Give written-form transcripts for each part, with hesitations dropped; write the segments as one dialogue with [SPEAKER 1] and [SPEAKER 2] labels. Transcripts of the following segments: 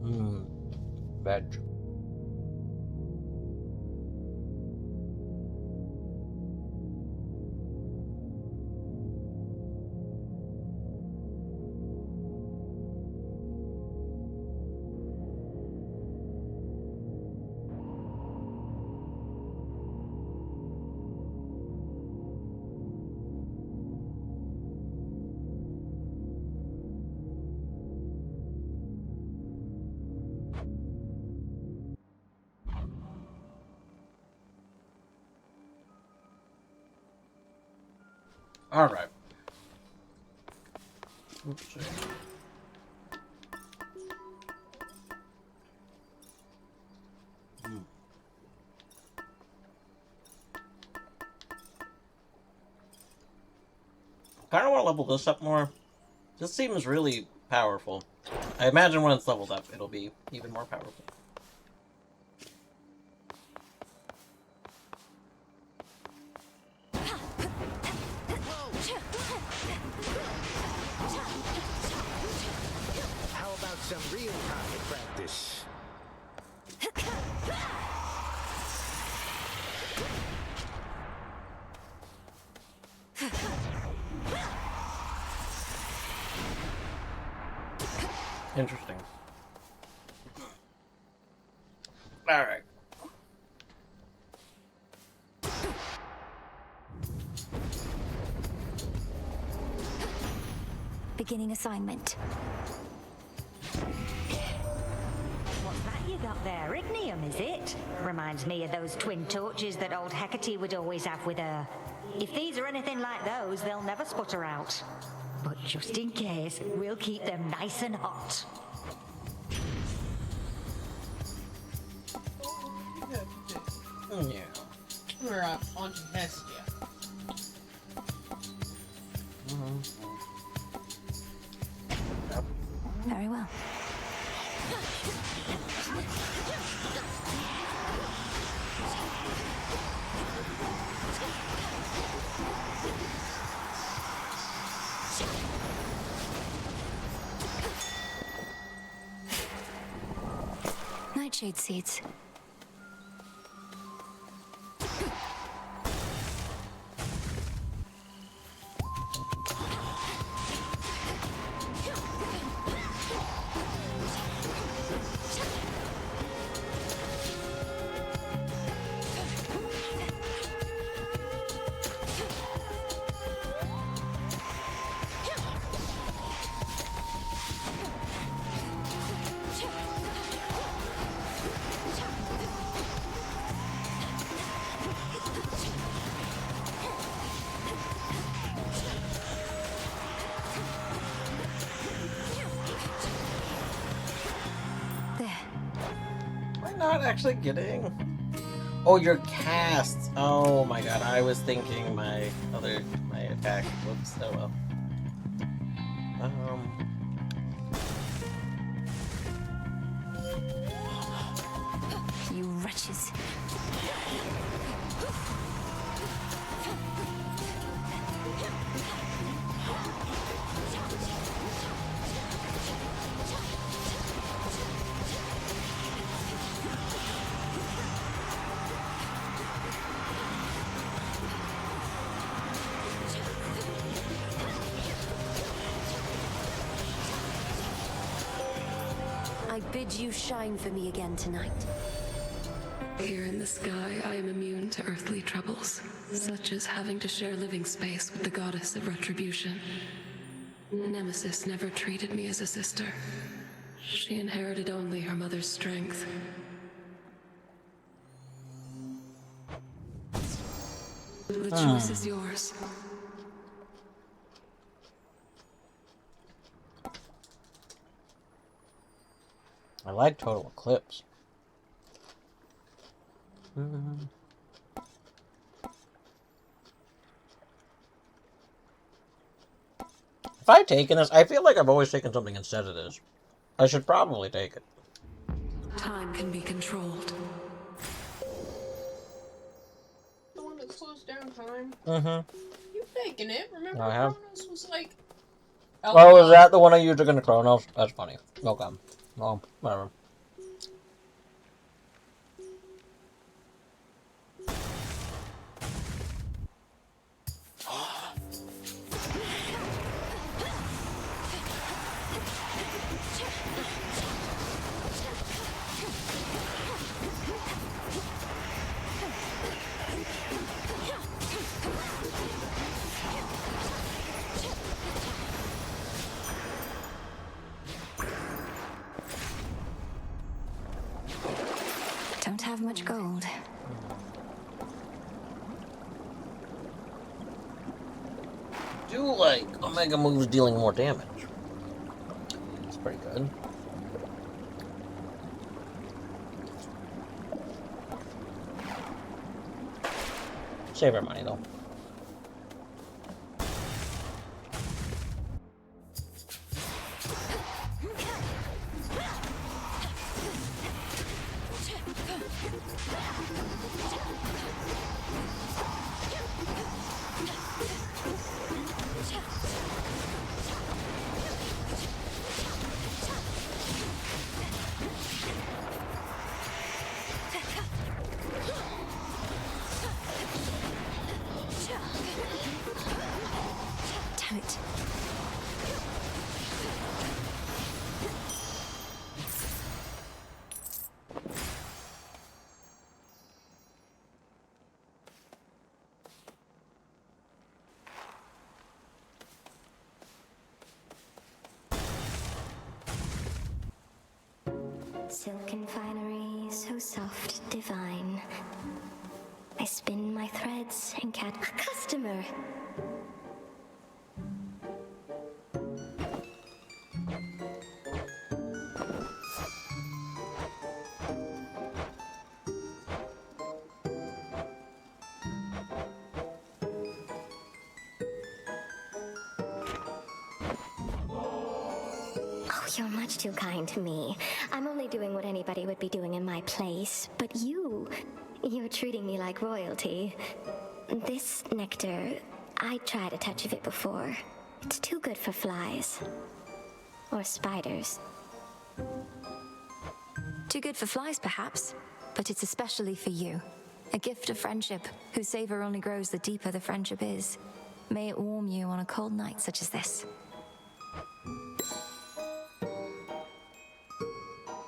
[SPEAKER 1] Veg. All right. Oops. Kind of want to level this up more. This seems really powerful. I imagine when it's leveled up, it'll be even more powerful.
[SPEAKER 2] How about some real target practice?
[SPEAKER 1] Interesting. All right.
[SPEAKER 3] Beginning assignment.
[SPEAKER 4] What's that you got there? Ignium, is it? Reminds me of those twin torches that old Hecate would always have with her. If these are anything like those, they'll never sputter out. But just in case, we'll keep them nice and hot.
[SPEAKER 1] Yeah.
[SPEAKER 5] We're on to Hestia.
[SPEAKER 3] Very well. Nightshade seeds.
[SPEAKER 1] Not actually getting. Oh, your cast. Oh my god, I was thinking my attack. Whoops. Oh well.
[SPEAKER 3] You wretches. I bid you shine for me again tonight.
[SPEAKER 6] Here in the sky, I am immune to earthly troubles, such as having to share living space with the goddess of retribution. Nemesis never treated me as a sister. She inherited only her mother's strength. The choice is yours.
[SPEAKER 1] I like Total Eclipse. If I've taken this, I feel like I've always taken something instead of this. I should probably take it.
[SPEAKER 6] Time can be controlled.
[SPEAKER 5] The one that slows down time.
[SPEAKER 1] Mm-hmm.
[SPEAKER 5] You've taken it. Remember,
[SPEAKER 1] I have.
[SPEAKER 5] Chronos was like.
[SPEAKER 1] Oh, is that the one I used against Chronos? That's funny. Okay. Well, whatever.
[SPEAKER 3] Don't have much gold.
[SPEAKER 1] Do like Omega moves dealing more damage. It's pretty good. Save our money though.
[SPEAKER 3] Damn it.
[SPEAKER 7] Silken finery, so soft, divine. I spin my threads and catch a customer. Oh, you're much too kind to me. I'm only doing what anybody would be doing in my place. But you're treating me like royalty. This nectar, I tried a touch of it before. It's too good for flies. Or spiders.
[SPEAKER 3] Too good for flies, perhaps, but it's especially for you. A gift of friendship, whose savor only grows the deeper the friendship is. May it warm you on a cold night such as this.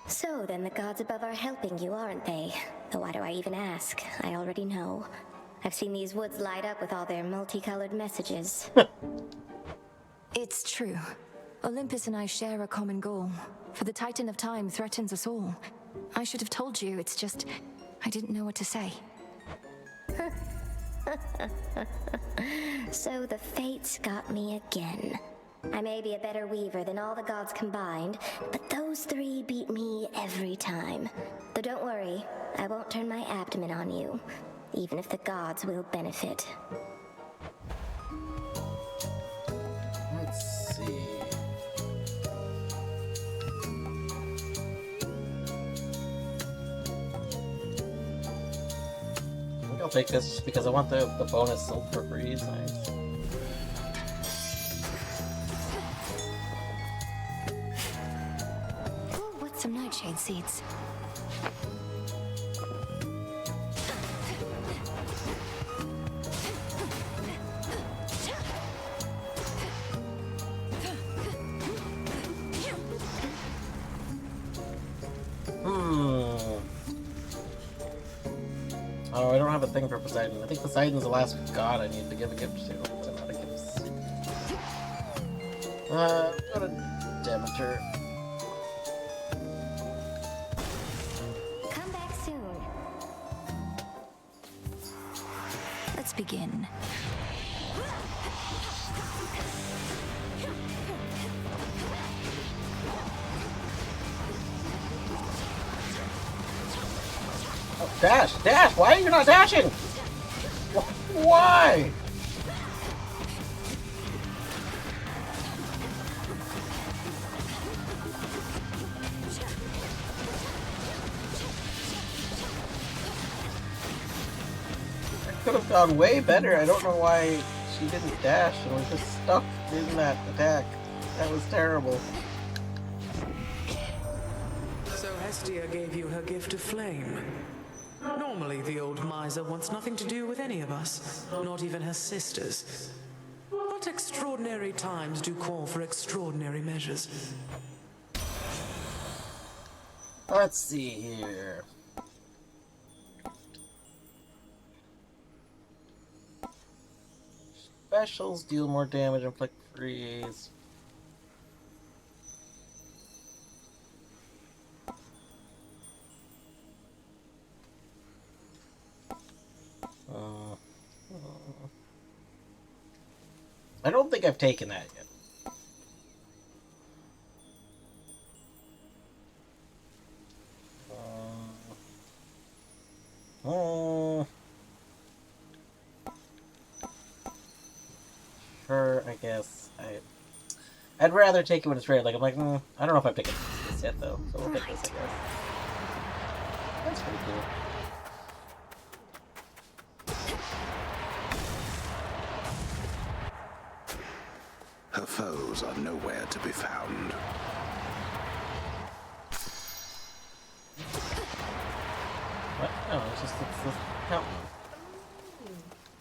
[SPEAKER 7] So then the gods above are helping you, aren't they? Though why do I even ask? I already know. I've seen these woods light up with all their multicolored messages.
[SPEAKER 3] It's true. Olympus and I share a common goal. For the Titan of Time threatens us all. I should have told you, it's just... I didn't know what to say.
[SPEAKER 7] So the fates got me again. I may be a better weaver than all the gods combined, but those three beat me every time. Though don't worry, I won't turn my abdomen on you, even if the gods will benefit.
[SPEAKER 1] Let's see. I think I'll take this just because I want the bonus silk for free. It's nice.
[SPEAKER 3] Some nightshade seeds.
[SPEAKER 1] Oh, I don't have a thing for Poseidon. I think Poseidon's the last god I need to give a gift to. It's not a gift. Go to Demeter.
[SPEAKER 7] Come back soon.
[SPEAKER 3] Let's begin.
[SPEAKER 1] Oh, dash! Dash! Why are you not dashing? Why? That could have gone way better. I don't know why she didn't dash and was just stuck in that attack. That was terrible.
[SPEAKER 8] Hestia gave you her gift of flame. Normally, the old miser wants nothing to do with any of us, not even her sisters. But extraordinary times do call for extraordinary measures.
[SPEAKER 1] Let's see here. Specials deal more damage, inflict freeze. I don't think I've taken that yet. Sure, I guess. I'd rather take it when it's rare. Like, I'm like, I don't know if I've taken this yet, though. So we'll take this, I guess. That's pretty cool.
[SPEAKER 9] Her foes are nowhere to be found.
[SPEAKER 1] What? No, it's just it's the fountain.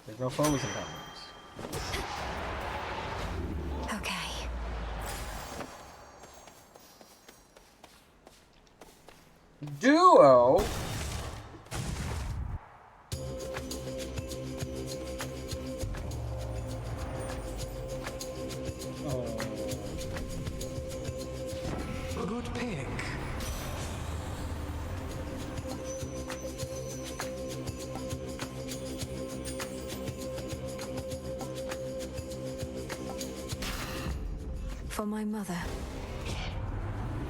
[SPEAKER 1] There's no foes in fountains.
[SPEAKER 3] Okay.
[SPEAKER 1] Duo?
[SPEAKER 8] Good pick.
[SPEAKER 3] For my mother.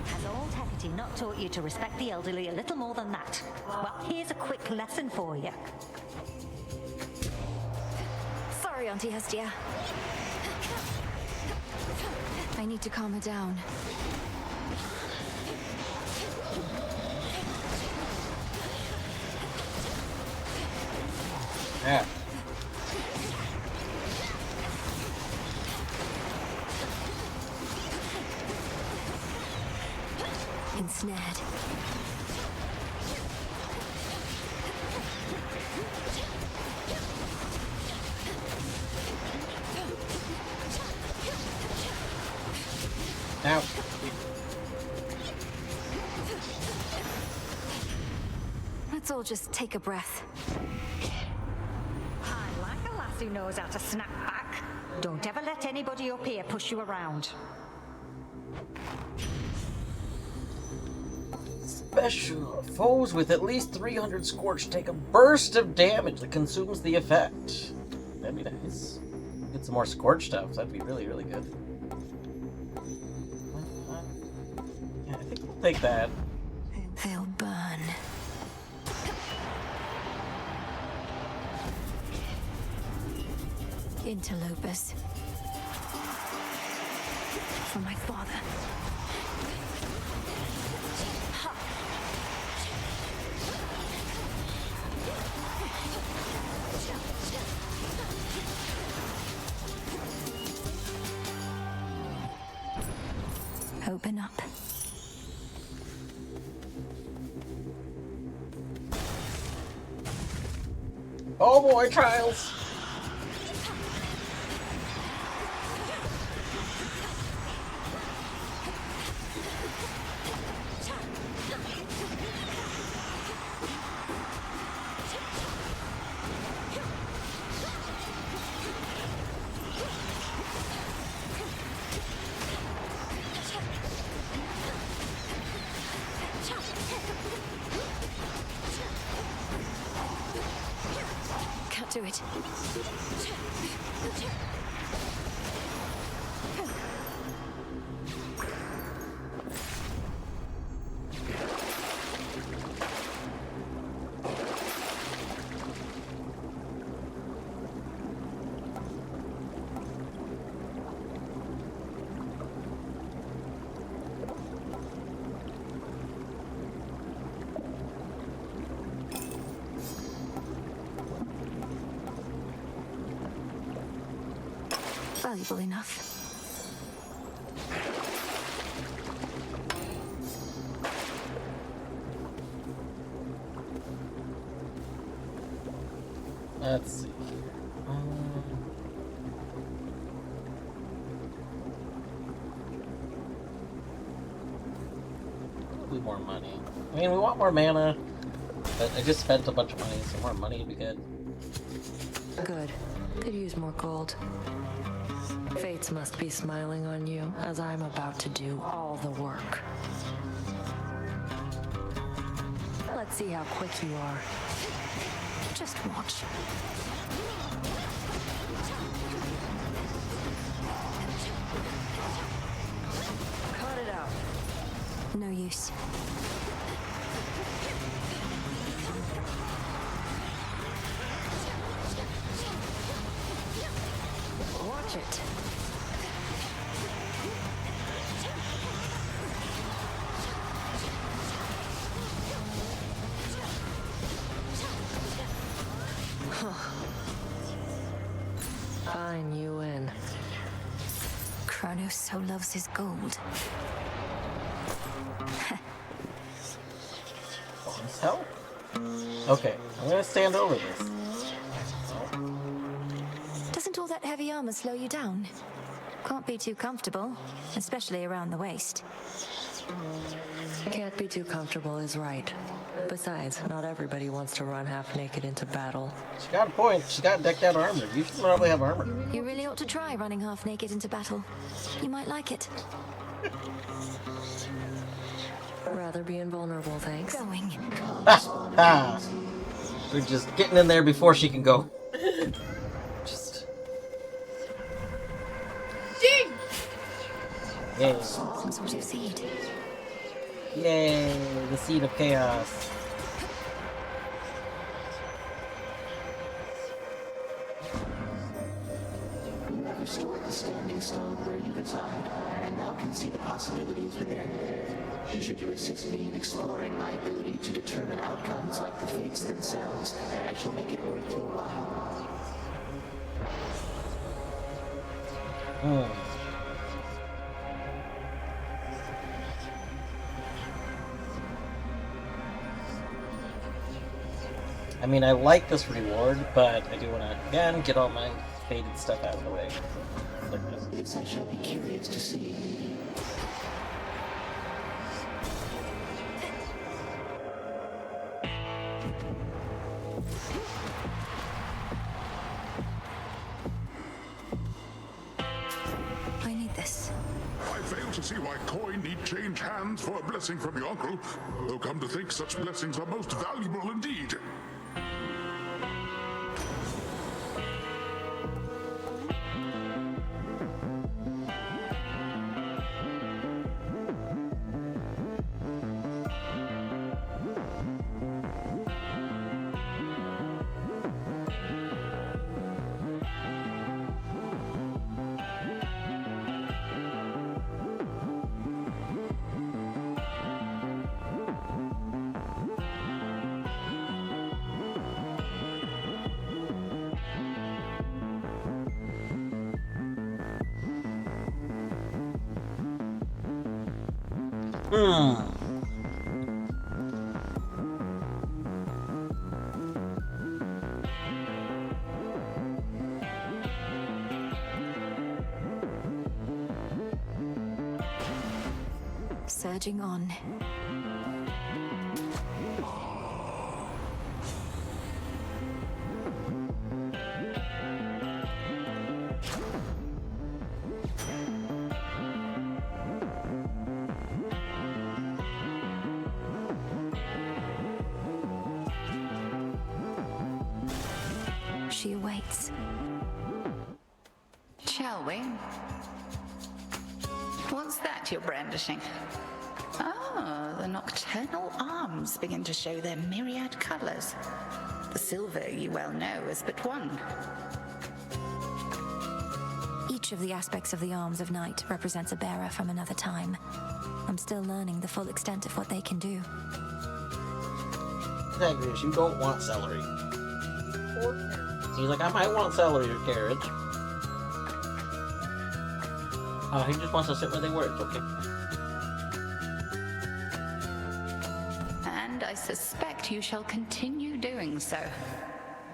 [SPEAKER 4] Has old Hecate not taught you to respect the elderly a little more than that? Well, here's a quick lesson for you.
[SPEAKER 3] Sorry, Auntie Hestia. I need to calm her down.
[SPEAKER 1] Yeah.
[SPEAKER 3] Ensnared.
[SPEAKER 1] Now.
[SPEAKER 3] Let's all just take a breath.
[SPEAKER 4] I like a lass who knows how to snap back. Don't ever let anybody up here push you around.
[SPEAKER 1] Special foes with at least 300 scorch take a burst of damage that consumes the effect. That'd be nice. Get some more scorch stuff. That'd be really, really good. Yeah, I think we'll take that.
[SPEAKER 3] They'll burn. Interlopers. For my father. Open up.
[SPEAKER 1] Oh boy, trials!
[SPEAKER 3] Can't do it. Valuable enough.
[SPEAKER 1] Let's see here. Probably more money. I mean, we want more mana, but I just spent a bunch of money, so more money would be good.
[SPEAKER 6] Good. Could use more gold. Fates must be smiling on you, as I'm about to do all the work. Let's see how quick you are.
[SPEAKER 3] Just watch.
[SPEAKER 6] Cut it out.
[SPEAKER 3] No use.
[SPEAKER 6] Watch it. Fine, you win.
[SPEAKER 3] Kronos so loves his gold.
[SPEAKER 1] Bonus help? Okay, I'm gonna stand over this.
[SPEAKER 3] Doesn't all that heavy armor slow you down? Can't be too comfortable, especially around the waist.
[SPEAKER 6] Can't be too comfortable is right. Besides, not everybody wants to run half naked into battle.
[SPEAKER 1] She got a point. She got decked out armor. You should probably have armor.
[SPEAKER 3] You really ought to try running half naked into battle. You might like it.
[SPEAKER 6] Rather be invulnerable, thanks.
[SPEAKER 3] Going.
[SPEAKER 1] Ha! We're just getting in there before she can go. Just.
[SPEAKER 5] Ding!
[SPEAKER 1] Yay.
[SPEAKER 3] Some sort of seed.
[SPEAKER 1] Yay! The seed of chaos.
[SPEAKER 10] Restore the standing stone where you reside, and now can see the possibilities within. Should you assist me in exploring my ability to determine outcomes like the fates themselves, I shall make it worth your while.
[SPEAKER 1] I mean, I like this reward, but I do want to, again, get all my faded stuff out of the way. Like this.
[SPEAKER 10] This I shall be curious to see.
[SPEAKER 3] I need this.
[SPEAKER 11] I fail to see why coin need change hands for a blessing from your uncle. Though come to think, such blessings are most valuable indeed.
[SPEAKER 3] Surging on. She awaits.
[SPEAKER 12] Shall we? What's that you're brandishing? Ah, the nocturnal arms begin to show their myriad colors. The silver, you well know, is but one.
[SPEAKER 3] Each of the aspects of the arms of night represents a bearer from another time. I'm still learning the full extent of what they can do.
[SPEAKER 1] Zagreus, you don't want celery. He's like, I might want celery or carriage. Oh, he just wants to sit where they were. It's okay.
[SPEAKER 12] And I suspect you shall continue doing so.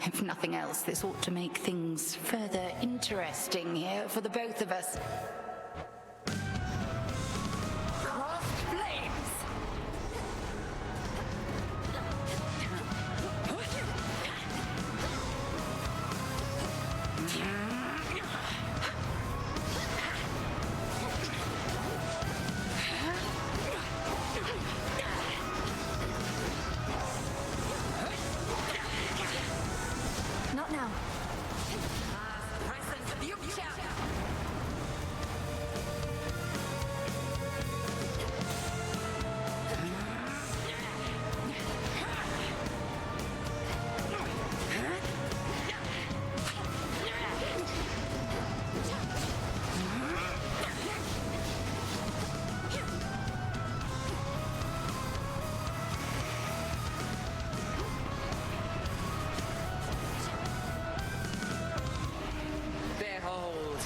[SPEAKER 12] If nothing else, this ought to make things further interesting here for the both of us. Crossed flames!
[SPEAKER 3] Not now.
[SPEAKER 12] Present future! Behold.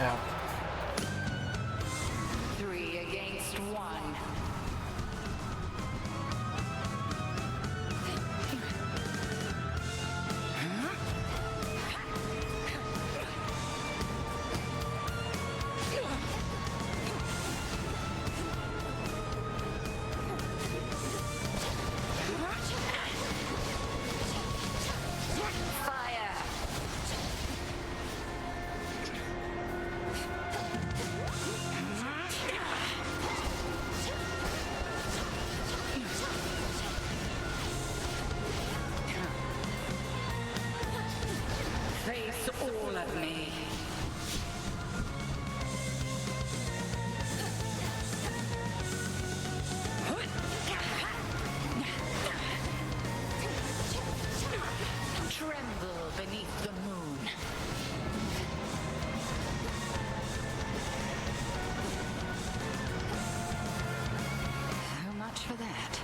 [SPEAKER 1] Ow.
[SPEAKER 12] 3 against 1. Fire! Face all of me. Tremble beneath the moon. How much for that?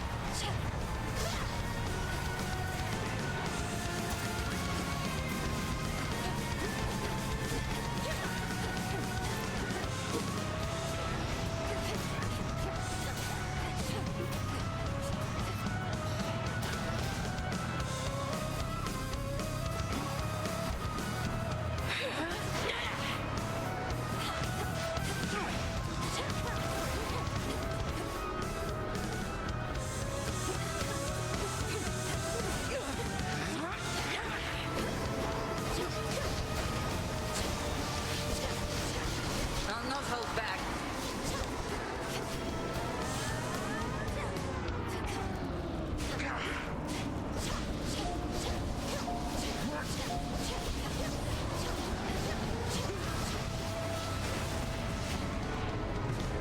[SPEAKER 12] I'll not hold back.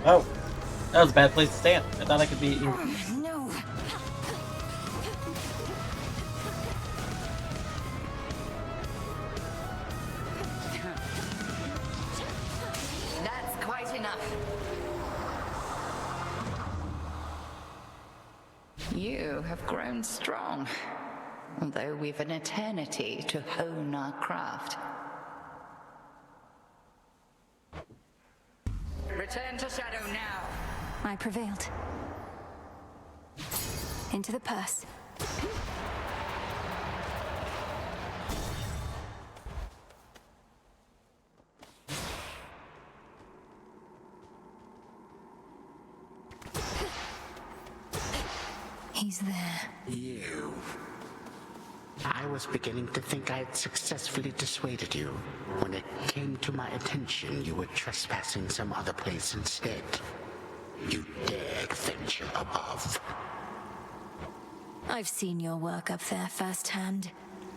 [SPEAKER 1] Oh, that was a bad place to stand. I thought I could be.
[SPEAKER 3] No.
[SPEAKER 12] That's quite enough. You have grown strong, although we've an eternity to hone our craft. Return to Shadow now.
[SPEAKER 3] I prevailed. Into the purse. He's there.
[SPEAKER 10] You. I was beginning to think I had successfully dissuaded you. When it came to my attention, you were trespassing some other place instead. You dared venture above.
[SPEAKER 3] I've seen your work up there firsthand.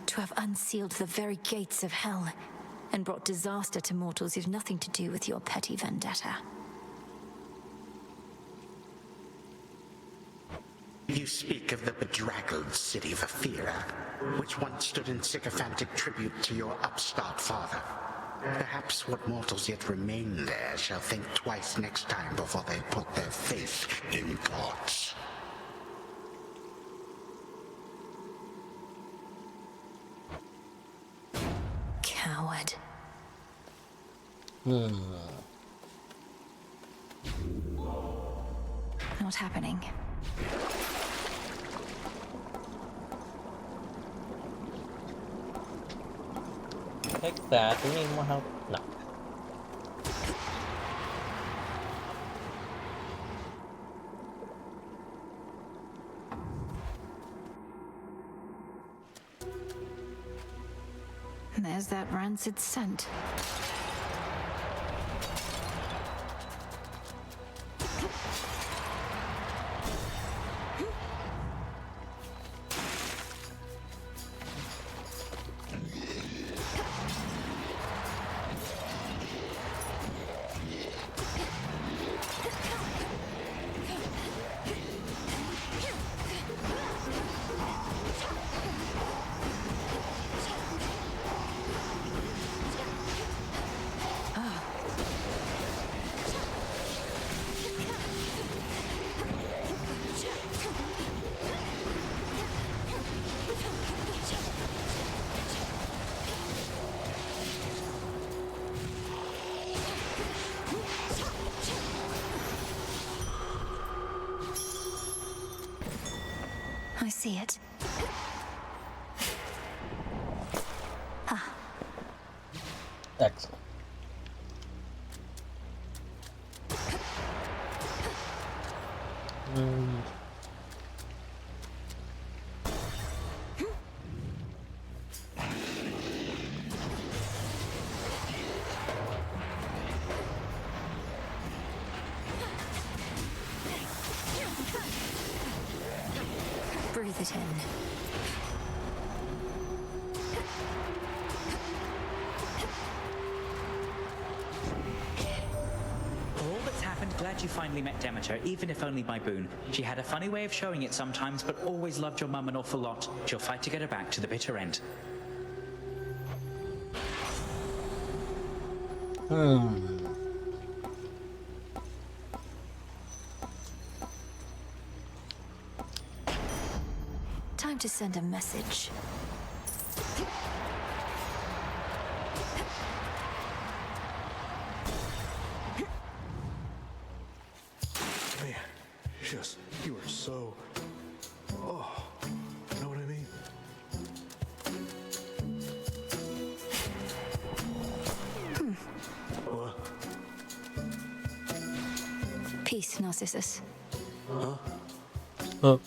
[SPEAKER 3] To have unsealed the very gates of hell and brought disaster to mortals who've nothing to do with your petty vendetta.
[SPEAKER 10] You speak of the bedraggled city of Aphira, which once stood in sycophantic tribute to your upstart father.
[SPEAKER 9] Perhaps what mortals yet remain there shall think twice next time before they put their faith in gods.
[SPEAKER 3] Coward. Not happening.
[SPEAKER 1] Take that. Do we need more help? No.
[SPEAKER 3] There's that rancid scent. I see it.
[SPEAKER 1] Excellent.
[SPEAKER 3] Breathe it in.
[SPEAKER 13] For all that's happened, glad you finally met Demeter, even if only by boon. She had a funny way of showing it sometimes, but always loved your mum an awful lot. She'll fight to get her back to the bitter end.
[SPEAKER 3] Time to send a message.
[SPEAKER 14] Man, you are so... Oh, you know what I mean? What?
[SPEAKER 3] Peace, Narcissus.
[SPEAKER 14] Huh?
[SPEAKER 1] Oh.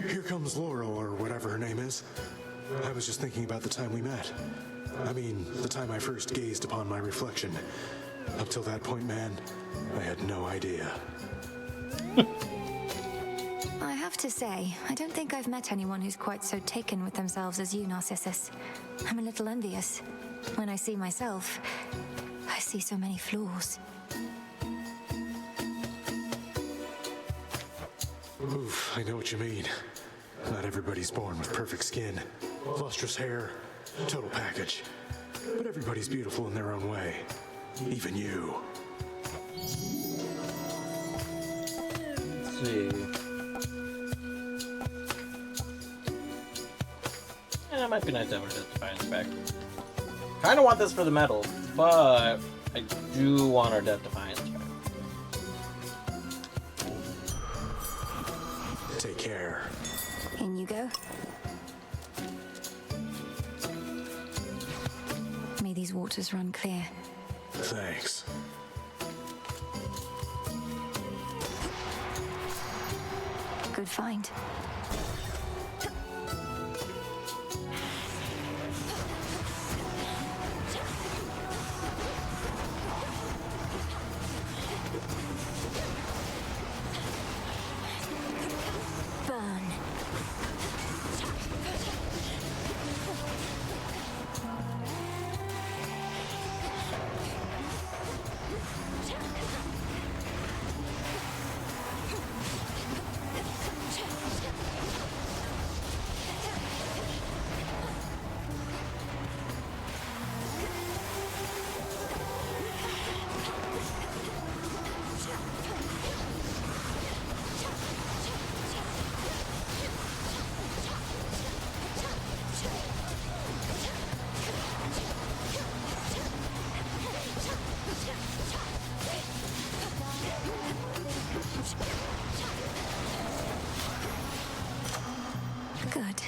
[SPEAKER 14] Here comes Laurel, or whatever her name is. I was just thinking about the time we met. I mean, the time I first gazed upon my reflection. Up till that point, man, I had no idea.
[SPEAKER 3] I have to say, I don't think I've met anyone who's quite so taken with themselves as you, Narcissus. I'm a little envious. When I see myself, I see so many flaws.
[SPEAKER 14] Oof, I know what you mean. Not everybody's born with perfect skin, lustrous hair, total package. But everybody's beautiful in their own way. Even you.
[SPEAKER 1] Let's see. Yeah, it might be nice to have a Defiance back. Kinda want this for the medal, but I do want our Defiance back.
[SPEAKER 14] Take care.
[SPEAKER 3] In you go. May these waters run clear.
[SPEAKER 14] Thanks.
[SPEAKER 3] Good find. Burn. Good.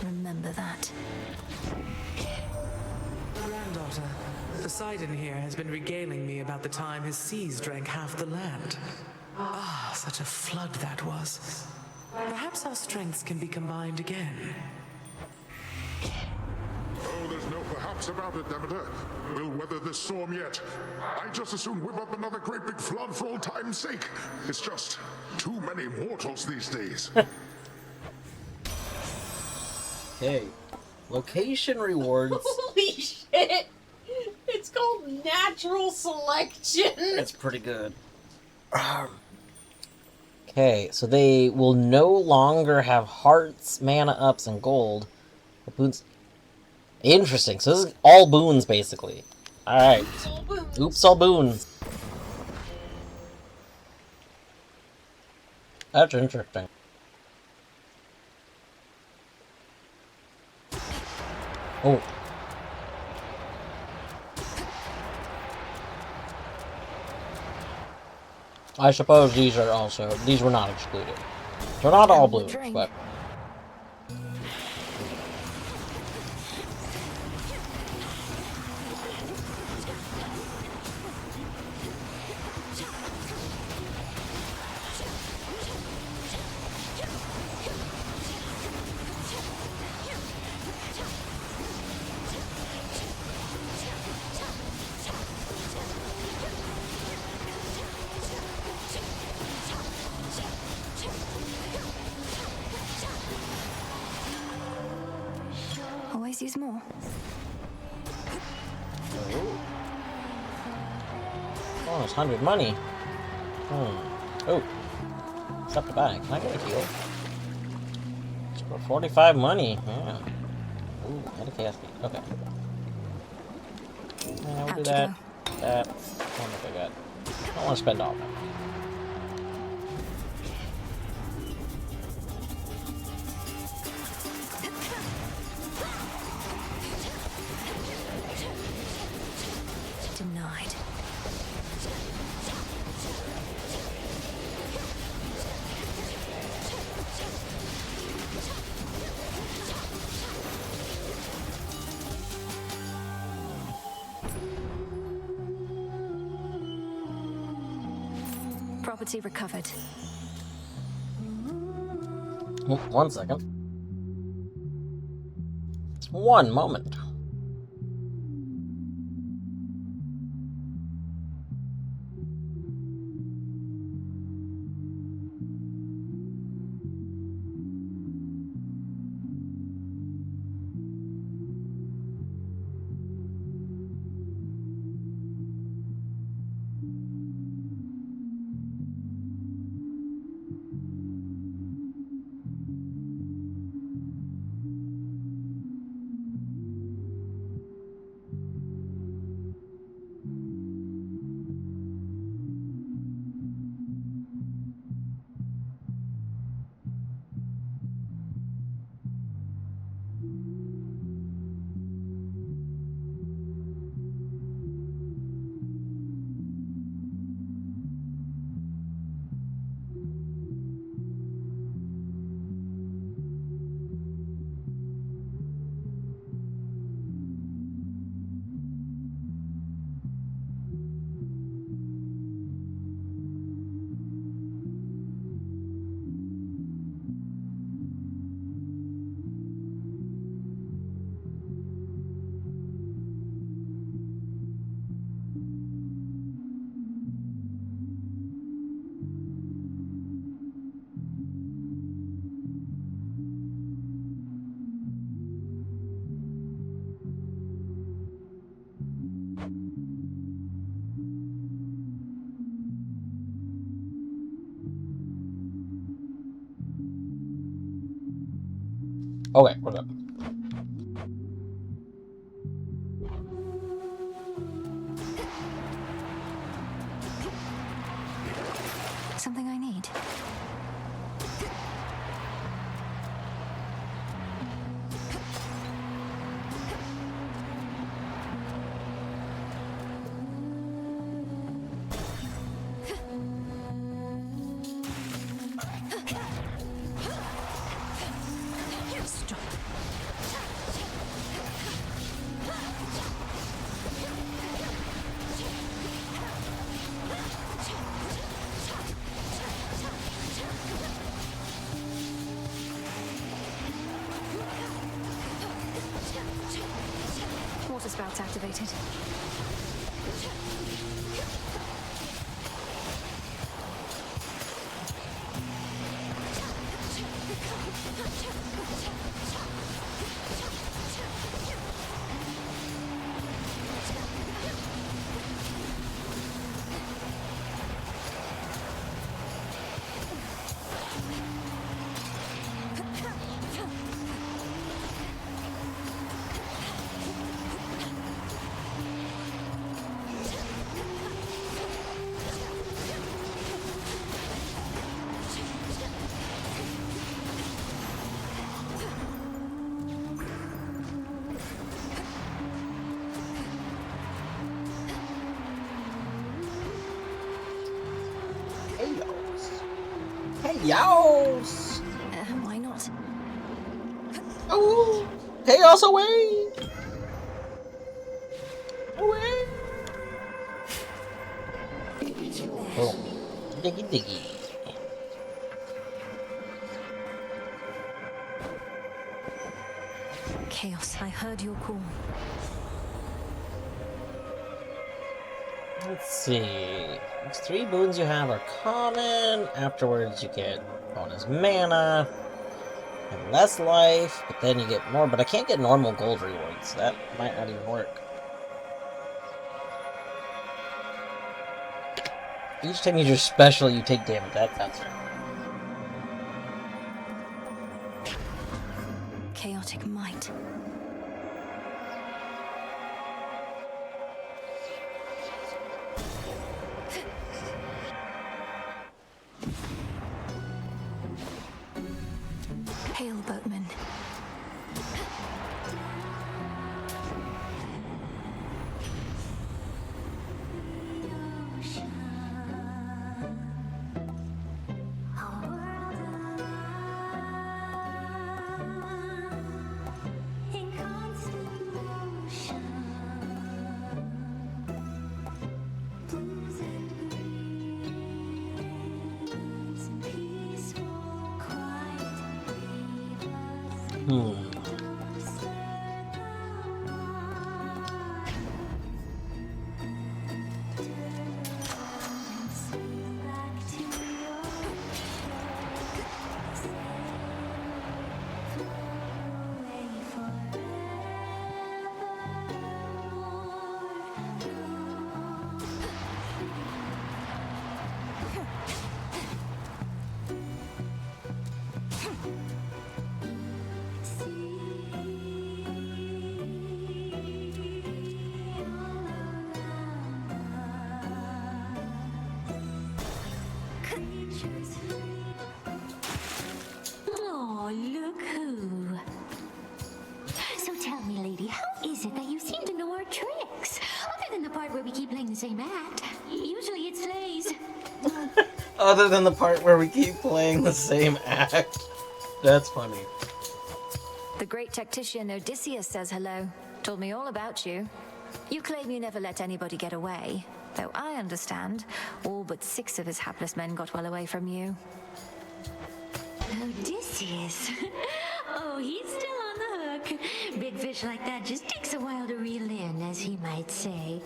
[SPEAKER 3] Remember that.
[SPEAKER 8] Granddaughter, Poseidon here has been regaling me about the time his seas drank half the land. Ah, such a flood that was. Perhaps our strengths can be combined again.
[SPEAKER 11] Oh, there's no perhaps about it, Demeter. We'll weather this storm yet. I just as soon whip up another great big flood for old time's sake. It's just too many mortals these days.
[SPEAKER 1] Okay. Location rewards.
[SPEAKER 5] Holy shit! It's called natural selection.
[SPEAKER 1] It's pretty good. Okay, so they will no longer have hearts, mana ups, and gold. The boons. Interesting. So this is all boons, basically. Alright. Oops, all boons. That's interesting. Oh. I suppose these are also, these were not excluded. They're not all blue, but...
[SPEAKER 3] Always use more.
[SPEAKER 1] Oh, it's 100 money. Oh. Stop the bag. Can I get a heal? It's for 45 money. Yeah. Ooh, and a chaos beat. Okay. Yeah, we'll do that. That. I don't know if I got. I don't want to spend all that.
[SPEAKER 3] Denied. Property recovered.
[SPEAKER 1] Oh, 1 second. 1 moment. Okay, what's up?
[SPEAKER 3] Something I need. Stop. Water spouts activated.
[SPEAKER 1] Chaos!
[SPEAKER 3] Why not?
[SPEAKER 1] Oh! Chaos away! Away! Oh. Diggy diggy.
[SPEAKER 3] Chaos, I heard your call.
[SPEAKER 1] Let's see. These 3 boons you have are common. Afterwards, you get bonus mana and less life, but then you get more. But I can't get normal gold rewards. That might not even work. Each time you use your special, you take damage. That's right.
[SPEAKER 3] Chaotic might. Hail, boatman.
[SPEAKER 15] Oh, look who. So tell me, lady, how is it that you seem to know our tricks? Other than the part where we keep playing the same act. Usually it slays.
[SPEAKER 1] Other than the part where we keep playing the same act. That's funny.
[SPEAKER 3] The great tactician Odysseus says hello. Told me all about you. You claim you never let anybody get away. Though I understand, all but 6 of his hapless men got well away from you.
[SPEAKER 15] Odysseus? Oh, he's still on the hook. Big fish like that just takes a while to reel in, as he might say.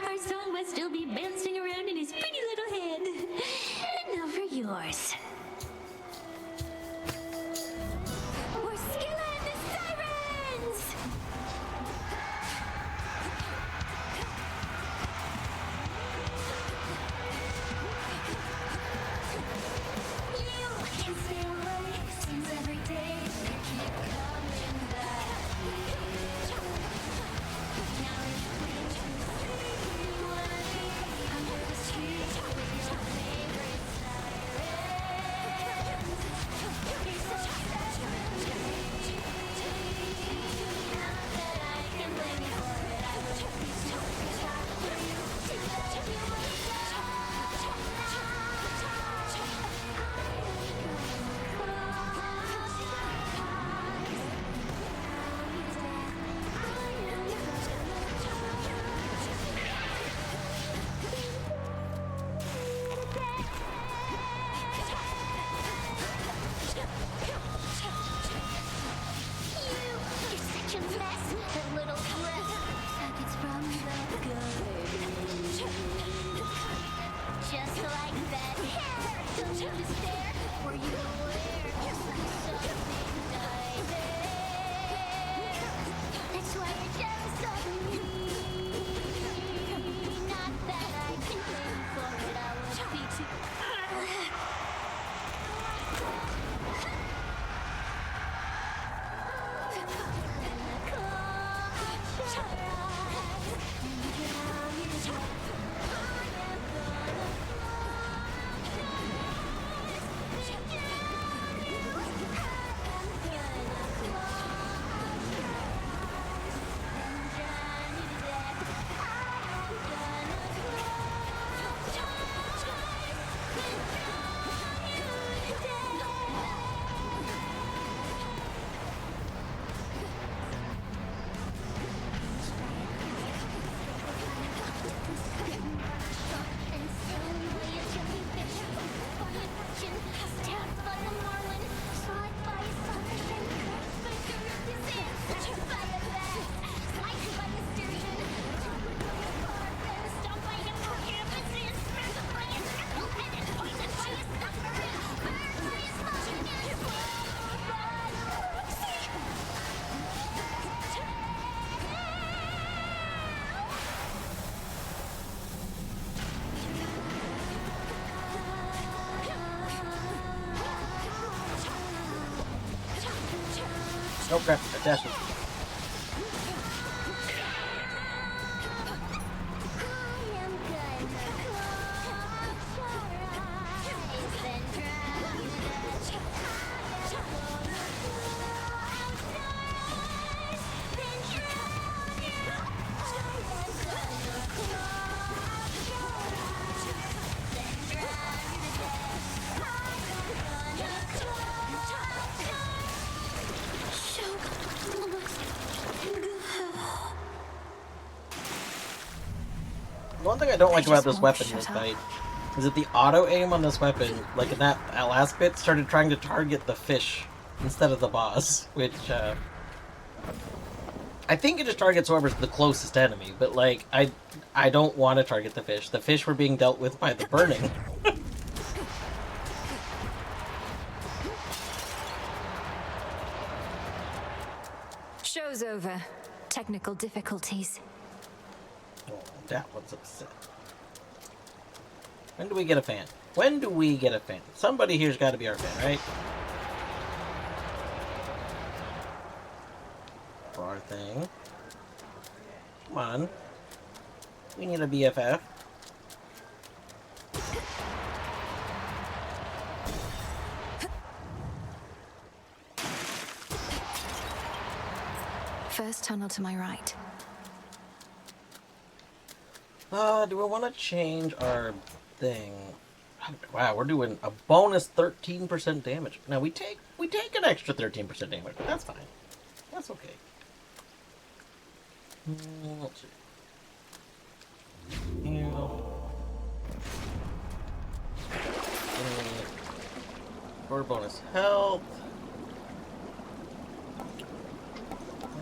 [SPEAKER 15] Our song must still be bouncing around in his pretty little head. And now for yours. We're Scylla and the Sirens! You can stay away, seems every day they keep coming.
[SPEAKER 1] Okay, attach it. One thing I don't like about this weapon in this fight is that the auto aim on this weapon, like in that last bit, started trying to target the fish instead of the boss, which I think it just targets whoever's the closest enemy, but like I don't want to target the fish. The fish were being dealt with by the burning.
[SPEAKER 3] Show's over. Technical difficulties.
[SPEAKER 1] Oh, that one's upset. When do we get a fan? When do we get a fan? Somebody here's got to be our fan, right? For our thing. Come on. We need a BFF.
[SPEAKER 3] First tunnel to my right.
[SPEAKER 1] Do we want to change our thing? Wow, we're doing a bonus 13% damage. Now we take an extra 13% damage, but that's fine. That's okay. Let's see. For bonus health.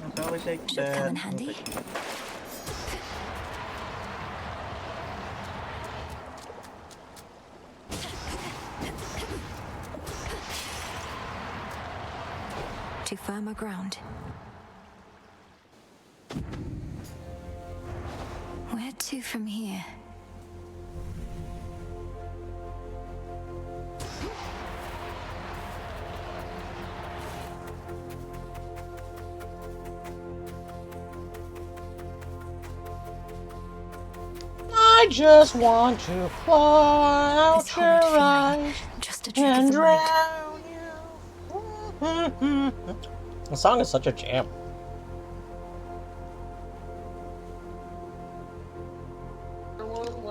[SPEAKER 1] I'll probably take
[SPEAKER 3] Should
[SPEAKER 1] that.
[SPEAKER 3] come in handy. To firmer ground. Where to from here?
[SPEAKER 1] I just want to fly out
[SPEAKER 3] This
[SPEAKER 1] your
[SPEAKER 3] horrid feeling,
[SPEAKER 1] eyes
[SPEAKER 3] just a trick
[SPEAKER 1] and
[SPEAKER 3] of the mind.
[SPEAKER 1] drown you. The song is such a jam.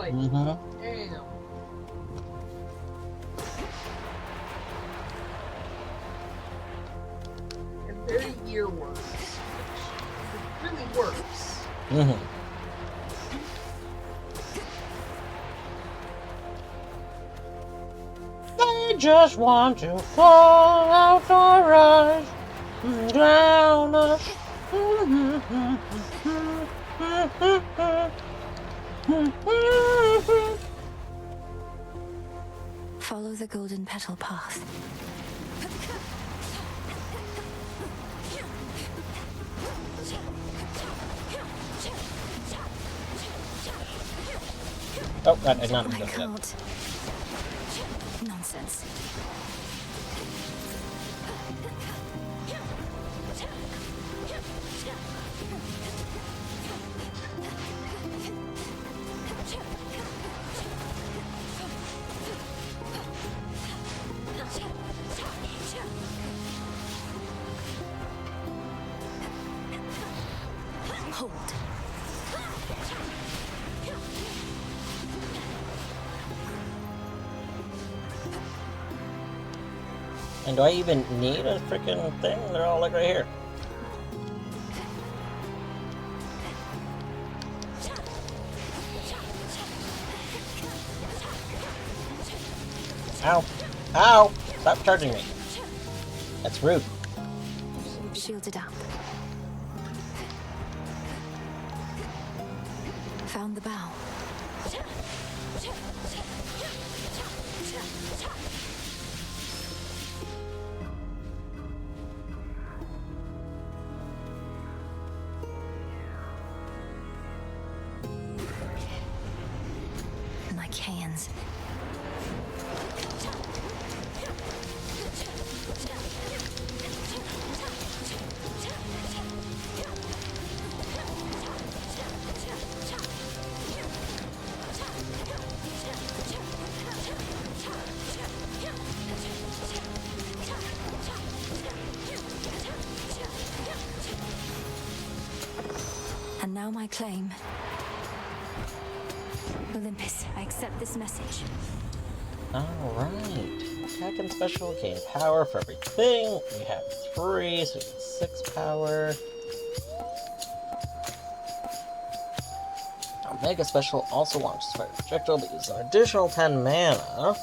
[SPEAKER 5] Damn. And their earworms. It really works.
[SPEAKER 1] I just want to fly out our eyes and drown us.
[SPEAKER 3] Follow the golden petal path.
[SPEAKER 1] Oh, God, I not
[SPEAKER 3] I
[SPEAKER 1] that.
[SPEAKER 3] can't. Nonsense. Hold.
[SPEAKER 1] And do I even need a freaking thing? They're all like right here. Ow! Ow! Stop charging me. That's rude.
[SPEAKER 3] Shielded up. Found the bow. My cans. Now my claim. Olympus, I accept this message.
[SPEAKER 1] Alright. Attack and special gain power for everything. We have 3, so we get 6 power. Mega Special also launches fire projectile, but uses an additional 10 mana.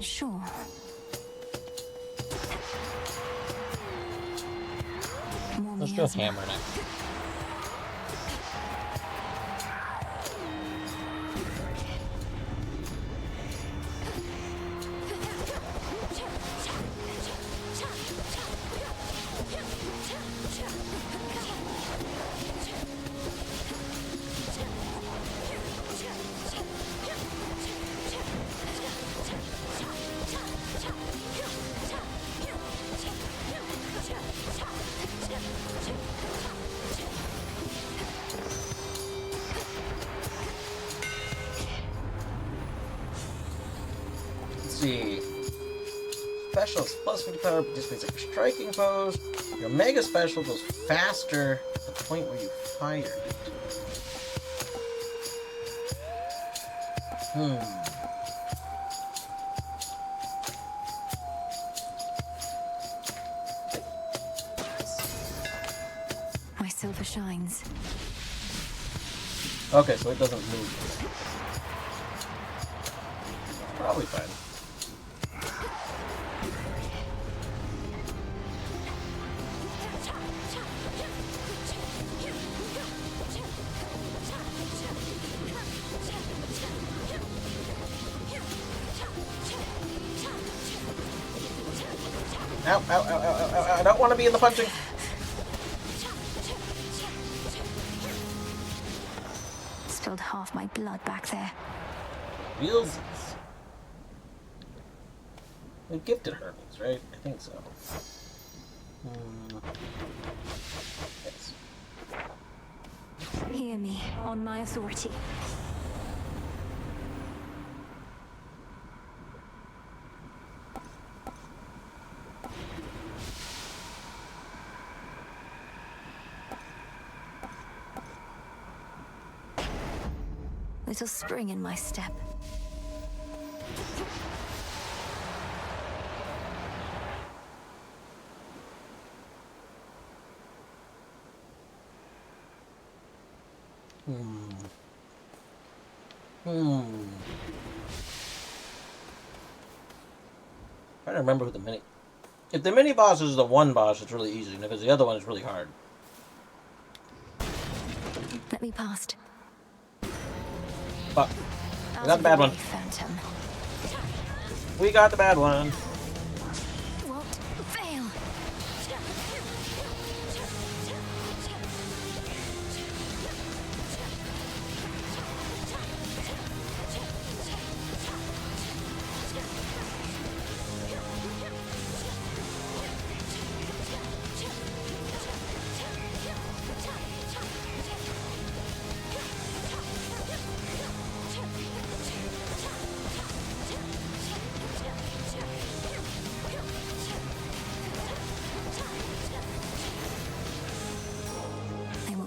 [SPEAKER 3] Sure.
[SPEAKER 1] Let's go hammer next. See. Special is plus 50 power, participates at your striking foes. Your Mega Special goes faster at the point where you fire it.
[SPEAKER 3] My silver shines.
[SPEAKER 1] Okay, so it doesn't move. Probably fine. Ow, ow, ow, ow, ow, ow, I don't want to be in the punching.
[SPEAKER 3] Spilled half my blood back there.
[SPEAKER 1] Feels. We gifted Hermes, right? I think so. Yes.
[SPEAKER 3] Hear me, on my authority. Little spring in my step.
[SPEAKER 1] Trying to remember who the mini. If the mini boss is the one boss, it's really easy, because the other one is really hard.
[SPEAKER 3] Let me past.
[SPEAKER 1] Fuck. We got the bad one.
[SPEAKER 3] Phantom.
[SPEAKER 1] We got the bad one.
[SPEAKER 3] Won't fail.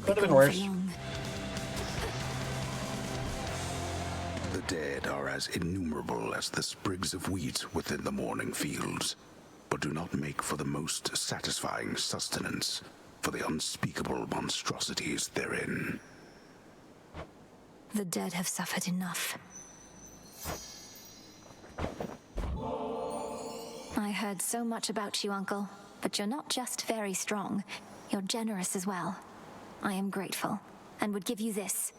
[SPEAKER 1] Could have been worse.
[SPEAKER 9] The dead are as innumerable as the sprigs of wheat within the morning fields, but do not make for the most satisfying sustenance for the unspeakable monstrosities therein.
[SPEAKER 3] The dead have suffered enough. I heard so much about you, Uncle, but you're not just very strong, you're generous as well. I am grateful, and would give you this.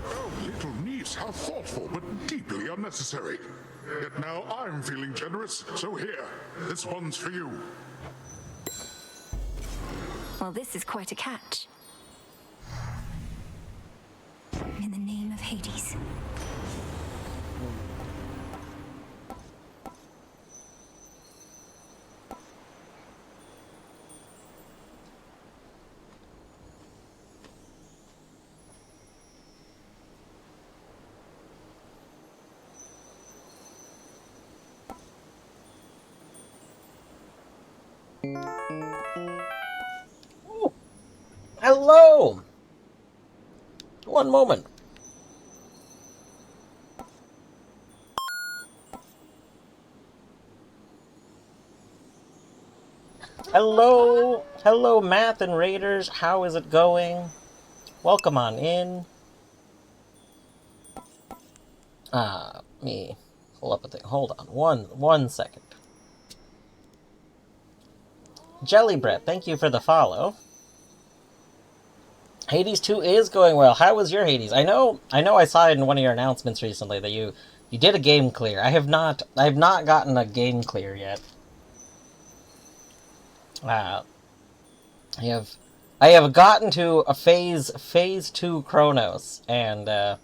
[SPEAKER 11] Oh, little niece, how thoughtful, but deeply unnecessary. Yet now I'm feeling generous, so here, this one's for you.
[SPEAKER 3] Well, this is quite a catch. In the name of Hades.
[SPEAKER 1] Hello! One moment. Hello! Hello, Math and Raiders. How is it going? Welcome on in. Me pull up a thing. Hold on. One second. Jelly Bread, thank you for the follow. Hades 2 is going well. How was your Hades? I know I saw in one of your announcements recently that you did a game clear. I have not gotten a game clear yet. I have gotten to a phase 2 Chronos and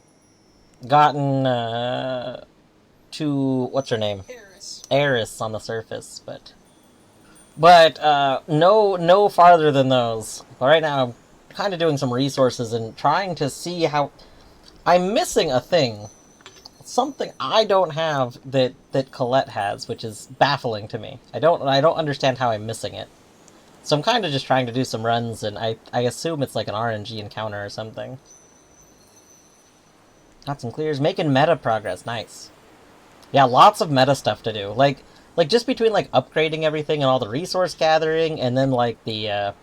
[SPEAKER 1] gotten to what's her name? Eris on the surface, but no farther than those. But right now I'm kind of doing some resources and trying to see how I'm missing a thing. Something I don't have that Colette has, which is baffling to me. I don't understand how I'm missing it. So I'm kind of just trying to do some runs, and I assume it's like an RNG encounter or something. Got some clears. Making meta progress. Nice. Yeah, lots of meta stuff to do. Like just between like upgrading everything and all the resource gathering, and then like the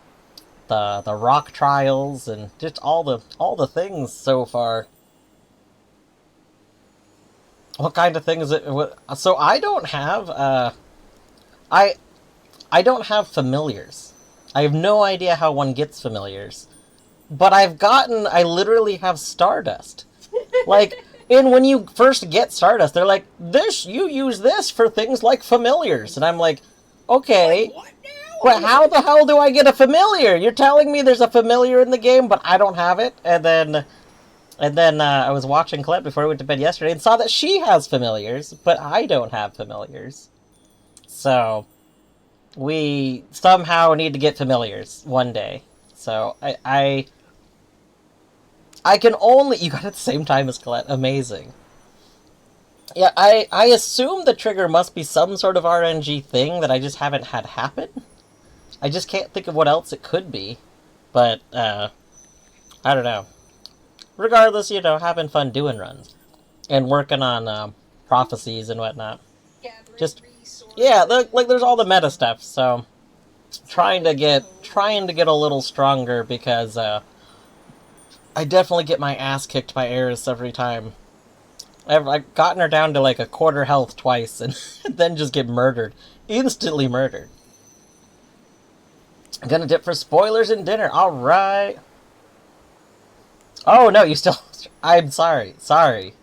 [SPEAKER 1] rock trials and just all the things so far. What kind of thing is it? So I don't have I don't have familiars. I have no idea how one gets familiars, but I literally have Stardust. Like, and when you first get Stardust, they're like, you use this for things like familiars. And I'm like, okay, but how the hell do I get a familiar? You're telling me there's a familiar in the game, but I don't have it? And then I was watching Colette before I went to bed yesterday and saw that she has familiars, but I don't have familiars. So, we somehow need to get familiars one day. So, I can only... You got it at the same time as Colette. Amazing. Yeah, I assume the trigger must be some sort of RNG thing that I just haven't had happen. I just can't think of what else it could be. But, I don't know. Regardless, having fun doing runs. And working on, prophecies and whatnot. Just... Yeah, there's all the meta stuff, so... Trying to get a little stronger because, I definitely get my ass kicked by Eris every time. I've gotten her down to like a quarter health twice and then just get murdered. Instantly murdered. I'm gonna dip for spoilers and dinner. Alright. Oh no, you still... I'm sorry. Sorry.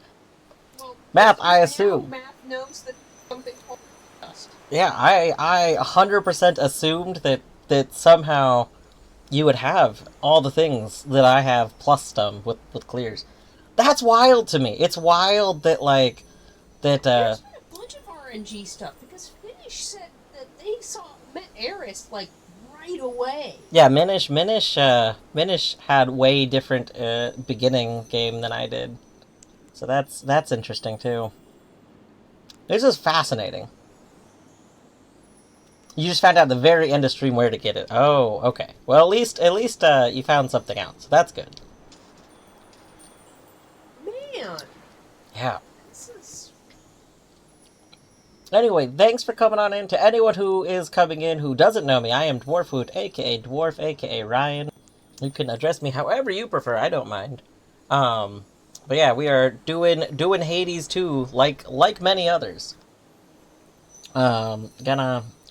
[SPEAKER 5] Well,
[SPEAKER 1] Math, I assume.
[SPEAKER 5] Math knows that something called dust.
[SPEAKER 1] Yeah, I 100% assumed that somehow you would have all the things that I have plus them with clears. That's wild to me. It's wild that, like, that,
[SPEAKER 5] There's been a bunch of RNG stuff, because Finnish said that they met Eris, like, right away.
[SPEAKER 1] Yeah, Minish had way different, beginning game than I did. So that's interesting, too. This is fascinating. You just found out at the very end of stream where to get it. Oh, okay. Well, at least you found something out, so that's good.
[SPEAKER 5] Man.
[SPEAKER 1] Yeah.
[SPEAKER 5] This is...
[SPEAKER 1] Anyway, thanks for coming on in. To anyone who is coming in who doesn't know me, I am Dwarfhoot, aka Dwarf, aka Ryan. You can address me however you prefer. I don't mind. But yeah, we are doing Hades 2 like many others.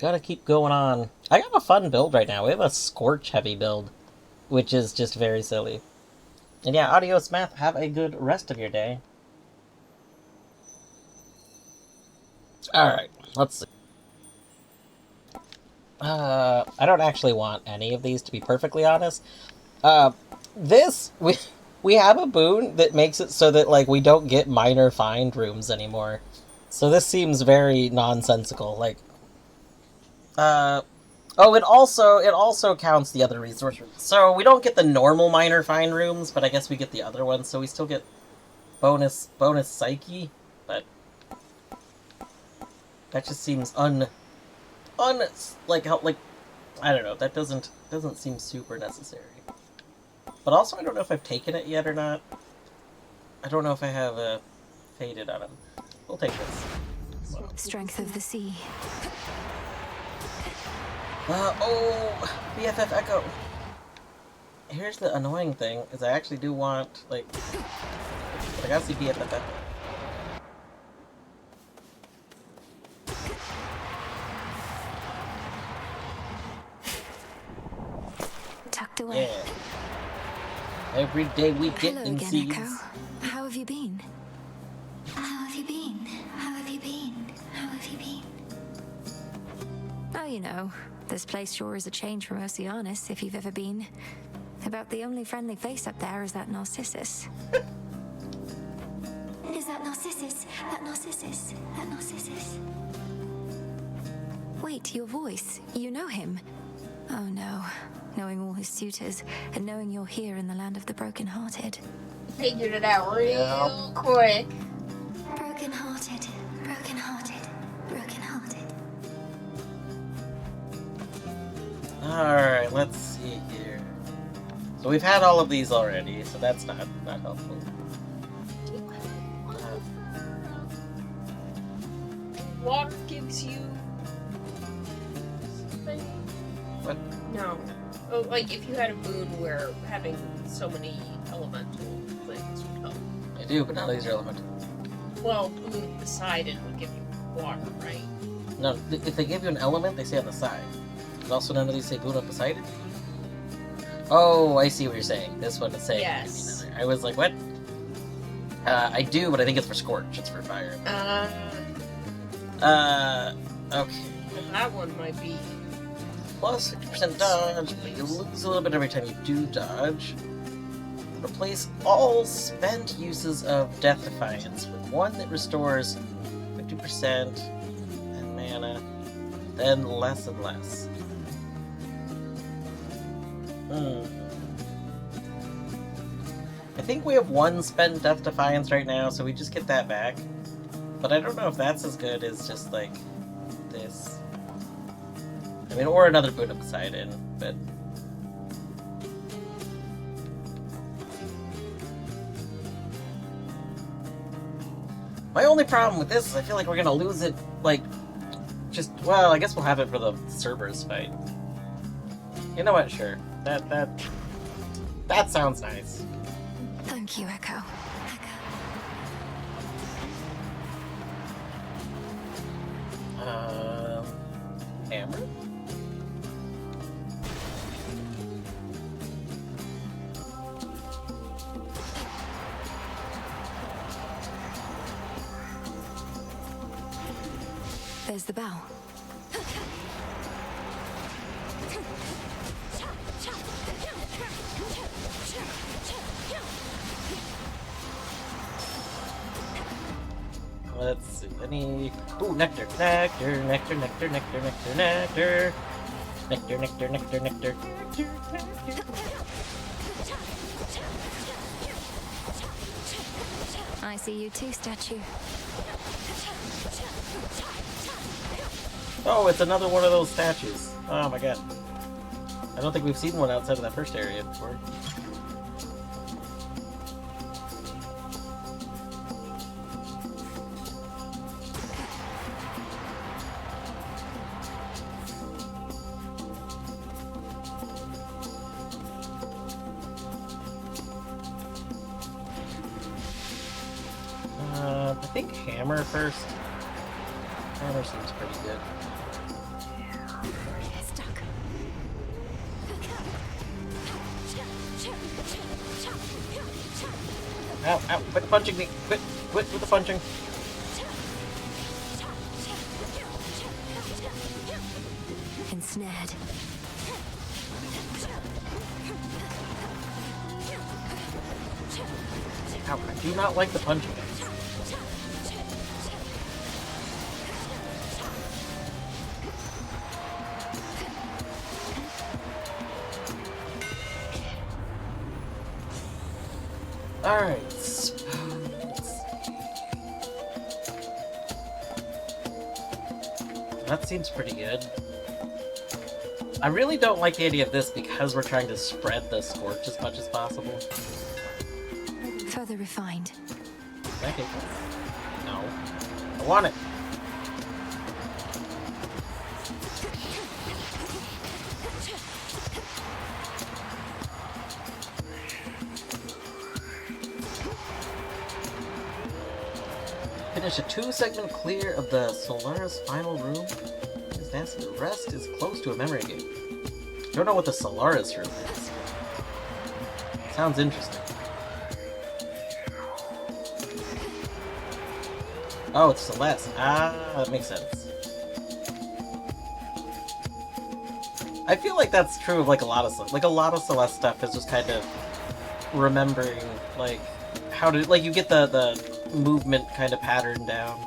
[SPEAKER 1] Gotta keep going on. I got a fun build right now. We have a Scorch heavy build, which is just very silly. And yeah, adios, Math. Have a good rest of your day. Alright, let's see. I don't actually want any of these, to be perfectly honest. We have a boon that makes it so that, like, we don't get minor find rooms anymore. So this seems very nonsensical, like... Oh, it also counts the other resource rooms. So we don't get the normal minor find rooms, but I guess we get the other ones, so we still get bonus psyche, but that just seems like I don't know, that doesn't seem super necessary. But also, I don't know if I've taken it yet or not. I don't know if I have faded on him. We'll take this.
[SPEAKER 3] Strength of the sea.
[SPEAKER 1] Oh, BFF Echo. Here's the annoying thing, is I actually do want, like, I gotta see BFF Echo.
[SPEAKER 3] Tucked away.
[SPEAKER 1] Yeah. Every day we get
[SPEAKER 3] Hello
[SPEAKER 1] in
[SPEAKER 3] again,
[SPEAKER 1] seeds.
[SPEAKER 3] Echo. How have you been?
[SPEAKER 7] How have you been? How have you been? How have you been?
[SPEAKER 3] Oh, you know, this place sure is a change from Oceanus, if you've ever been. About the only friendly face up there is that Narcissus.
[SPEAKER 7] Is that Narcissus? That Narcissus? That Narcissus?
[SPEAKER 3] Wait, your voice. You know him. Oh no. Knowing all his suitors, and knowing you're here in the land of the broken-hearted.
[SPEAKER 5] Figured it out real quick.
[SPEAKER 7] Broken-hearted. Broken-hearted. Broken-hearted.
[SPEAKER 1] Alright, let's see here. So we've had all of these already, so that's not helpful.
[SPEAKER 5] Water gives you something?
[SPEAKER 1] What?
[SPEAKER 5] No. Oh, like if you had a boon where having so many elemental things would help.
[SPEAKER 1] I do, but none of these are elemental.
[SPEAKER 5] Well, boon of Poseidon would give you water, right?
[SPEAKER 1] No, if they give you an element, they say on the side. And also none of these say Boon of Poseidon? Oh, I see what you're saying. This one is saying.
[SPEAKER 5] Yes.
[SPEAKER 1] I was like, what? I do, but I think it's for Scorch. It's for fire. Okay.
[SPEAKER 5] That one might be.
[SPEAKER 1] Plus 50% dodge, but you lose a little bit every time you do dodge. Replace all spent uses of Death Defiance with one that restores 50% and mana, then less and less. I think we have one spent Death Defiance right now, so we just get that back. But I don't know if that's as good as just, like, this. I mean, or another Boon of Poseidon, but... My only problem with this is I feel like we're gonna lose it, like, just, well, I guess we'll have it for the Cerberus fight. You know what, sure. That sounds nice.
[SPEAKER 3] Thank you, Echo.
[SPEAKER 1] Hammer?
[SPEAKER 3] There's the bell.
[SPEAKER 1] Let's see, any... Ooh, nectar, nectar, nectar, nectar, nectar, nectar, nectar. Nectar, nectar, nectar, nectar.
[SPEAKER 3] I see you too, statue.
[SPEAKER 1] Oh, it's another one of those statues. Oh my god. I don't think we've seen one outside of that first area before. I think hammer first. Hammer seems pretty good.
[SPEAKER 3] Stuck.
[SPEAKER 1] Ow, ow, quit punching me! Quit with the punching!
[SPEAKER 3] Ensnared.
[SPEAKER 1] Ow, I do not like the punching. Alright. That seems pretty good. I really don't like the idea of this because we're trying to spread the scorch as much as possible.
[SPEAKER 3] Further refined.
[SPEAKER 1] Thank you. No. I want it. Finish a 2-segment clear of the Solaris final room. The rest is close to a memory gate. Don't know what the Solaris room is. Sounds interesting. Oh, it's Celeste. Ah, that makes sense. I feel like that's true of like a lot of Celeste stuff is just kind of remembering like how to you get the movement kind of pattern down.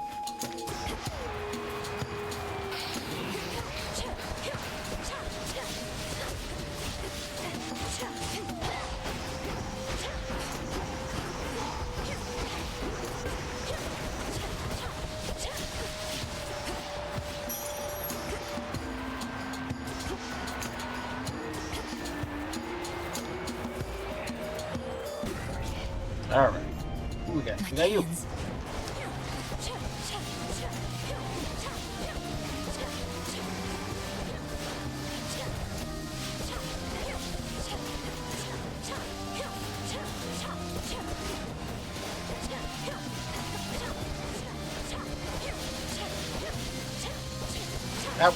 [SPEAKER 1] Alright. Who we got? We got you. Out.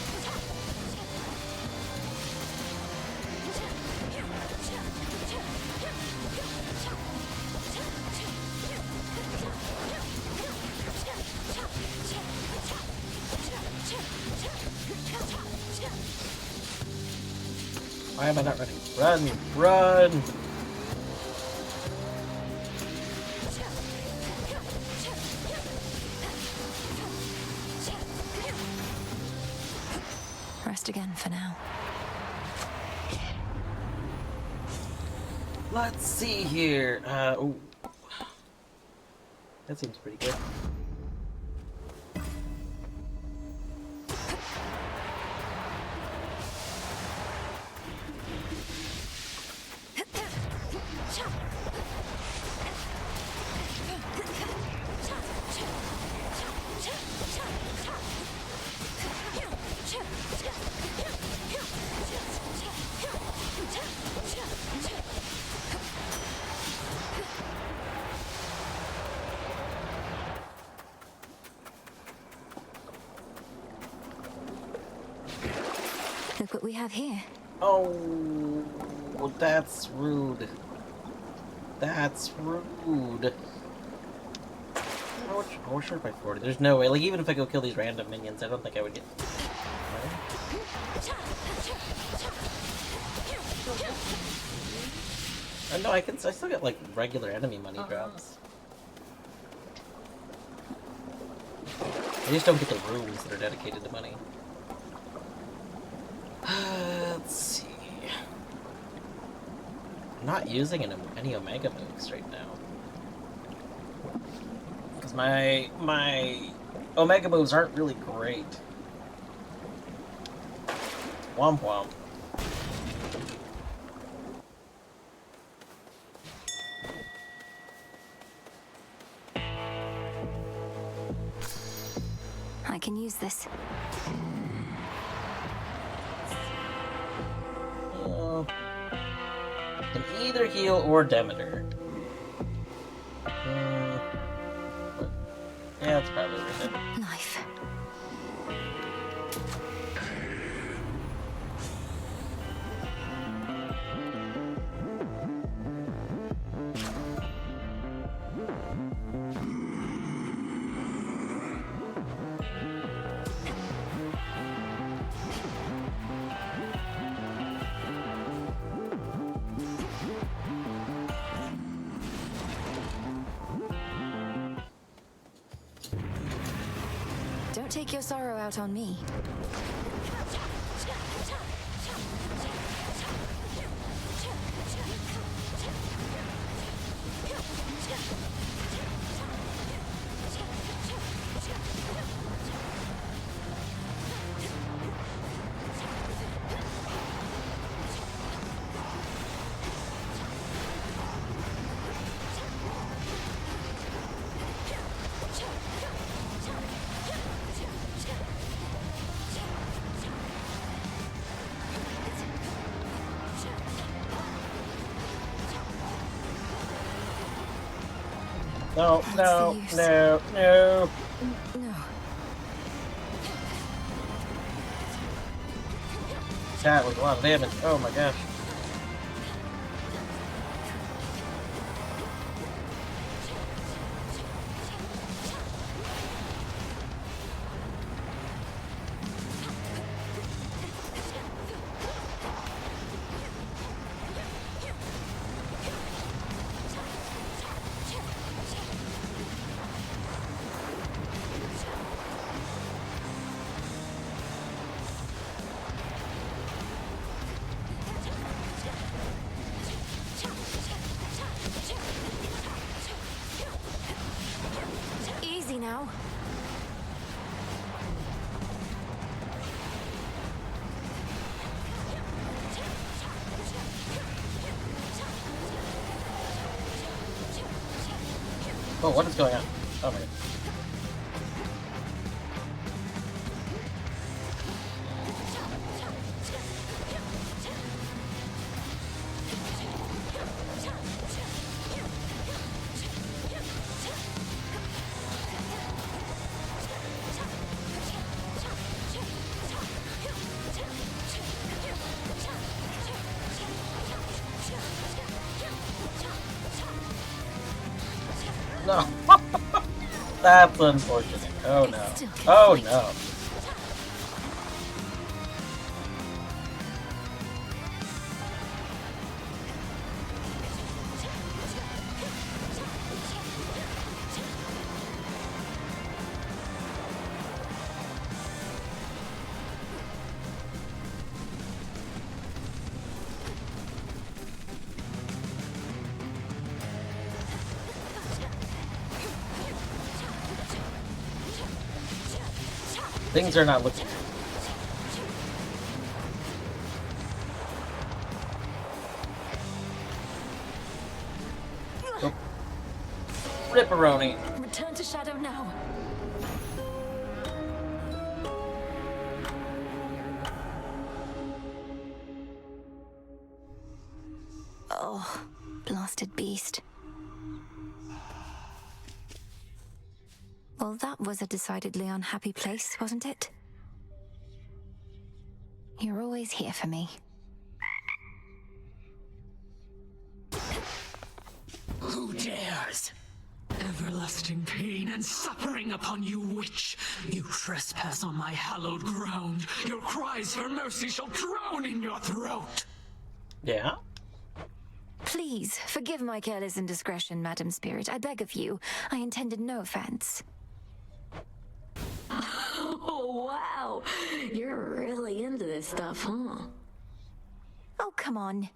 [SPEAKER 1] Why am I not running? Run! Run!
[SPEAKER 3] Rest again for now.
[SPEAKER 1] Let's see here. Ooh. That seems pretty good.
[SPEAKER 3] Look what we have here.
[SPEAKER 1] Oh, that's rude. That's rude. How much by 40? There's no way. Like, even if I go kill these random minions, I don't think I would get... No, I still get, like, regular enemy money drops. I just don't get the rooms that are dedicated to money. Let's see. I'm not using any Omega moves right now. Because my Omega moves aren't really great. Womp womp.
[SPEAKER 3] I can use this.
[SPEAKER 1] Can either heal or Demeter. Yeah, that's probably worth it.
[SPEAKER 3] Life. Don't take your sorrow out on me.
[SPEAKER 1] No, no, no, no.
[SPEAKER 3] No.
[SPEAKER 1] That was a lot of damage. Oh my gosh.
[SPEAKER 3] Easy now.
[SPEAKER 1] Oh, what is going on? Oh my god. No. That's unfortunate. Oh no. Oh no. Things are not looking good. Oh. Ripperoni.
[SPEAKER 3] Return to Shadow now. Oh, blasted beast. Well, that was a decidedly unhappy place, wasn't it? You're always here for me.
[SPEAKER 16] Who dares? Everlasting pain and suffering upon you, witch! You trespass on my hallowed ground. Your cries for mercy shall drown in your throat!
[SPEAKER 1] Yeah?
[SPEAKER 3] Please, forgive my careless indiscretion, Madam Spirit. I beg of you. I intended no offense.
[SPEAKER 15] Oh, wow. You're really into this stuff, huh?
[SPEAKER 3] Oh, come on.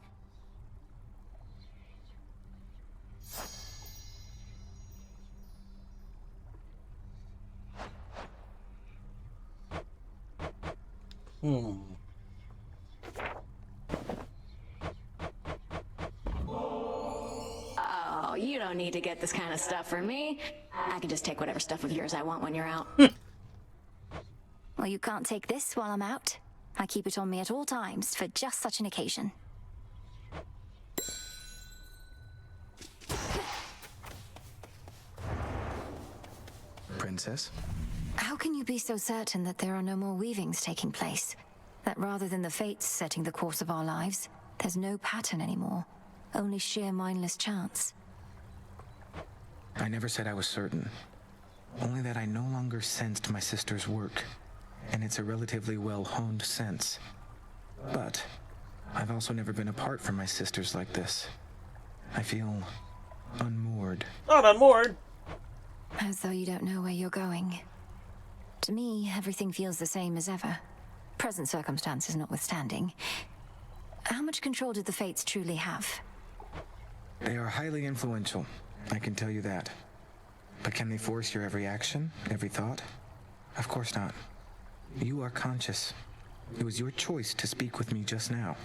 [SPEAKER 15] Oh, you don't need to get this kind of stuff from me. I can just take whatever stuff of yours I want when you're out.
[SPEAKER 3] Well, you can't take this while I'm out. I keep it on me at all times for just such an occasion.
[SPEAKER 17] Princess?
[SPEAKER 3] How can you be so certain that there are no more weavings taking place? That rather than the fates setting the course of our lives, there's no pattern anymore, only sheer mindless chance?
[SPEAKER 17] I never said I was certain. Only that I no longer sensed my sister's work, and it's a relatively well-honed sense. But I've also never been apart from my sisters like this. I feel unmoored.
[SPEAKER 1] Not unmoored!
[SPEAKER 3] As though you don't know where you're going. To me, everything feels the same as ever. Present circumstances notwithstanding. How much control did the fates truly have?
[SPEAKER 17] They are highly influential, I can tell you that. But can they force your every action, every thought? Of course not. You are conscious. It was your choice to speak with me just now.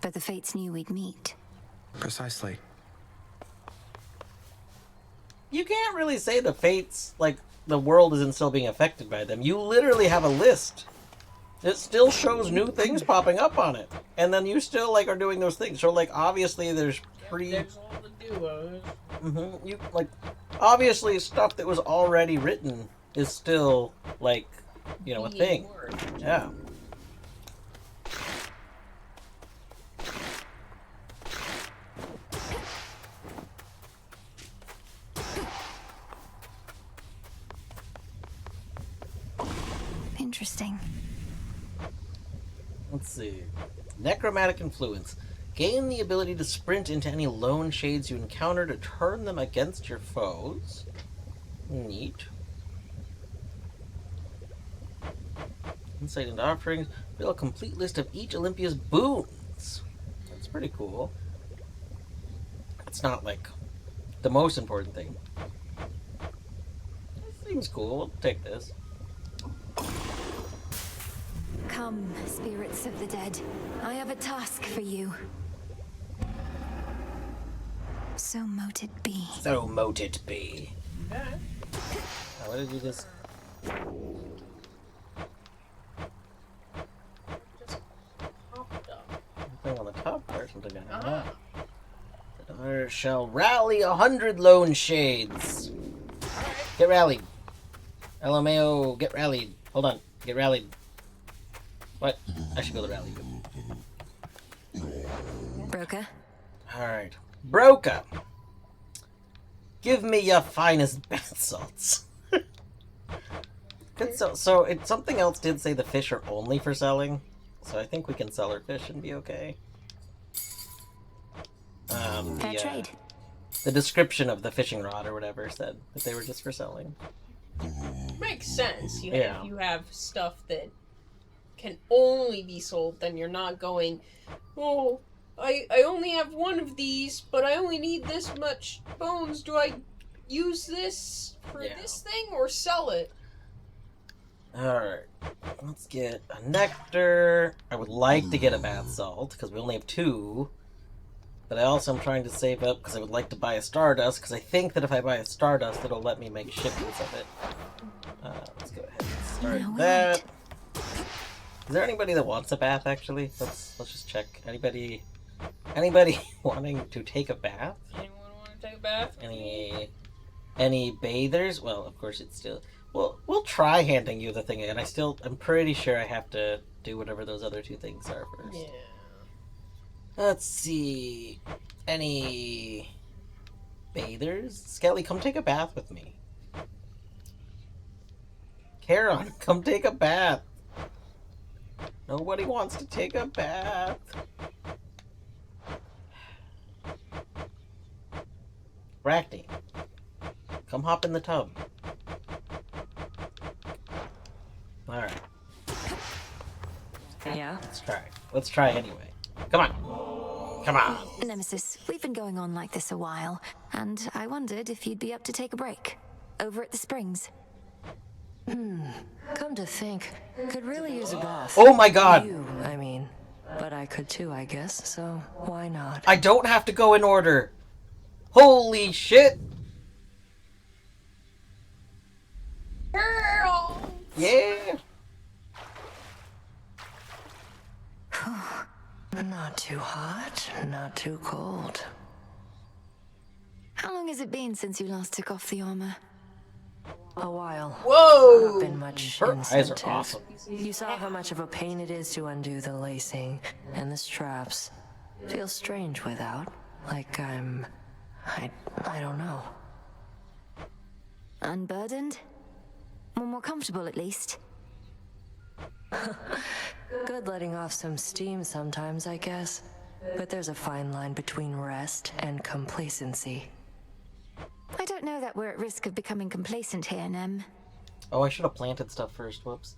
[SPEAKER 3] But the fates knew we'd meet.
[SPEAKER 17] Precisely.
[SPEAKER 1] You can't really say the fates, like, the world isn't still being affected by them. You literally have a list it still shows new things popping up on it. And then you still, like, are doing those things. So, like, obviously there's
[SPEAKER 5] There's all the duos.
[SPEAKER 1] You, like, obviously stuff that was already written is still, like, you know, a thing. Yeah.
[SPEAKER 3] Interesting.
[SPEAKER 1] Let's see. Necromantic Influence. Gain the ability to sprint into any lone shades you encounter to turn them against your foes. Neat. Insight into offerings. Build a complete list of each Olympia's boons. That's pretty cool. It's not, like, the most important thing. It seems cool. We'll take this.
[SPEAKER 3] Come, spirits of the dead. I have a task for you. So mote it be.
[SPEAKER 1] So mote it be.
[SPEAKER 5] Okay.
[SPEAKER 1] Now, what did you just...
[SPEAKER 5] Popped up.
[SPEAKER 1] Something on the top or something like that. The daughter shall rally 100 lone shades. Get rallied. LMAO, get rallied. Hold on, get rallied. What? I should be able to rally you.
[SPEAKER 3] Broca?
[SPEAKER 1] Alright. Broca! Give me your finest bath salts. Good, so something else did say the fish are only for selling, so I think we can sell our fish and be okay.
[SPEAKER 3] Fair trade.
[SPEAKER 1] The description of the fishing rod or whatever said that they were just for selling.
[SPEAKER 5] Makes sense.
[SPEAKER 1] Yeah.
[SPEAKER 5] If you have stuff that can only be sold, then you're not going, oh, I only have one of these, but I only need this much bones. Do I use this for this thing or sell it?
[SPEAKER 1] Alright, let's get a nectar. I would like to get a bath salt, because we only have 2. But I also am trying to save up, because I would like to buy a stardust, because I think that if I buy a stardust, it'll let me make shipments of it. Let's go ahead and start that. Is there anybody that wants a bath, actually? Let's just check. Anybody wanting to take a bath?
[SPEAKER 5] Anyone want to take a bath?
[SPEAKER 1] Any bathers? Well, of course it's still... We'll try handing you the thing again. I'm pretty sure I have to do whatever those other 2 things are first.
[SPEAKER 5] Yeah.
[SPEAKER 1] Let's see... Any... bathers? Skelly, come take a bath with me. Charon, come take a bath. Nobody wants to take a bath. Rachni, come hop in the tub. Alright.
[SPEAKER 3] Yeah?
[SPEAKER 1] Let's try anyway. Come on. Come on.
[SPEAKER 3] Nemesis, we've been going on like this a while, and I wondered if you'd be up to take a break. Over at the Springs.
[SPEAKER 18] Come to think, could really use a bath.
[SPEAKER 1] Oh my god!
[SPEAKER 18] You, I mean. But I could too, I guess, so why not?
[SPEAKER 1] I don't have to go in order! Holy shit!
[SPEAKER 5] Girl!
[SPEAKER 1] Yeah!
[SPEAKER 18] Not too hot, not too cold.
[SPEAKER 3] How long has it been since you last took off the armor?
[SPEAKER 18] A while.
[SPEAKER 5] Whoa!
[SPEAKER 18] Not been much
[SPEAKER 1] Her eyes are
[SPEAKER 18] incentive.
[SPEAKER 1] awesome.
[SPEAKER 18] You saw how much of a pain it is to undo the lacing and the straps. Feels strange without. Like I don't know.
[SPEAKER 3] Unburdened? Or more comfortable, at least?
[SPEAKER 18] Good letting off some steam sometimes, I guess. But there's a fine line between rest and complacency.
[SPEAKER 3] I don't know that we're at risk of becoming complacent here, Nem.
[SPEAKER 1] Oh, I should have planted stuff first. Whoops.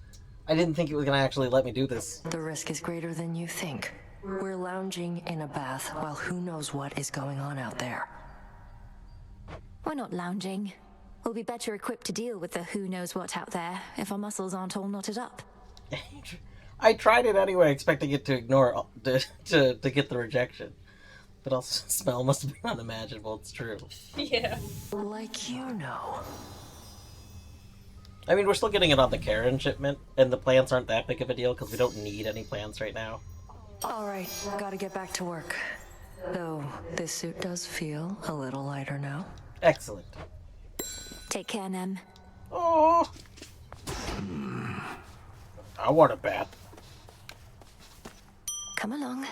[SPEAKER 1] I didn't think it was gonna actually let me do this.
[SPEAKER 18] The risk is greater than you think. We're lounging in a bath while who knows what is going on out there.
[SPEAKER 3] We're not lounging. We'll be better equipped to deal with the who knows what out there if our muscles aren't all knotted up.
[SPEAKER 1] I tried it anyway, expecting it to ignore to get the rejection. But also, smell must have been unimaginable. It's true.
[SPEAKER 5] Yeah.
[SPEAKER 18] Like you know.
[SPEAKER 1] I mean, we're still getting it on the Karen shipment, and the plants aren't that big of a deal because we don't need any plants right now.
[SPEAKER 18] Alright, gotta get back to work. Though, this suit does feel a little lighter now.
[SPEAKER 1] Excellent.
[SPEAKER 3] Take care, Nem.
[SPEAKER 1] Oh. I want a bath.
[SPEAKER 3] Come along.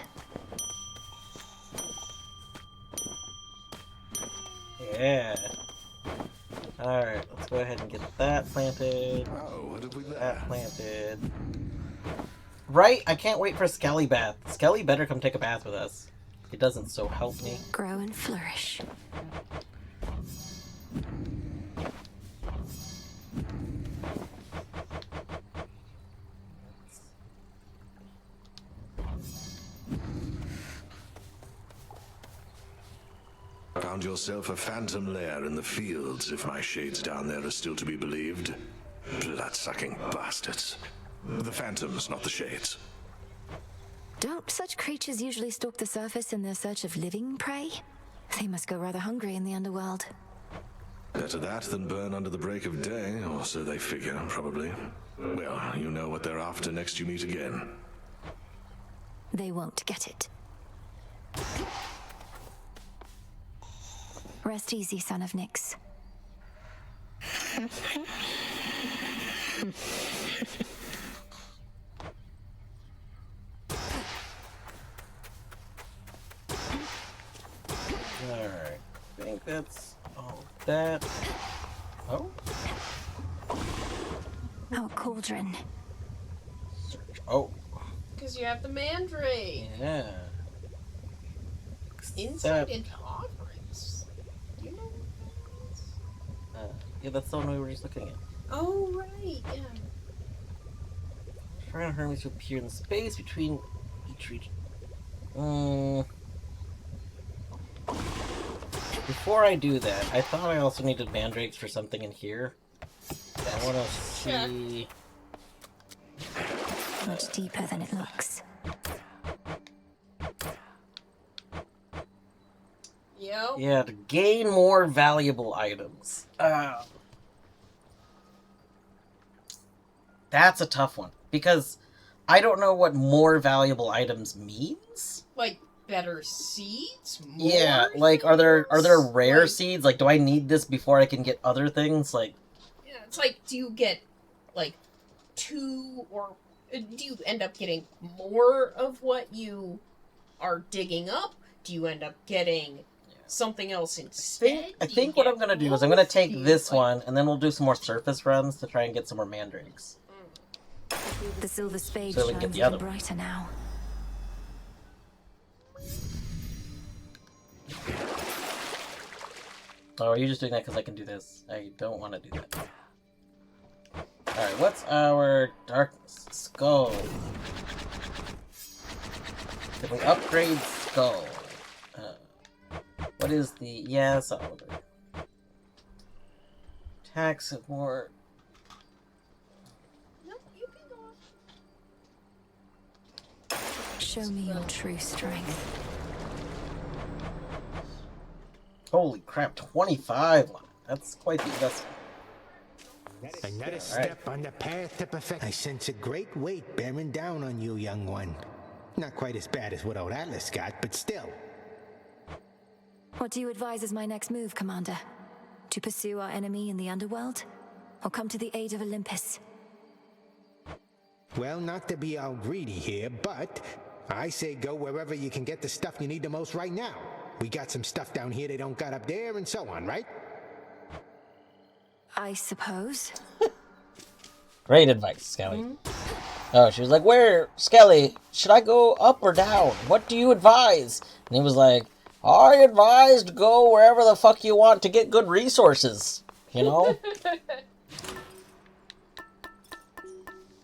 [SPEAKER 1] Yeah. Alright, let's go ahead and get that planted.
[SPEAKER 9] Oh, what have we there?
[SPEAKER 1] That planted. Right? I can't wait for Skelly bath. Skelly better come take a bath with us. If he doesn't, so help me.
[SPEAKER 3] Grow and flourish.
[SPEAKER 9] Found yourself a phantom lair in the fields, if my shades down there are still to be believed. Blood-sucking bastards. The phantoms, not the shades.
[SPEAKER 3] Don't such creatures usually stalk the surface in their search of living prey? They must go rather hungry in the underworld.
[SPEAKER 9] Better that than burn under the break of day, or so they figure, probably. Well, you know what they're after next you meet again.
[SPEAKER 3] They won't get it. Rest easy, son of Nyx.
[SPEAKER 1] Alright. I think that's all that. Oh?
[SPEAKER 3] Oh, cauldron.
[SPEAKER 1] Oh.
[SPEAKER 5] Because you have the mandrake.
[SPEAKER 1] Yeah.
[SPEAKER 5] Inside into offerings. Do you know what that is?
[SPEAKER 1] Yeah, that's the one we were just looking at.
[SPEAKER 5] Oh, right, yeah.
[SPEAKER 1] Shrine of Hermes to appear in the space between each region. Before I do that, I thought I also needed mandrakes for something in here. I want to see...
[SPEAKER 3] Much deeper than it looks.
[SPEAKER 5] Yep.
[SPEAKER 1] Yeah, to gain more valuable items. That's a tough one, because I don't know what more valuable items means.
[SPEAKER 5] Like better seeds? More
[SPEAKER 1] Yeah, like are there rare
[SPEAKER 5] like,
[SPEAKER 1] seeds? Like, do I need this before I can get other things? Like,
[SPEAKER 5] yeah, it's like, do you get like 2 or do you end up getting more of what you are digging up? Do you end up getting something else instead?
[SPEAKER 1] I think what I'm gonna do is I'm gonna take this one, and then we'll do some more surface runs to try and get some more mandrakes.
[SPEAKER 3] The silver spade
[SPEAKER 1] So we can get
[SPEAKER 3] shines
[SPEAKER 1] the
[SPEAKER 3] even
[SPEAKER 1] other one.
[SPEAKER 3] brighter now.
[SPEAKER 1] Oh, are you just doing that because I can do this? I don't want to do that. Alright, what's our darkness? Skull. Can we upgrade skull? What is the... Yeah, that's all of it. Attacks of more...
[SPEAKER 3] Show me your true strength.
[SPEAKER 1] Holy crap, 25 on it. That's quite the investment.
[SPEAKER 2] Another step on the path to perfection. I sense a great weight bearing down on you, young one. Not quite as bad as what old Atlas got, but still.
[SPEAKER 3] What do you advise as my next move, Commander? To pursue our enemy in the underworld? Or come to the aid of Olympus?
[SPEAKER 2] Well, not to be all greedy here, but I say go wherever you can get the stuff you need the most right now. We got some stuff down here they don't got up there and so on, right?
[SPEAKER 3] I suppose.
[SPEAKER 1] Great advice, Skelly. Oh, she was like, where, Skelly, should I go up or down? What do you advise? And he was like, I advise to go wherever the fuck you want to get good resources. You know?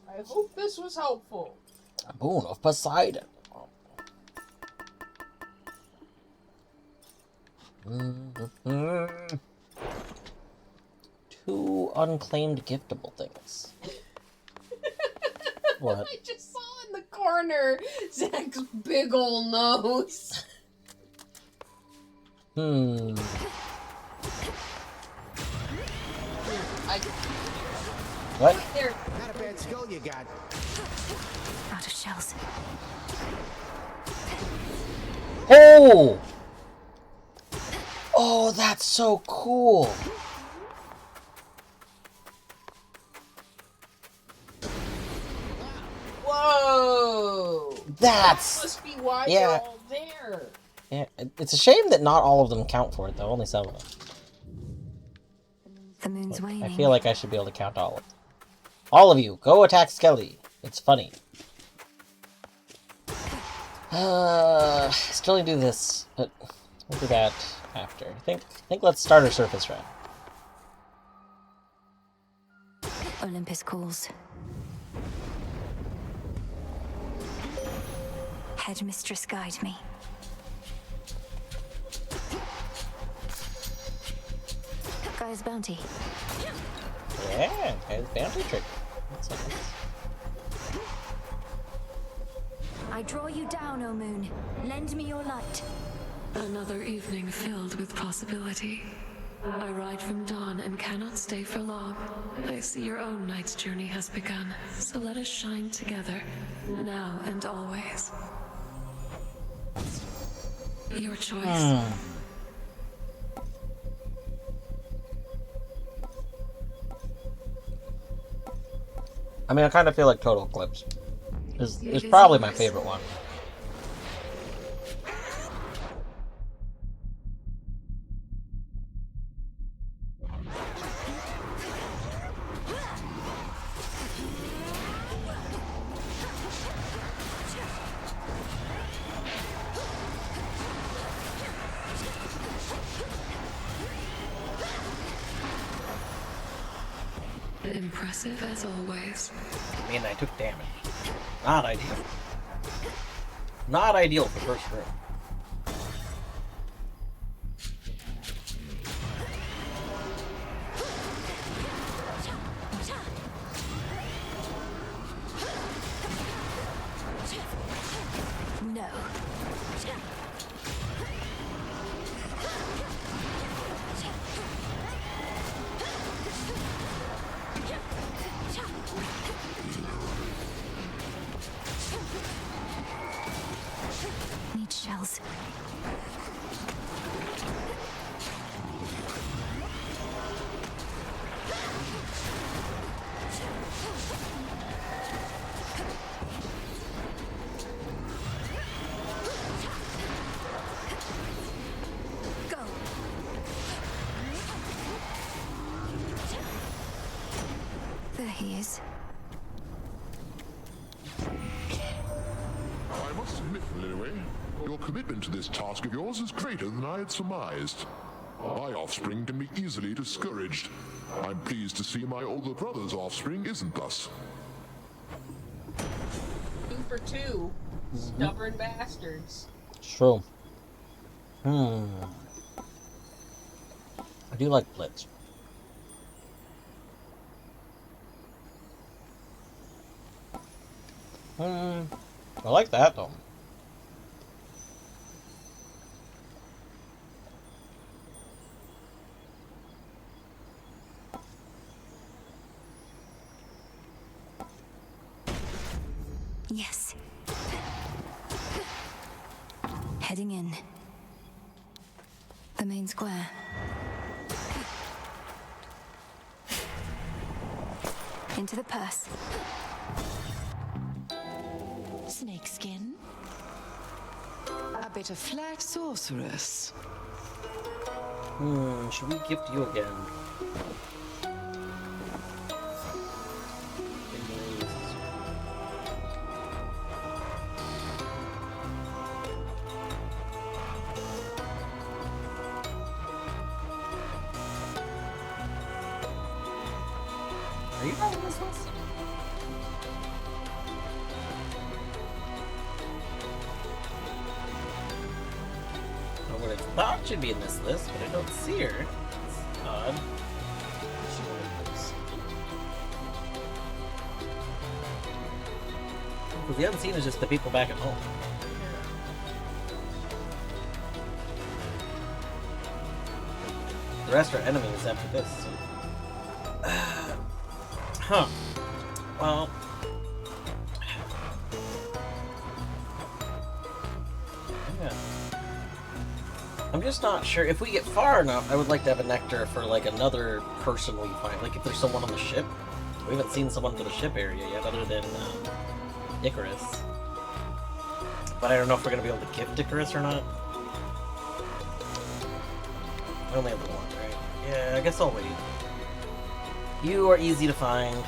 [SPEAKER 5] I hope this was helpful.
[SPEAKER 1] A boon of Poseidon. Two unclaimed giftable things. What?
[SPEAKER 5] I just saw in the corner Zach's big ol' nose.
[SPEAKER 1] What?
[SPEAKER 5] There.
[SPEAKER 2] Not a bad skull you got.
[SPEAKER 3] Out of shells.
[SPEAKER 1] Oh! Oh, that's so cool.
[SPEAKER 5] Whoa!
[SPEAKER 1] That's...
[SPEAKER 5] That must be why
[SPEAKER 1] yeah.
[SPEAKER 5] they're all there.
[SPEAKER 1] Yeah, it's a shame that not all of them count for it, though. Only some of them.
[SPEAKER 3] The moon's waning.
[SPEAKER 1] I feel like I should be able to count all of them. All of you, go attack Skelly. It's funny. Still need to do this, but we'll do that after. I think let's start our surface round.
[SPEAKER 3] Olympus calls. Headmistress, guide me. Gaia's bounty.
[SPEAKER 1] Yeah, Gaia's bounty trick. That's nice.
[SPEAKER 3] I draw you down, O moon. Lend me your light.
[SPEAKER 6] Another evening filled with possibility. I ride from dawn and cannot stay for long. I see your own night's journey has begun, so let us shine together, now and always. Your choice.
[SPEAKER 1] I mean, I kind of feel like Total Eclipse is probably my favorite one.
[SPEAKER 6] Impressive as always.
[SPEAKER 1] I mean, I took damage. Not ideal. Not ideal for first room.
[SPEAKER 3] No. Need shells. Go. There he is.
[SPEAKER 11] I must admit, Lilyway, your commitment to this task of yours is greater than I had surmised. My offspring can be easily discouraged. I'm pleased to see my older brother's offspring isn't thus.
[SPEAKER 5] 2 for 2. Stubborn bastards.
[SPEAKER 1] It's true. I do like Blitz. I like that though.
[SPEAKER 3] Yes. Heading in. The main square. Into the purse.
[SPEAKER 19] Snakeskin. A bit of flat sorceress.
[SPEAKER 1] Should we gift you again? Are you not in this list? I would have thought she'd be in this list, but I don't see her. It's odd. She wanted this. Because the unseen is just the people back at home. The rest are enemies after this. So. Huh. Well... Yeah. I'm just not sure. If we get far enough, I would like to have a nectar for, like, another person we find. Like, if there's someone on the ship. We haven't seen someone to the ship area yet, other than, Icarus. But I don't know if we're gonna be able to gift Icarus or not. I only have the one, right? Yeah, I guess I'll wait. You are easy to find.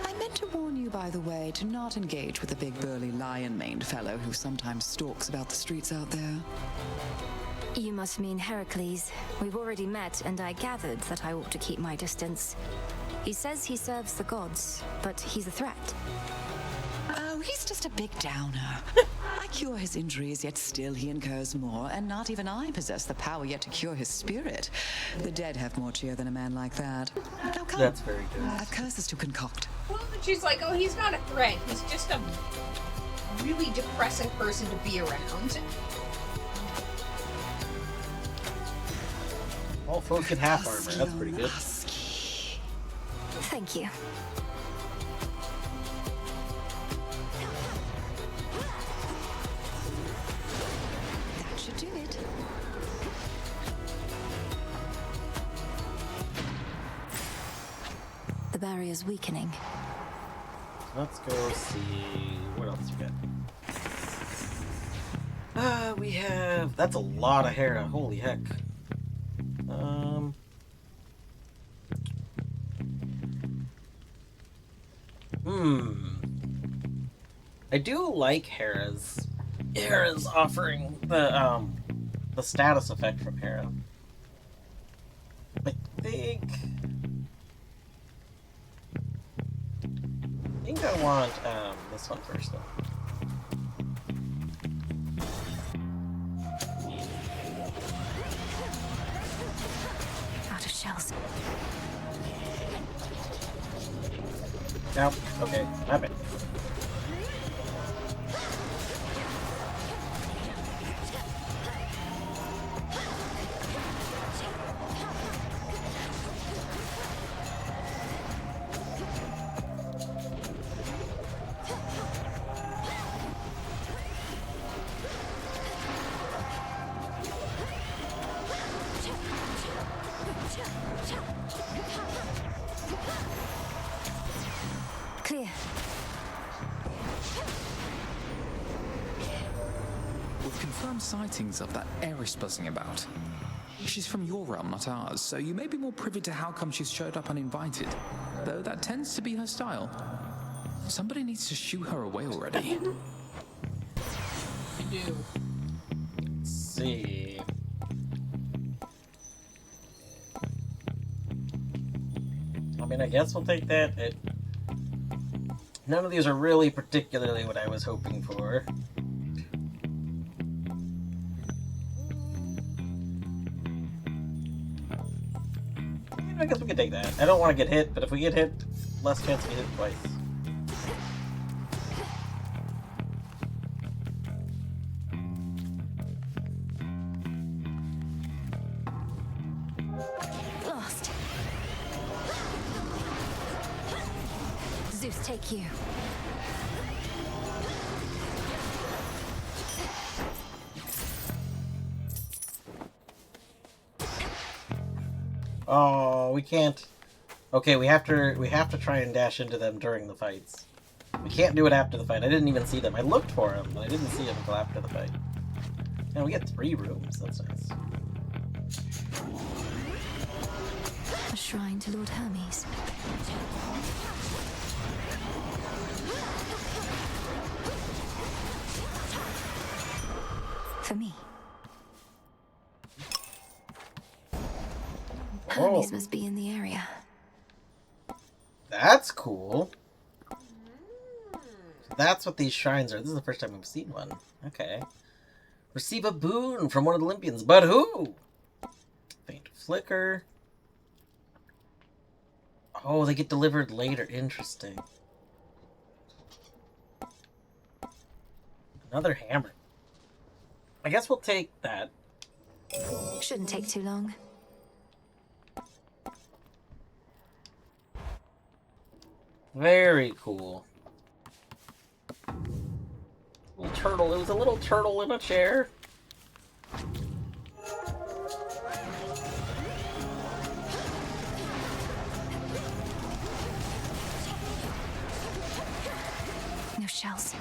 [SPEAKER 19] I meant to warn you, by the way, to not engage with the big burly lion-maned fellow who sometimes stalks about the streets out there.
[SPEAKER 3] You must mean Heracles. We've already met, and I gathered that I ought to keep my distance. He says he serves the gods, but he's a threat.
[SPEAKER 19] Oh, he's just a big downer. I cure his injuries, yet still he incurs more, and not even I possess the power yet to cure his spirit. The dead have more cheer than a man like that. Now come.
[SPEAKER 1] That's very good.
[SPEAKER 19] I have curses to concoct.
[SPEAKER 5] Well, she's like, oh, he's not a threat. He's just a really depressing person to be around.
[SPEAKER 1] Well, folks get half armor. That's pretty good.
[SPEAKER 3] Thank you.
[SPEAKER 19] That should do it.
[SPEAKER 3] The barrier's weakening.
[SPEAKER 1] Let's go see what else we got. We have... That's a lot of Hera. Holy heck. I do like Hera's offering the status effect from Hera. I think I want this one first though.
[SPEAKER 3] Out of shells.
[SPEAKER 1] No, okay, my bad.
[SPEAKER 3] Clear.
[SPEAKER 20] We've confirmed sightings of that Eris buzzing about. She's from your realm, not ours, so you may be more privy to how come she's showed up uninvited. Though that tends to be her style. Somebody needs to shoo her away already.
[SPEAKER 5] I do.
[SPEAKER 1] Let's see. I mean, I guess we'll take that. None of these are really particularly what I was hoping for. I guess we can take that. I don't want to get hit, but if we get hit, less chance to get hit twice.
[SPEAKER 3] Lost. Zeus, take you.
[SPEAKER 1] Oh, we can't. Okay, we have to try and dash into them during the fights. We can't do it after the fight. I didn't even see them. I looked for them, but I didn't see them until after the fight. And we get 3 rooms. That's nice.
[SPEAKER 3] A shrine to Lord Hermes. For me. Hermes must be in the area.
[SPEAKER 1] That's cool. That's what these shrines are. This is the first time we've seen one. Okay. Receive a boon from one of the Olympians. But who? Faint flicker. Oh, they get delivered later. Interesting. Another hammer. I guess we'll take that.
[SPEAKER 3] Shouldn't take too long.
[SPEAKER 1] Very cool. Little turtle. It was a little turtle in a chair.
[SPEAKER 3] No shells.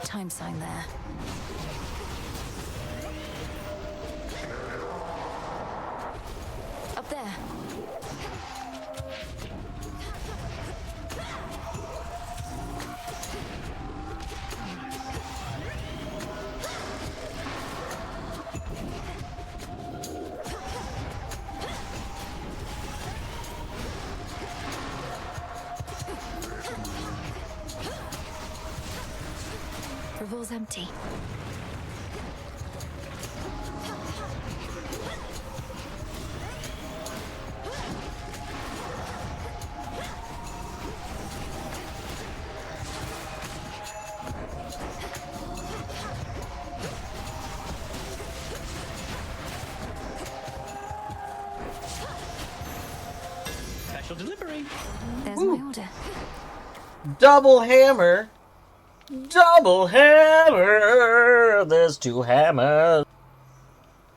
[SPEAKER 3] Time sign there. Up there. Revol's empty.
[SPEAKER 13] Special delivery.
[SPEAKER 3] There's my order.
[SPEAKER 1] Double hammer. Double hammer. There's two hammers.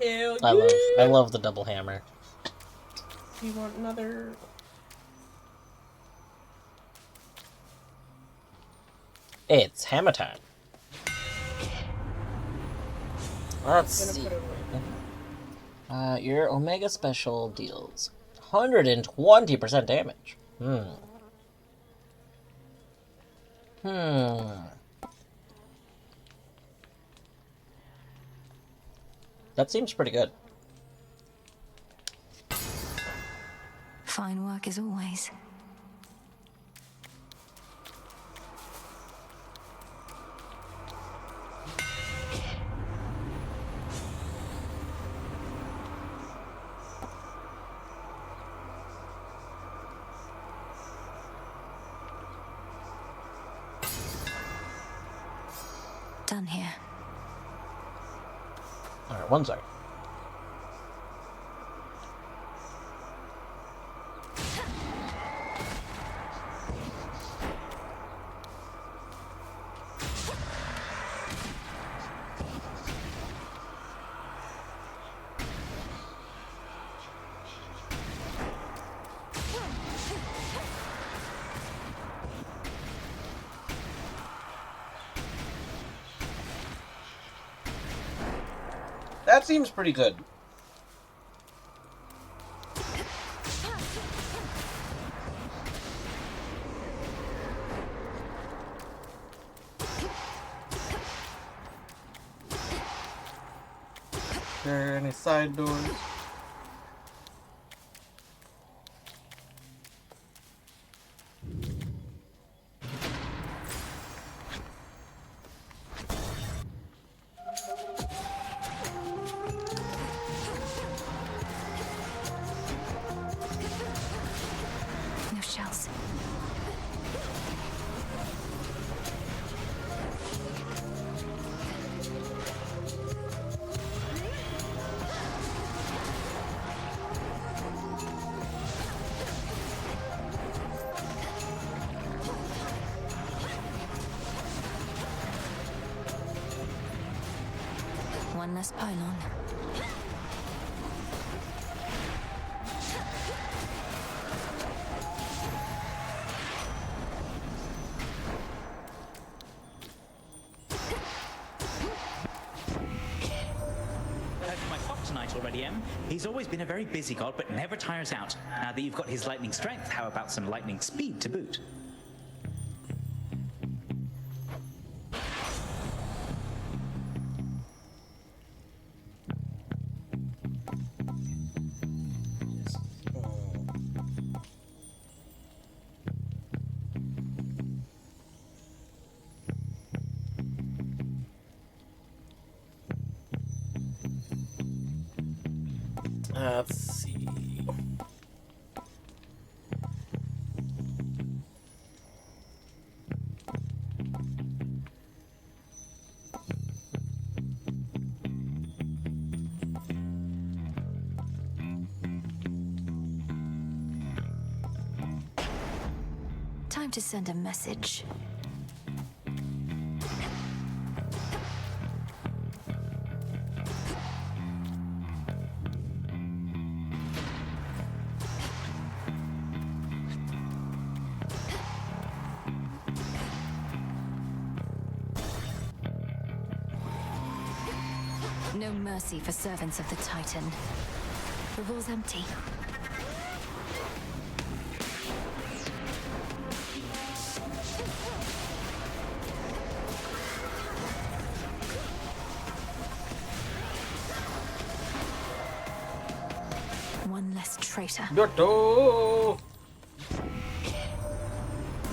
[SPEAKER 5] Hell
[SPEAKER 1] I
[SPEAKER 5] yeah.
[SPEAKER 1] love the double hammer.
[SPEAKER 5] You want another?
[SPEAKER 1] It's hammer time. Let's see. Your Omega Special deals 120% damage. That seems pretty good.
[SPEAKER 3] Fine work as always. Done here.
[SPEAKER 1] Alright, one sec. That seems pretty good. There any side doors?
[SPEAKER 3] No shells. One less pylon.
[SPEAKER 13] Heard from my clock tonight already, Em. He's always been a very busy god, but never tires out. Now that you've got his lightning strength, how about some lightning speed to boot?
[SPEAKER 1] Let's see.
[SPEAKER 3] Time to send a message. No mercy for servants of the Titan. The hall's empty. One less traitor.
[SPEAKER 1] Byorto!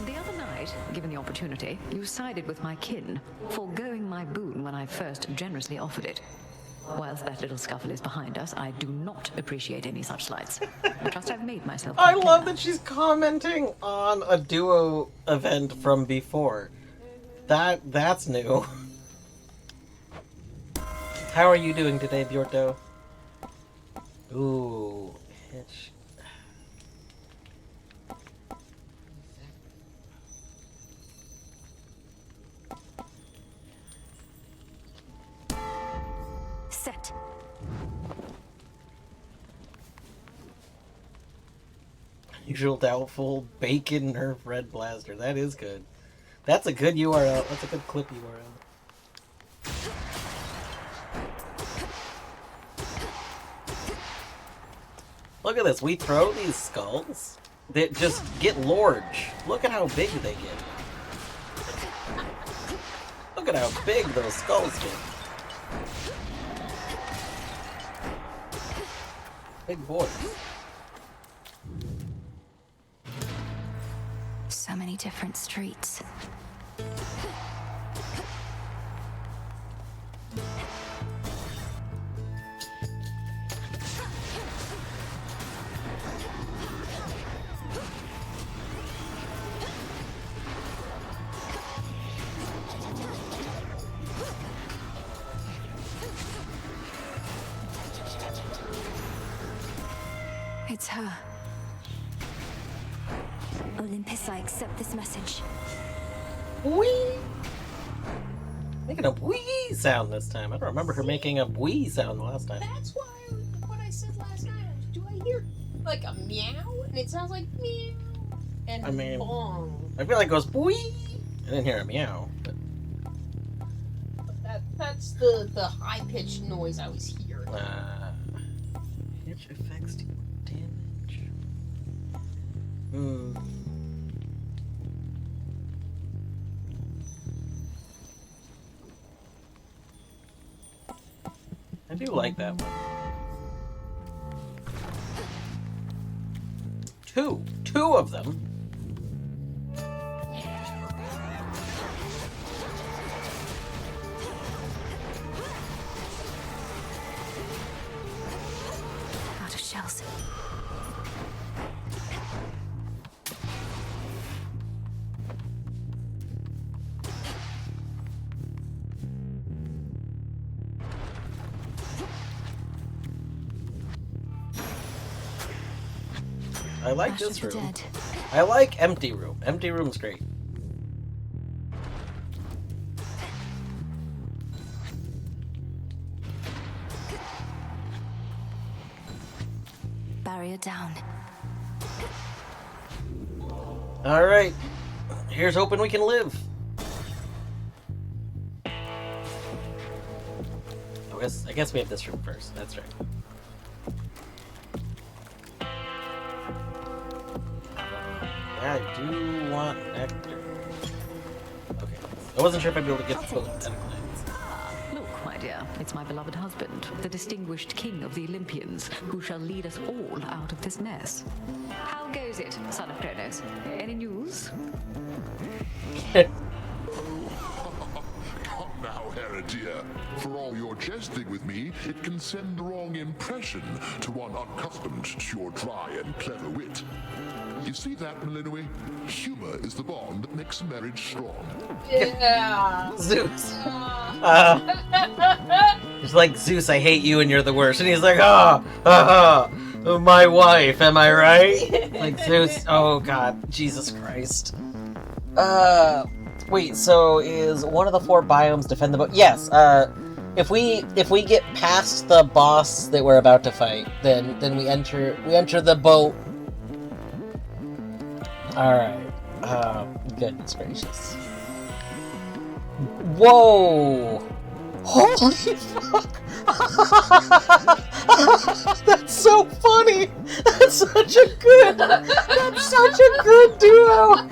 [SPEAKER 21] The other night, given the opportunity, you sided with my kin, foregoing my boon when I first generously offered it. Whilst that little scuffle is behind us, I do not appreciate any such slights. I trust I've made myself
[SPEAKER 1] I
[SPEAKER 21] quite
[SPEAKER 1] love
[SPEAKER 21] clear.
[SPEAKER 1] that she's commenting on a duo event from before. That's new. How are you doing today, Byorto? Ooh, Hitch.
[SPEAKER 3] Set.
[SPEAKER 1] Usual doubtful bacon nerf red blaster. That is good. That's a good URL. That's a good clip URL. Look at this. We throw these skulls that just get large. Look at how big they get. Look at how big those skulls get. Big boys.
[SPEAKER 3] So many different streets. It's her. Olympus, I accept this message.
[SPEAKER 1] Whee! Making a wee sound this time. I don't remember her making a wee sound the last time.
[SPEAKER 5] That's why what I said last night. Do I hear like a meow? And it sounds like meow. And
[SPEAKER 1] I mean,
[SPEAKER 5] bong.
[SPEAKER 1] I feel like it goes wee. I didn't hear a meow. But
[SPEAKER 5] That's the high pitched noise I was hearing.
[SPEAKER 1] Hitch affects damage. I do like that one. Two of them.
[SPEAKER 3] Out of shells.
[SPEAKER 1] I like
[SPEAKER 3] Ash
[SPEAKER 1] this
[SPEAKER 3] of the
[SPEAKER 1] room.
[SPEAKER 3] dead.
[SPEAKER 1] I like empty room. Empty room's great.
[SPEAKER 3] Barrier down.
[SPEAKER 1] All right. Here's hoping we can live. I guess we have this room first. That's right. I do want nectar. Okay. I wasn't sure if I'd be able to get both at a glance.
[SPEAKER 21] Look, my dear, it's my beloved husband, the distinguished king of the Olympians, who shall lead us all out of this mess. How goes it, son of Kronos? Any news?
[SPEAKER 11] Come now, Heredia. For all your jesting with me, It can send the wrong impression to one accustomed to your dry and clever wit. You see that, Melinoi? Humor is the bond that makes a marriage strong.
[SPEAKER 5] Yeah.
[SPEAKER 1] Zeus. It's like, Zeus, I hate you and you're the worst. And he's like, my wife, am I right? Like, Zeus, oh god, Jesus Christ. Wait, so is one of the 4 biomes defend the boat? Yes, if we get past the boss that we're about to fight, then we enter the boat. Alright. Goodness gracious. Whoa! Holy fuck! That's so funny! That's such a good duo!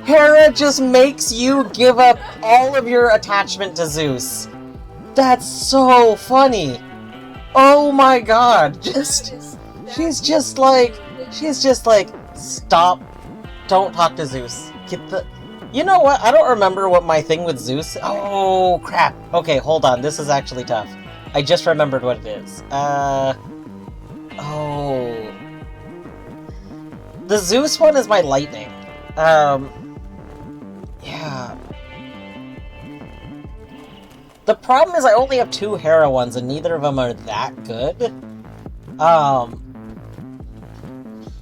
[SPEAKER 1] Hera just makes you give up all of your attachment to Zeus. That's so funny! Oh my god! She's just like, stop. Don't talk to Zeus. Get the... You know what? I don't remember what my thing with Zeus... Oh, crap. Okay, hold on. This is actually tough. I just remembered what it is. Oh... The Zeus one is my lightning. Yeah. The problem is I only have 2 Hera ones, and neither of them are that good.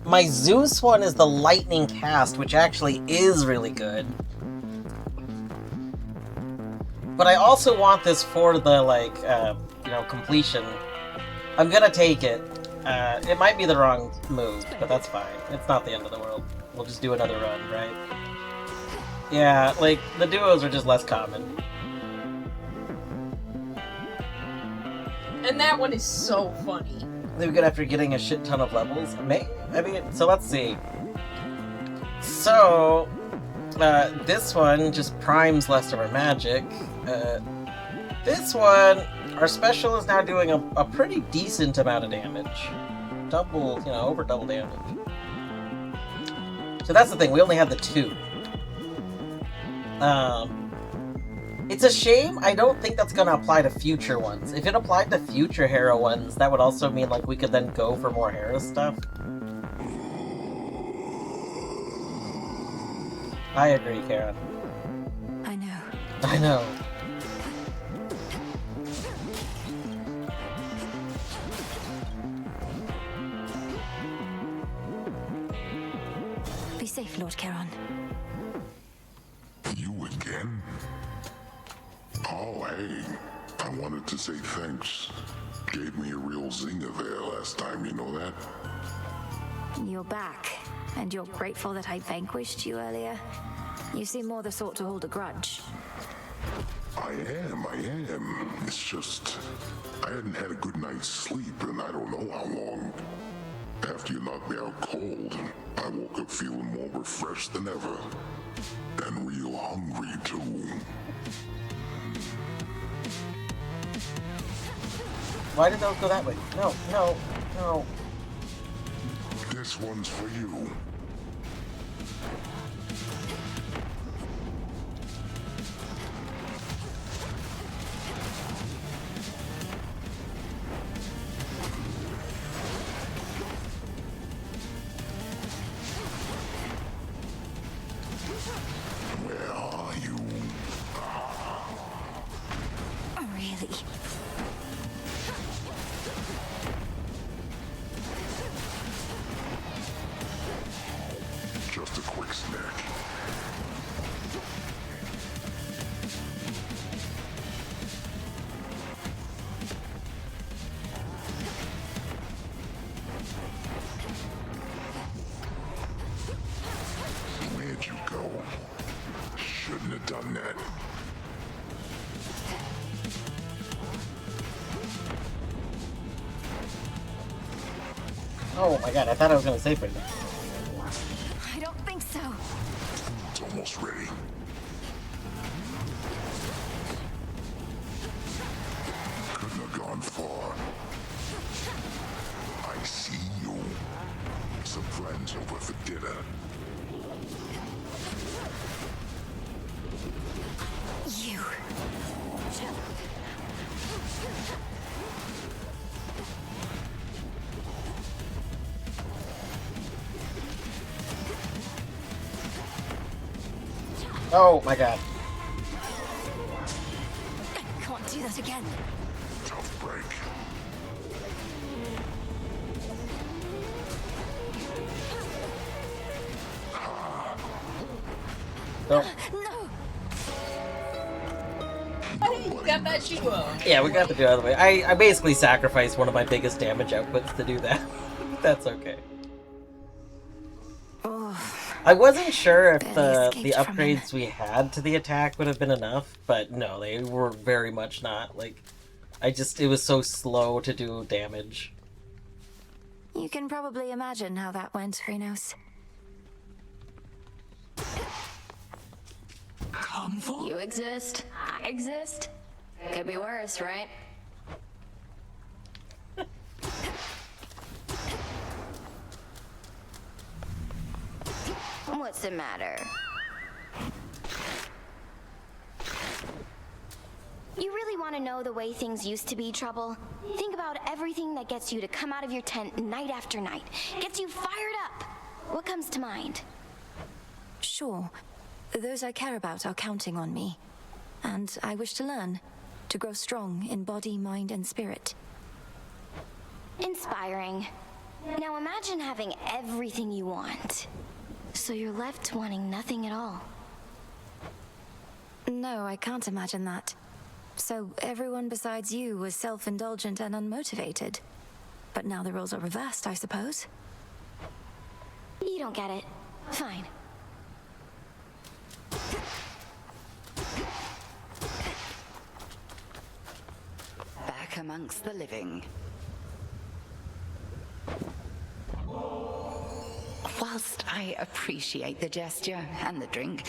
[SPEAKER 1] My Zeus one is the lightning cast, which actually is really good. But I also want this for the, like, completion. I'm gonna take it. It might be the wrong move, but that's fine. It's not the end of the world. We'll just do another run, right? Yeah, like, the duos are just less common.
[SPEAKER 5] And that one is so funny.
[SPEAKER 1] They would get after getting a shit ton of levels. So let's see. So, this one just primes less of our magic. This one, our special is now doing a pretty decent amount of damage. Over double damage. So that's the thing, we only have the 2. It's a shame, I don't think that's gonna apply to future ones. If it applied to future Hera ones, that would also mean, like, we could then go for more Hera stuff. I agree, Karen.
[SPEAKER 3] I know.
[SPEAKER 1] I know.
[SPEAKER 3] Be safe, Lord Charon.
[SPEAKER 11] You again? Oh, hey. I wanted to say thanks. Gave me a real zinger there last time, you know that?
[SPEAKER 3] You're back, and you're grateful that I vanquished you earlier? You seem more the sort to hold a grudge.
[SPEAKER 11] I am. It's just... I hadn't had a good night's sleep in I don't know how long. After you knocked me out cold, I woke up feeling more refreshed than ever. And real hungry, too.
[SPEAKER 1] Why did those go that way? No.
[SPEAKER 11] This one's for you. Where are you?
[SPEAKER 3] Really?
[SPEAKER 11] Just a quick snack. Where'd you go? Shouldn't have done that.
[SPEAKER 1] Oh my god, I thought I was gonna save for that.
[SPEAKER 3] I don't think so.
[SPEAKER 11] It's almost ready. Couldn't have gone far. I see you. Some friends over for dinner.
[SPEAKER 3] You.
[SPEAKER 1] Oh my god.
[SPEAKER 3] Can't do that again.
[SPEAKER 11] Tough break.
[SPEAKER 1] Oh.
[SPEAKER 3] No.
[SPEAKER 5] Hey, you got that duo.
[SPEAKER 1] Yeah, we got the duo out of the way. I basically sacrificed one of my biggest damage outputs to do that. That's okay. I wasn't sure if the upgrades we had to the attack would have been enough, but no, they were very much not. Like, it was so slow to do damage.
[SPEAKER 3] You can probably imagine how that went, Krenos.
[SPEAKER 15] You exist. I exist. Could be worse, right?
[SPEAKER 7] What's the matter? You really want to know the way things used to be, Trouble? Think about everything that gets you to come out of your tent night after night. Gets you fired up. What comes to mind?
[SPEAKER 3] Sure. Those I care about are counting on me. And I wish to learn. To grow strong in body, mind, and spirit.
[SPEAKER 7] Inspiring. Now imagine having everything you want. So you're left wanting nothing at all.
[SPEAKER 3] No, I can't imagine that. So everyone besides you was self-indulgent and unmotivated. But now the roles are reversed, I suppose.
[SPEAKER 7] You don't get it. Fine.
[SPEAKER 12] Back amongst the living. Whilst I appreciate the gesture and the drink,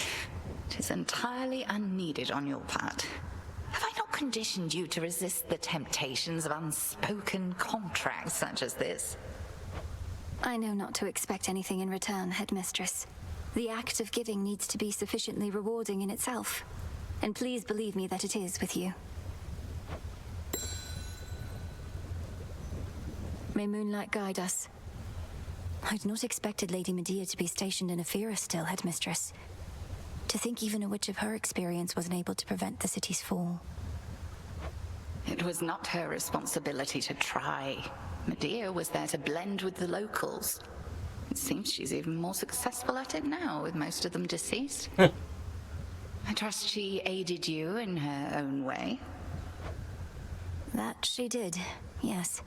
[SPEAKER 12] it is entirely unneeded on your part. Have I not conditioned you to resist the temptations of unspoken contracts such as this?
[SPEAKER 3] I know not to expect anything in return, Headmistress. The act of giving needs to be sufficiently rewarding in itself. And please believe me that it is with you. May moonlight guide us. I'd not expected Lady Medea to be stationed in Ephira still, Headmistress. To think even a witch of her experience wasn't able to prevent the city's fall.
[SPEAKER 12] It was not her responsibility to try. Medea was there to blend with the locals. It seems she's even more successful at it now, with most of them deceased. I trust she aided you in her own way.
[SPEAKER 3] That she did, yes.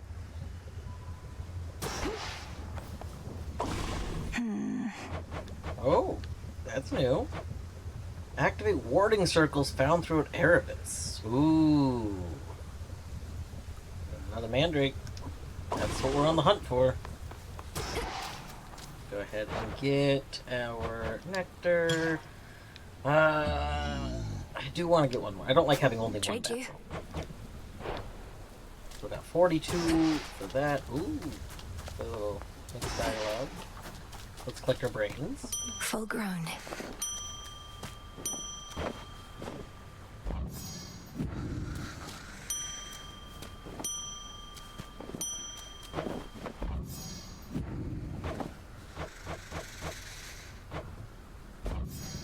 [SPEAKER 1] Oh, that's new. Activate warding circles found throughout Erebus. Ooh. Another mandrake. That's what we're on the hunt for. Go ahead and get our nectar. I do want to get one more. I don't like having only one vessel. So we got 42 for that. Ooh. So, next dialogue. Let's collect our brains.
[SPEAKER 3] Full grown.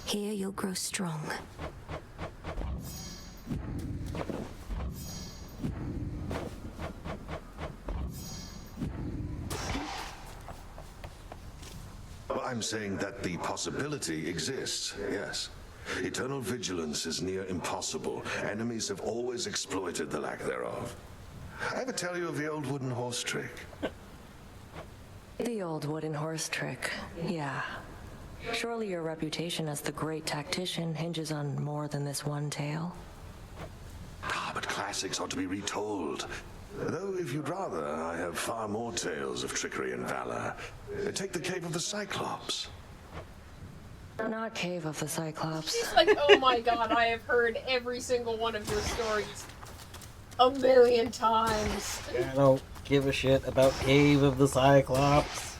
[SPEAKER 3] Here you'll grow strong.
[SPEAKER 4] I'm saying that the possibility exists, yes. Eternal vigilance is near impossible. Enemies have always exploited the lack thereof. I ever tell you of the old wooden horse trick?
[SPEAKER 18] The old wooden horse trick, yeah. Surely your reputation as the great tactician hinges on more than this one tale?
[SPEAKER 4] Ah, but classics ought to be retold. Though, if you'd rather, I have far more tales of trickery and valor. Take the Cave of the Cyclops.
[SPEAKER 18] Not Cave of the Cyclops.
[SPEAKER 5] She's like, oh my god, I have heard every single one of your stories a million times.
[SPEAKER 1] I don't give a shit about Cave of the Cyclops.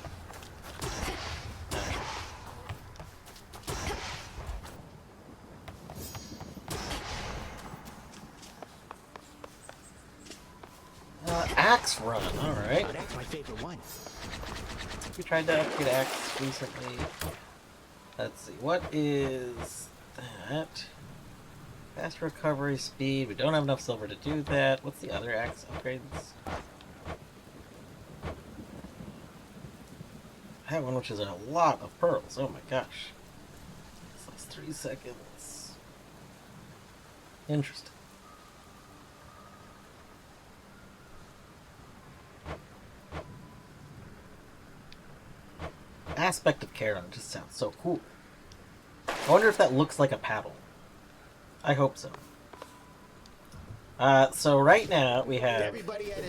[SPEAKER 1] Axe run, alright.
[SPEAKER 2] Oh, that's my favorite one.
[SPEAKER 1] We tried to upgrade Axe recently. Let's see, what is that. Fast recovery speed. We don't have enough silver to do that. What's the other axe upgrades? I have one which is a lot of pearls. Oh my gosh. This lasts 3 seconds. Interesting. Aspect of Charon just sounds so cool. I wonder if that looks like a paddle. I hope so. So right now we have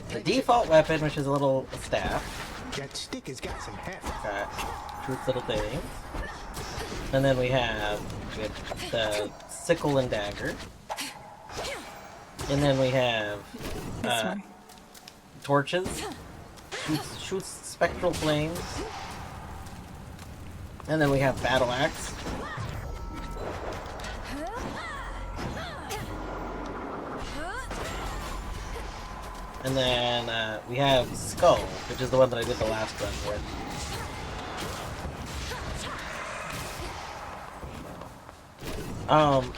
[SPEAKER 1] the default weapon, which is a little staff.
[SPEAKER 2] That stick has got some heft.
[SPEAKER 1] Shoots little things. And then we have the sickle and dagger. And then we have torches. Shoots spectral flames. And then we have battle axe. And then we have skull, which is the one that I did the last run with.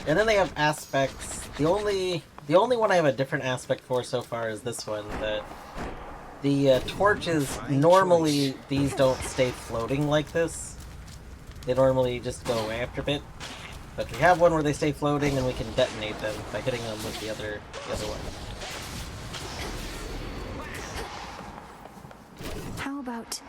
[SPEAKER 1] And then they have aspects. The only one I have a different aspect for so far is this one. That the torches normally these don't stay floating like this. They normally just go away after a bit. But we have one where they stay floating, and we can detonate them by hitting them with the other one.
[SPEAKER 3] How about...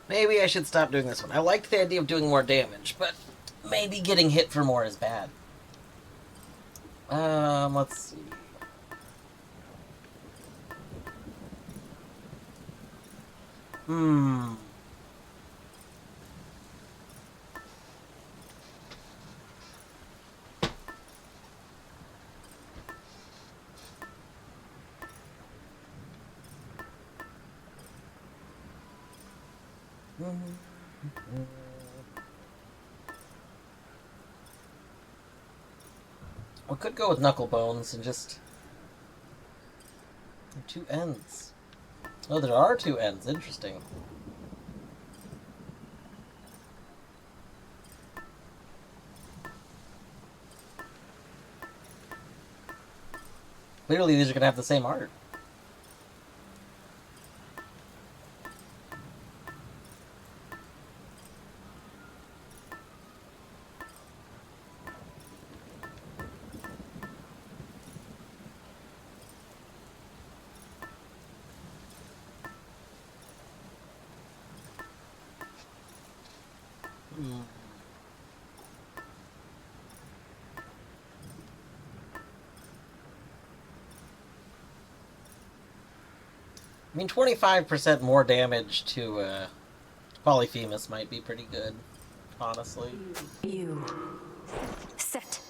[SPEAKER 1] Maybe I should stop doing this one. I like the idea of doing more damage, but maybe getting hit for more is bad. Let's see. We could go with knuckle bones and just... Two ends. Oh, there are two ends. Interesting. Clearly these are going to have the same art. I mean, 25% more damage to Polyphemus might be pretty good, honestly.
[SPEAKER 3] You. Set.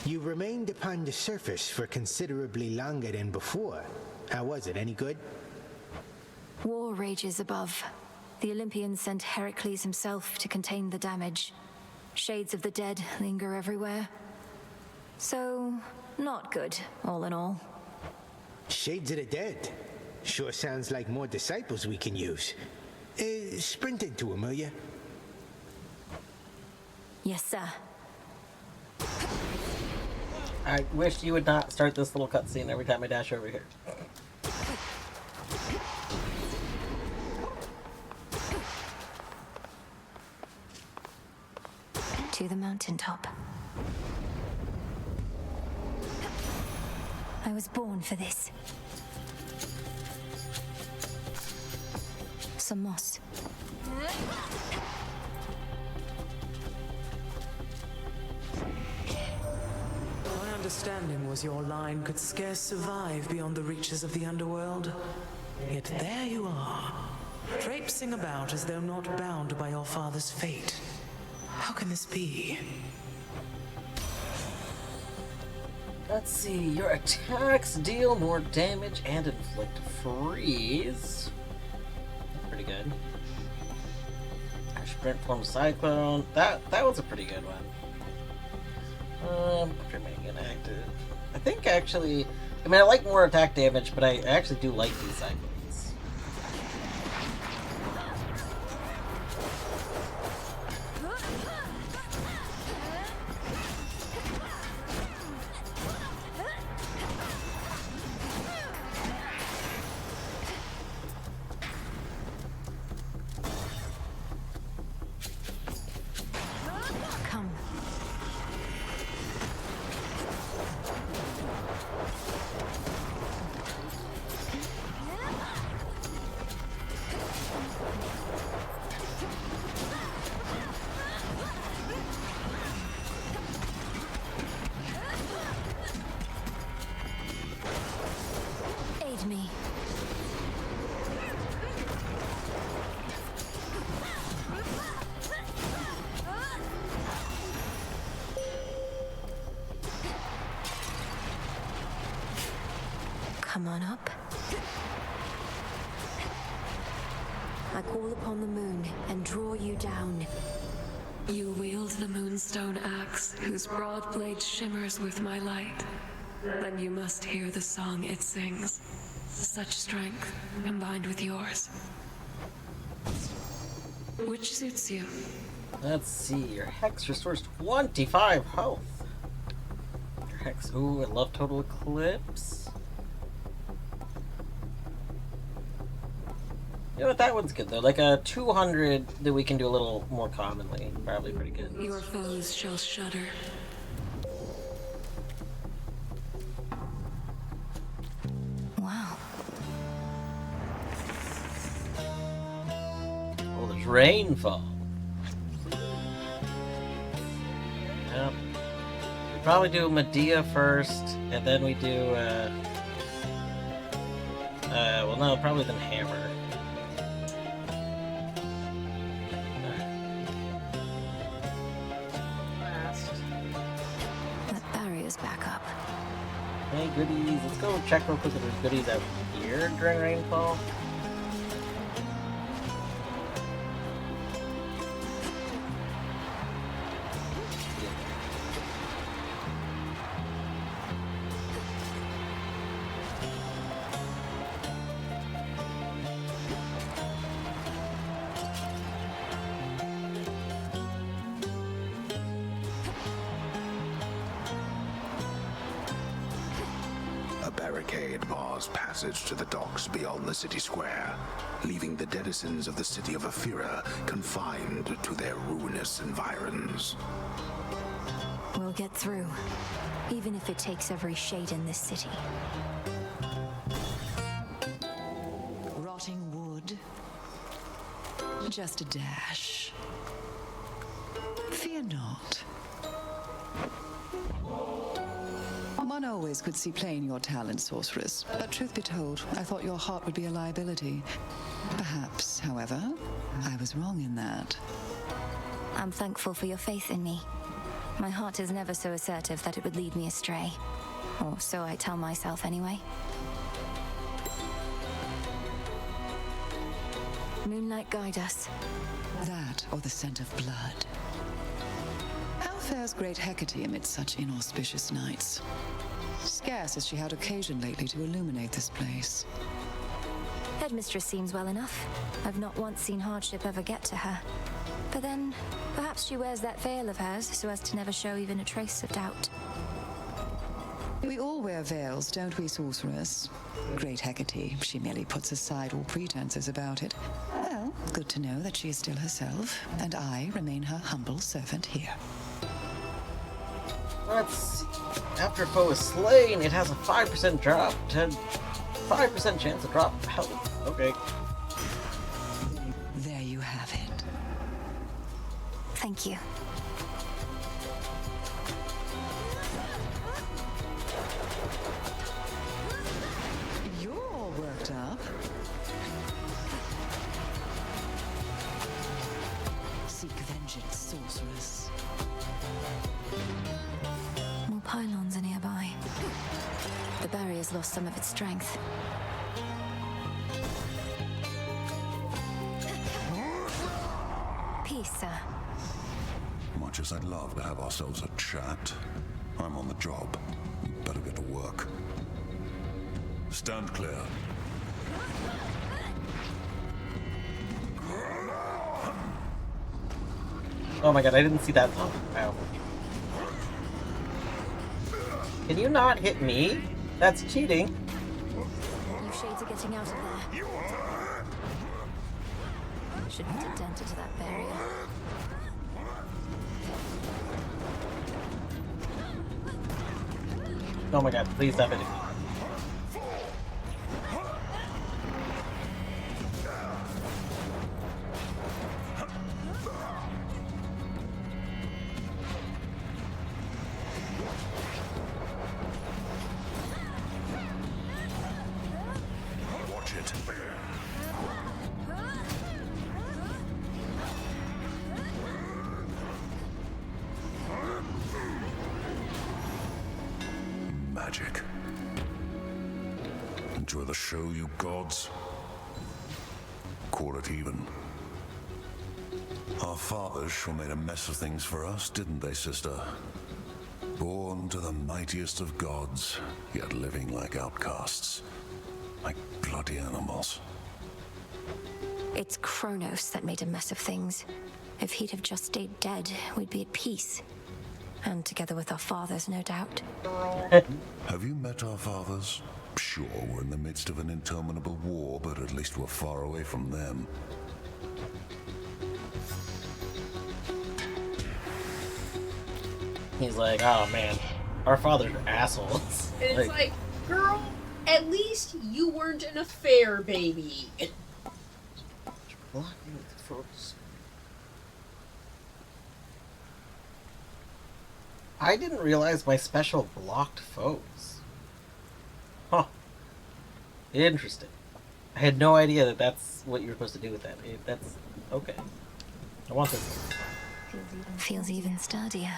[SPEAKER 2] You remained upon the surface for considerably longer than before. How was it? Any good?
[SPEAKER 3] War rages above. The Olympians sent Heracles himself to contain the damage. Shades of the dead linger everywhere. So, not good, all in all.
[SPEAKER 2] Shades of the dead. Sure sounds like more disciples we can use. Sprint into them, will ya?
[SPEAKER 3] Yes, sir.
[SPEAKER 1] I wish you would not start this little cutscene every time I dash over here.
[SPEAKER 3] To the mountaintop. I was born for this. Some moss.
[SPEAKER 8] My understanding was your line could scarce survive beyond the reaches of the underworld. Yet there you are, traipsing about as though not bound by your father's fate. How can this be?
[SPEAKER 1] Let's see, your attacks deal more damage and inflict freeze. Pretty good. Sprint form cyclone. That was a pretty good one. Remaining inactive. think actually, I mean, I like more attack damage, but I actually do like these side blades.
[SPEAKER 3] Come. Aid me. Come on up. I call upon the moon and draw you down.
[SPEAKER 6] You wield the Moonstone Axe, whose broad blade shimmers with my light. Then you must hear the song it sings. Such strength, combined with yours. Which suits you?
[SPEAKER 1] Let's see, your Hex restores 25 health. Your Hex, ooh, I love Total Eclipse. You know what, that one's good though. Like a 200 that we can do a little more commonly. Probably pretty good.
[SPEAKER 6] Your foes shall shudder.
[SPEAKER 3] Wow.
[SPEAKER 1] Oh, there's rainfall. Yep. We probably do Medea first, and then we do, well no, probably then Hammer.
[SPEAKER 3] That barrier's back up.
[SPEAKER 1] Hey, goodies. Let's go check real quick if there's goodies out here during rainfall.
[SPEAKER 9] A barricade bars passage to the docks beyond the city square, leaving the denizens of the city of Aphira confined to their ruinous environs.
[SPEAKER 3] We'll get through, even if it takes every shade in this city.
[SPEAKER 19] Rotting wood. Just a dash. Fear not. One always could see plain your talent, sorceress. But truth be told, I thought your heart would be a liability. Perhaps, however, I was wrong in that.
[SPEAKER 3] I'm thankful for your faith in me. My heart is never so assertive that it would lead me astray. Or so I tell myself anyway. Moonlight, guide us.
[SPEAKER 19] That or the scent of blood. How fares great Hecate amid such inauspicious nights? Scarce has she had occasion lately to illuminate this place.
[SPEAKER 3] Headmistress seems well enough. I've not once seen hardship ever get to her. But then, perhaps she wears that veil of hers so as to never show even a trace of doubt.
[SPEAKER 19] We all wear veils, don't we, sorceress? Great Hecate, she merely puts aside all pretenses about it. Well, good to know that she is still herself, and I remain her humble servant here.
[SPEAKER 1] Let's see. After a foe is slain, it has a 5% drop. 5% chance to drop health. Okay.
[SPEAKER 19] There you have it.
[SPEAKER 3] Thank you.
[SPEAKER 19] You're all worked up. Seek vengeance, sorceress.
[SPEAKER 3] More pylons are nearby. The barrier's lost some of its strength. Peace, sir.
[SPEAKER 9] Much as I'd love to have ourselves a chat, I'm on the job. Better get to work.
[SPEAKER 4] Stand clear.
[SPEAKER 1] Oh my god, I didn't see that. Oh, wow. Can you not hit me? That's cheating.
[SPEAKER 3] You shades are getting out of there. Shouldn't have dented that barrier.
[SPEAKER 1] Oh my god, please stop hitting me.
[SPEAKER 4] Watch it. Magic. Enjoy the show, you gods. Call it even. Our fathers sure made a mess of things for us, didn't they, sister? Born to the mightiest of gods, yet living like outcasts. Like bloody animals.
[SPEAKER 3] It's Kronos that made a mess of things. If he'd have just stayed dead, we'd be at peace. And together with our fathers, no doubt.
[SPEAKER 4] Have you met our fathers? Sure, we're in the midst of an interminable war, but at least we're far away from them.
[SPEAKER 1] He's like, oh man, our fathers are assholes.
[SPEAKER 5] And it's like, girl, at least you weren't an affair baby.
[SPEAKER 1] I didn't realize my special blocked foes. Huh. Interesting. I had no idea that that's what you're supposed to do with that. That's okay. I want this.
[SPEAKER 3] Feels even sturdier.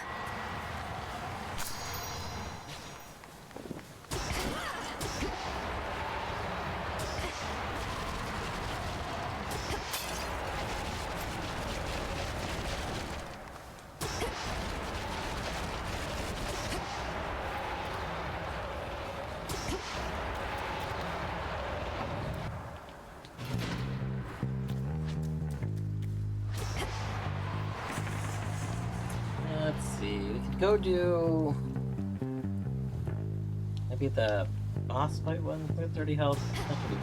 [SPEAKER 1] Let's see. We could go do maybe the boss fight one with 30 health. That should be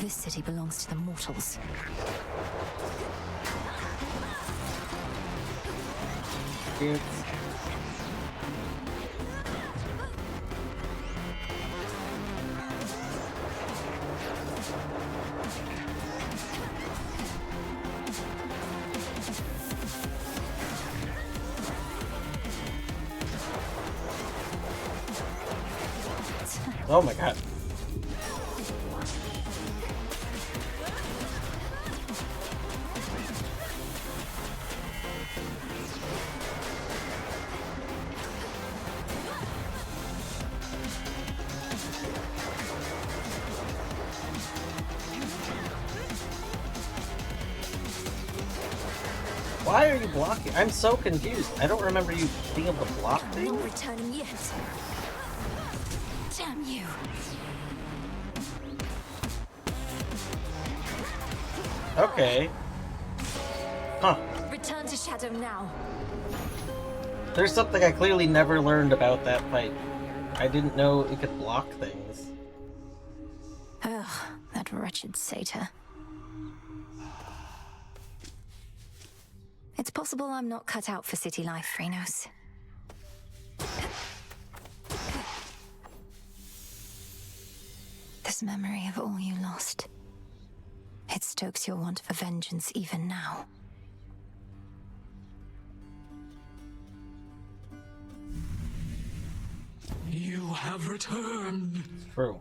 [SPEAKER 3] This city belongs to the mortals.
[SPEAKER 1] cute. Oh my god. Why are you blocking? I'm so confused. I don't remember you being able to block
[SPEAKER 3] I'm
[SPEAKER 1] things.
[SPEAKER 3] not returning yet. Damn you.
[SPEAKER 1] Okay. Huh.
[SPEAKER 3] Return to Shadow now.
[SPEAKER 1] There's something I clearly never learned about that fight. I didn't know it could block things.
[SPEAKER 3] Ugh, that wretched satyr. It's possible I'm not cut out for city life, Phrenos. This memory of all you lost. It stokes your want for vengeance even now.
[SPEAKER 16] You have returned.
[SPEAKER 1] True.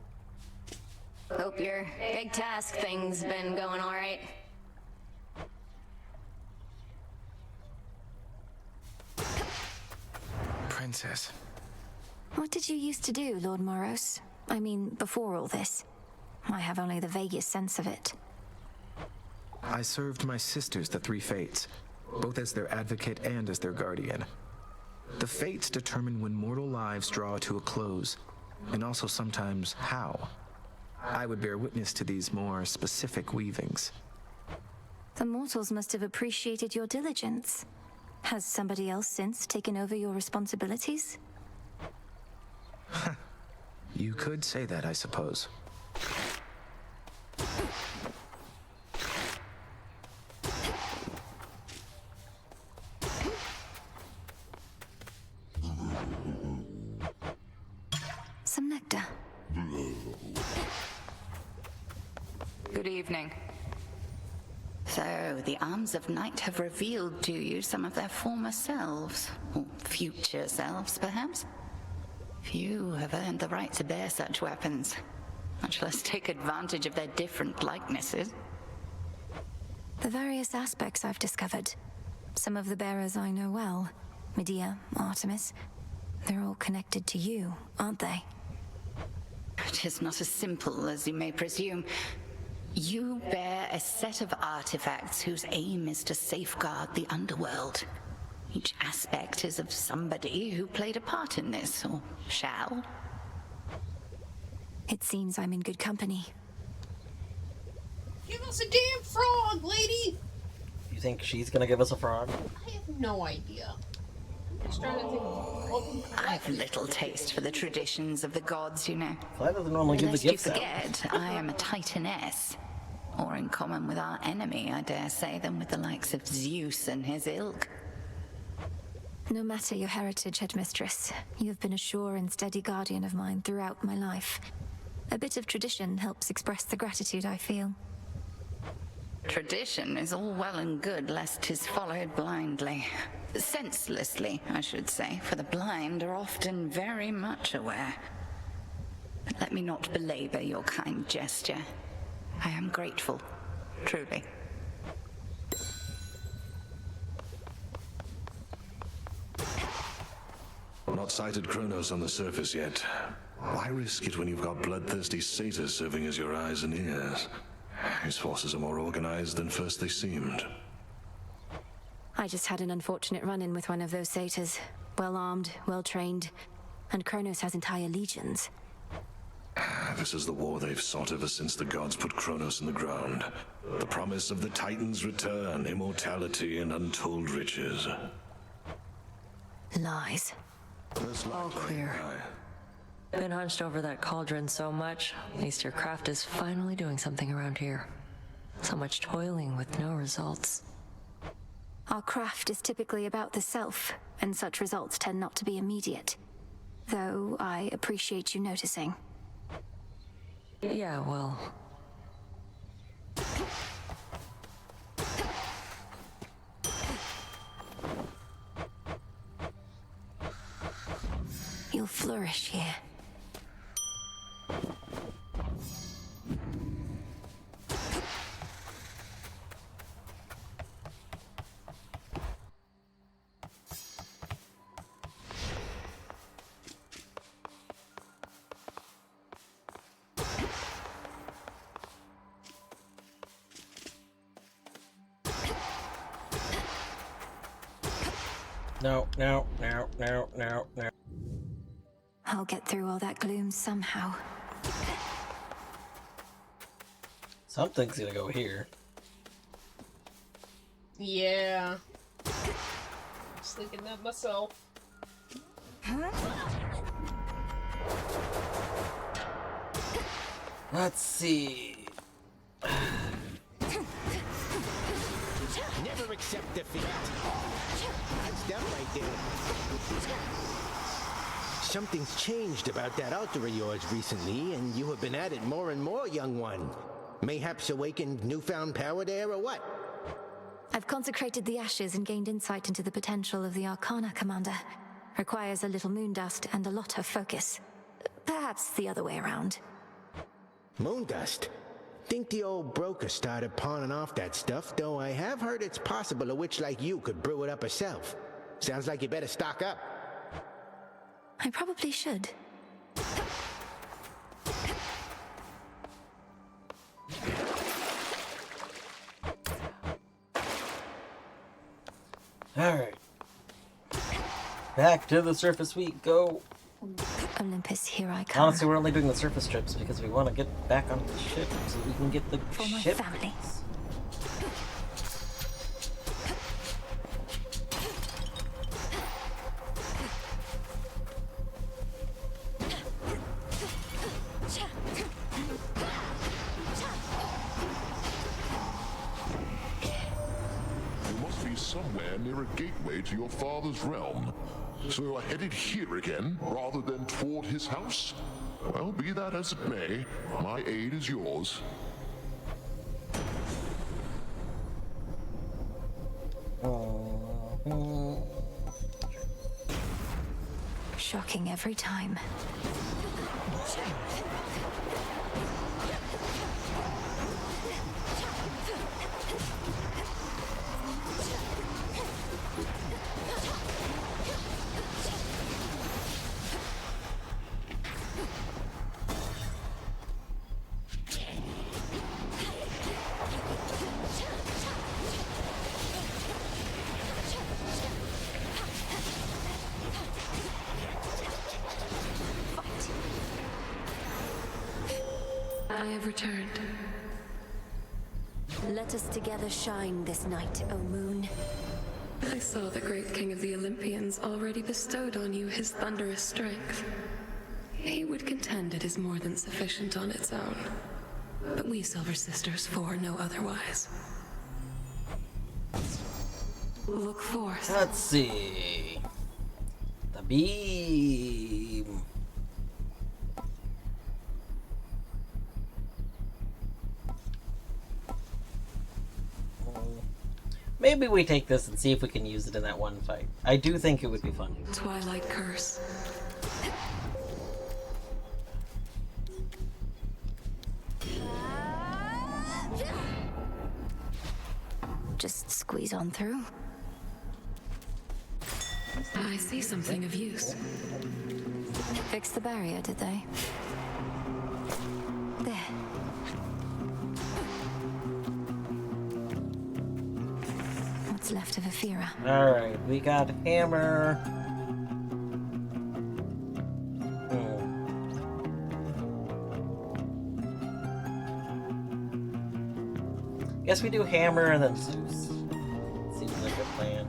[SPEAKER 10] Hope your big task thing's been going all right.
[SPEAKER 17] Princess.
[SPEAKER 3] What did you used to do, Lord Moros? I mean, before all this. I have only the vaguest sense of it.
[SPEAKER 17] I served my sisters, the Three Fates, both as their advocate and as their guardian. The Fates determine when mortal lives draw to a close, and also sometimes how. I would bear witness to these more specific weavings.
[SPEAKER 3] The mortals must have appreciated your diligence. Has somebody else since taken over your responsibilities?
[SPEAKER 17] You could say that, I suppose.
[SPEAKER 3] Some nectar.
[SPEAKER 12] Good evening. So, the Arms of Night have revealed to you some of their former selves, or future selves, perhaps? Few have earned the right to bear such weapons, much less take advantage of their different likenesses.
[SPEAKER 3] The various aspects I've discovered. Some of the bearers I know well. Medea, Artemis. They're all connected to you, aren't they?
[SPEAKER 12] It is not as simple as you may presume. You bear a set of artifacts whose aim is to safeguard the underworld. Each aspect is of somebody who played a part in this, or shall.
[SPEAKER 3] It seems I'm in good company.
[SPEAKER 5] Give us a damn frog, lady!
[SPEAKER 1] You think she's gonna give us a frog?
[SPEAKER 5] I have no idea. I'm just trying to think of...
[SPEAKER 12] I've little taste for the traditions of the gods, you know.
[SPEAKER 1] Why doesn't normally give the
[SPEAKER 12] Lest you
[SPEAKER 1] gifts out?
[SPEAKER 12] forget, I am a Titaness. Or in common with our enemy, I dare say, than with the likes of Zeus and his ilk.
[SPEAKER 3] No matter your heritage, Headmistress, you have been a sure and steady guardian of mine throughout my life. A bit of tradition helps express the gratitude I feel.
[SPEAKER 12] Tradition is all well and good, lest 'tis followed blindly. Senselessly, I should say, for the blind are often very much aware. But let me not belabor your kind gesture. I am grateful, truly.
[SPEAKER 4] Not sighted Kronos on the surface yet. Why risk it when you've got bloodthirsty satyrs serving as your eyes and ears? His forces are more organized than first they seemed.
[SPEAKER 3] I just had an unfortunate run-in with one of those satyrs. Well-armed, well-trained, and Kronos has entire legions.
[SPEAKER 4] This is the war they've sought ever since the gods put Kronos in the ground. The promise of the Titan's return, immortality, and untold riches.
[SPEAKER 3] Lies.
[SPEAKER 18] All clear. Been hunched over that cauldron so much, at least your craft is finally doing something around here. So much toiling with no results.
[SPEAKER 3] Our craft is typically about the self, and such results tend not to be immediate. Though I appreciate you noticing.
[SPEAKER 18] Yeah, well...
[SPEAKER 3] You'll flourish here.
[SPEAKER 1] No, no, no, no, no, no.
[SPEAKER 3] I'll get through all that gloom somehow.
[SPEAKER 1] Something's gonna go here.
[SPEAKER 5] Yeah. I was thinking that myself.
[SPEAKER 1] Let's see.
[SPEAKER 2] Never accept defeat. That's them right there. Something's changed about that altar of yours recently, and you have been at it more and more, young one. Mayhaps awakened newfound power there, or what?
[SPEAKER 3] I've consecrated the ashes and gained insight into the potential of the Arcana, Commander. Requires a little moon dust and a lot of focus. Perhaps the other way around.
[SPEAKER 2] Moon dust? Think the old broker started pawning off that stuff, though I have heard it's possible a witch like you could brew it up herself. Sounds like you better stock up.
[SPEAKER 3] I probably should.
[SPEAKER 1] Alright. Back to the surface we go.
[SPEAKER 3] Olympus, here I come.
[SPEAKER 1] Honestly, we're only doing the surface trips because we want to get back on the ship so we can get the
[SPEAKER 3] For my
[SPEAKER 1] ship.
[SPEAKER 3] family.
[SPEAKER 11] You must be somewhere near a gateway to your father's realm. So you're headed here again, rather than toward his house? Well, be that as it may, my aid is yours.
[SPEAKER 3] Shocking every time.
[SPEAKER 6] I have returned.
[SPEAKER 7] Let us together shine this night, O moon.
[SPEAKER 6] I saw the great king of the Olympians already bestowed on you his thunderous strength. He would contend it is more than sufficient on its own. But we Silver Sisters know otherwise. Look forth.
[SPEAKER 1] Let's see. The beam. Maybe we take this and see if we can use it in that one fight. I do think it would be fun.
[SPEAKER 6] Twilight curse.
[SPEAKER 3] Just squeeze on through.
[SPEAKER 6] I see something of use.
[SPEAKER 3] Fix the barrier, did they? There. What's left of Ephira?
[SPEAKER 1] Alright, we got hammer. Guess we do hammer and then Zeus. Seems like a plan.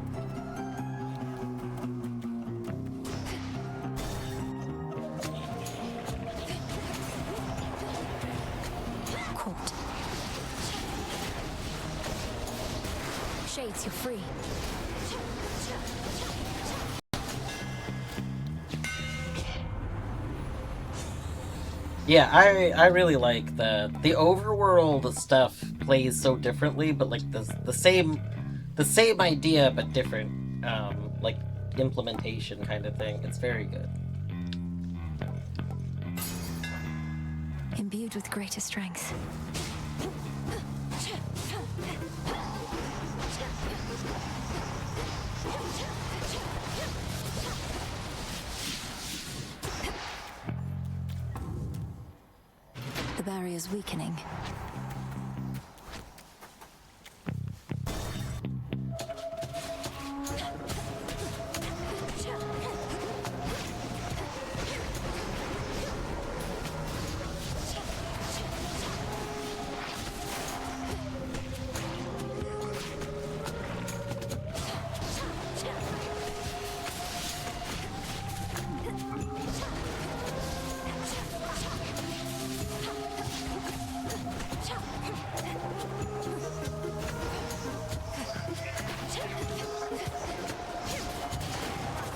[SPEAKER 3] Caught. Shades, you're free.
[SPEAKER 1] Yeah, I really like the overworld stuff plays so differently, but like the same idea but different like implementation kind of thing. It's very good.
[SPEAKER 3] Imbued with greater strength. The barrier's weakening.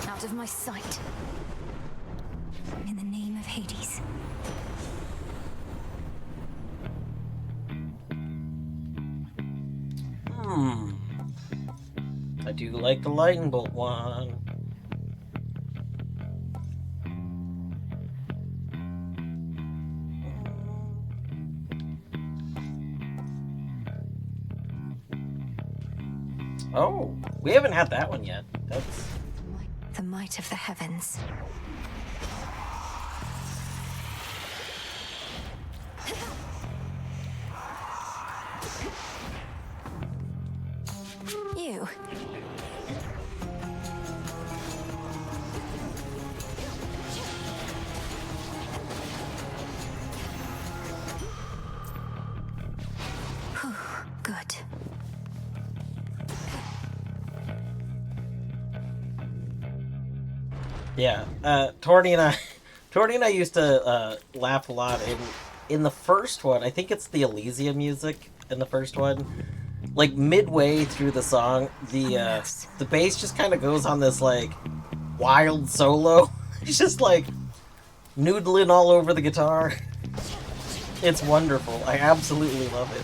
[SPEAKER 3] Out of my sight. In the name of Hades.
[SPEAKER 1] I do like the lightning bolt one. Oh, we haven't had that one yet. That's
[SPEAKER 3] The might of the heavens. You.
[SPEAKER 1] Yeah, Torny and I used to laugh a lot in the first one. I think it's the Elysia music in the first one. Like midway through the song, the bass just kind of goes on this like wild solo. It's just like noodling all over the guitar. It's wonderful. I absolutely love it.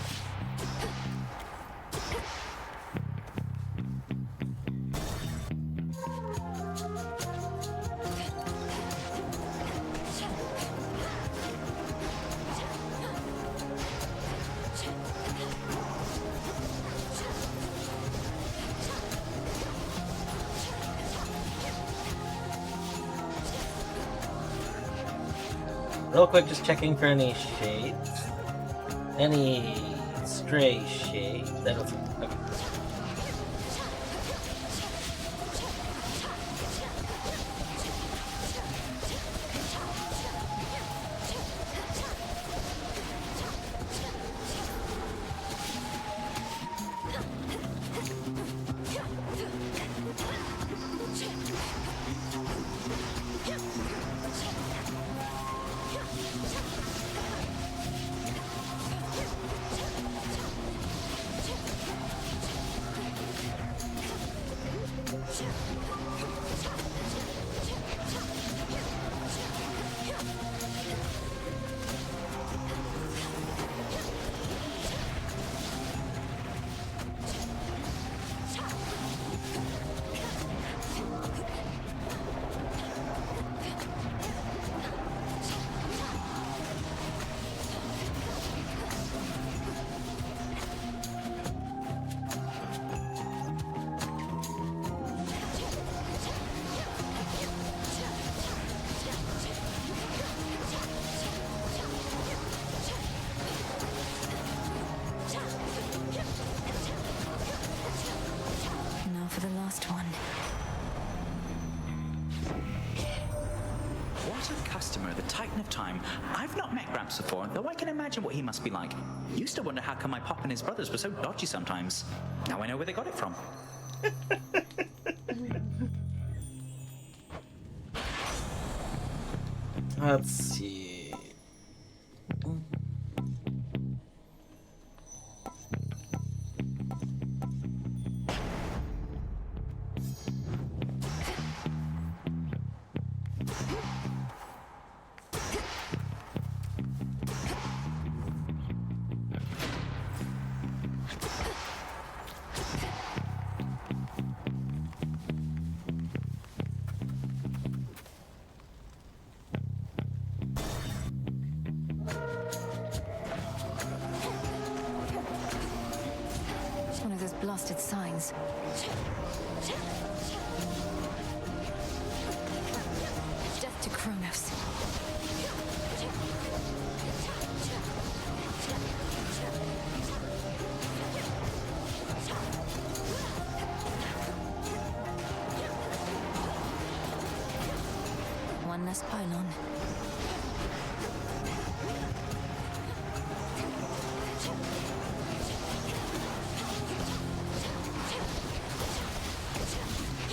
[SPEAKER 1] Real quick, just checking for any shades. Any stray shades. That was okay.
[SPEAKER 13] I've not met Gramps before, though I can imagine what he must be like. Used to wonder how come my pop and his brothers were so dodgy sometimes. Now I know where they got it from.
[SPEAKER 1] Let's see.
[SPEAKER 3] One of those blasted signs. Death to Kronos. One less pylon.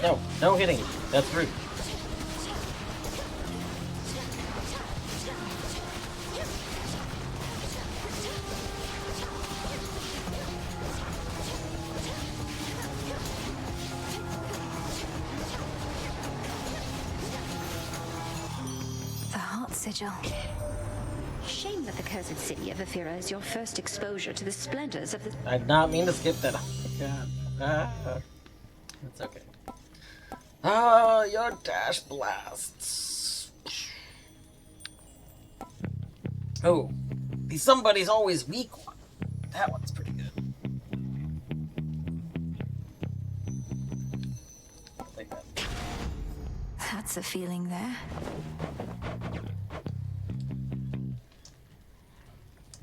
[SPEAKER 1] No, no hitting. That's rude.
[SPEAKER 3] The Heart Sigil.
[SPEAKER 15] Shame that the cursed city of Ephira is your first exposure to the splendors of the...
[SPEAKER 1] I did not mean to skip that. Oh my god. It's okay. Ah, your dash blasts. Oh, the somebody's always weak one. That one's pretty good. I'll take that.
[SPEAKER 3] That's a feeling there.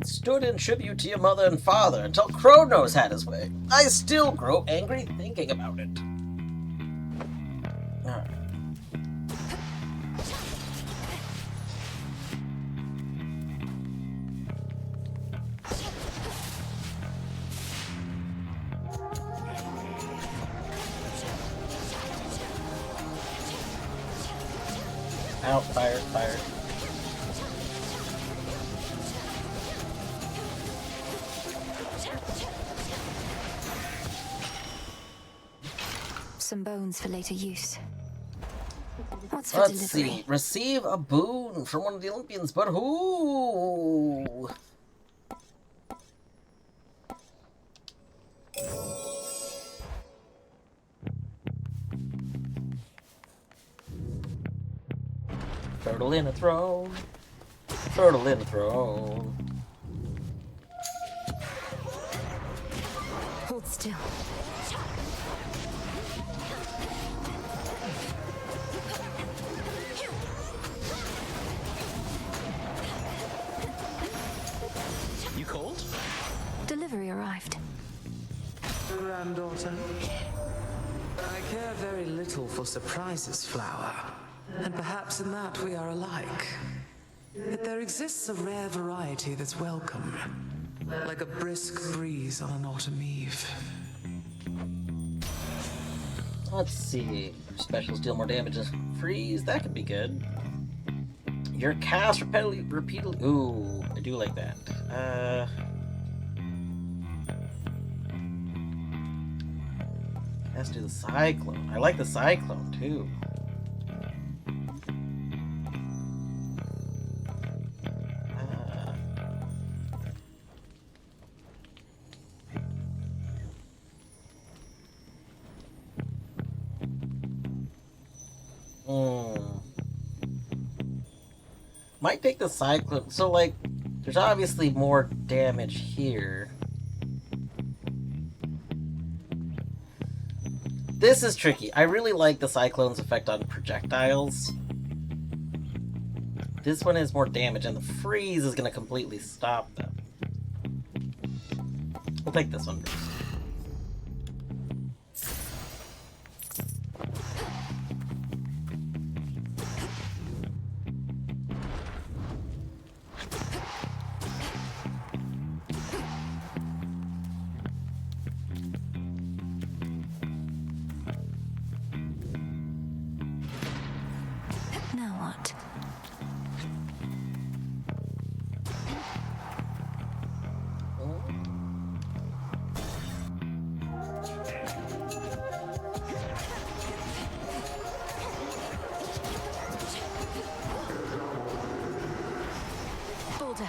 [SPEAKER 1] Stood in tribute to your mother and father until Kronos had his way. I still grow angry thinking about it. Alright. Out, fire, fire.
[SPEAKER 3] Some bones for later use. What's for
[SPEAKER 1] Let's
[SPEAKER 3] delivery?
[SPEAKER 1] see. Receive a boon from one of the Olympians, but who? Turtle in a throne. Turtle in a throne.
[SPEAKER 3] Hold still.
[SPEAKER 20] You called?
[SPEAKER 3] Delivery arrived.
[SPEAKER 8] Granddaughter, I care very little for surprises, Flower. And perhaps in that we are alike. But there exists a rare variety that's welcome. Like a brisk breeze on an autumn eve.
[SPEAKER 1] Let's see. Specials deal more damage and freeze. That could be good. Your cast repeatedly. Ooh, I do like that. Let's do the cyclone. I like the cyclone too. Might take the cyclone. So, like, there's obviously more damage here. This is tricky. I really like the cyclone's effect on projectiles. This one has more damage, and the freeze is going to completely stop them. We'll take this one first.
[SPEAKER 3] Now what? Boulder.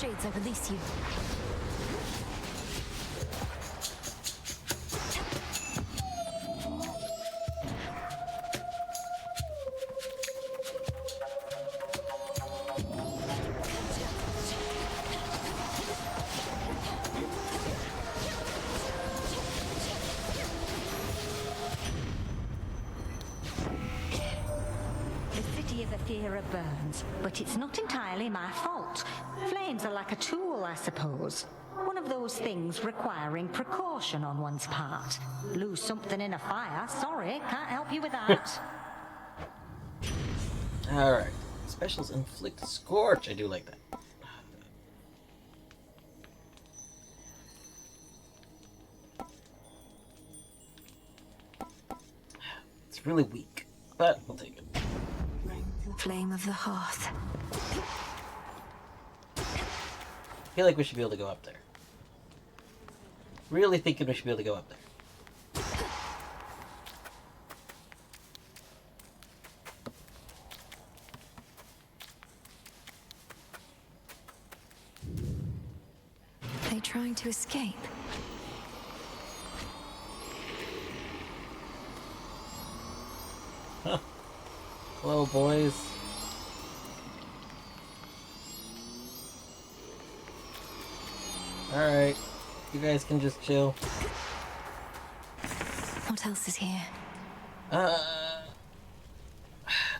[SPEAKER 3] Shades, I release you.
[SPEAKER 15] The city of Aethera burns, but it's not entirely my fault. Flames are like a tool, I suppose. One of those things requiring precaution on one's part. Lose something in a fire, sorry, can't help you with that.
[SPEAKER 1] Alright. Specials inflict scorch. I do like that. It's really weak, but we'll take it.
[SPEAKER 3] Flame of the hearth.
[SPEAKER 1] I feel like we should be able to go up there. Really thinking we should be able to go up there.
[SPEAKER 3] They trying to escape?
[SPEAKER 1] Huh. Hello, boys. Alright. You guys can just chill.
[SPEAKER 3] What else is here?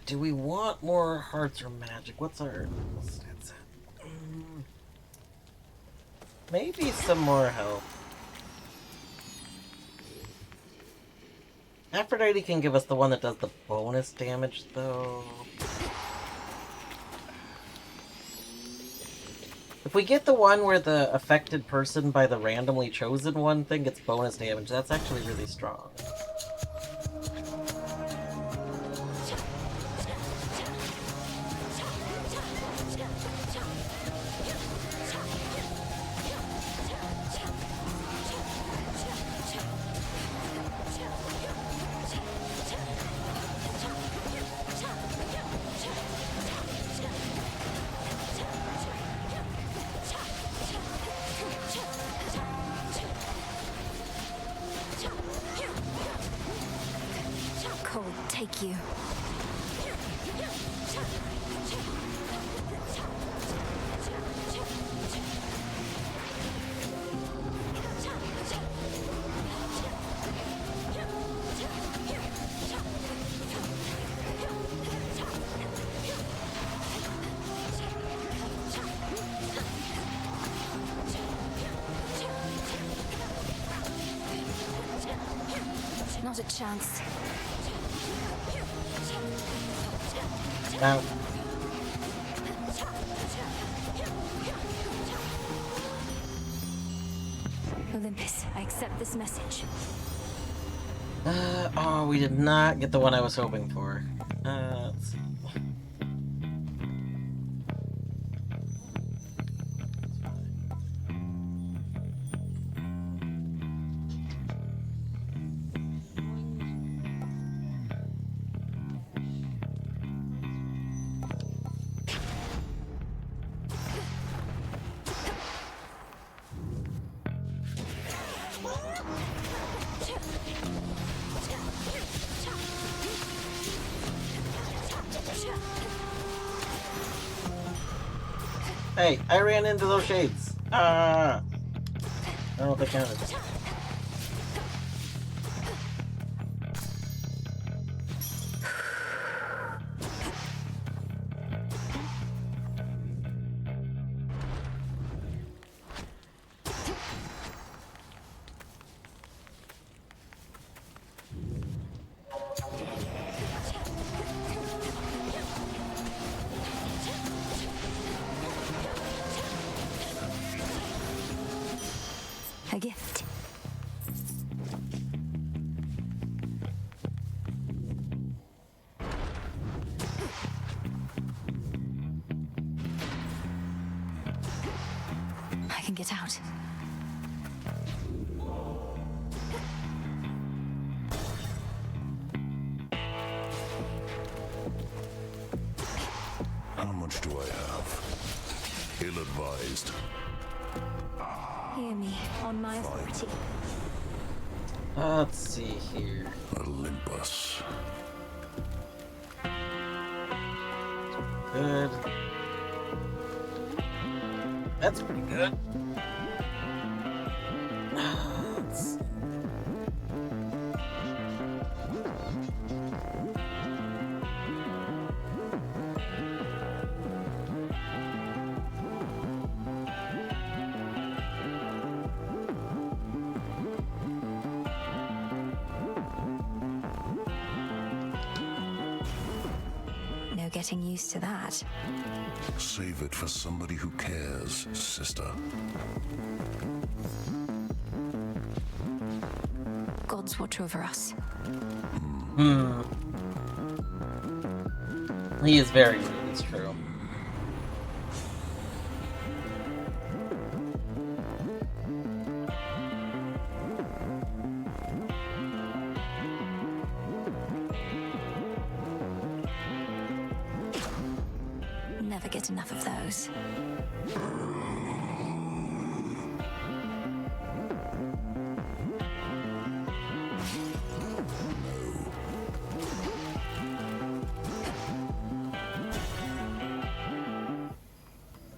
[SPEAKER 1] Do we want more hearts or magic? What's our stats at? Maybe some more help. Aphrodite can give us the one that does the bonus damage, though. If we get the one where the affected person by the randomly chosen one thing gets bonus damage, that's actually really strong.
[SPEAKER 3] Cold, take you. Not a chance.
[SPEAKER 1] Now,
[SPEAKER 3] Olympus, I accept this message.
[SPEAKER 1] oh, we did not get the one I was hoping for. Let's see. Hey, I ran into those shades. I don't know if they counted.
[SPEAKER 3] A gift. I can get out.
[SPEAKER 11] How much do I have? Ill-advised.
[SPEAKER 3] Hear me, on my authority.
[SPEAKER 1] Let's see here.
[SPEAKER 11] Olympus.
[SPEAKER 1] Good. That's pretty good. Let's...
[SPEAKER 3] No getting used to that.
[SPEAKER 11] Save it for somebody who cares, sister.
[SPEAKER 3] Gods watch over us.
[SPEAKER 1] He is very rude, it's true.
[SPEAKER 3] Never get enough of those.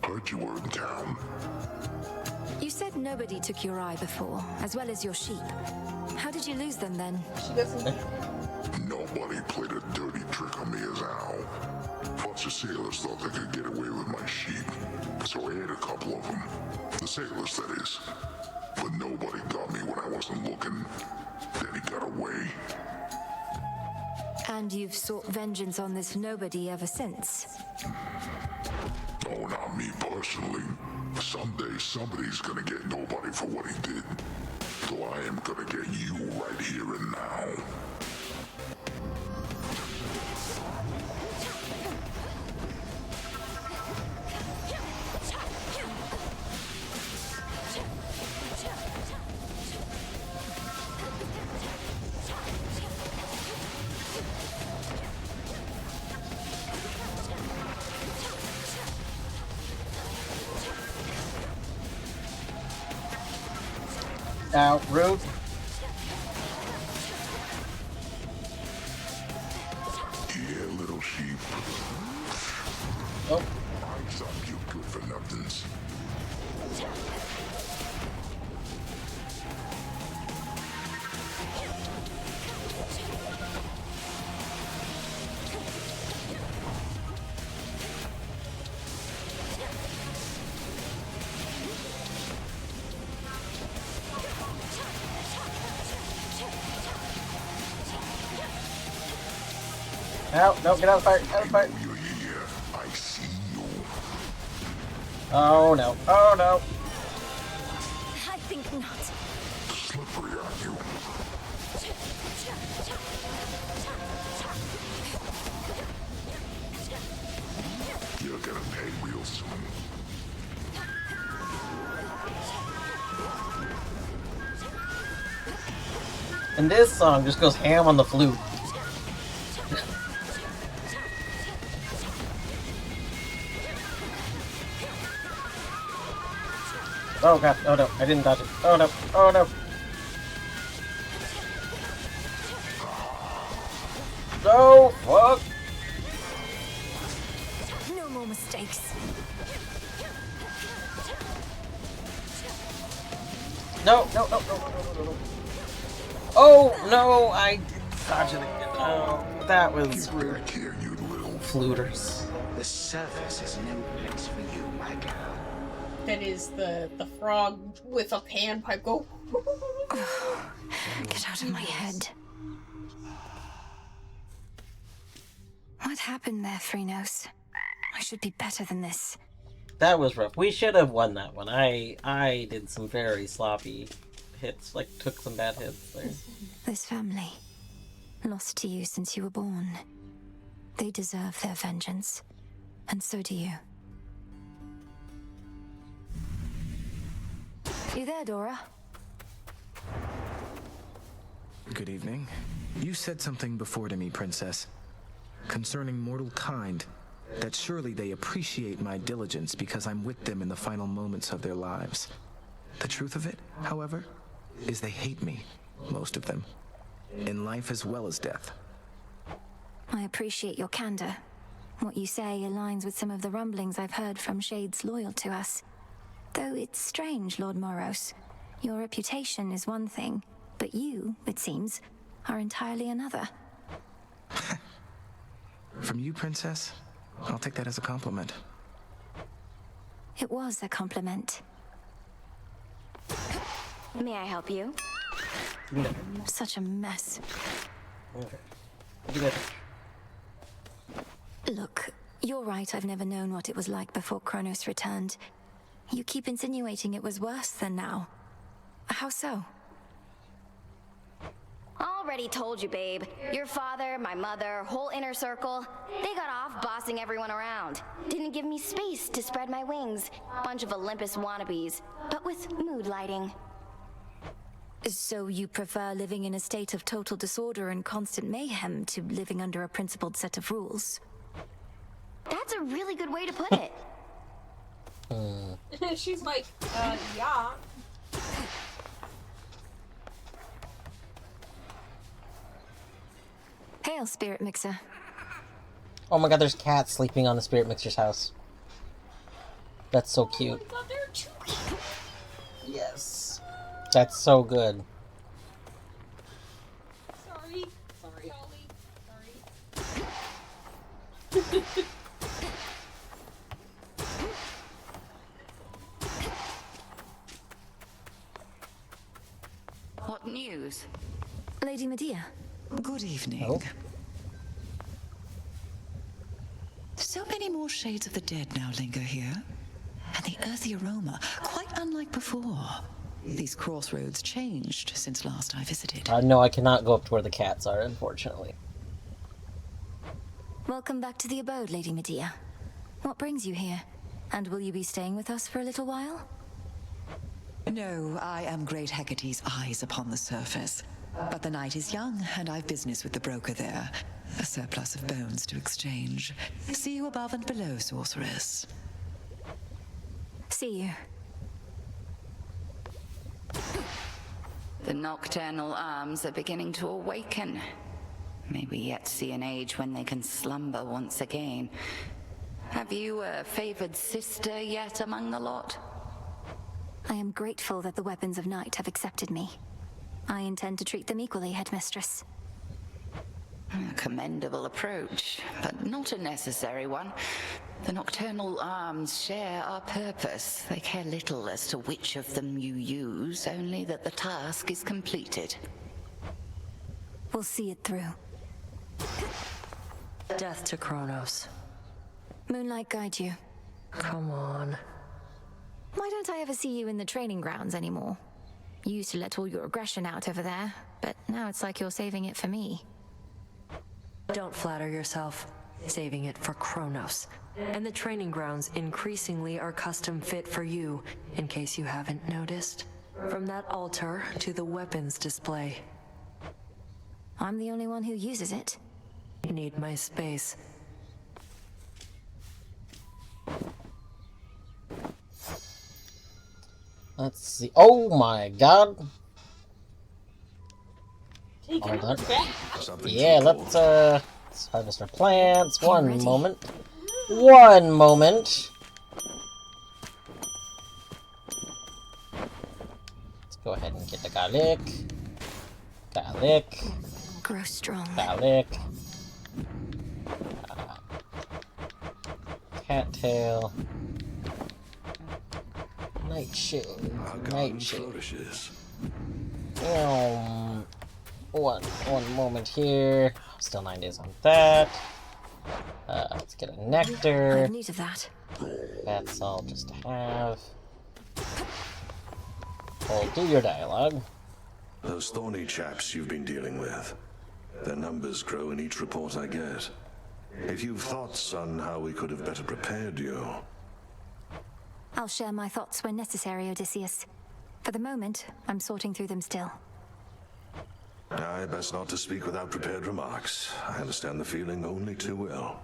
[SPEAKER 11] Heard you were in town.
[SPEAKER 3] You said nobody took your eye before, as well as your sheep. How did you lose them then?
[SPEAKER 5] She doesn't.
[SPEAKER 11] Nobody played a dirty trick on me as Al. But bunch of sailors thought they could get away with my sheep, so I ate a couple of them. The sailors, that is. But nobody got me when I wasn't looking. Then he got away.
[SPEAKER 3] And you've sought vengeance on this nobody ever since?
[SPEAKER 11] Oh, not me personally. Someday somebody's gonna get nobody for what he did. So I am gonna get you right here and now.
[SPEAKER 1] Now, Rude.
[SPEAKER 11] Yeah, little sheep.
[SPEAKER 1] Oh.
[SPEAKER 11] I thought you good for nothings.
[SPEAKER 1] No, no, get out of the fire, out of the fire.
[SPEAKER 11] You're here. I see you.
[SPEAKER 1] Oh no, oh no.
[SPEAKER 3] I think not.
[SPEAKER 11] Slippery, aren't you? You're gonna pay real soon.
[SPEAKER 1] And this song just goes ham on the flute. Oh god, oh no, I didn't dodge it. Oh no, oh no. No, fuck.
[SPEAKER 3] No more mistakes.
[SPEAKER 1] No, no, no, no, no, no, no, no. Oh no, I dodged it again. Oh, that was rude. Fluters.
[SPEAKER 2] The surface is no place for you, my girl.
[SPEAKER 5] That is the frog with a panpipe go.
[SPEAKER 3] Get out of my head. What happened there, Phrynos? I should be better than this.
[SPEAKER 1] That was rough. We should have won that one. I did some very sloppy hits, like took some bad hits there.
[SPEAKER 3] This family, lost to you since you were born. They deserve their vengeance, and so do you. You there, Dora?
[SPEAKER 17] Good evening. You said something before to me, Princess, concerning mortal kind, that surely they appreciate my diligence because I'm with them in the final moments of their lives. The truth of it, however, is they hate me, most of them, in life as well as death.
[SPEAKER 3] I appreciate your candor. What you say aligns with some of the rumblings I've heard from shades loyal to us. Though it's strange, Lord Moros. Your reputation is one thing, but you, it seems, are entirely another.
[SPEAKER 17] From you, Princess, I'll take that as a compliment.
[SPEAKER 3] It was a compliment.
[SPEAKER 7] May I help you?
[SPEAKER 1] No.
[SPEAKER 3] Such a mess.
[SPEAKER 1] Okay.
[SPEAKER 3] Look, you're right, I've never known what it was like before Kronos returned. You keep insinuating it was worse than now. How so?
[SPEAKER 7] Already told you, babe. Your father, my mother, whole inner circle, they got off bossing everyone around. Didn't give me space to spread my wings. Bunch of Olympus wannabes, but with mood lighting.
[SPEAKER 3] So you prefer living in a state of total disorder and constant mayhem to living under a principled set of rules?
[SPEAKER 7] That's a really good way to put it.
[SPEAKER 5] She's like, yeah.
[SPEAKER 3] Hail, Spirit Mixer.
[SPEAKER 1] Oh my god, there's cats sleeping on the Spirit Mixer's house. That's so cute.
[SPEAKER 5] Oh my god, they're chewy.
[SPEAKER 1] Yes. That's so good.
[SPEAKER 5] Sorry, Holly. Sorry.
[SPEAKER 3] Lady Medea.
[SPEAKER 19] Good evening.
[SPEAKER 1] Oh.
[SPEAKER 19] So many more shades of the dead now linger here. And the earthy aroma, quite unlike before. These crossroads changed since last I visited.
[SPEAKER 1] No, I cannot go up to where the cats are, unfortunately.
[SPEAKER 3] Welcome back to the abode, Lady Medea. What brings you here? And will you be staying with us for a little while?
[SPEAKER 19] No, I am Great Hecate's eyes upon the surface. But the night is young, and I've business with the broker there. A surplus of bones to exchange. See you above and below, sorceress.
[SPEAKER 3] See you.
[SPEAKER 12] The nocturnal arms are beginning to awaken. May we yet see an age when they can slumber once again. Have you a favored sister yet among the lot?
[SPEAKER 3] I am grateful that the weapons of night have accepted me. I intend to treat them equally, Headmistress.
[SPEAKER 12] A commendable approach, but not a necessary one. The nocturnal arms share our purpose. They care little as to which of them you use, only that the task is completed.
[SPEAKER 3] We'll see it through.
[SPEAKER 18] Death to Kronos.
[SPEAKER 3] Moonlight guide you.
[SPEAKER 18] Come on.
[SPEAKER 3] Why don't I ever see you in the training grounds anymore? You used to let all your aggression out over there, but now it's like you're saving it for me.
[SPEAKER 18] Don't flatter yourself. Saving it for Kronos. And the training grounds increasingly are custom fit for you, in case you haven't noticed. From that altar to the weapons display.
[SPEAKER 3] I'm the only one who uses it.
[SPEAKER 18] Need my space.
[SPEAKER 1] Let's see. Oh my god! Yeah, let's harvest our plants. One moment. One moment. Let's go ahead and get the garlic. Garlic.
[SPEAKER 3] Grow strong.
[SPEAKER 1] Garlic. Cattail. Nightshade. Nightshade. One moment here. Still 9 days on that. Let's get a nectar.
[SPEAKER 3] I have need of that.
[SPEAKER 1] That's all just to have. Well, do your dialogue.
[SPEAKER 4] Those thorny chaps you've been dealing with. Their numbers grow in each report I get. If you've thoughts on how we could have better prepared you...
[SPEAKER 3] I'll share my thoughts when necessary, Odysseus. For the moment, I'm sorting through them still.
[SPEAKER 4] I best not to speak without prepared remarks. I understand the feeling only too well.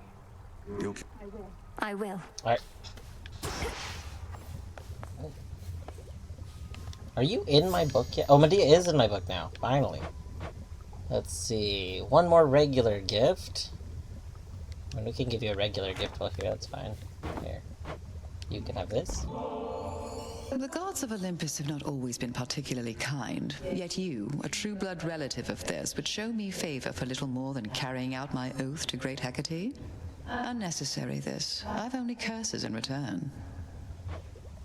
[SPEAKER 3] I will.
[SPEAKER 1] Alright. Are you in my book yet? Oh, Medea is in my book now. Finally. Let's see. One more regular gift. And we can give you a regular gift while here. That's fine. Here. You can have this.
[SPEAKER 19] The gods of Olympus have not always been particularly kind, yet you, a true blood relative of theirs, would show me favor for little more than carrying out my oath to Great Hecate? Unnecessary, this. I've only curses in return.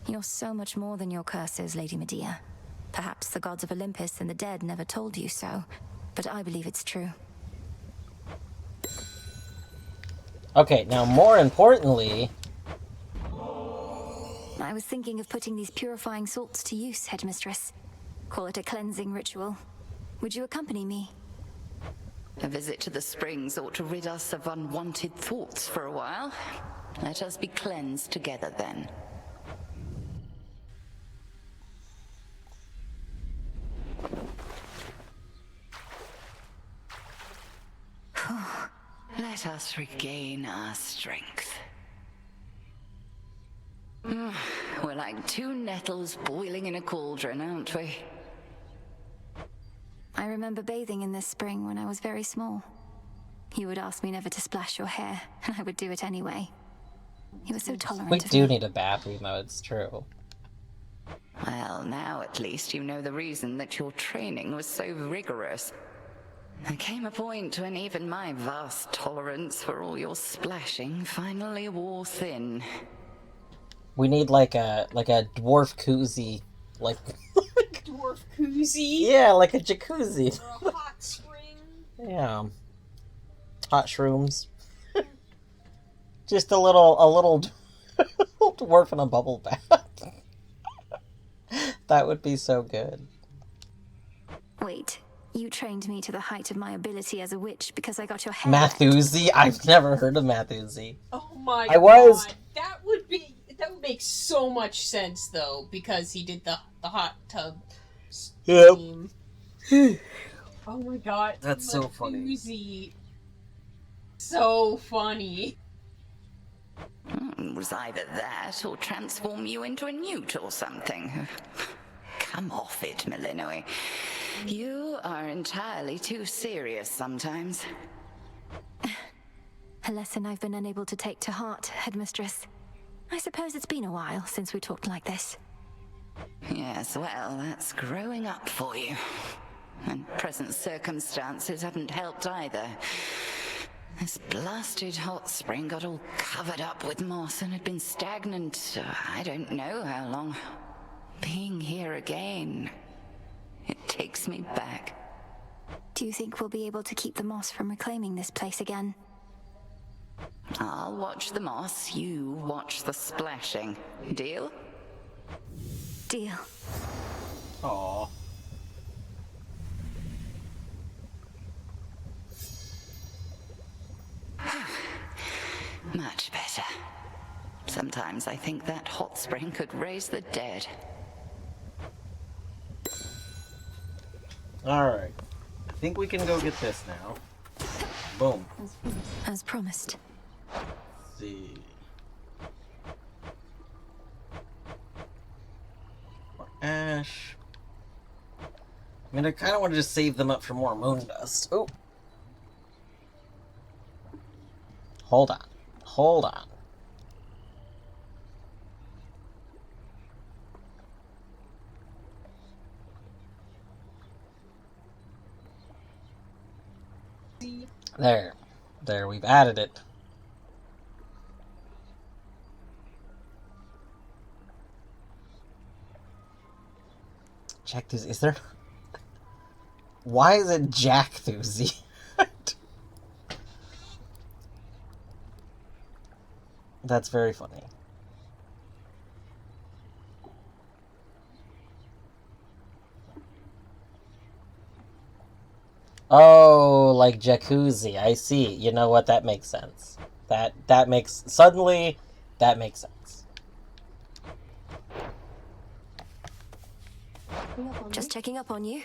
[SPEAKER 3] You're so much more than your curses, Lady Medea. Perhaps the gods of Olympus and the dead never told you so, but I believe it's true.
[SPEAKER 1] Okay, now more importantly...
[SPEAKER 3] I was thinking of putting these purifying salts to use, Headmistress. Call it a cleansing ritual. Would you accompany me?
[SPEAKER 12] A visit to the springs ought to rid us of unwanted thoughts for a while. Let us be cleansed together then. Let us regain our strength. We're like two nettles boiling in a cauldron, aren't we?
[SPEAKER 3] I remember bathing in this spring when I was very small. You would ask me never to splash your hair, and I would do it anyway. You were so tolerant
[SPEAKER 1] We
[SPEAKER 3] of
[SPEAKER 1] do
[SPEAKER 3] me.
[SPEAKER 1] need a bathroom, though, it's true.
[SPEAKER 12] Well, now at least you know the reason that your training was so rigorous. There came a point when even my vast tolerance for all your splashing finally wore thin.
[SPEAKER 1] We need like a dwarf koozie, like
[SPEAKER 5] dwarf koozie.
[SPEAKER 1] Yeah, like a jacuzzi.
[SPEAKER 5] Or a hot spring.
[SPEAKER 1] Yeah. Hot shrooms. Just a little dwarf in a bubble bath. That would be so good.
[SPEAKER 3] Wait, you trained me to the height of my ability as a witch because I got your hair wet.
[SPEAKER 1] Mathuzi? I've never heard of Mathuzi.
[SPEAKER 5] Oh my
[SPEAKER 1] I was.
[SPEAKER 5] God. That would make so much sense though, because he did the hot tub steam.
[SPEAKER 1] Yep.
[SPEAKER 5] Oh my God.
[SPEAKER 1] That's so funny.
[SPEAKER 5] Mathuzi. So funny.
[SPEAKER 12] It was either that or transform you into a newt or something. Come off it, Malinois. You are entirely too serious sometimes.
[SPEAKER 3] A lesson I've been unable to take to heart, Headmistress. I suppose it's been a while since we talked like this.
[SPEAKER 12] Yes, well, that's growing up for you. And present circumstances haven't helped either. This blasted hot spring got all covered up with moss and had been stagnant, I don't know how long. Being here again, it takes me back.
[SPEAKER 3] Do you think we'll be able to keep the moss from reclaiming this place again?
[SPEAKER 12] I'll watch the moss, you watch the splashing. Deal?
[SPEAKER 3] Deal.
[SPEAKER 1] Aww.
[SPEAKER 12] Much better. Sometimes I think that hot spring could raise the dead.
[SPEAKER 1] Alright. I think we can go get this now. Boom.
[SPEAKER 3] As promised.
[SPEAKER 1] Let's see. More ash. I mean, I kind of want to just save them up for more moon dust. Oh. Hold on. Hold on. There. There, we've added it. Jack Thuzy, is there... Why is it Jack Thuzy? That's very funny. Oh, like jacuzzi. I see. You know what? That makes sense. That makes... Suddenly, that makes sense.
[SPEAKER 3] Just checking up on you.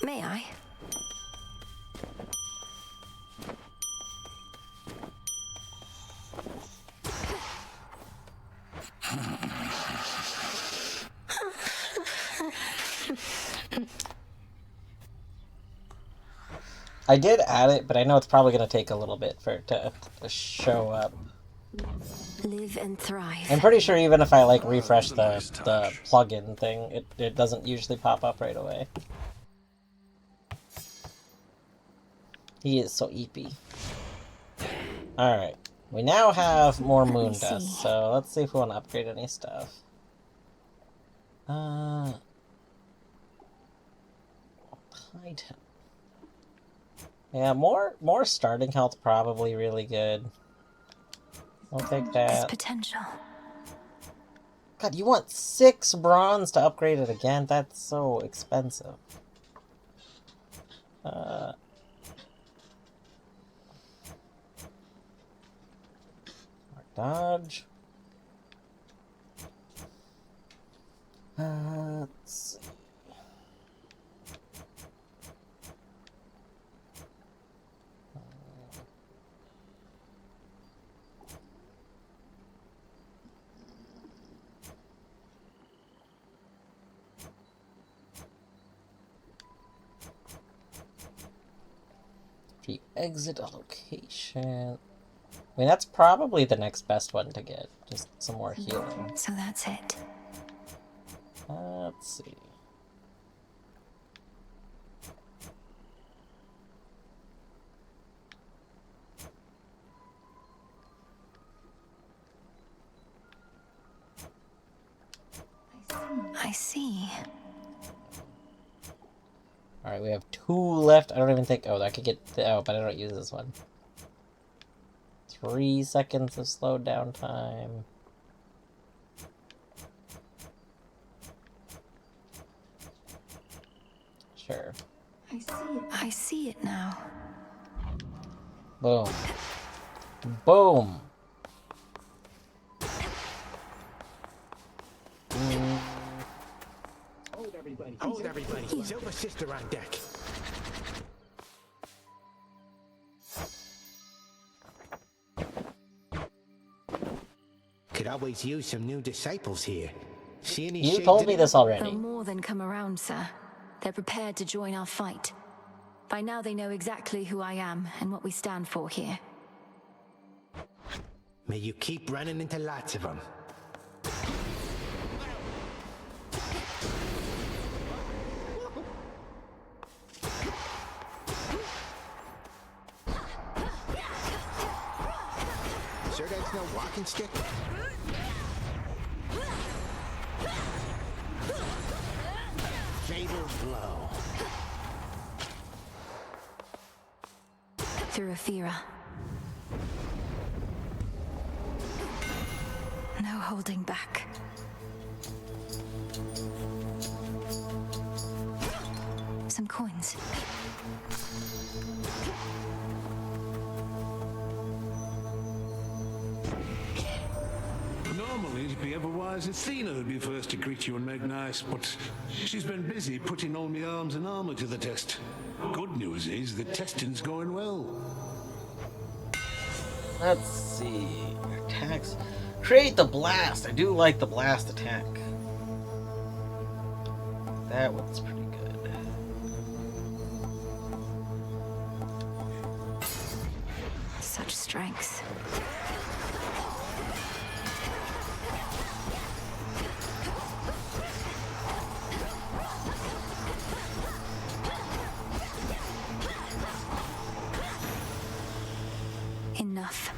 [SPEAKER 3] May I?
[SPEAKER 1] I did add it, but I know it's probably going to take a little bit for it to show up.
[SPEAKER 3] Live and thrive.
[SPEAKER 1] I'm pretty sure even if I like refresh the plugin thing, it doesn't usually pop up right away. He is so eepy. Alright. We now have more moon dust, so let's see if we want to upgrade any stuff. Hide him. Yeah, more starting health probably really good. I'll take that.
[SPEAKER 3] There's potential.
[SPEAKER 1] God, you want 6 bronze to upgrade it again? That's so expensive. Dodge. Let's see. If you exit a location... I mean, that's probably the next best one to get. Just some more healing.
[SPEAKER 3] So that's it.
[SPEAKER 1] Let's see.
[SPEAKER 3] I see.
[SPEAKER 1] Alright, we have 2 left. I don't even think... Oh, I could get... Oh, but I don't use this one. 3 seconds of slowed down time. Sure.
[SPEAKER 3] I see it now.
[SPEAKER 1] Boom. Boom!
[SPEAKER 2] Hold everybody. Silver Sister on deck. Could always use some new disciples here. See any
[SPEAKER 1] You
[SPEAKER 2] shades
[SPEAKER 1] told
[SPEAKER 2] in
[SPEAKER 1] me
[SPEAKER 2] it?
[SPEAKER 1] this already.
[SPEAKER 3] They'll more than come around, sir. They're prepared to join our fight. By now they know exactly who I am and what we stand for here.
[SPEAKER 2] May you keep running into lots of them. Sure that's no walking stick? Fatal blow.
[SPEAKER 3] Through Athera. No holding back. Some coins.
[SPEAKER 14] Normally, it'd be otherwise Athena who'd be first to greet you and make nice, but she's been busy putting all my arms and armor to the test. Good news is the testing's going well.
[SPEAKER 1] Let's see. Attacks. Create the blast. I do like the blast attack. That one's pretty good.
[SPEAKER 3] Such strength. Enough.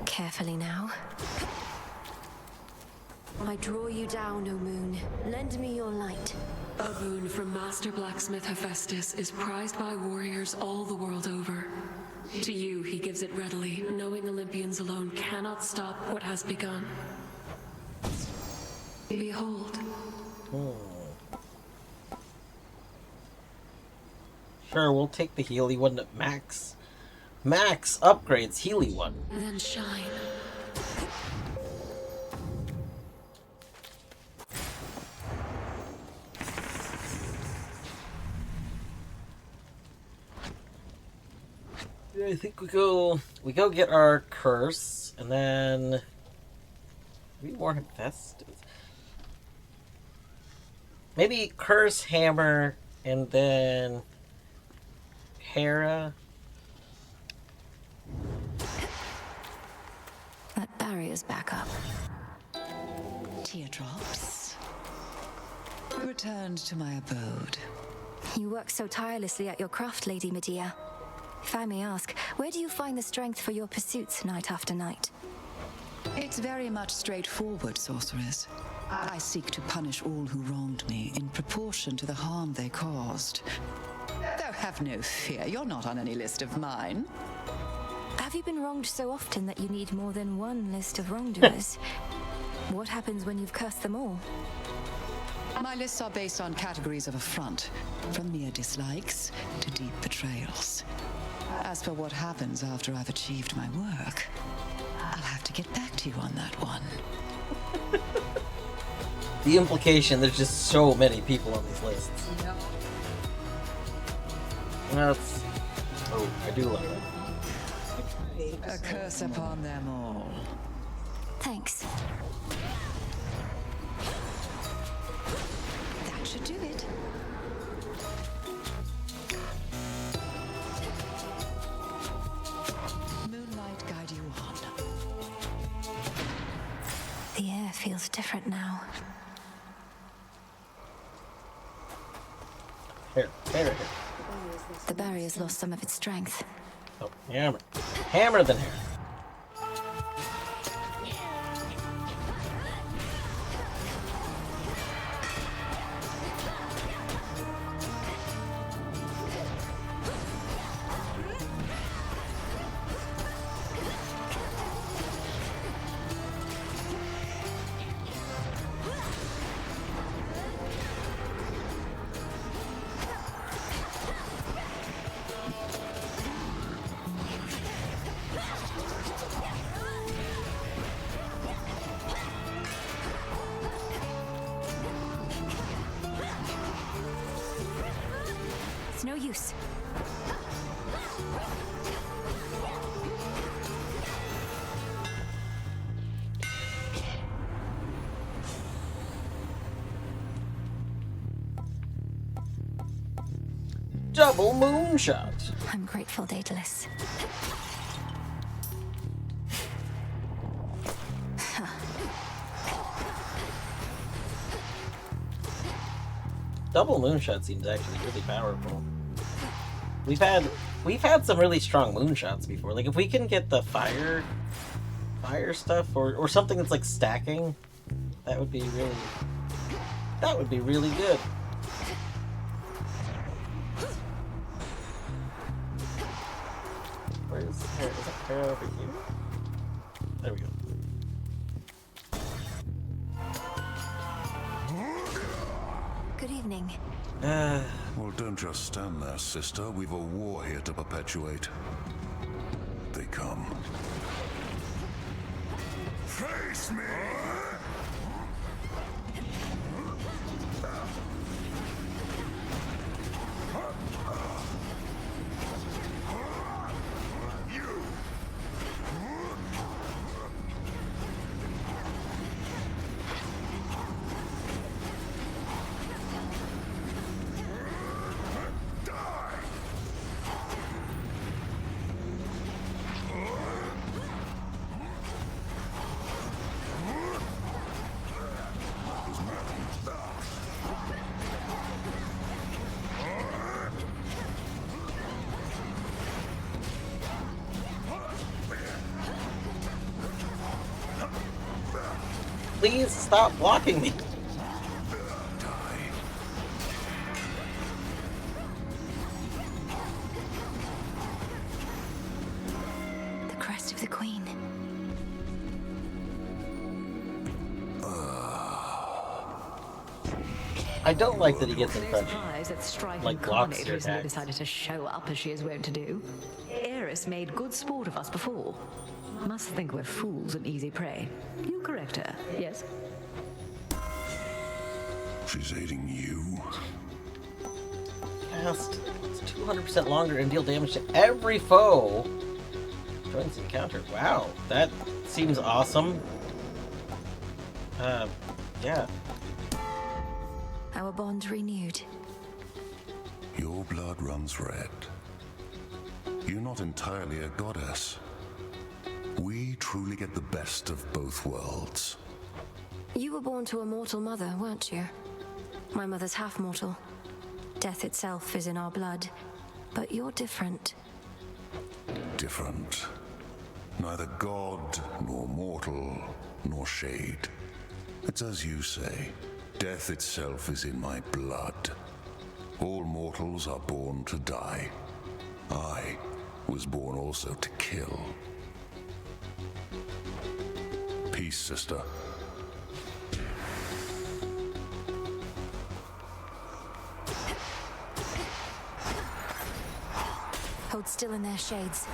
[SPEAKER 3] Carefully now.
[SPEAKER 15] I draw you down, O moon. Lend me your light.
[SPEAKER 6] A boon from Master Blacksmith Hephaestus is prized by warriors all the world over. To you, he gives it readily, knowing Olympians alone cannot stop what has begun. Behold.
[SPEAKER 1] Sure, we'll take the Healy one at max. Max upgrades Healy one.
[SPEAKER 6] Then shine.
[SPEAKER 1] I think we go get our curse, and then maybe more Hephaestus. Maybe curse, hammer, and then Hera.
[SPEAKER 3] That barrier's back up.
[SPEAKER 19] Teardrops. Returned to my abode.
[SPEAKER 3] You work so tirelessly at your craft, Lady Medea. If I may ask, where do you find the strength for your pursuits night after night?
[SPEAKER 19] It's very much straightforward, sorceress. I seek to punish all who wronged me in proportion to the harm they caused. Though have no fear, you're not on any list of mine.
[SPEAKER 3] Have you been wronged so often that you need more than one list of wrongdoers? What happens when you've cursed them all?
[SPEAKER 19] My lists are based on categories of affront, from mere dislikes to deep betrayals. As for what happens after I've achieved my work, I'll have to get back to you on that one.
[SPEAKER 1] The implication, there's just so many people on these lists.
[SPEAKER 5] Yeah.
[SPEAKER 1] That's... Oh, I do love it.
[SPEAKER 19] A curse upon them all.
[SPEAKER 3] Thanks. That should do it.
[SPEAKER 19] Moonlight guide you on.
[SPEAKER 3] The air feels different now.
[SPEAKER 1] Here.
[SPEAKER 3] The barrier's lost some of its strength.
[SPEAKER 1] Oh, hammer. Hammer than hair.
[SPEAKER 3] It's no use.
[SPEAKER 1] Double moonshot.
[SPEAKER 3] I'm grateful, Daedalus.
[SPEAKER 1] Double moonshot seems actually really powerful. We've had some really strong moonshots before. Like if we can get the fire stuff or something that's like stacking, that would be really good. Where is Hera? Is that Hera over here? There we go.
[SPEAKER 3] Good evening.
[SPEAKER 11] Well, don't just stand there, sister. We've a war here to perpetuate. They come. Face me!
[SPEAKER 1] Please stop blocking me.
[SPEAKER 3] The crest of the Queen.
[SPEAKER 1] I don't like that he gets in front.
[SPEAKER 21] Surprised that Strife
[SPEAKER 1] Like blocks
[SPEAKER 21] Incarnate
[SPEAKER 1] your
[SPEAKER 21] recently
[SPEAKER 1] attacks.
[SPEAKER 21] decided to show up as she is wont to do. Eris made good sport of us before. Must think we're fools and easy prey. You correct her, yes?
[SPEAKER 11] She's aiding you.
[SPEAKER 1] Cast. It's 200% longer and deal damage to every foe. Joins the encounter. Wow, that seems awesome. Yeah.
[SPEAKER 3] Our bond renewed.
[SPEAKER 11] Your blood runs red. You're not entirely a goddess. We truly get the best of both worlds.
[SPEAKER 3] You were born to a mortal mother, weren't you? My mother's half mortal. Death itself is in our blood. But you're different.
[SPEAKER 11] Different. Neither god, nor mortal, nor shade. It's as you say. Death itself is in my blood. All mortals are born to die. I was born also to kill. Peace, sister.
[SPEAKER 3] Hold still in their shades.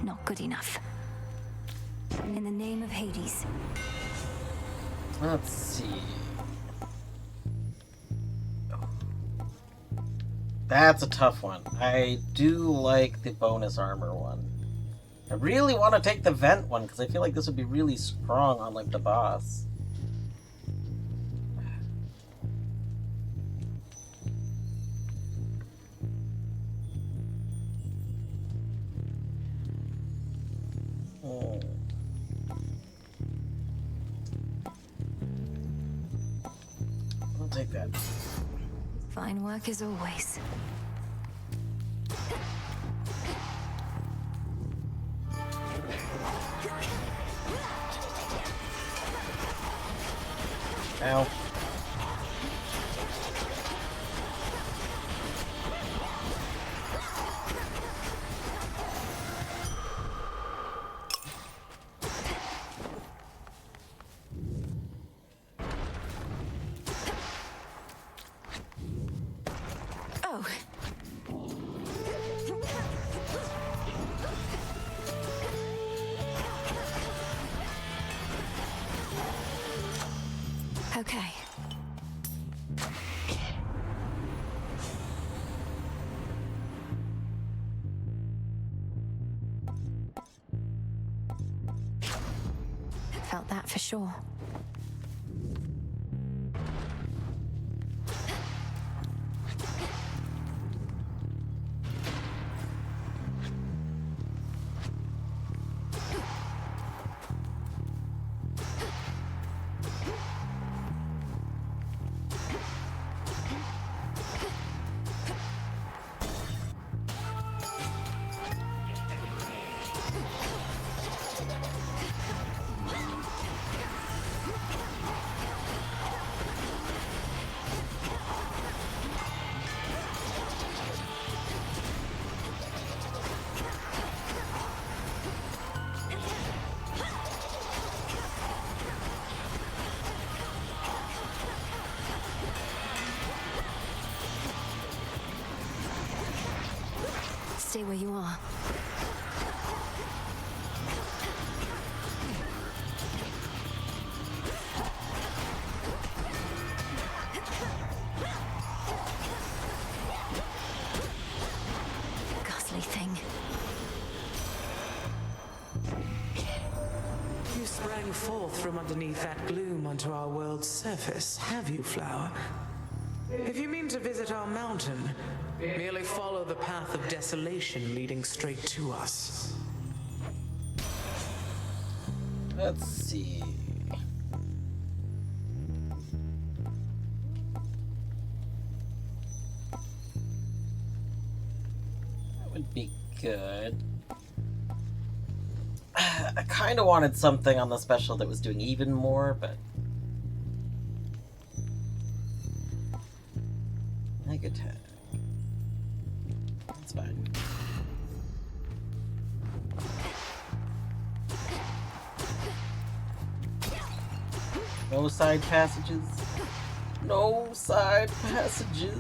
[SPEAKER 3] not good enough. In the name of Hades.
[SPEAKER 1] Let's see. That's a tough one. I do like the bonus armor one. I really want to take the vent one because I feel like this would be really strong on like the boss. I'll take that.
[SPEAKER 3] Fine work as always.
[SPEAKER 1] Ow.
[SPEAKER 3] Oh. Okay. Felt that for sure. Stay where you are. Ghastly thing.
[SPEAKER 8] You sprang forth from underneath that gloom onto our world's surface, have you, Flower? If you mean to visit our mountain, merely follow the path of desolation leading straight to us.
[SPEAKER 1] Let's see. That would be good. I kind of wanted something on the special that was doing even more, but Egg attack. That's fine. No side passages. No side passages.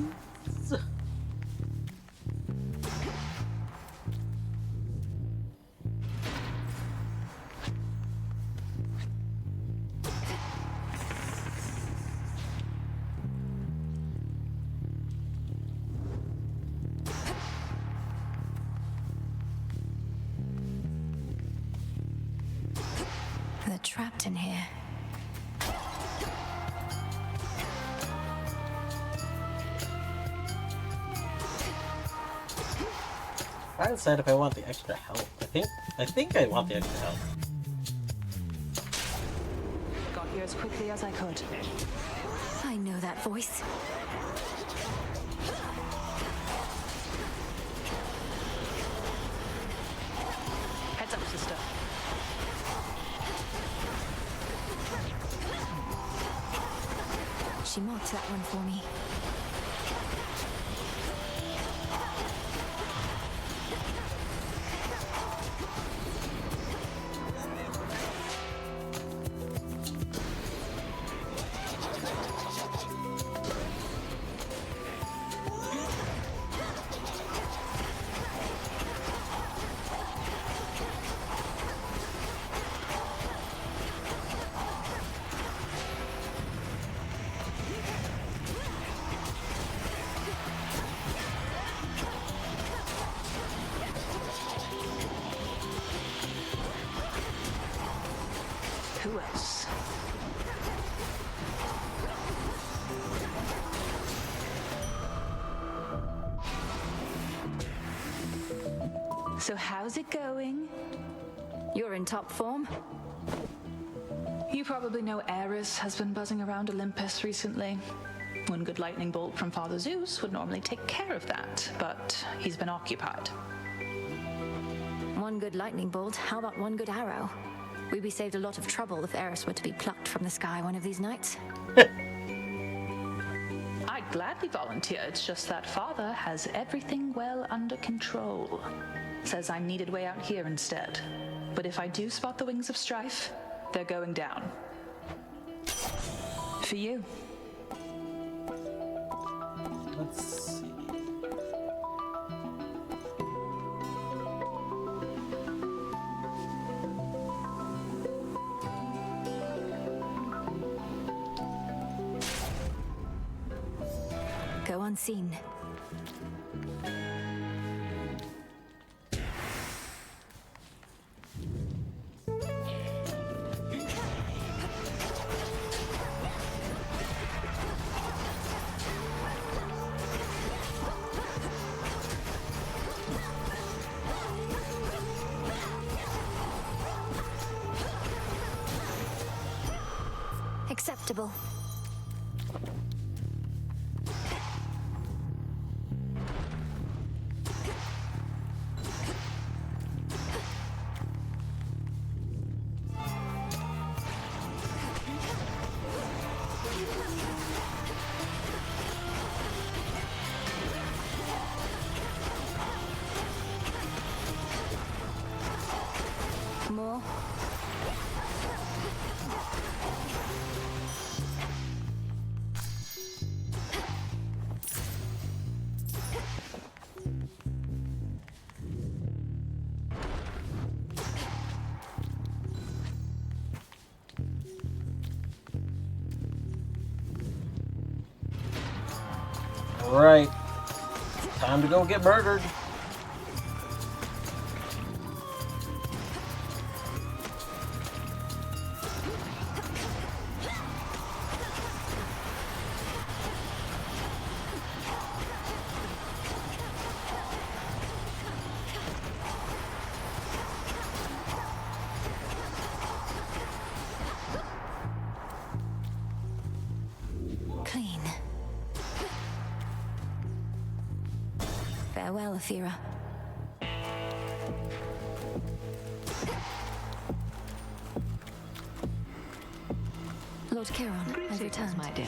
[SPEAKER 3] They're trapped in here.
[SPEAKER 1] I decide if I want the extra help. I think I want the extra help.
[SPEAKER 18] Got here as quickly as I could.
[SPEAKER 3] I know that voice.
[SPEAKER 18] Heads up, sister.
[SPEAKER 3] She marked that one for me.
[SPEAKER 21] Who else? So how's it going?
[SPEAKER 3] You're in top form.
[SPEAKER 21] You probably know Ares has been buzzing around Olympus recently. One good lightning bolt from Father Zeus would normally take care of that, but he's been occupied.
[SPEAKER 3] One good lightning bolt, how about one good arrow? We'd be saved a lot of trouble if Eris were to be plucked from the sky one of these nights.
[SPEAKER 21] I'd gladly volunteer, it's just that Father has everything well under control. Says I'm needed way out here instead. But if I do spot the wings of strife, they're going down. For you.
[SPEAKER 1] Let's see.
[SPEAKER 3] Go unseen. Acceptable. More.
[SPEAKER 1] Alright. Time to go get murdered.
[SPEAKER 3] Clean. Farewell, Athera. Lord Charon, I've returned.
[SPEAKER 21] My dear.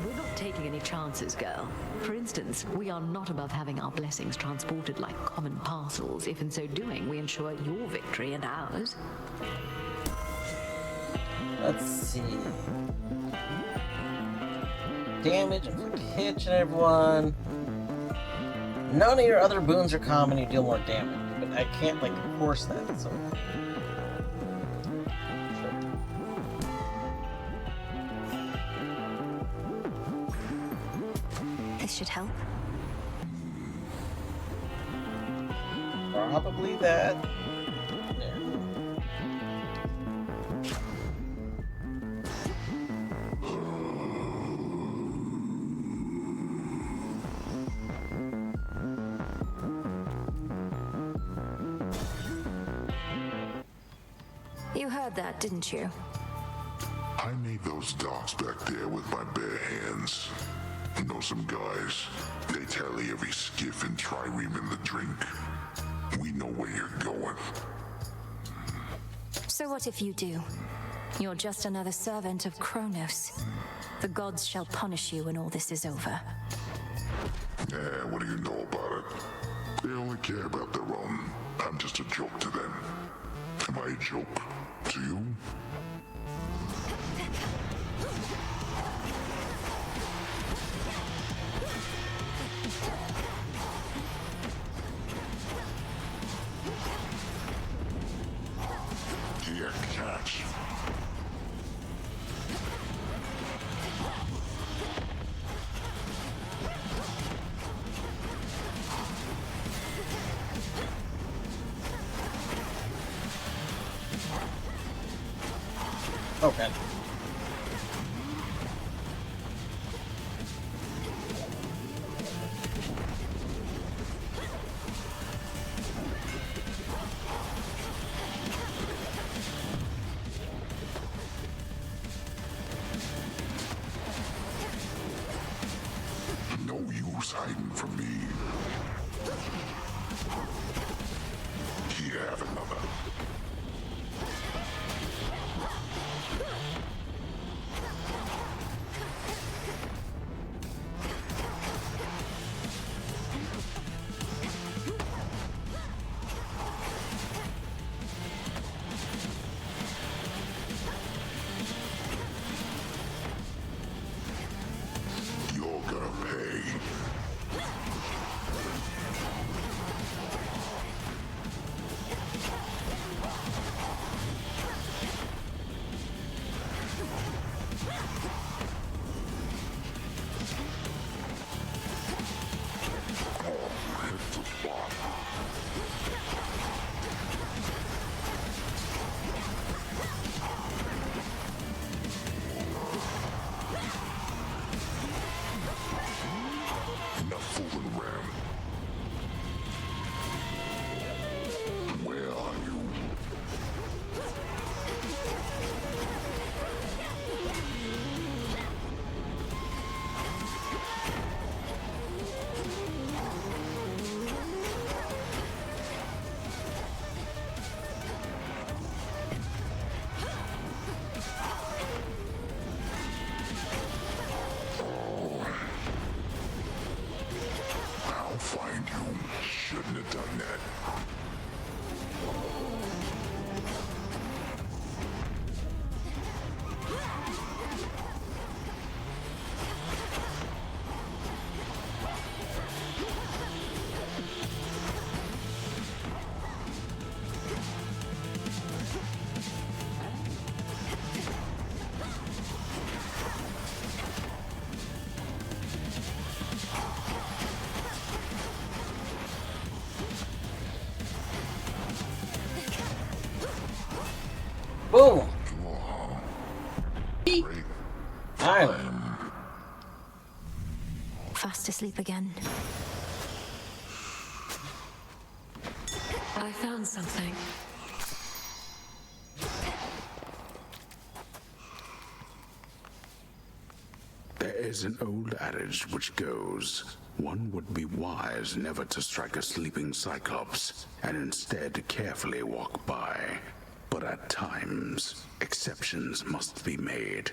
[SPEAKER 21] We're not taking any chances, girl. For instance, we are not above having our blessings transported like common parcels, if in so doing we ensure your victory and ours.
[SPEAKER 1] Let's see. Damage, inflict hit and everyone. None of your other boons are common, you deal more damage. But I can't, like, force that, so.
[SPEAKER 3] This should help.
[SPEAKER 1] Probably that.
[SPEAKER 3] You heard that, didn't you?
[SPEAKER 11] I made those docks back there with my bare hands. Know some guys. They tally every skiff and trireme in the drink. We know where you're going.
[SPEAKER 3] So what if you do? You're just another servant of Kronos. The gods shall punish you when all this is over.
[SPEAKER 11] Yeah, what do you know about it? They only care about their own. I'm just a joke to them. Am I a joke to you? Here, catch.
[SPEAKER 1] Okay.
[SPEAKER 11] No use hiding from me. Here, have another. You're gonna pay. Enough fooling around. Where are you? I'll find you. Shouldn't have done that.
[SPEAKER 1] Boom! Finally.
[SPEAKER 3] Fast asleep again.
[SPEAKER 18] I found something.
[SPEAKER 14] There is an old adage which goes, one would be wise never to strike a sleeping cyclops, and instead carefully walk by. But at times, exceptions must be made.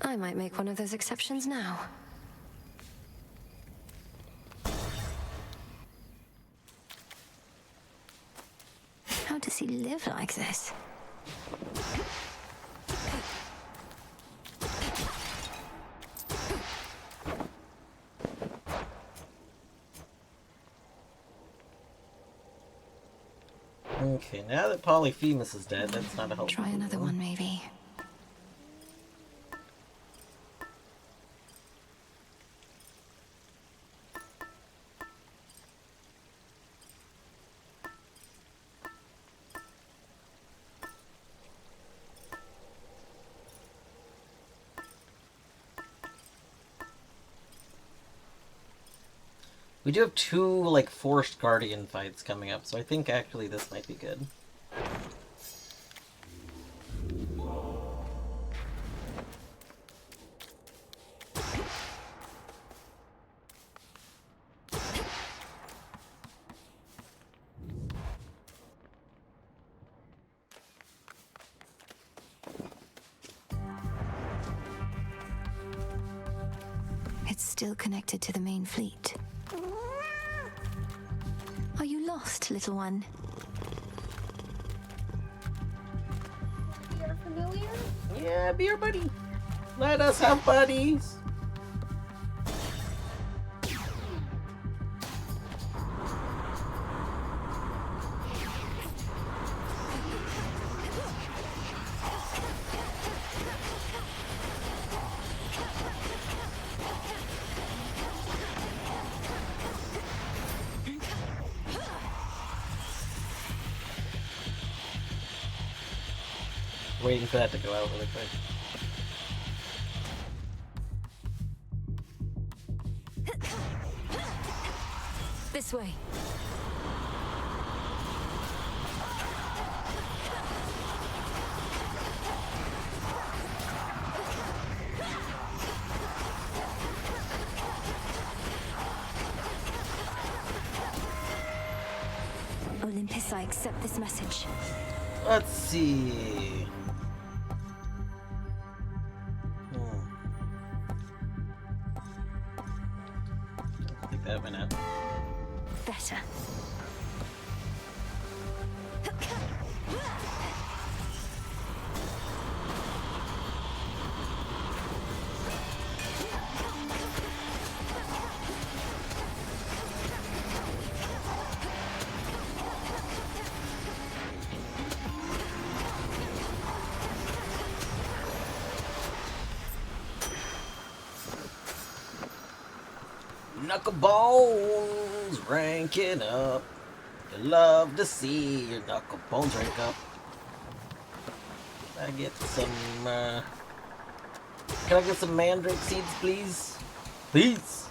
[SPEAKER 3] I might make one of those exceptions now. How does he live like this?
[SPEAKER 1] Okay, now that Polyphemus is dead, that's not a help.
[SPEAKER 3] Try another one, maybe.
[SPEAKER 1] We do have two, like, forced Guardian fights coming up, so I think actually this might be good.
[SPEAKER 3] It's still connected to the main fleet. Are you lost, little one?
[SPEAKER 5] You're familiar?
[SPEAKER 1] Yeah, be our buddy. Let us have buddies. waiting for that to go out really quick.
[SPEAKER 3] This way. Olympus, I accept this message.
[SPEAKER 1] Let's see. I think that went out.
[SPEAKER 3] Better.
[SPEAKER 1] Knucklebones ranking up. You love to see your knucklebones rank up. Can I get some, can I get some mandrake seeds, please? Please!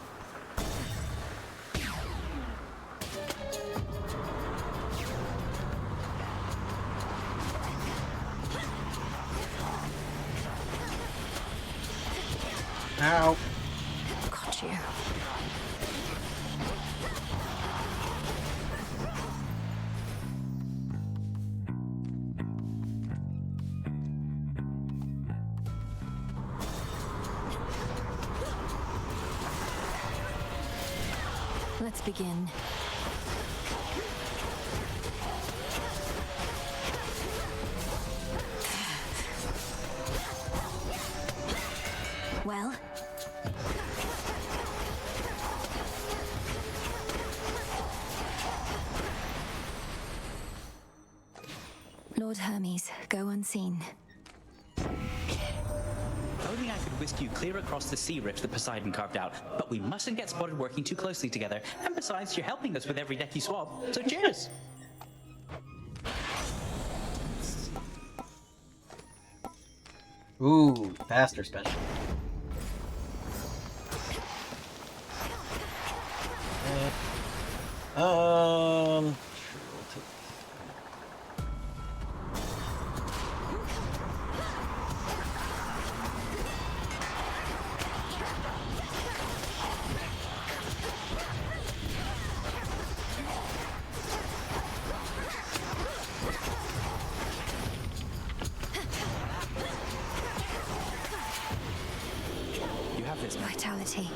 [SPEAKER 1] Ow.
[SPEAKER 3] Got you. Let's begin. Well? Lord Hermes, go unseen.
[SPEAKER 13] Only I could whisk you clear across the sea rift that Poseidon carved out, but we mustn't get spotted working too closely together. And besides, you're helping us with every deck you swap, so cheers!
[SPEAKER 1] Ooh, faster special.
[SPEAKER 13] You have this,
[SPEAKER 3] Vitality.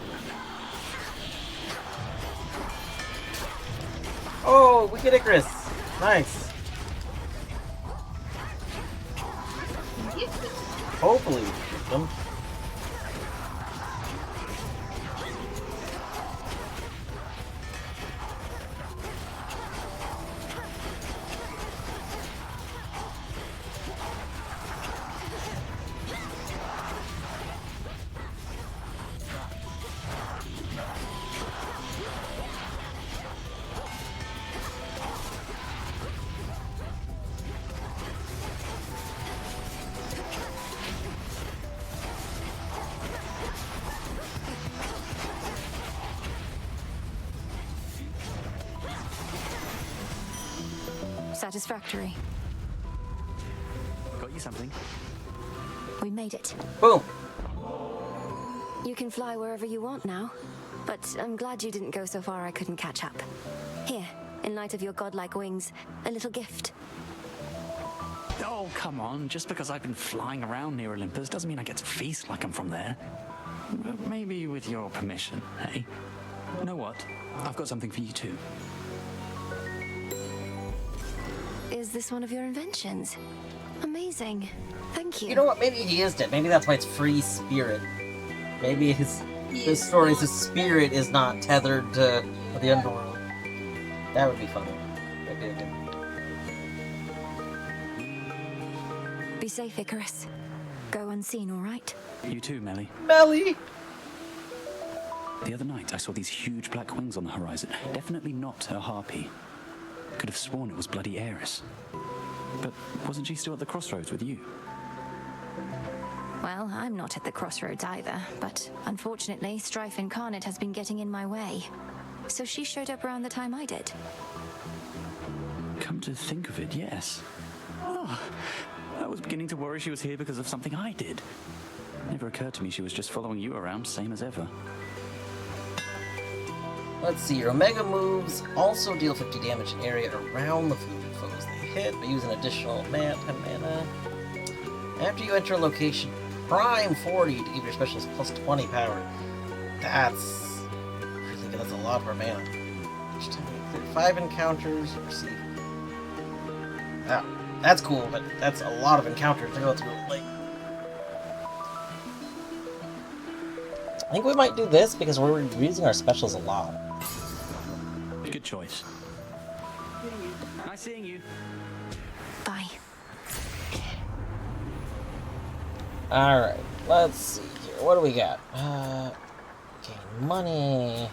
[SPEAKER 1] Oh, we get Icarus! Nice. Hopefully we shoot them.
[SPEAKER 3] Satisfactory.
[SPEAKER 13] Got you something.
[SPEAKER 3] We made it.
[SPEAKER 1] Boom!
[SPEAKER 3] You can fly wherever you want now. But I'm glad you didn't go so far I couldn't catch up. Here, in light of your godlike wings, a little gift.
[SPEAKER 9] Oh, come on. Just because I've been flying around near Olympus doesn't mean I get to feast like I'm from there. Maybe with your permission, hey? You know what? I've got something for you too.
[SPEAKER 3] Is this one of your inventions? Amazing. Thank you.
[SPEAKER 1] You know what? Maybe he is dead. Maybe that's why it's free spirit. Maybe his story's his spirit is not tethered to the underworld. That would be fun. That'd be good.
[SPEAKER 3] Be safe, Icarus. Go unseen, all right?
[SPEAKER 9] You too, Melly.
[SPEAKER 1] Melly!
[SPEAKER 9] The other night, I saw these huge black wings on the horizon. Definitely not a harpy. Could have sworn it was bloody Eris. But wasn't she still at the crossroads with you?
[SPEAKER 3] Well, I'm not at the crossroads either, but unfortunately, Strife Incarnate has been getting in my way. So she showed up around the time I did.
[SPEAKER 9] Come to think of it, yes. Oh, I was beginning to worry she was here because of something I did. Never occurred to me she was just following you around, same as ever.
[SPEAKER 1] Let's see, your Omega moves also deal 50 damage area around the foes they hit, but use an additional 10 mana. After you enter a location, prime 40 to give your specialist plus 20 power. That's really good, that's a lot more mana. Each time you clear 5 encounters, you receive... Wow, that's cool, but that's a lot of encounters to go through. Like, I think we might do this because we're using our specials a lot.
[SPEAKER 9] Good choice. Nice seeing you.
[SPEAKER 3] Bye.
[SPEAKER 1] Alright, let's see here. What do we got? Gain money.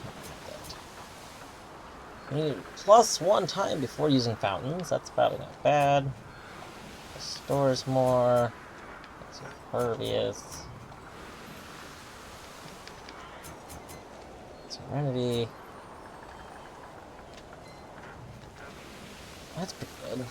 [SPEAKER 1] We need plus 1 time before using fountains. That's probably not bad. Restores more. It's impervious. Serenity. That's pretty good.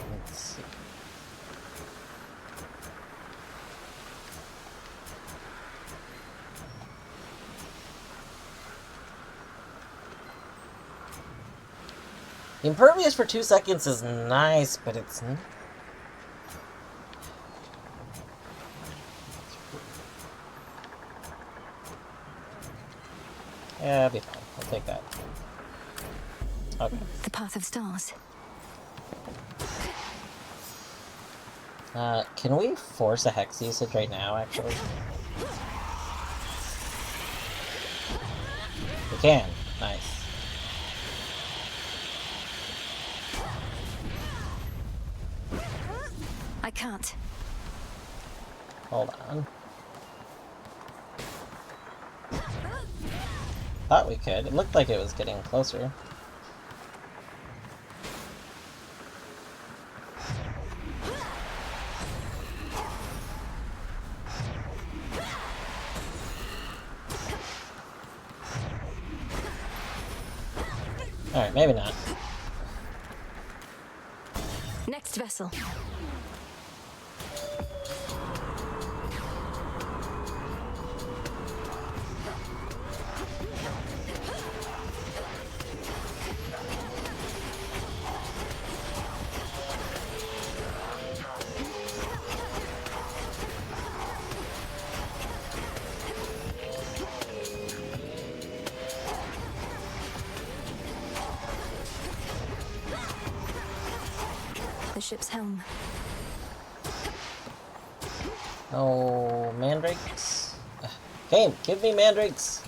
[SPEAKER 1] Let's see. Impervious for 2 seconds is nice, but it's... Yeah, it'll be fine. I'll take that. Okay.
[SPEAKER 3] The Path of Stars.
[SPEAKER 1] Can we force a Hex usage right now, actually? We can. Nice.
[SPEAKER 3] I can't.
[SPEAKER 1] Hold on. Thought we could. It looked like it was getting closer. Alright, maybe not.
[SPEAKER 3] Next vessel. The ship's helm.
[SPEAKER 1] No mandrakes. Game, give me mandrakes.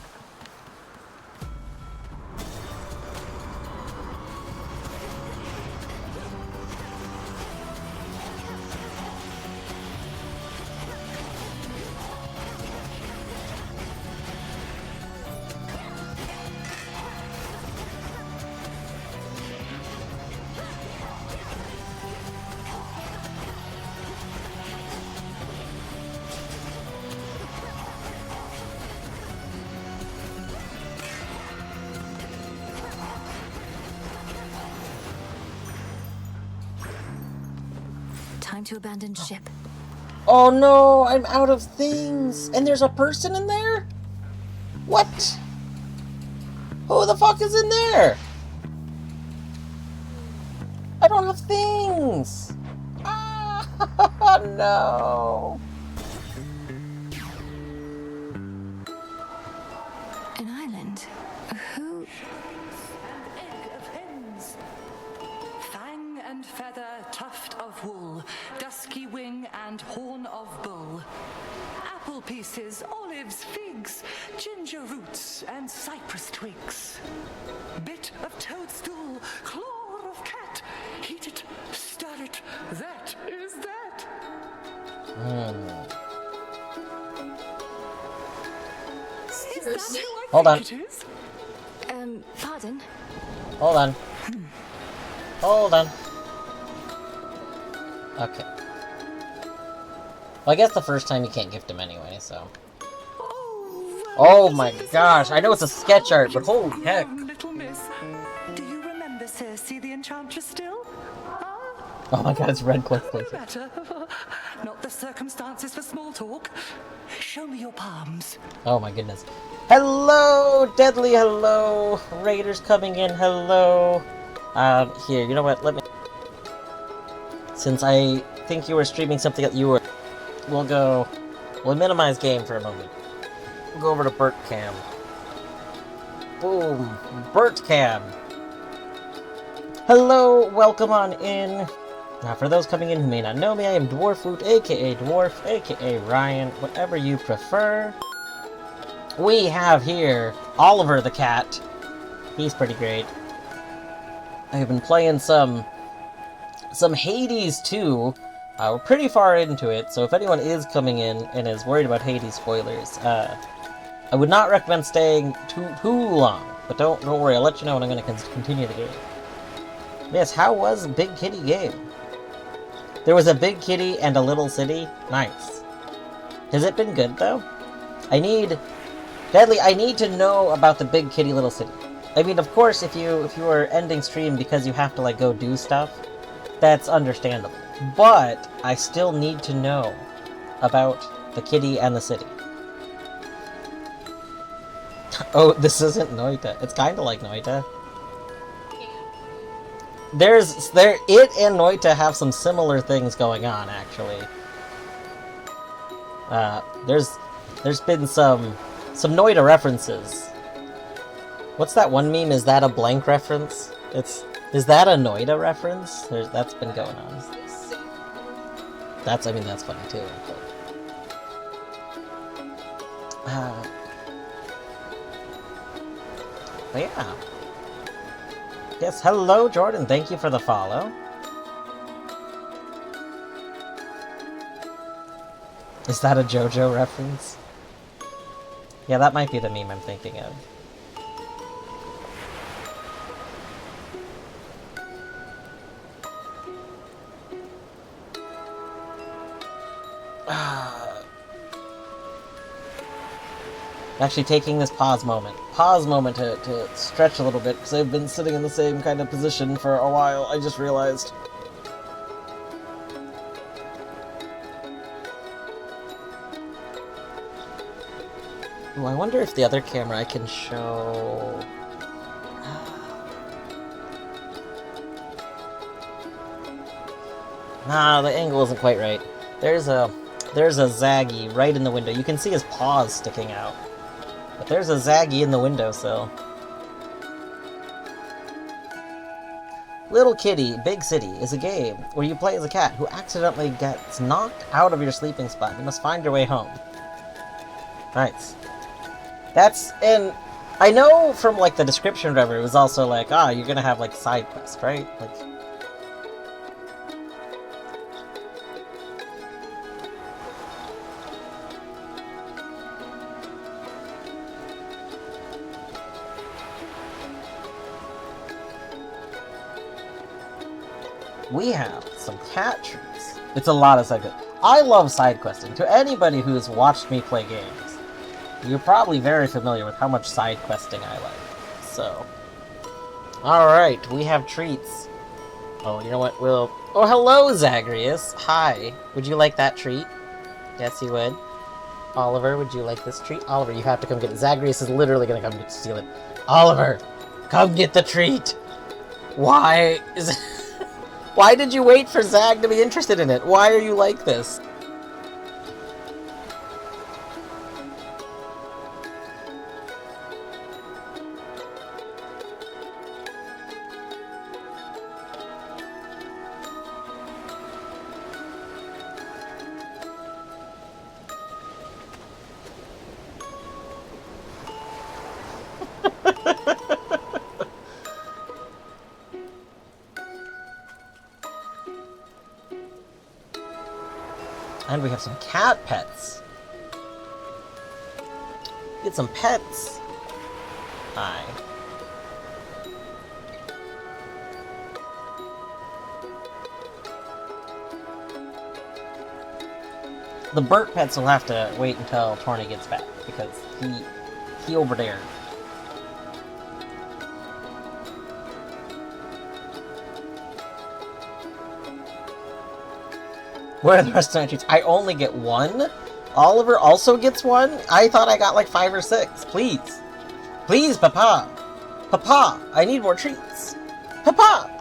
[SPEAKER 3] Time to abandon ship.
[SPEAKER 1] Oh no, I'm out of things. And there's a person in there? What? Who the fuck is in there? I don't have things. Ah, no.
[SPEAKER 3] An island? Who?
[SPEAKER 8] Egg of hens. Fang and feather, tuft of wool, dusky wing and horn of bull. Apple pieces, olives, figs, ginger roots and cypress twigs. Bit of toadstool, claw of cat, heat it, stir it, that is that.
[SPEAKER 5] Curse.
[SPEAKER 1] Hold on.
[SPEAKER 3] Pardon?
[SPEAKER 1] Hold on. Hold on. Okay. Well, I guess the first time you can't gift him anyway, so... Oh my gosh, I know it's a sketch art, but holy heck.
[SPEAKER 8] Little miss. Do you remember Circe the Enchantress still?
[SPEAKER 1] Oh my god, it's red cliff.
[SPEAKER 8] Better. Not the circumstances for small talk. Show me your palms.
[SPEAKER 1] Oh my goodness. Hello, Deadly, hello. Raiders coming in, hello. Here, you know what, let me... Since I think you were streaming something that you were... We'll minimize game for a moment. We'll go over to Bert Cam. Boom. Bert Cam. Hello, welcome on in. Now, for those coming in who may not know me, I am Dwarfwoot, aka Dwarf, aka Ryan, whatever you prefer. We have here Oliver the cat. He's pretty great. I have been playing some Hades 2. We're pretty far into it, so if anyone is coming in and is worried about Hades spoilers, I would not recommend staying too long. But don't worry, I'll let you know when I'm going to continue the game. Yes, how was Big Kitty game? There was a big kitty and a little city. Nice. Has it been good though? Deadly, I need to know about the big kitty little city. I mean, of course, if you are ending stream because you have to like go do stuff, that's understandable. But I still need to know about the kitty and the city. Oh, this isn't Noita. It's kind of like Noita. It and Noita have some similar things going on, actually. There's been some Noita references. What's that one meme? Is that a blank reference? Is that a Noita reference? That's been going on. That's funny too. But yeah. Yes, hello, Jordan. Thank you for the follow. Is that a JoJo reference? Yeah, that might be the meme I'm thinking of. Actually taking this pause moment to stretch a little bit, because I've been sitting in the same kind of position for a while, I just realized. Ooh, I wonder if the other camera I can show... Nah, the angle isn't quite right. There's a Zaggy right in the window. You can see his paws sticking out. But there's a Zaggy in the windowsill. Little Kitty, Big City is a game where you play as a cat who accidentally gets knocked out of your sleeping spot. You must find your way home. Nice. And I know from like the description or whatever, it was also like, you're gonna have like side quests, right? Like, we have some cat treats. It's a lot of side quests. I love side questing. To anybody who's watched me play games, you're probably very familiar with how much side questing I like. So, alright, we have treats. Oh, you know what, oh, hello, Zagreus. Hi. Would you like that treat? Yes, you would. Oliver, would you like this treat? Oliver, you have to come get it. Zagreus is literally gonna come to steal it. Oliver, come get the treat. Why is it... Why did you wait for Zag to be interested in it? Why are you like this? And we have some cat pets. Get some pets. Hi. The Burt pets will have to wait until Torny gets back, because he over there. Where are the rest of my treats? I only get one? Oliver also gets one? I thought I got like 5 or 6. Please. Please, Papa. Papa, I need more treats. Papa!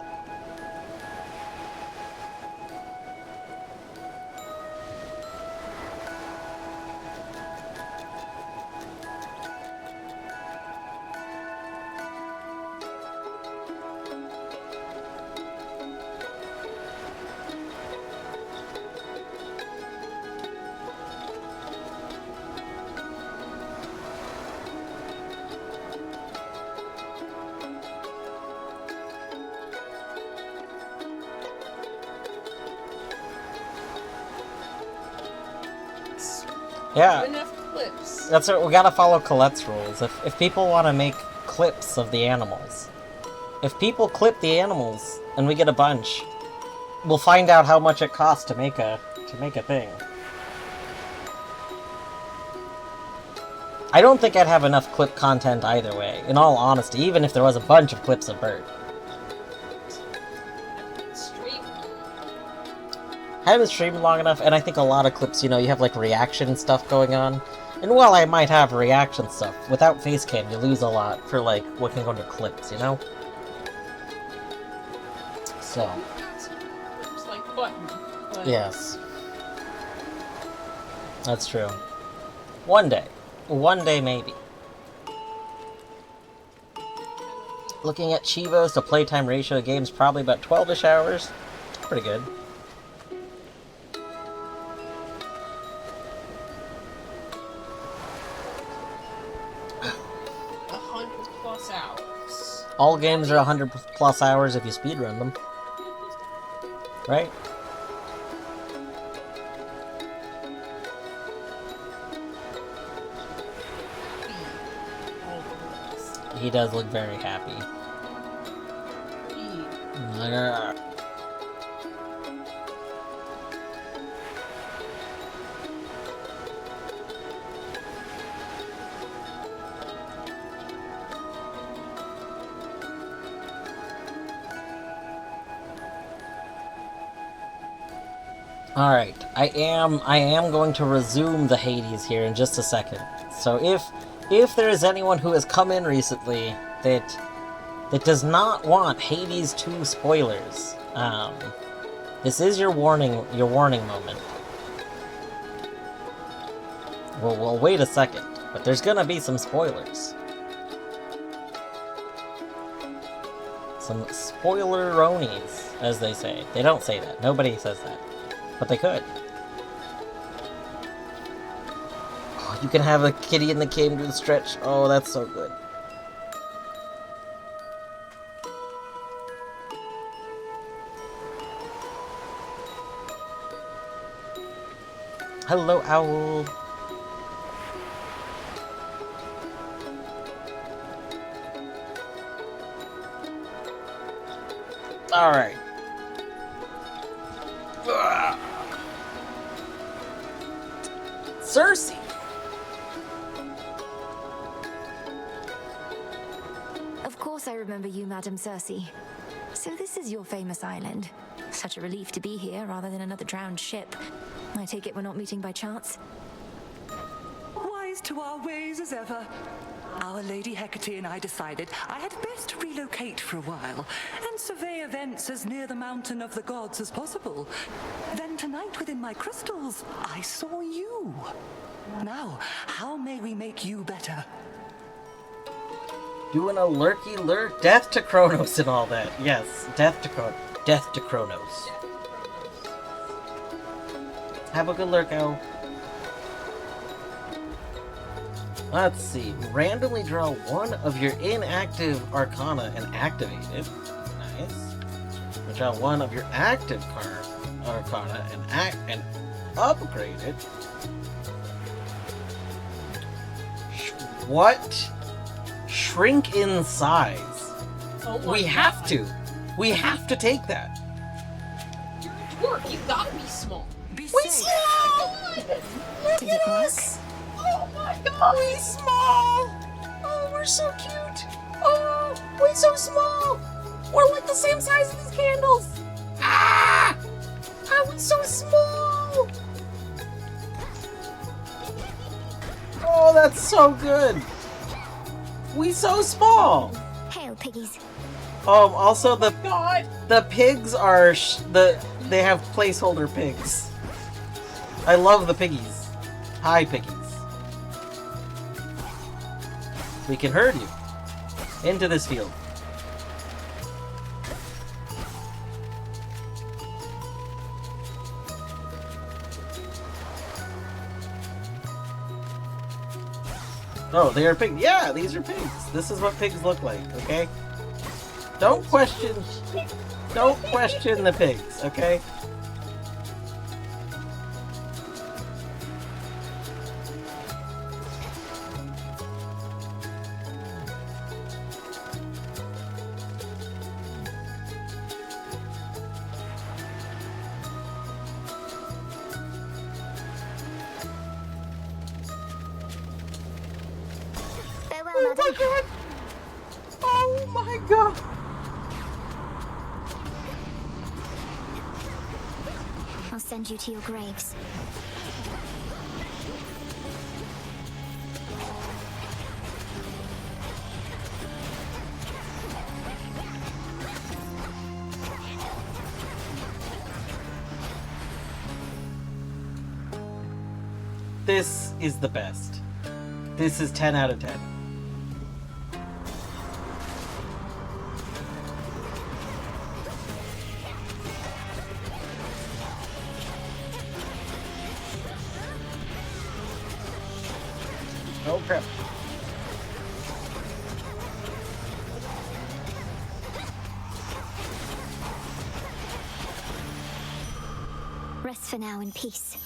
[SPEAKER 1] Yeah.
[SPEAKER 5] Enough clips.
[SPEAKER 1] That's what we gotta follow Colette's rules. If people want to make clips of the animals, if people clip the animals and we get a bunch, we'll find out how much it costs to make a thing. I don't think I'd have enough clip content either way. In all honesty, even if there was a bunch of clips of Burt. I haven't streamed long enough, and I think a lot of clips, you know, you have like reaction stuff going on. And while I might have reaction stuff, without Facecam you lose a lot for like what can go into clips, you know? So.
[SPEAKER 5] It's like button. But...
[SPEAKER 1] Yes. That's true. One day. One day maybe. Looking at Chivos, the playtime ratio of the game's probably about 12-ish hours. Pretty good.
[SPEAKER 5] 100+ hours.
[SPEAKER 1] All games are 100+ hours if you speedrun them. Right? He does look very happy. Alright, I am going to resume the Hades here in just a second. So if there is anyone who has come in recently that does not want Hades 2 spoilers, this is your warning moment. Well, wait a second, but there's gonna be some spoilers. Some spoiler-ronies, as they say. They don't say that. Nobody says that. But they could. Oh, you can have a kitty in the cave do the stretch. Oh, that's so good. Hello, owl. Alright. Cersei!
[SPEAKER 3] Of course I remember you, Madam Cersei. So this is your famous island. Such a relief to be here rather than another drowned ship. I take it we're not meeting by chance?
[SPEAKER 16] Wise to our ways as ever. Our Lady Hecate and I decided I had best relocate for a while and survey events as near the mountain of the gods as possible. Then tonight within my crystals, I saw you. Now, how may we make you better?
[SPEAKER 1] Doing a lurky lurk. Death to Kronos and all that. Yes, death to Kronos. Have a good lurk, owl. Let's see. Randomly draw one of your inactive Arcana and activate it. Nice. Draw one of your active Arcana and upgrade it. What? Shrink in size.
[SPEAKER 5] Oh my
[SPEAKER 1] We have to. We have to take that.
[SPEAKER 5] You're a dwarf. You gotta be small.
[SPEAKER 16] Be
[SPEAKER 5] We
[SPEAKER 16] safe.
[SPEAKER 5] small! Look
[SPEAKER 7] Did
[SPEAKER 5] at
[SPEAKER 7] it work?
[SPEAKER 5] us! Oh my god! We small! Oh, we're so cute! Oh, we're so small! We're like the same size as these candles! Ah! Ah, we're so small!
[SPEAKER 1] Oh, that's so good. We so small.
[SPEAKER 7] Hail, piggies.
[SPEAKER 1] Also
[SPEAKER 5] God!
[SPEAKER 1] the pigs are they have placeholder pigs. I love the piggies. Hi, piggies. We can herd you into this field. Oh, they are pigs. Yeah, these are pigs. This is what pigs look like, okay? Don't question the pigs, okay?
[SPEAKER 7] Farewell, madam.
[SPEAKER 1] Oh my god!
[SPEAKER 7] I'll send you to your graves.
[SPEAKER 1] This is the best. This is 10 out of 10. Oh crap.
[SPEAKER 7] Rest for now in peace.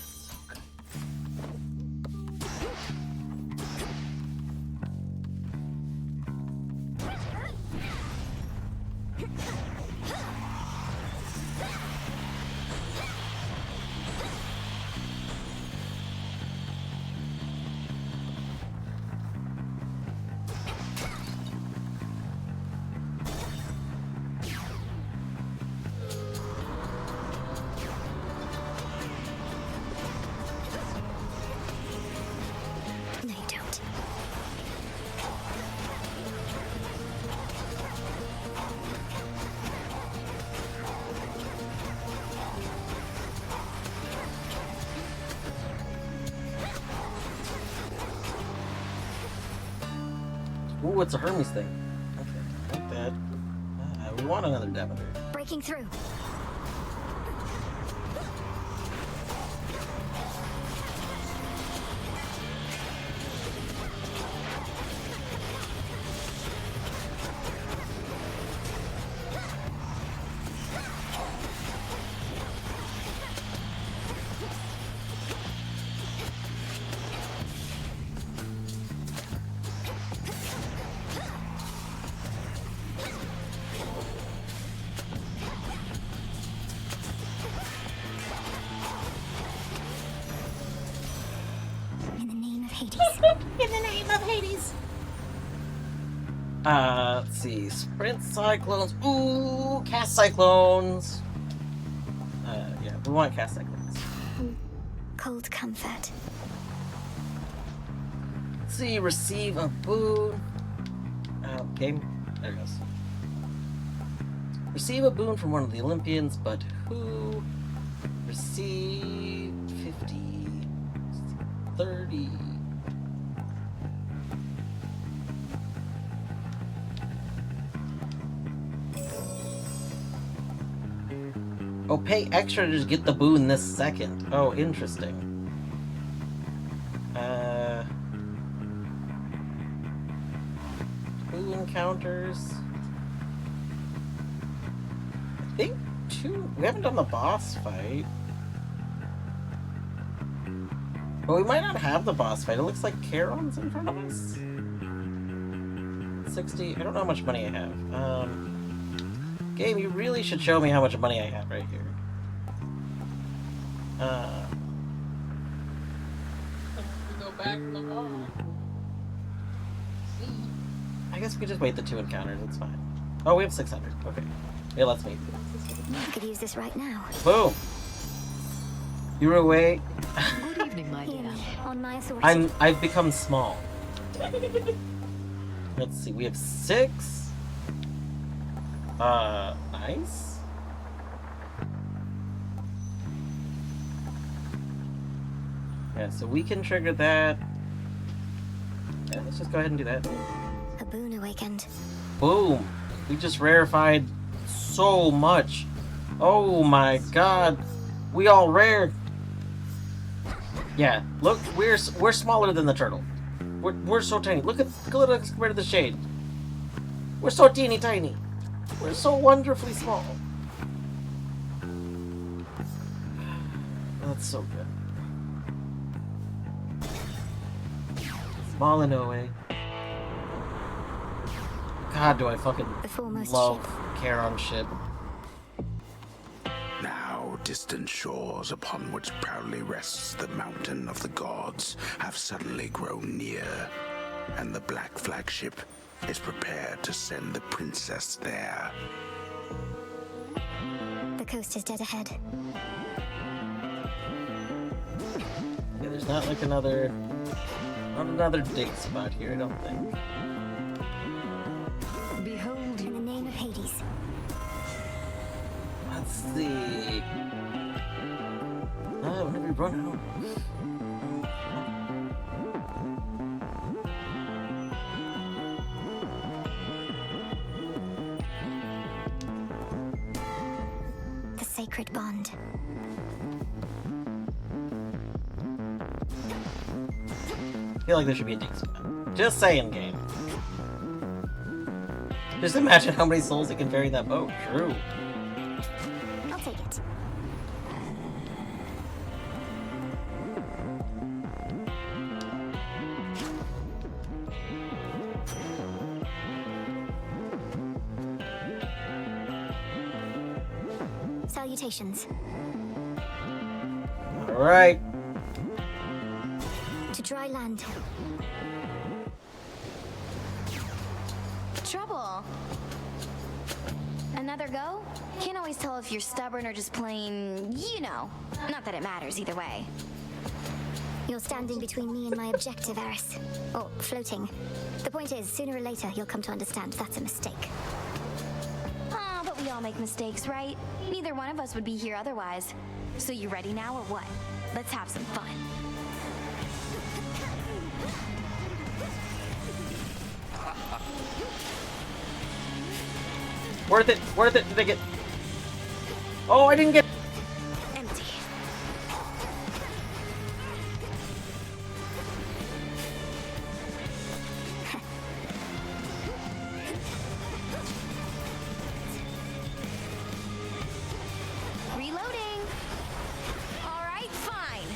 [SPEAKER 7] No, you don't.
[SPEAKER 1] Ooh, it's a Hermes thing. Okay, like that. We want another Demeter.
[SPEAKER 7] Breaking through. In the name of Hades.
[SPEAKER 5] In the name of Hades!
[SPEAKER 1] Let's see. Sprint Cyclones. Ooh, Cast Cyclones. Yeah, we want Cast Cyclones.
[SPEAKER 7] Cold comfort.
[SPEAKER 1] Let's see. Receive a boon. Okay, there it goes. Receive a boon from one of the Olympians, but who? Receive 50, 30. Oh, pay extra to just get the boon this second. Oh, interesting. Who encounters? I think 2. We haven't done the boss fight. But we might not have the boss fight. It looks like Charon's in front of us. 60? I don't know how much money I have. Game, you really should show me how much money I have right here.
[SPEAKER 5] We go back in the bar.
[SPEAKER 1] I guess we just wait the 2 encounters, it's fine. Oh, we have 600. Okay. Yeah, let's meet.
[SPEAKER 7] I could use this right now.
[SPEAKER 1] Boom! You were away.
[SPEAKER 7] Good evening, my dear. On my authority.
[SPEAKER 1] I've become small. Let's see, we have 6. Nice. Yeah, so we can trigger that. Yeah, let's just go ahead and do that.
[SPEAKER 7] A boon awakened.
[SPEAKER 1] Boom! We just rarefied so much. Oh my god. We all rare. Yeah, look, we're smaller than the turtle. We're so tiny. Look at us compared to the shade. We're so teeny tiny. We're so wonderfully small. That's so good. Small and away. God, do I fucking love Charon ship.
[SPEAKER 14] Now, distant shores upon which proudly rests the mountain of the gods have suddenly grown near, and the black flagship is prepared to send the princess there.
[SPEAKER 7] The coast is dead ahead.
[SPEAKER 1] Yeah, there's not like another dig spot here, I don't think.
[SPEAKER 7] Behold you. In the name of Hades.
[SPEAKER 1] Let's see. Whenever we run out.
[SPEAKER 7] The sacred bond.
[SPEAKER 1] I feel like there should be a dig spot. Just saying, game. Just imagine how many souls it can carry that boat. True.
[SPEAKER 7] I'll take it. Salutations.
[SPEAKER 1] Alright.
[SPEAKER 7] To dry land.
[SPEAKER 10] Trouble. Another go? Can't always tell if you're stubborn or just plain, you know. Not that it matters either way.
[SPEAKER 7] You're standing between me and my objective, Eris. Or floating. The point is, sooner or later, you'll come to understand that's a mistake.
[SPEAKER 10] Ah, but we all make mistakes, right? Neither one of us would be here otherwise. So you ready now or what? Let's have some fun.
[SPEAKER 1] Worth it to dig it. Oh, I didn't get.
[SPEAKER 10] Empty. Reloading. All right, fine.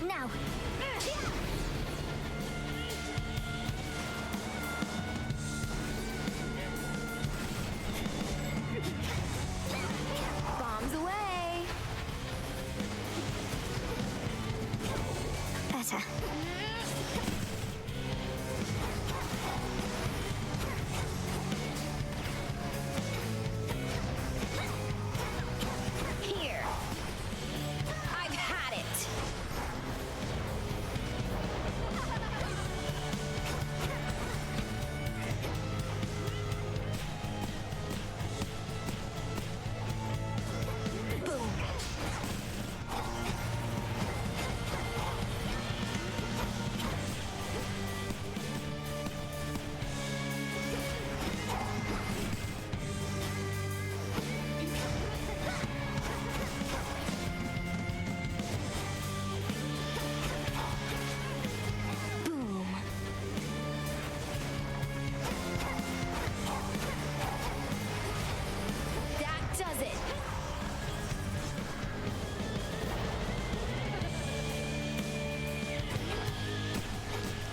[SPEAKER 7] Now.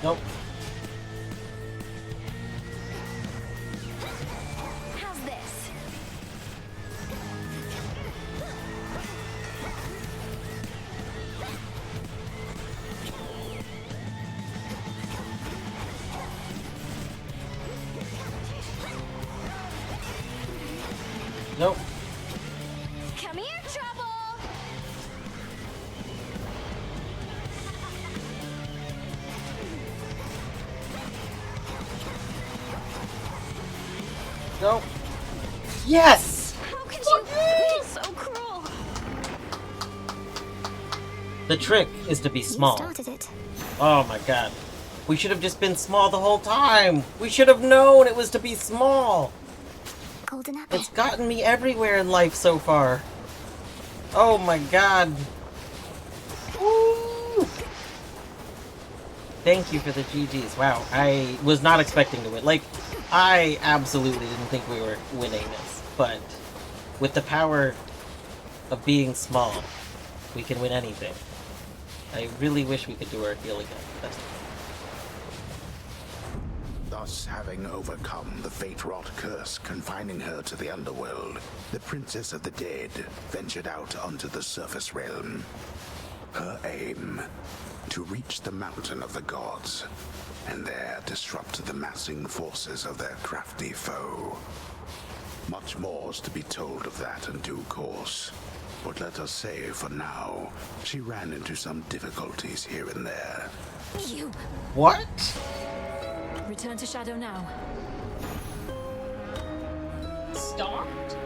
[SPEAKER 1] Nope.
[SPEAKER 10] How's this?
[SPEAKER 1] Nope.
[SPEAKER 10] Come here, trouble!
[SPEAKER 1] Nope. Yes!
[SPEAKER 10] How could you be so cruel?
[SPEAKER 1] The trick is to be small.
[SPEAKER 7] You started it.
[SPEAKER 1] Oh my god. We should have just been small the whole time. We should have known it was to be small.
[SPEAKER 7] Golden apple.
[SPEAKER 1] It's gotten me everywhere in life so far. Oh my god. Woo! Thank you for the GGs. Wow, I was not expecting to win. Like, I absolutely didn't think we were winning this, but with the power of being small, we can win anything. I really wish we could do our deal again.
[SPEAKER 14] Thus, having overcome the fate-wrought curse confining her to the underworld, the Princess of the Dead ventured out onto the surface realm. Her aim, to reach the Mountain of the Gods, and there disrupt the massing forces of their crafty foe. Much more is to be told of that in due course, but let us say for now, she ran into some difficulties here and there.
[SPEAKER 10] You.
[SPEAKER 1] What?
[SPEAKER 3] Return to Shadow now.
[SPEAKER 5] Stopped?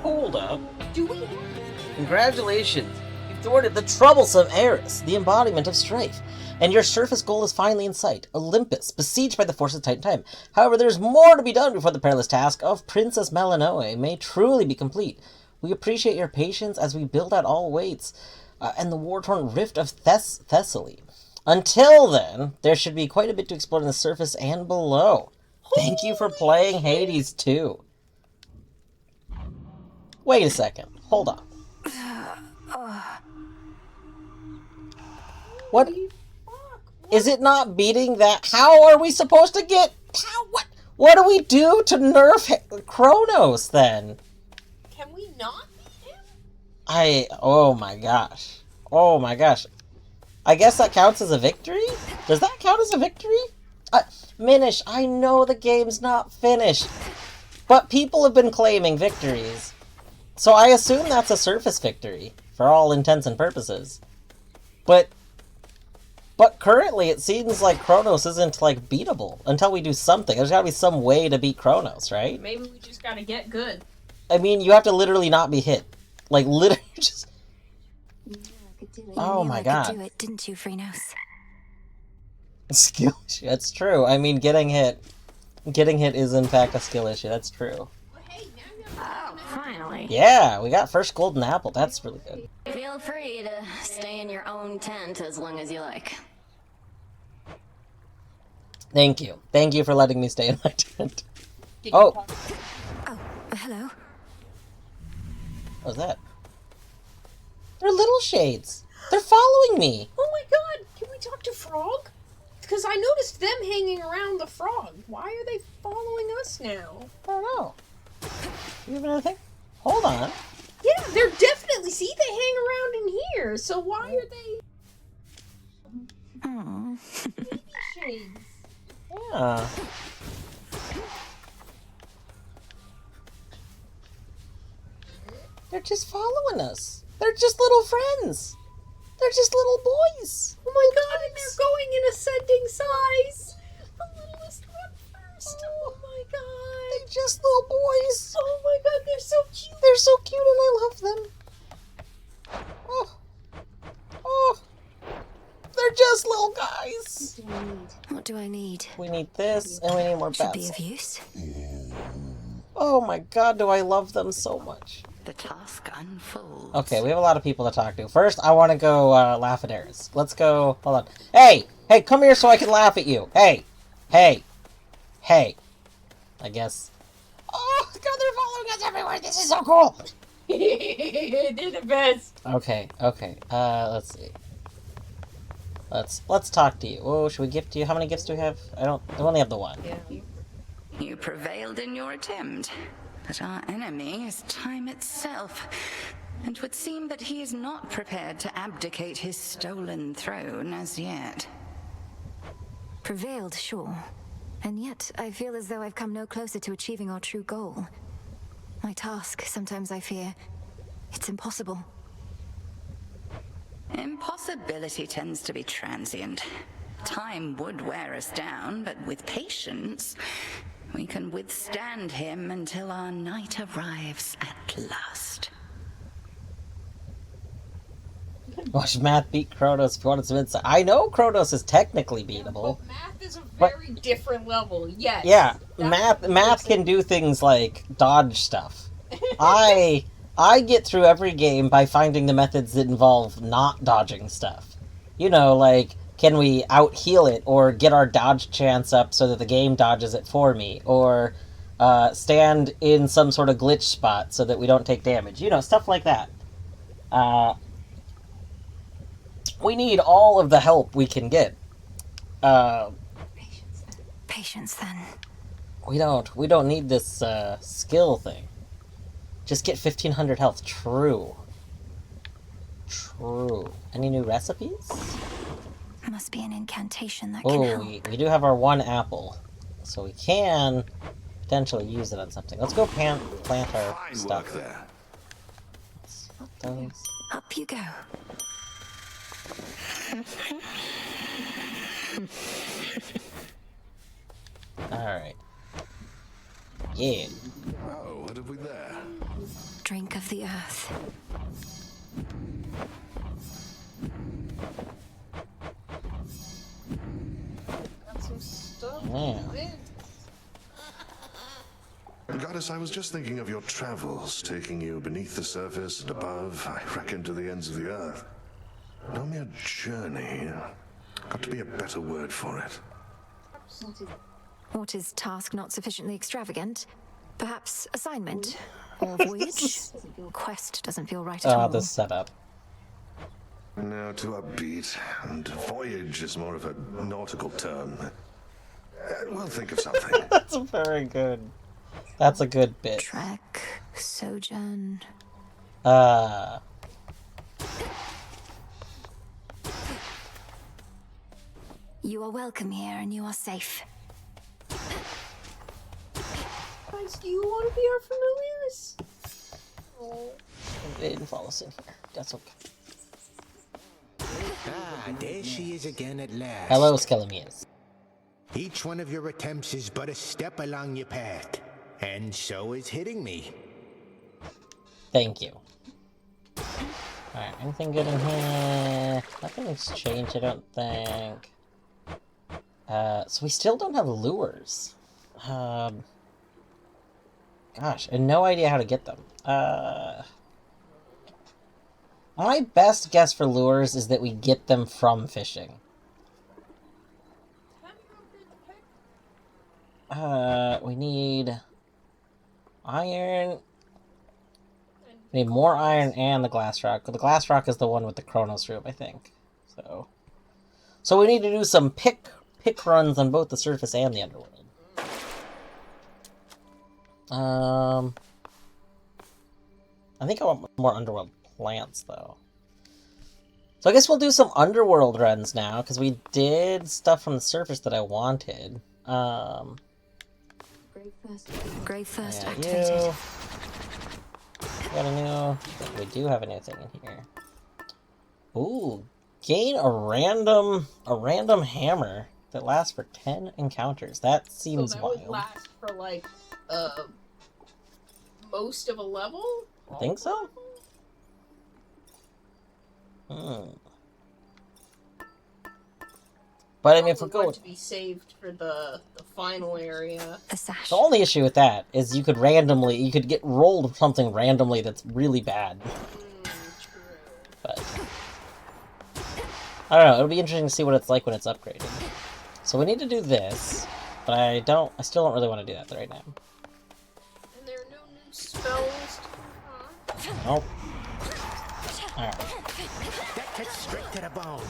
[SPEAKER 1] Hold up.
[SPEAKER 5] Do we?
[SPEAKER 1] Congratulations! You've thwarted the troublesome Eris, the embodiment of strife. And your surface goal is finally in sight, Olympus, besieged by the forces of Titan Time. However, there's more to be done before the perilous task of Princess Melinoe may truly be complete. We appreciate your patience as we build out all waits, and the war-torn rift of Thessaly. Until then, there should be quite a bit to explore on the surface and below. Thank you for playing Hades 2. Wait a second. Hold on. What? Is it not beating that? How are we supposed to get... What do we do to nerf Kronos, then?
[SPEAKER 5] Can we not beat him?
[SPEAKER 1] Oh my gosh. Oh my gosh. I guess that counts as a victory? Does that count as a victory? Minish, I know the game's not finished, but people have been claiming victories. So I assume that's a surface victory, for all intents and purposes. But currently it seems like Kronos isn't, like, beatable until we do something. There's gotta be some way to beat Kronos, right?
[SPEAKER 5] Maybe we just gotta get good.
[SPEAKER 1] I mean, you have to literally not be hit. Like, literally just... Oh my god.
[SPEAKER 3] You could do it, didn't you, Phrenos?
[SPEAKER 1] Skill issue, that's true. I mean, getting hit is in fact a skill issue, that's true.
[SPEAKER 10] Oh, finally.
[SPEAKER 1] Yeah, we got first golden apple, that's really good.
[SPEAKER 7] Feel free to stay in your own tent as long as you like.
[SPEAKER 1] Thank you. Thank you for letting me stay in my tent.
[SPEAKER 3] Oh, hello.
[SPEAKER 1] What was that? They're little shades. They're following me.
[SPEAKER 5] Oh my god, can we talk to Frog? Because I noticed them hanging around the frog. Why are they following us now?
[SPEAKER 1] I don't know. You have another thing? Hold on.
[SPEAKER 5] Yeah, they're definitely... See, they hang around in here. So why are they... Baby shades.
[SPEAKER 1] Yeah. They're just following us. They're just little friends. They're just little boys.
[SPEAKER 5] Oh my god, and they're going in ascending size. The littlest one first. Oh my god.
[SPEAKER 1] They're just little boys.
[SPEAKER 5] Oh my god, they're so cute.
[SPEAKER 1] They're so cute and I love them. Oh. Oh. They're just little guys.
[SPEAKER 3] What do I need?
[SPEAKER 1] We need this and we need more
[SPEAKER 3] Should
[SPEAKER 1] bats.
[SPEAKER 3] be of use.
[SPEAKER 1] Oh my god, do I love them so much.
[SPEAKER 12] The task unfolds.
[SPEAKER 1] Okay, we have a lot of people to talk to. First, I want to go laugh at Eris. Let's go... Hold on. Hey! Hey, come here so I can laugh at you. Hey! Hey! Hey! I guess... Oh, God, they're following us everywhere! This is so cool!
[SPEAKER 5] They're the best.
[SPEAKER 1] Okay, okay. Let's see. Let's talk to you. Oh, should we gift you? How many gifts do we have? I only have the one.
[SPEAKER 12] Yeah. You prevailed in your attempt, but our enemy is time itself. And it would seem that he is not prepared to abdicate his stolen throne as yet.
[SPEAKER 3] Prevailed, sure. And yet, I feel as though I've come no closer to achieving our true goal. My task, sometimes I fear, it's impossible.
[SPEAKER 12] Impossibility tends to be transient. Time would wear us down, but with patience, we can withstand him until our night arrives at last.
[SPEAKER 1] Watch Math beat Kronos if you wanted some insight. I know Kronos is technically beatable.
[SPEAKER 5] But Math is a very different level, yes.
[SPEAKER 1] Yeah, Math can do things like dodge stuff. I get through every game by finding the methods that involve not dodging stuff. You know, like, can we out-heal it, or get our dodge chance up so that the game dodges it for me, or stand in some sort of glitch spot so that we don't take damage. You know, stuff like that. We need all of the help we can get.
[SPEAKER 3] Patience, then.
[SPEAKER 1] We don't need this skill thing. Just get 1500 health. True. Any new recipes?
[SPEAKER 3] Must be an incantation that can help.
[SPEAKER 1] We do have our one apple, so we can potentially use it on something. Let's go plant our stuff.
[SPEAKER 4] There.
[SPEAKER 1] Those.
[SPEAKER 3] Up you go.
[SPEAKER 1] Alright. Yeah.
[SPEAKER 4] Oh, what have we there?
[SPEAKER 3] Drink of the earth.
[SPEAKER 5] Got some stuff.
[SPEAKER 1] Yeah.
[SPEAKER 4] Goddess, I was just thinking of your travels, taking you beneath the surface and above, I reckon to the ends of the earth. No mere journey. Got to be a better word for it.
[SPEAKER 3] What is task not sufficiently extravagant? Perhaps assignment? Or voyage? Quest doesn't feel right at all.
[SPEAKER 1] The setup.
[SPEAKER 4] No, too upbeat, and voyage is more of a nautical term. We'll think of something.
[SPEAKER 1] That's very good. That's a good bit.
[SPEAKER 3] Trek, sojourn. You are welcome here, and you are safe.
[SPEAKER 5] Guys, do you want to be our familiars? Oh.
[SPEAKER 1] They didn't follow us in here. That's okay.
[SPEAKER 2] Ah, there she is again at last.
[SPEAKER 1] Hello, Skelemius.
[SPEAKER 2] Each one of your attempts is but a step along your path, and so is hitting me.
[SPEAKER 1] Thank you. Alright, anything good in here? Nothing's changed, I don't think. So we still don't have lures. Gosh, and no idea how to get them. My best guess for lures is that we get them from fishing. We need iron. We need more iron and the glass rock. The glass rock is the one with the Kronos room, I think. So we need to do some pick runs on both the surface and the underworld. I think I want more underworld plants, though. So I guess we'll do some underworld runs now, because we did stuff from the surface that I wanted.
[SPEAKER 3] Grave Thirst
[SPEAKER 1] Yeah,
[SPEAKER 3] activated.
[SPEAKER 1] Got a new... We do have a new thing in here. Ooh, gain a random hammer that lasts for 10 encounters. That seems
[SPEAKER 5] so that
[SPEAKER 1] wild.
[SPEAKER 5] would last for like most of a level?
[SPEAKER 1] I think so. But I mean, if we're going
[SPEAKER 5] to be saved for the final area.
[SPEAKER 3] The sash.
[SPEAKER 1] The only issue with that is you could get rolled something randomly that's really bad. But I don't know, it'll be interesting to see what it's like when it's upgraded. So we need to do this, but I still don't really want to do that right now.
[SPEAKER 5] And there are no new spells.
[SPEAKER 1] Nope. Alright.
[SPEAKER 2] Head straight to the bone.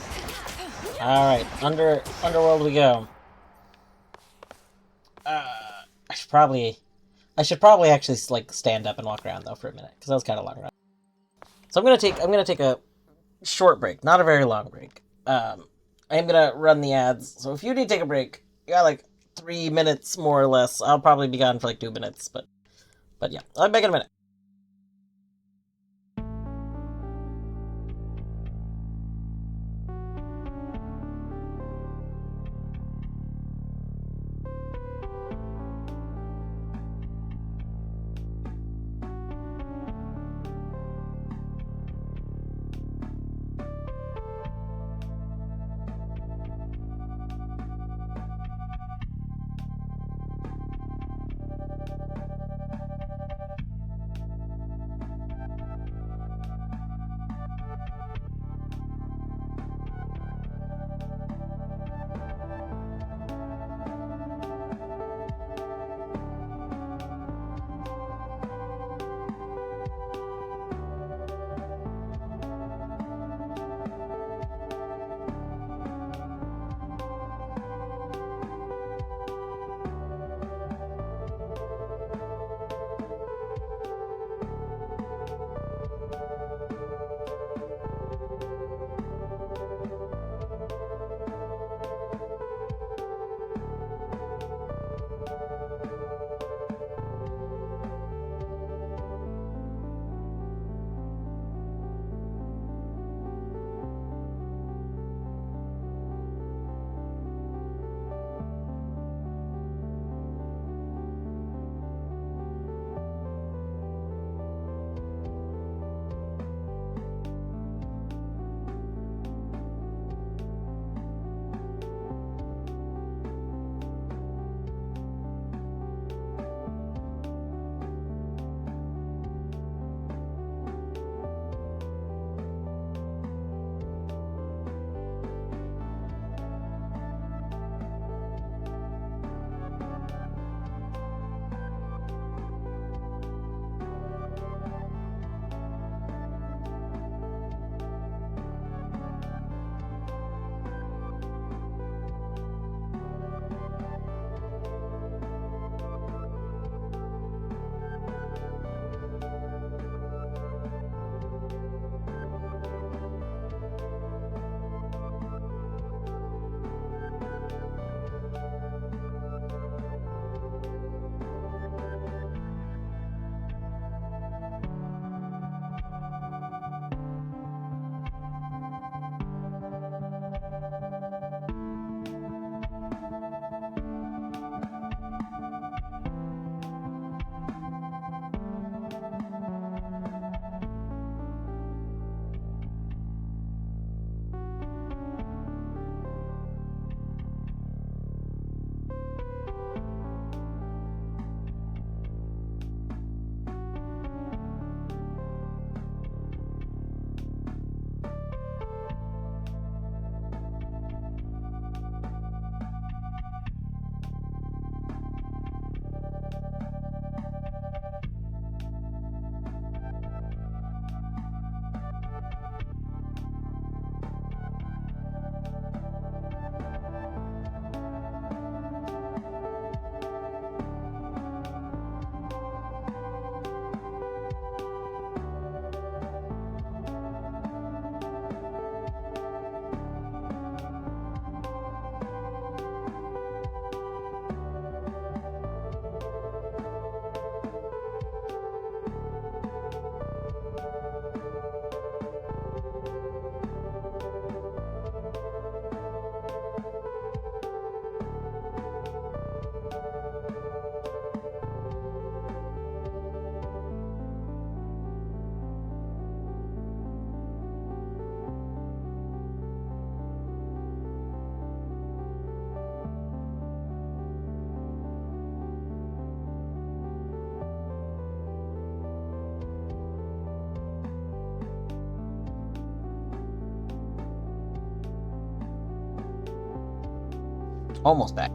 [SPEAKER 1] Alright, underworld we go. I should probably actually like stand up and walk around though for a minute, because that was kind of long run. So I'm gonna take a short break, not a very long break. I am gonna run the ads, so if you need to take a break, you got like 3 minutes more or less. I'll probably be gone for like 2 minutes, but yeah, I'll be back in a minute. Almost back.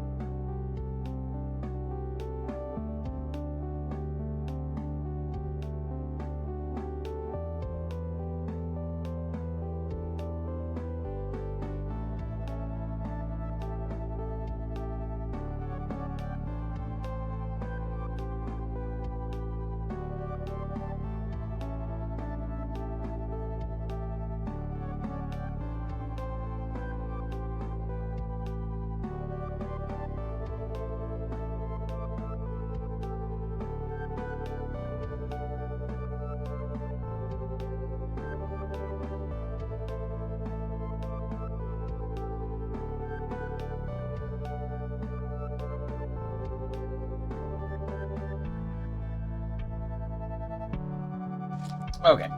[SPEAKER 1] Okay.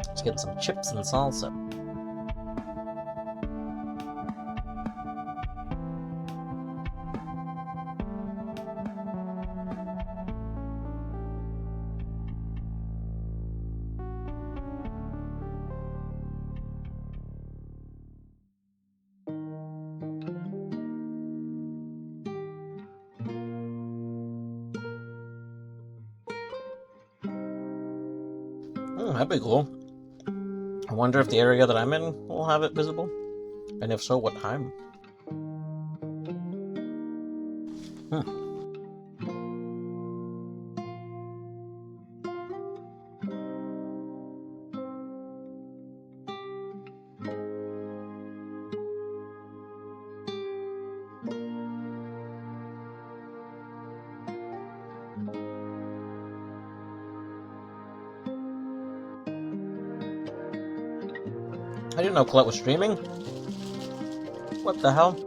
[SPEAKER 1] Let's get some chips and salsa. That'd be cool. I wonder if the area that I'm in will have it visible, and if so, what time? I didn't know Colette was streaming. What the hell?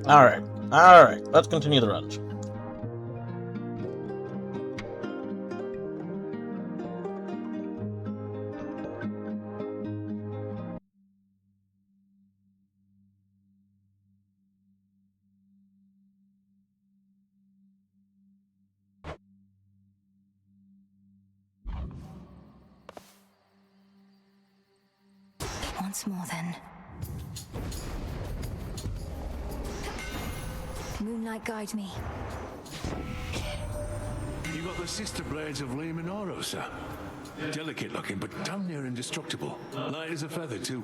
[SPEAKER 1] Alright, let's continue the run.
[SPEAKER 3] Once more, then. Moonlight, guide me.
[SPEAKER 20] You got the sister blades of Lehman Oro, sir. Delicate looking, but damn near indestructible. Light as a feather, too.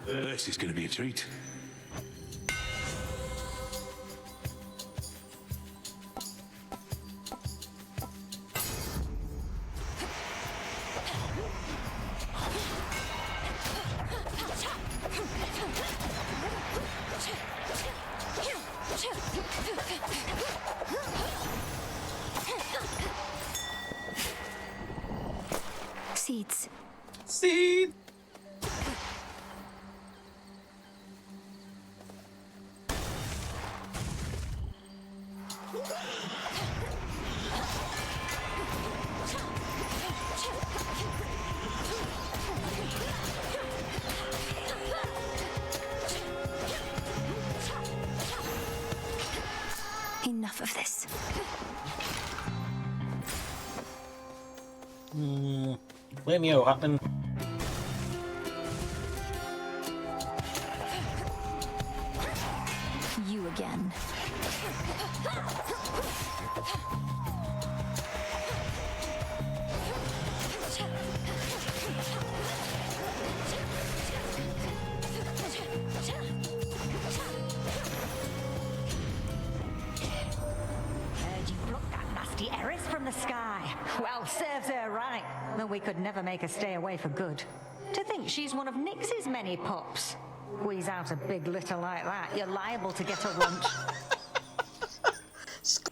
[SPEAKER 20] This is going to be a treat.
[SPEAKER 3] Seeds.
[SPEAKER 1] Seed!
[SPEAKER 3] Enough of this.
[SPEAKER 1] Lamio, hoppin'.
[SPEAKER 3] You again.
[SPEAKER 22] Heard you plucked that nasty heiress from the sky. Well, serves her right. Though we could never make her stay away for good. To think she's one of Nyx's many pups. Squeeze out a big litter like that, you're liable to get a lunch.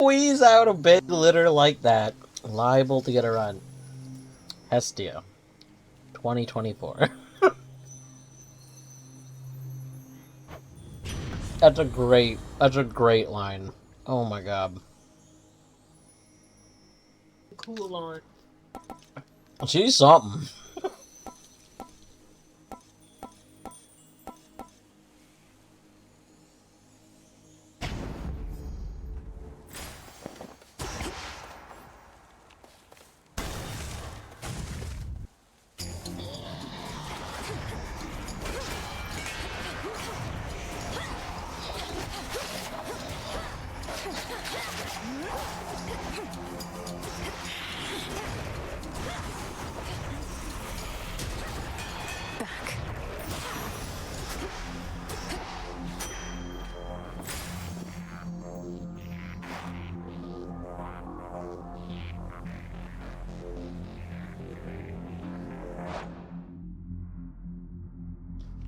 [SPEAKER 1] squeeze out a big litter like that, liable to get a run. Hestia, 2024. That's a great line. Oh my god.
[SPEAKER 5] Cool line.
[SPEAKER 1] She's something.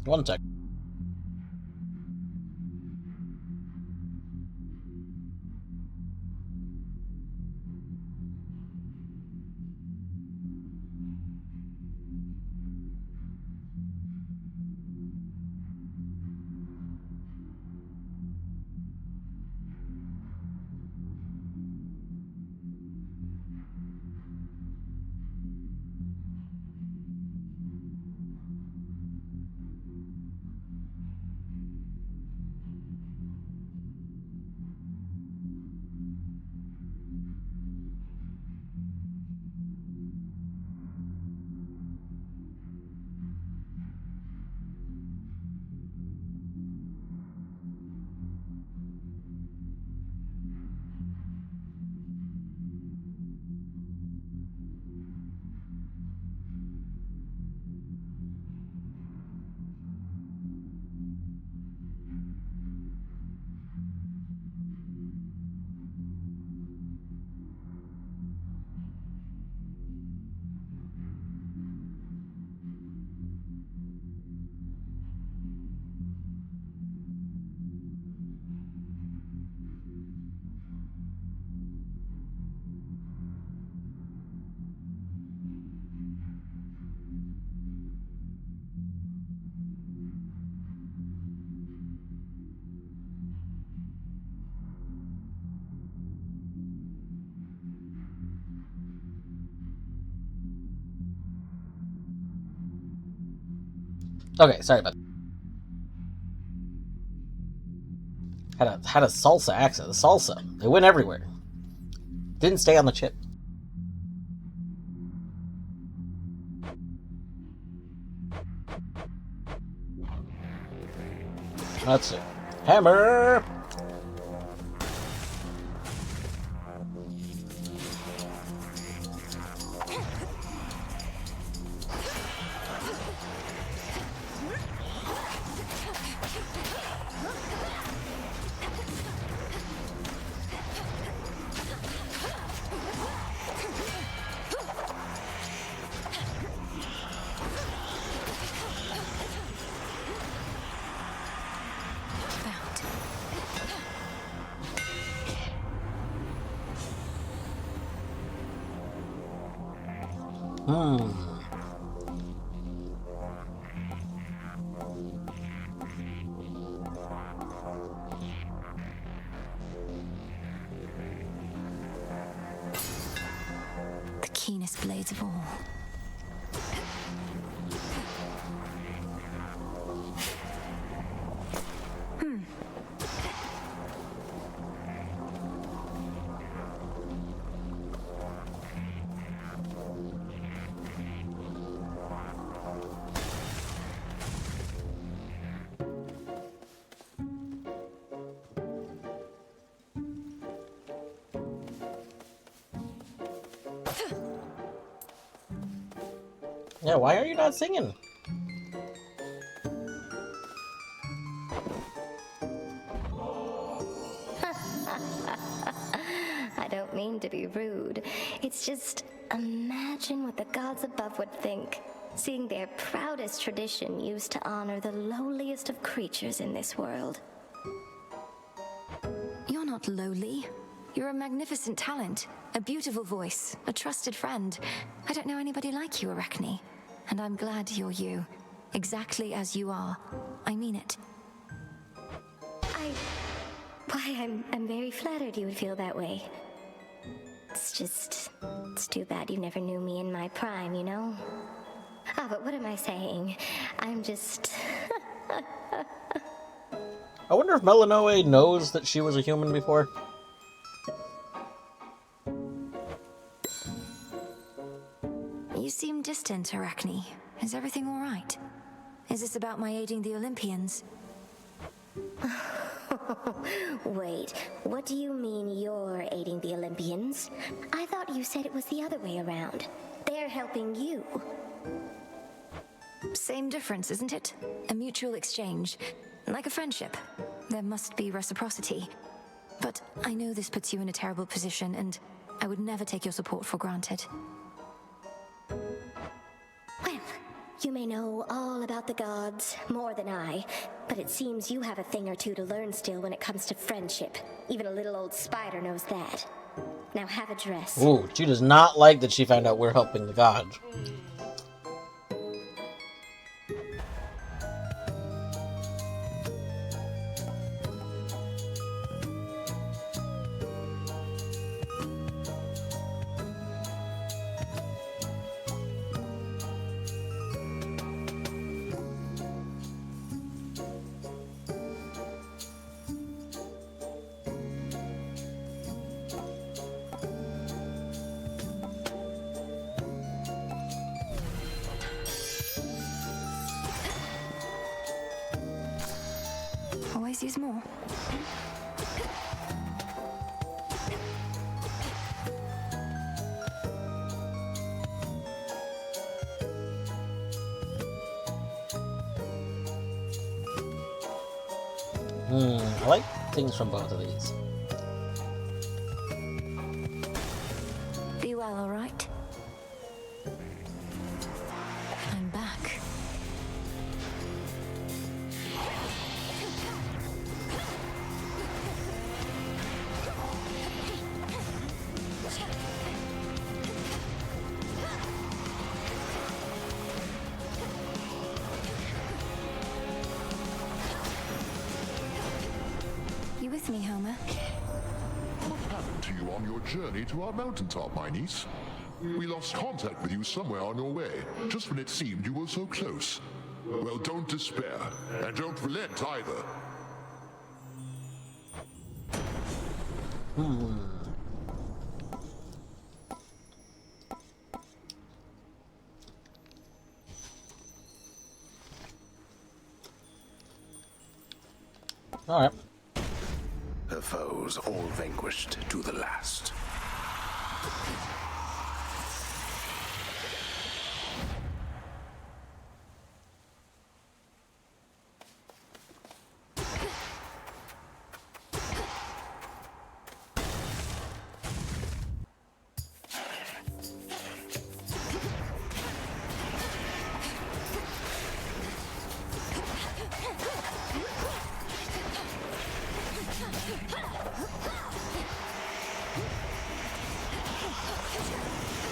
[SPEAKER 1] One sec. Okay, sorry about that. Had a salsa accent. The salsa. They went everywhere. Didn't stay on the chip. That's it. Hammer!
[SPEAKER 3] The keenest blades of all.
[SPEAKER 1] Yeah, why are you not singing?
[SPEAKER 7] I don't mean to be rude. It's just, imagine what the gods above would think, seeing their proudest tradition used to honor the lowliest of creatures in this world.
[SPEAKER 3] You're not lowly. You're a magnificent talent, a beautiful voice, a trusted friend. I don't know anybody like you, Arachne. And I'm glad you're you. Exactly as you are. I mean it.
[SPEAKER 7] I'm very flattered you would feel that way. It's too bad you never knew me in my prime, you know? Ah, but what am I saying? I'm just...
[SPEAKER 1] I wonder if Melinoe knows that she was a human before.
[SPEAKER 3] You seem distant, Arachne. Is everything all right? Is this about my aiding the Olympians?
[SPEAKER 7] Wait, what do you mean you're aiding the Olympians? I thought you said it was the other way around. They're helping you.
[SPEAKER 3] Same difference, isn't it? A mutual exchange. Like a friendship. There must be reciprocity. But I know this puts you in a terrible position, and I would never take your support for granted.
[SPEAKER 7] Well, you may know all about the gods, more than I, but it seems you have a thing or two to learn still when it comes to friendship. Even a little old spider knows that. Now have a dress.
[SPEAKER 1] Ooh, she does not like that she found out we're helping the gods.
[SPEAKER 3] Always use more.
[SPEAKER 1] I like things from both of these.
[SPEAKER 3] Be well, all right? I'm back. You with me, Homer?
[SPEAKER 11] What happened to you on your journey to our mountaintop, my niece? We lost contact with you somewhere on your way, just when it seemed you were so close. Well, don't despair, and don't relent either.
[SPEAKER 1] All right.
[SPEAKER 14] Her foes all vanquished to the last.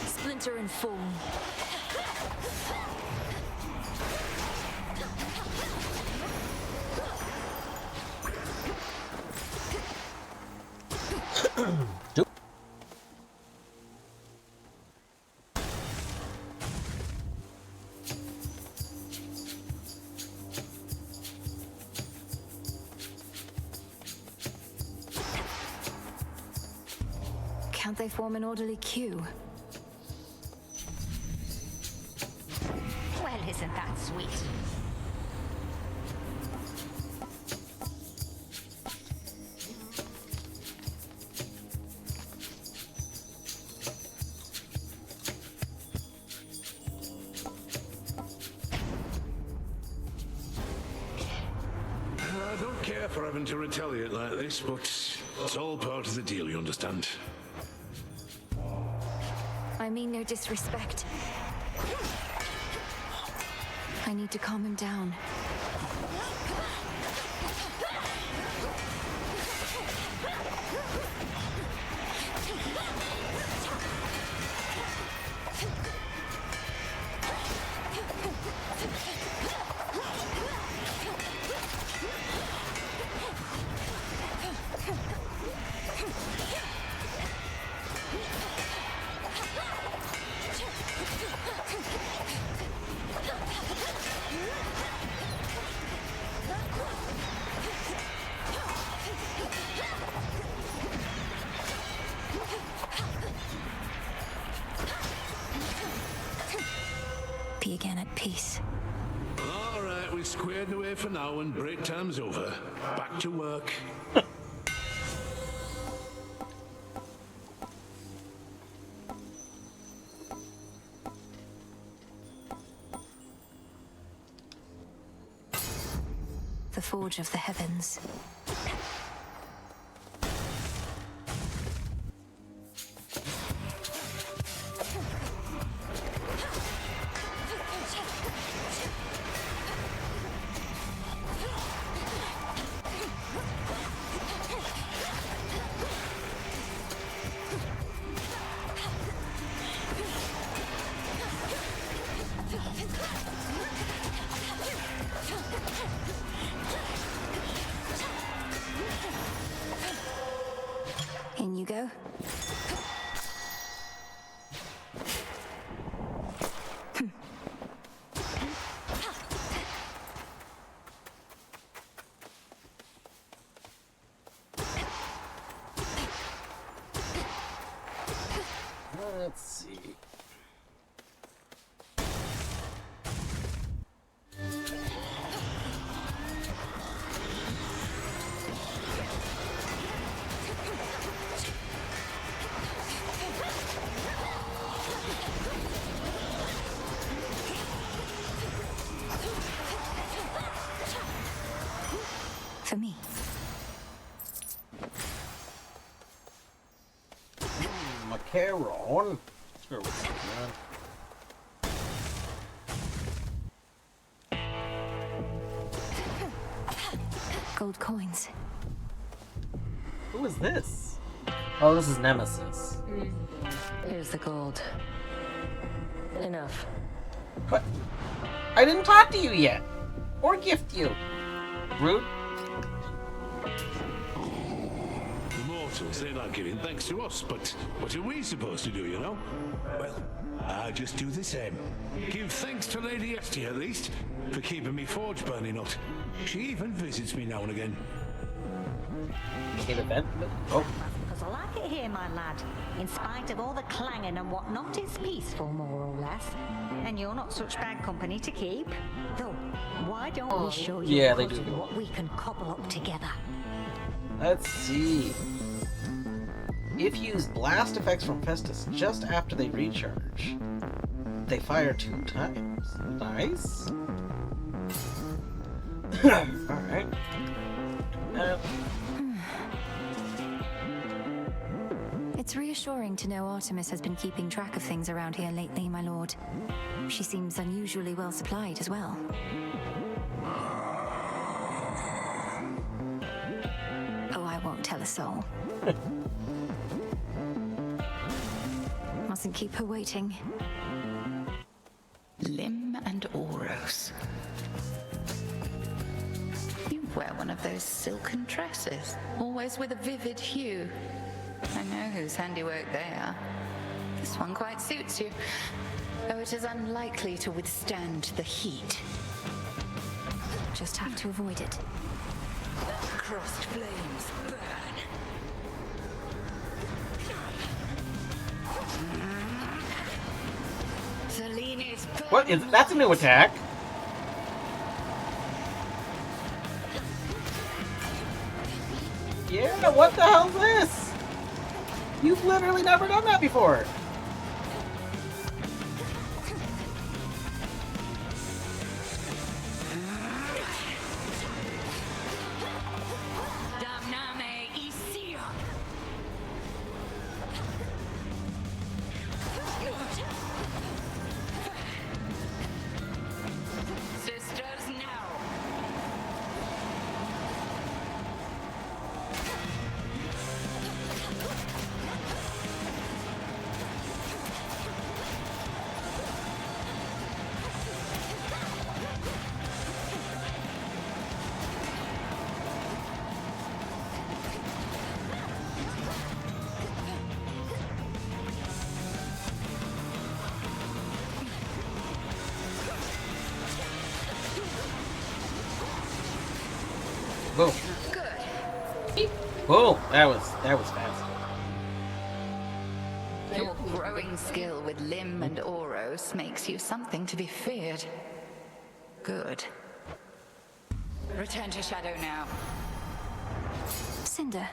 [SPEAKER 3] Splinter and fall. Can't they form an orderly queue?
[SPEAKER 22] Well, isn't that sweet?
[SPEAKER 20] I don't care for having to retaliate like this, but it's all part of the deal, you understand?
[SPEAKER 3] I mean no disrespect. I need to calm him down. again at peace.
[SPEAKER 20] All right, we squared away for now and break time's over. Back to work.
[SPEAKER 3] The Forge of the Heavens. In you go.
[SPEAKER 1] Let's see.
[SPEAKER 3] For me.
[SPEAKER 1] Macaron. Let's go with
[SPEAKER 3] Gold coins.
[SPEAKER 1] Who is this? Oh, this is Nemesis.
[SPEAKER 18] Here's the gold. Enough.
[SPEAKER 1] What? I didn't talk to you yet. Or gift you. Rude.
[SPEAKER 20] Mortals, they like giving thanks to us, but what are we supposed to do, you know? Well, I just do the same. Give thanks to Lady Esty, at least, for keeping me forge burning out. She even visits me now and again.
[SPEAKER 1] Oh.
[SPEAKER 22] Because I like it here, my lad. In spite of all the clanging and whatnot, it's peaceful, more or less. And you're not such bad company to keep. Though, why don't we show you what we can cobble up together?
[SPEAKER 1] Let's see. If you use blast effects from Festus just after they recharge, they fire 2 times. Nice. Alright.
[SPEAKER 3] It's reassuring to know Artemis has been keeping track of things around here lately, my lord. She seems unusually well supplied as well. Oh, I won't tell a soul. Mustn't keep her waiting.
[SPEAKER 12] Lim and Oros. You wear one of those silken dresses, always with a vivid hue. I know whose handiwork they are. This one quite suits you, though it is unlikely to withstand the heat.
[SPEAKER 3] Just have to avoid it.
[SPEAKER 22] Crossed flames burn. Selene's burn.
[SPEAKER 1] What is that's a new attack? Yeah, what the hell's this? You've literally never done that before.
[SPEAKER 12] Sisters, now!
[SPEAKER 1] Boom. Boom. That was fast.
[SPEAKER 12] Your growing skill with Lim and Oros makes you something to be feared. Good. Return to Shadow now.
[SPEAKER 3] Cinder.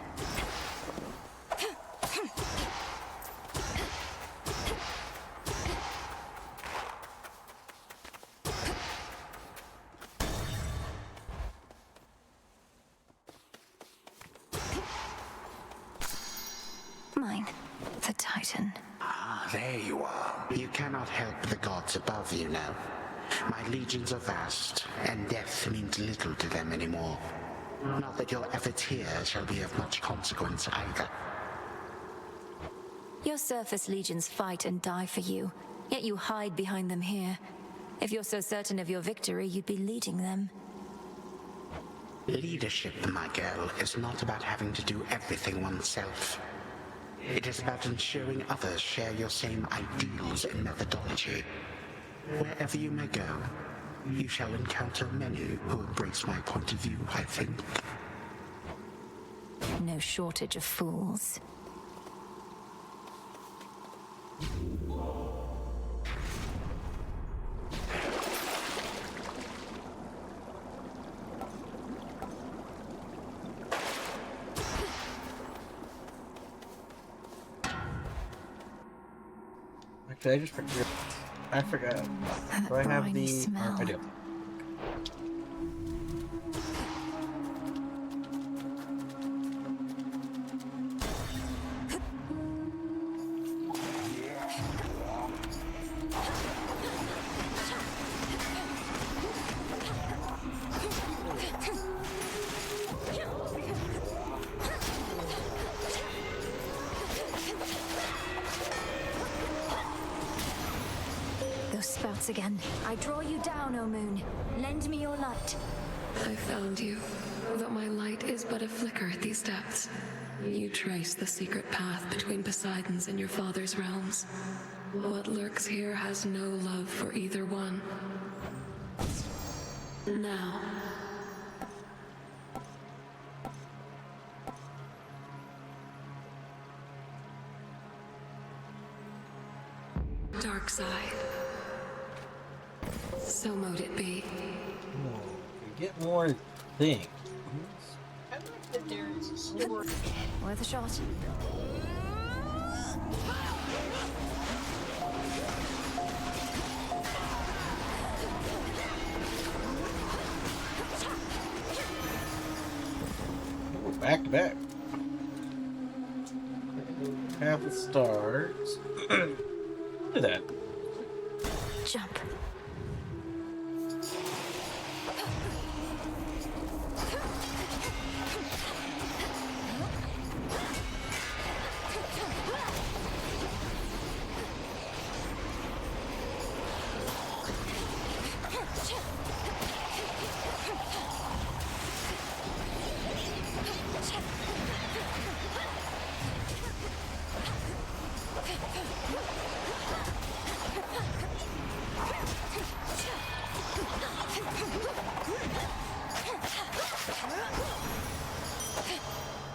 [SPEAKER 3] Mine. The Titan.
[SPEAKER 2] Ah, there you are. You cannot help the gods above you now. My legions are vast, and death means little to them anymore. Not that your efforts here shall be of much consequence either.
[SPEAKER 3] Your surface legions fight and die for you, yet you hide behind them here. If you're so certain of your victory, you'd be leading them.
[SPEAKER 2] Leadership, my girl, is not about having to do everything oneself. It is about ensuring others share your same ideals and methodology. Wherever you may go, you shall encounter many who embrace my point of view, I think.
[SPEAKER 3] No shortage of fools.
[SPEAKER 1] Actually, I just forgot. I forgot. Do I have the?
[SPEAKER 3] Smell.
[SPEAKER 1] I do.
[SPEAKER 3] Spouts again. I draw you down, O moon. Lend me your light.
[SPEAKER 6] I found you, though my light is but a flicker at these depths. You trace the secret path between Poseidon's and your father's realms. What lurks here has no love for either one. Now, dark side. So mote it be.
[SPEAKER 1] Get more things.
[SPEAKER 3] Worth a shot.
[SPEAKER 1] Ooh, back to back. Half the stars. Look at that.
[SPEAKER 3] Jump.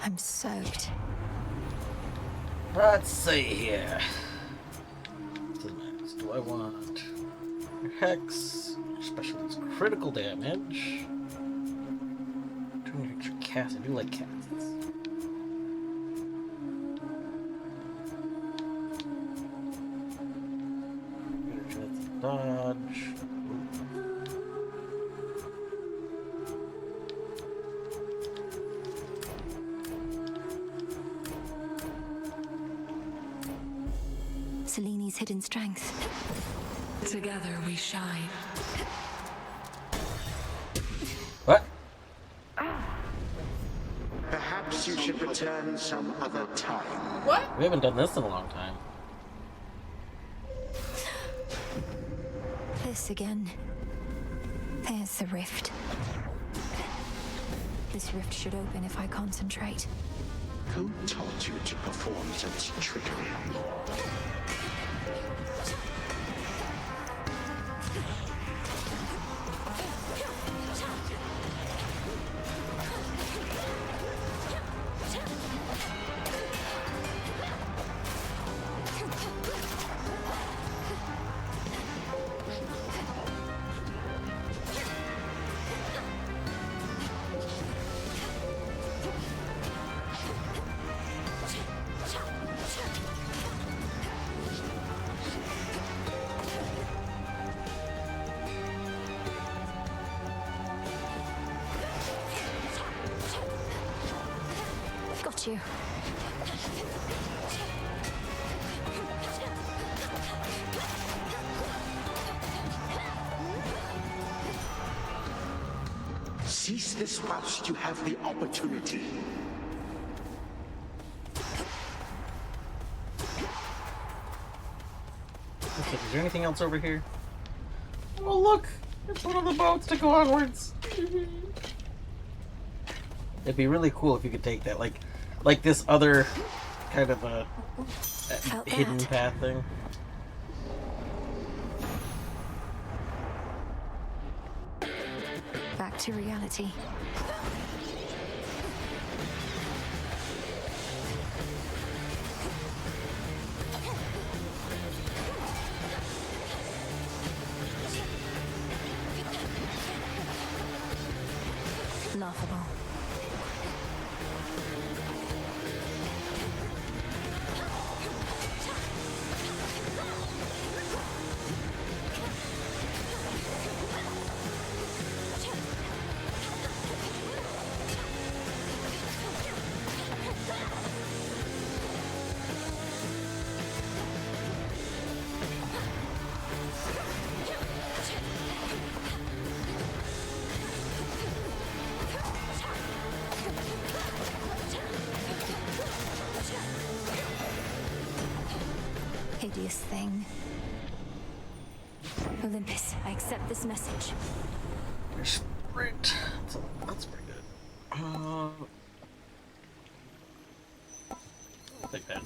[SPEAKER 3] I'm soaked.
[SPEAKER 1] Let's see here. Do I want Hex? Special is critical damage. 200 extra cast. I do like casts. Dodge.
[SPEAKER 3] Seleni's hidden strength.
[SPEAKER 6] Together we shine.
[SPEAKER 1] What?
[SPEAKER 2] Perhaps you should return some other time.
[SPEAKER 5] What?
[SPEAKER 1] We haven't done this in a long time.
[SPEAKER 3] This again. There's the rift. This rift should open if I concentrate.
[SPEAKER 2] Who taught you to perform such trickery?
[SPEAKER 3] got you.
[SPEAKER 2] Seize this whilst you have the opportunity.
[SPEAKER 1] Okay, is there anything else over here? Oh look! It's one of the boats to go onwards! It'd be really cool if you could take that, like this other kind of a hidden path thing.
[SPEAKER 3] Back to reality. Laughable. Hideous thing. Olympus, I accept this message.
[SPEAKER 1] Sprint. That's pretty good. I'll take that.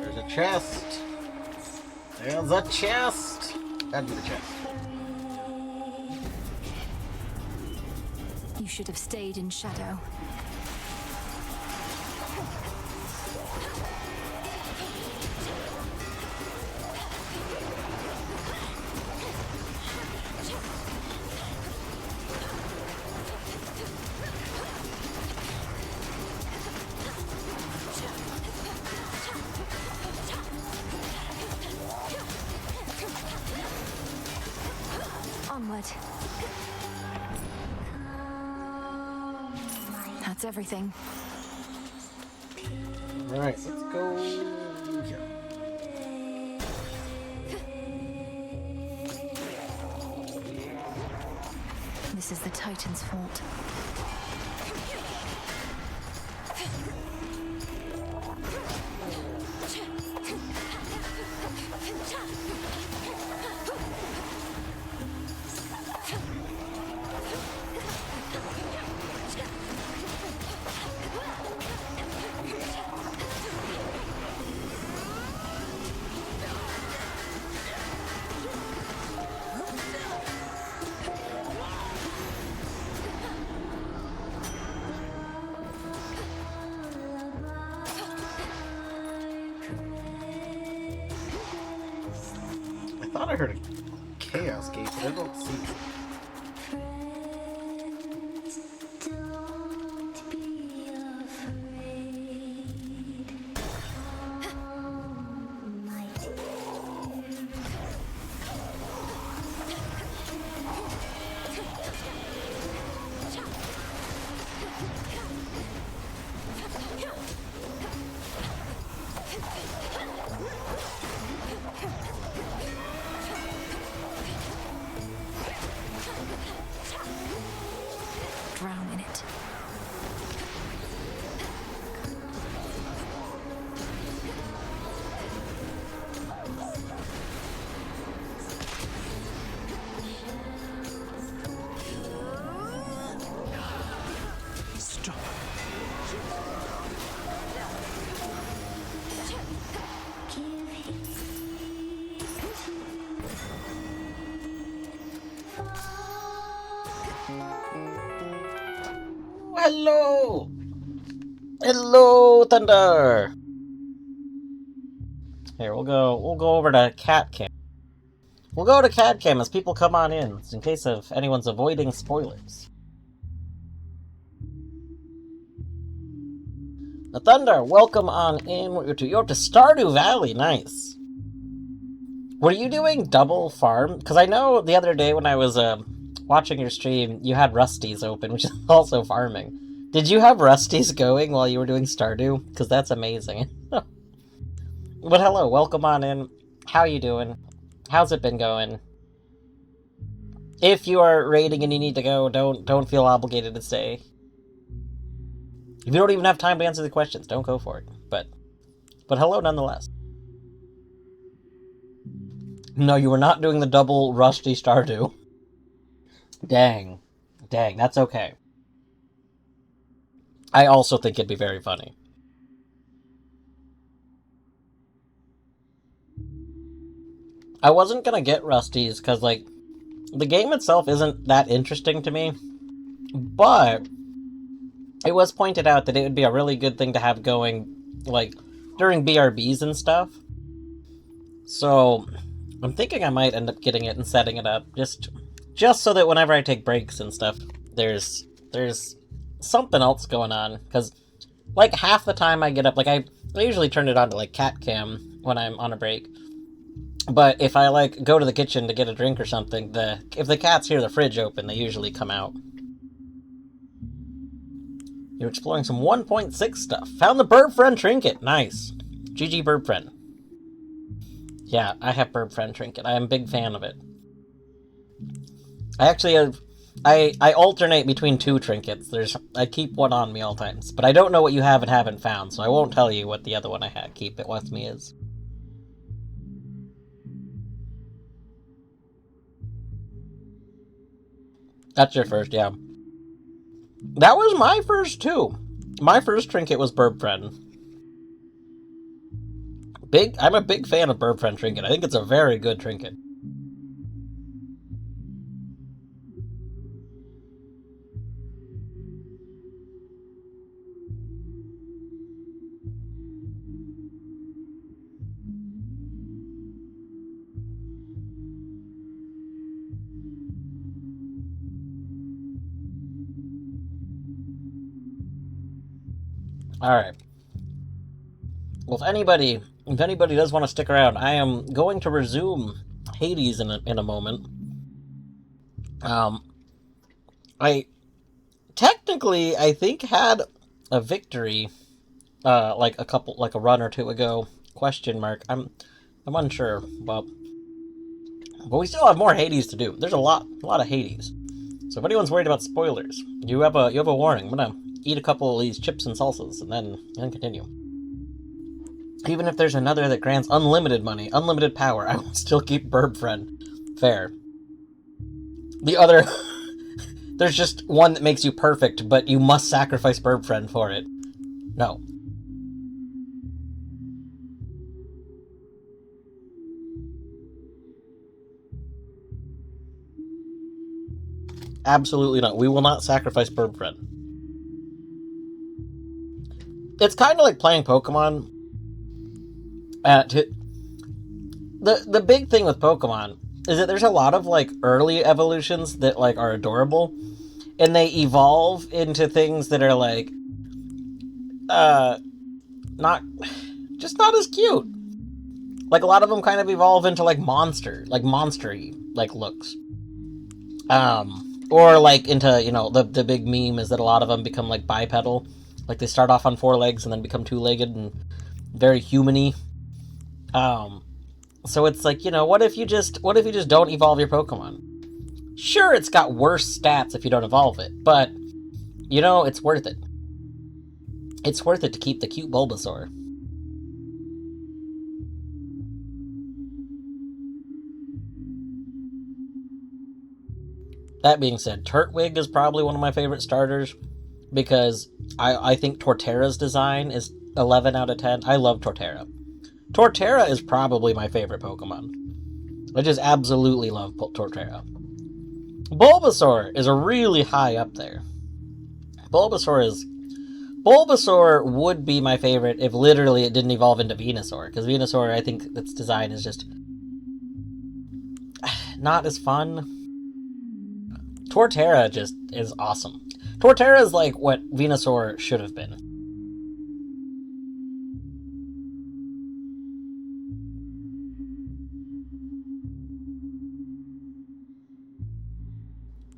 [SPEAKER 1] There's a chest. There's a chest. That'd be the chest.
[SPEAKER 3] You should have stayed in shadow. Onward. That's everything.
[SPEAKER 1] Alright, let's go here.
[SPEAKER 3] This is the Titan's fault.
[SPEAKER 1] I thought I heard a chaos gate, but I don't see it. Hello! Hello, Thunder! Here, we'll go over to Cat Cam. We'll go to Cat Cam as people come on in case of anyone's avoiding spoilers. Now, Thunder, welcome on in. You're to Stardew Valley, nice. What are you doing? Double farm? Because I know the other day when I was watching your stream, you had Rusty's open, which is also farming. Did you have Rusty's going while you were doing Stardew? Because that's amazing. But hello, welcome on in. How you doing? How's it been going? If you are raiding and you need to go, don't feel obligated to stay. If you don't even have time to answer the questions, don't go for it. But hello nonetheless. No, you were not doing the double Rusty Stardew. Dang, that's okay. I also think it'd be very funny. I wasn't gonna get Rusty's because, like, the game itself isn't that interesting to me, but it was pointed out that it would be a really good thing to have going, like, during BRBs and stuff. So I'm thinking I might end up getting it and setting it up, just so that whenever I take breaks and stuff, there's something else going on, because, like, half the time I get up, like, I usually turn it on to, like, Cat Cam when I'm on a break. But if I, like, go to the kitchen to get a drink or something, if the cats hear the fridge open, they usually come out. You're exploring some 1.6 stuff. Found the Bird Friend Trinket. Nice. GG Bird Friend. Yeah, I have Bird Friend Trinket. I am a big fan of it. I actually have... I alternate between two trinkets. I keep one on me all times. But I don't know what you have and haven't found, so I won't tell you what the other one I keep it with me is. That's your first, yeah. That was my first, too. My first trinket was Bird Friend. I'm a big fan of Bird Friend Trinket. I think it's a very good trinket. Alright. Well, if anybody does want to stick around, I am going to resume Hades in a moment. I technically, I think, had a victory, like a run or two ago, question mark. I'm unsure, but we still have more Hades to do. There's a lot of Hades. So if anyone's worried about spoilers, you have a warning. I'm gonna eat a couple of these chips and salsas, and then continue. Even if there's another that grants unlimited money, unlimited power, I will still keep Bird Friend. Fair. The other... there's just one that makes you perfect, but you must sacrifice Bird Friend for it. No. Absolutely not. We will not sacrifice Bird Friend. It's kind of like playing Pokemon. The big thing with Pokemon is that there's a lot of, like, early evolutions that, like, are adorable, and they evolve into things that are, like, not as cute. Like, a lot of them kind of evolve into, like, monster-y, like, looks. Or, like, into, you know, the big meme is that a lot of them become, like, bipedal. Like, they start off on 4 legs and then become 2-legged and very human-y. So it's like, you know, what if you just don't evolve your Pokemon? Sure, it's got worse stats if you don't evolve it, but, you know, it's worth it. It's worth it to keep the cute Bulbasaur. That being said, Turtwig is probably one of my favorite starters, because I think Torterra's design is 11 out of 10. I love Torterra. Torterra is probably my favorite Pokemon. I just absolutely love Torterra. Bulbasaur is a really high up there. Bulbasaur would be my favorite if literally it didn't evolve into Venusaur, because Venusaur, I think its design is just not as fun. Torterra just is awesome. Torterra is like what Venusaur should have been.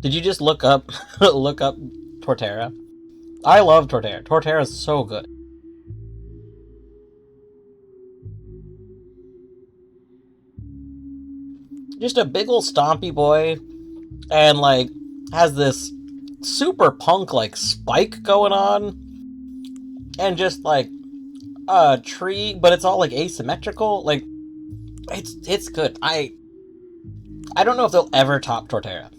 [SPEAKER 1] Did you just look up Torterra? I love Torterra. Torterra is so good. Just a big ol' stompy boy, and like has this super punk like spike going on, and just like a tree, but it's all like asymmetrical. Like it's good. I don't know if they'll ever top Torterra.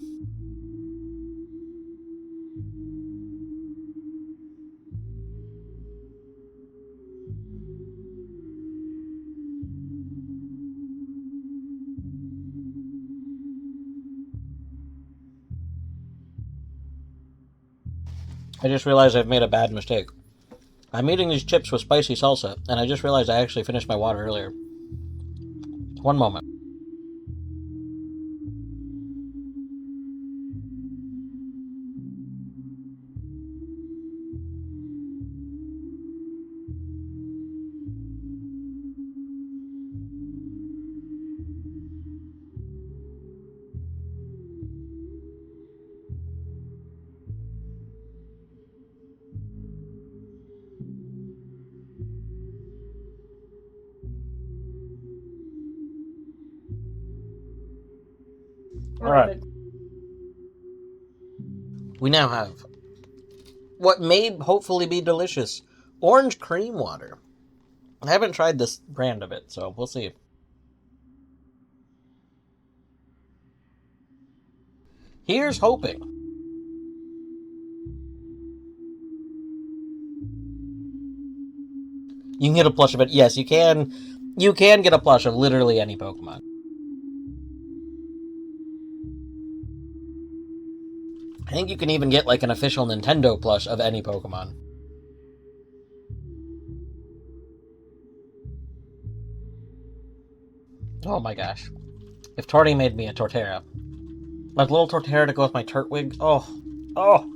[SPEAKER 1] I just realized I've made a bad mistake. I'm eating these chips with spicy salsa, and I just realized I actually finished my water earlier. One moment. Alright. We now have what may hopefully be delicious orange cream water. I haven't tried this brand of it, so we'll see. Here's hoping. You can get a plush of it. Yes, you can. You can get a plush of literally any Pokemon. I think you can even get like an official Nintendo plush of any Pokemon. Oh my gosh. If Torty made me a Torterra. Like little Torterra to go with my Turtwig. Oh. Oh.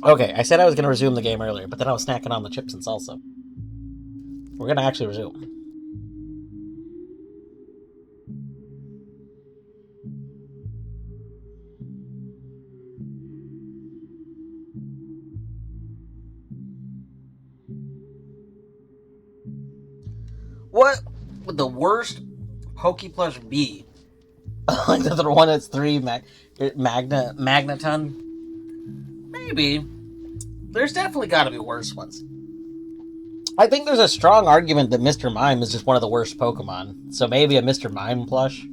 [SPEAKER 1] Okay, I said I was going to resume the game earlier, but then I was snacking on the chips and salsa. We're going to actually resume. What would the worst Pokeplush be? Like the one that's 3 Magneton? Maybe. There's definitely got to be worse ones. I think there's a strong argument that Mr. Mime is just one of the worst Pokemon. So maybe a Mr. Mime plush.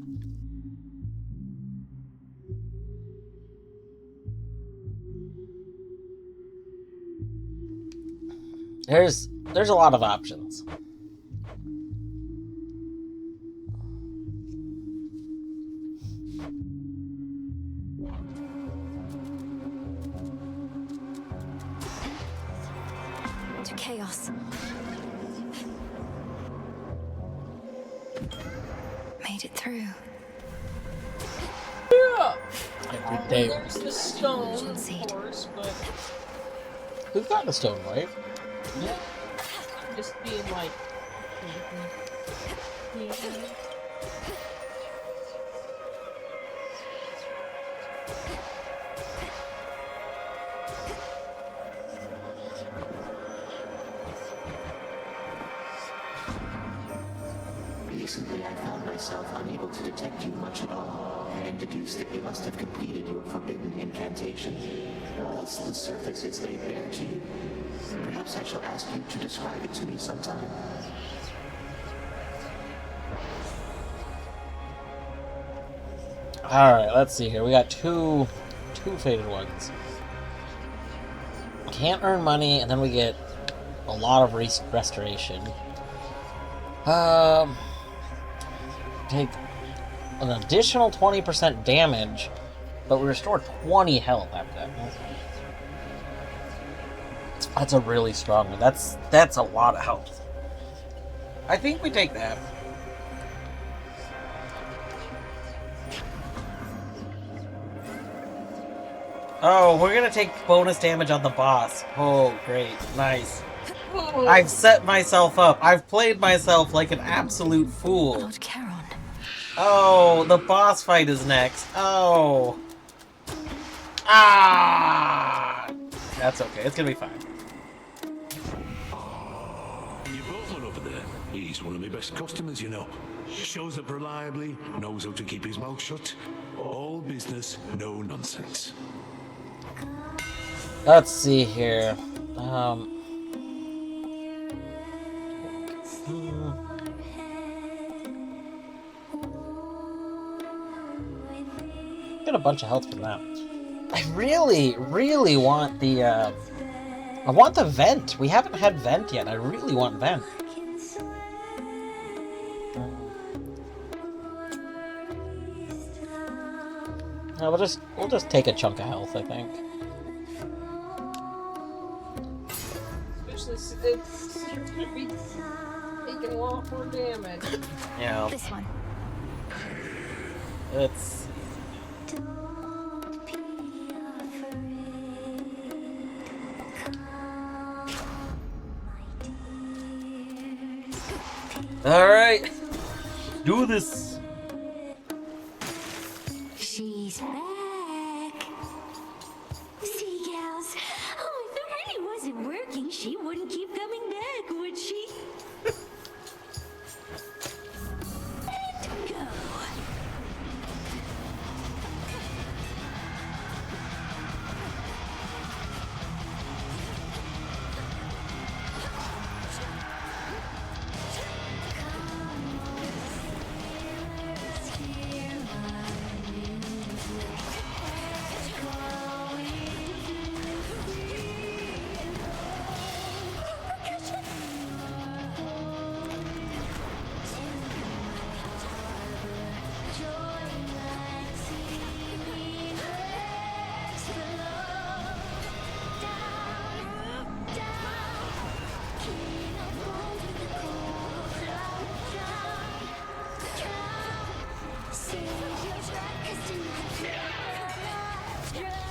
[SPEAKER 1] There's a lot of options.
[SPEAKER 3] To chaos. Made it through.
[SPEAKER 5] Yeah.
[SPEAKER 1] Every day.
[SPEAKER 5] There's the stone, of course, but
[SPEAKER 1] Who's got the stone wave?
[SPEAKER 5] yeah, just being like.
[SPEAKER 2] Recently, I found myself unable to detect you much at all, and deduced that you must have completed your forbidden incantation. Else the surface is laid bare to you. Perhaps I shall ask you to describe it to me sometime.
[SPEAKER 1] Alright, let's see here. We got two faded ones. Can't earn money, and then we get a lot of restoration. Take an additional 20% damage, but we restore 20 health after that. That's a really strong one. That's a lot of health. I think we take that. Oh, we're gonna take bonus damage on the boss. Oh, great. Nice. I've set myself up. I've played myself like an absolute fool.
[SPEAKER 3] Lord Charon.
[SPEAKER 1] Oh, the boss fight is next. Oh. Ah! That's okay. It's gonna be fine.
[SPEAKER 20] You bought one over there. He's one of my best customers, you know. Shows up reliably, knows how to keep his mouth shut. All business, no nonsense.
[SPEAKER 1] Let's see here. Get a bunch of health from that. I really, really want the, I want the vent. We haven't had vent yet. I really want vent. No, we'll just take a chunk of health, I think.
[SPEAKER 5] Especially it's going to be taking a lot more damage.
[SPEAKER 1] Yeah.
[SPEAKER 3] This one.
[SPEAKER 1] Let's. Alright. Do this.
[SPEAKER 7] She's back. See, gals. Oh, if the honey wasn't working, she wouldn't keep coming back, would she? And go.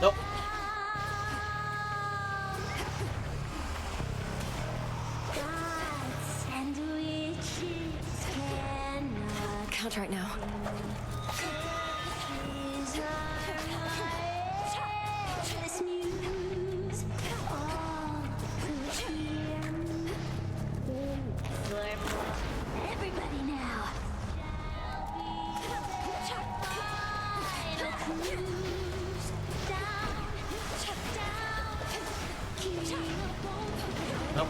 [SPEAKER 1] Nope.
[SPEAKER 3] Can't right now.
[SPEAKER 7] Everybody now.
[SPEAKER 1] Nope.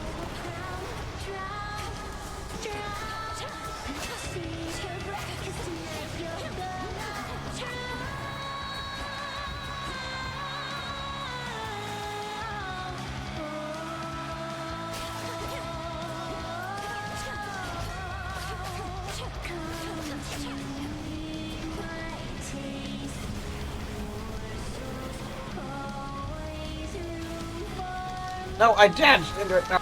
[SPEAKER 1] No, I danced into it. No.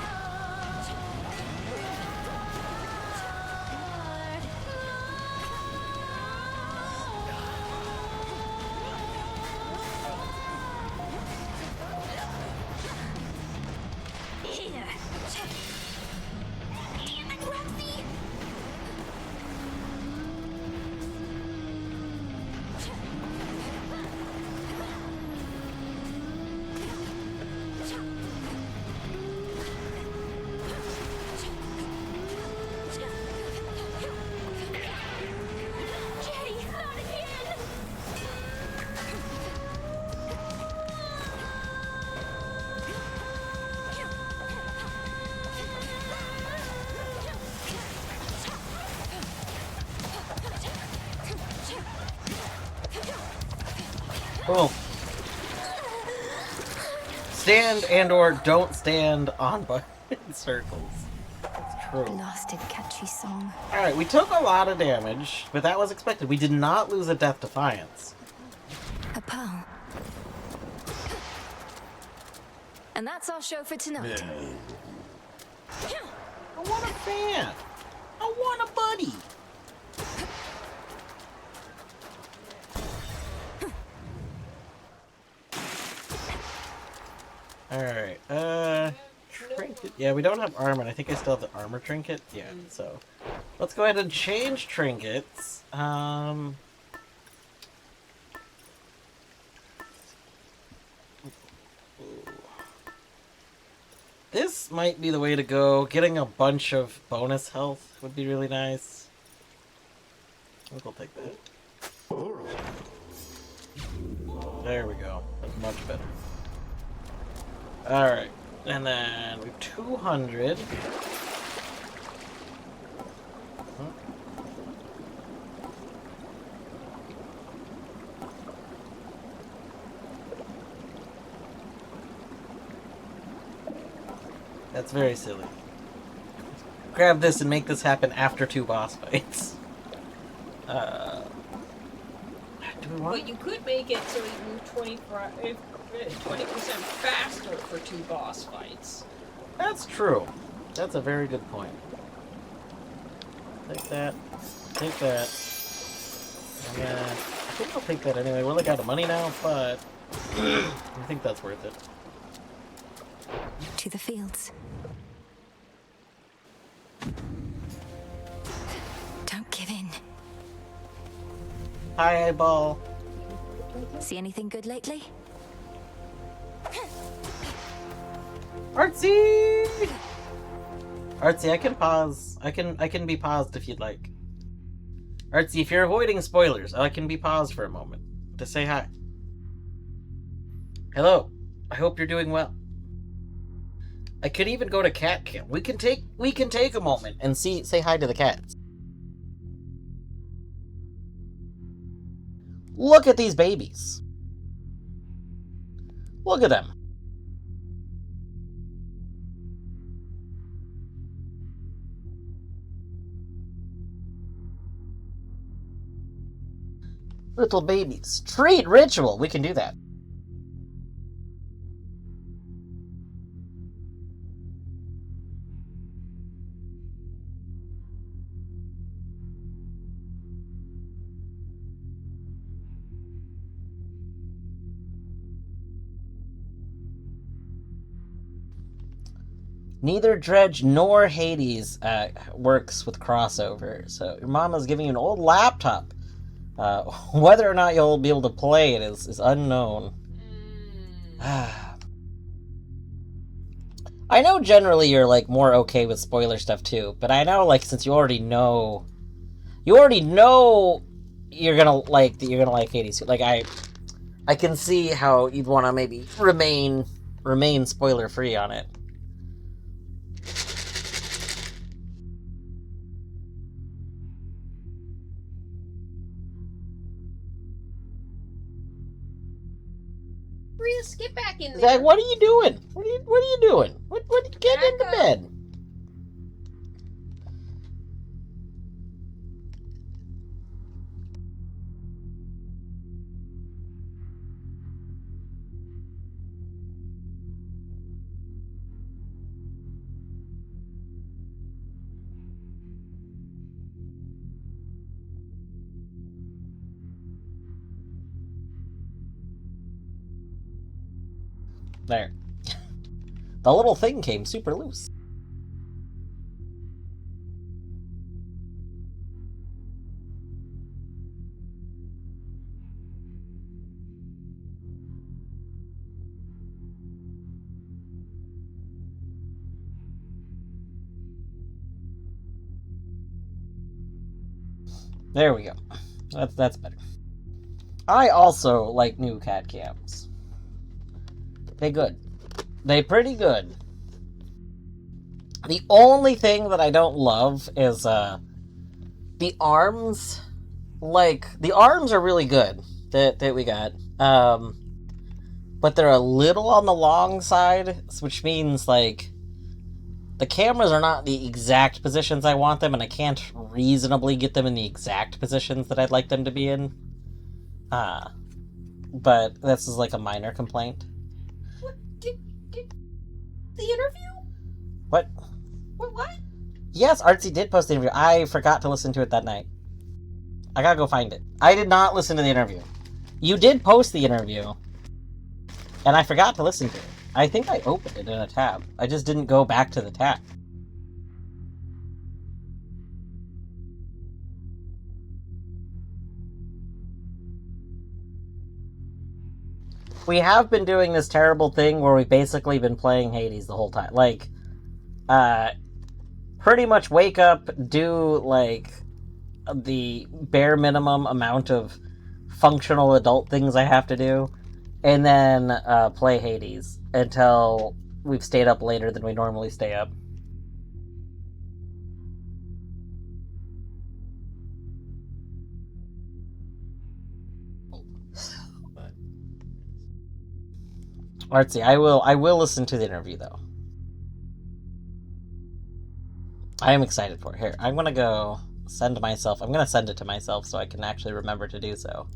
[SPEAKER 1] Boom. Stand and or don't stand on circles. That's true.
[SPEAKER 3] Blasted catchy song.
[SPEAKER 1] Alright, we took a lot of damage, but that was expected. We did not lose a Death Defiance.
[SPEAKER 3] A pearl. And that's our show for tonight.
[SPEAKER 1] I want a fan. I want a buddy. Alright, trinket. Yeah, we don't have armor, and I think I still have the armor trinket. Yeah, so let's go ahead and change trinkets. This might be the way to go. Getting a bunch of bonus health would be really nice. I think we'll take that. There we go. That's much better. Alright. And then we have 200. That's very silly. Grab this and make this happen after 2 boss fights. Do we want?
[SPEAKER 5] But you could make it so you move 20% faster for 2 boss fights.
[SPEAKER 1] That's true. That's a very good point. Take that. Take that. And then I think I'll take that anyway. We're like out of money now, but I think that's worth it.
[SPEAKER 3] To the fields. Don't give in.
[SPEAKER 1] Hi, eyeball.
[SPEAKER 3] See anything good lately?
[SPEAKER 1] Artsy! Artsy, I can pause. I can be paused if you'd like. Artsy, if you're avoiding spoilers, I can be paused for a moment to say hi. Hello. I hope you're doing well. I could even go to cat camp. We can take a moment and say hi to the cats. Look at these babies. Look at them. Little babies. Treat ritual. We can do that. Neither Dredge nor Hades works with crossover, so your mama's giving you an old laptop. Whether or not you'll be able to play it is unknown. I know generally you're like more okay with spoiler stuff too, but I know like since you already know you're gonna like Hades. Like I can see how you'd want to maybe remain spoiler free on it.
[SPEAKER 5] Rias, get back in there.
[SPEAKER 1] Zach, what are you doing? What are you doing? What get into bed. There. The little thing came super loose. There we go. That's better. I also like new cat cams. They good. They pretty good. The only thing that I don't love is the arms. Like the arms are really good that we got. But they're a little on the long side, which means like the cameras are not the exact positions I want them, and I can't reasonably get them in the exact positions that I'd like them to be in. But this is like a minor complaint.
[SPEAKER 5] What? Did the interview?
[SPEAKER 1] What?
[SPEAKER 5] What?
[SPEAKER 1] Yes, Artsy did post the interview. I forgot to listen to it that night. I gotta go find it. I did not listen to the interview. You did post the interview, and I forgot to listen to it. I think I opened it in a tab. I just didn't go back to the tab. We have been doing this terrible thing where we've basically been playing Hades the whole time. Like, pretty much wake up, do, like, the bare minimum amount of functional adult things I have to do, and then play Hades until we've stayed up later than we normally stay up. Artsy, I will listen to the interview though. I am excited for it. Here, I'm gonna go send myself. I'm gonna send it to myself so I can actually remember to do so.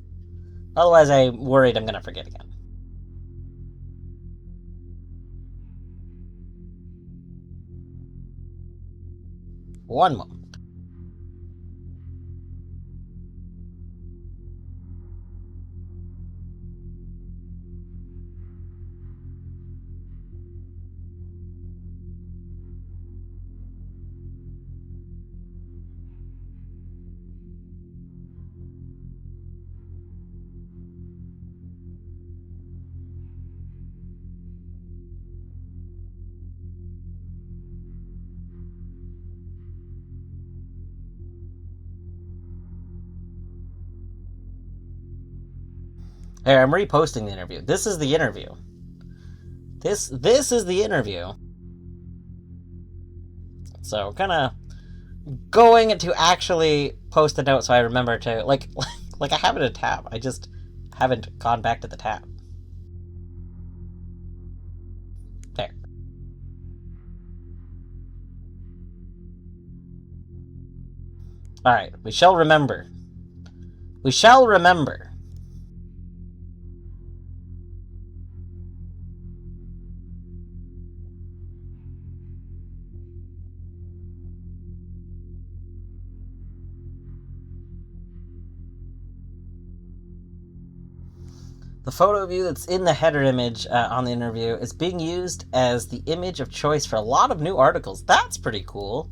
[SPEAKER 1] Otherwise, I'm worried I'm gonna forget again. One moment. Here, I'm reposting the interview. This is the interview. This is the interview. So, kind of going to actually post a note so I remember to, like I have it in a tab. I just haven't gone back to the tab. There. Alright, we shall remember. We shall remember. The photo of you that's in the header image on the interview is being used as the image of choice for a lot of new articles. That's pretty cool.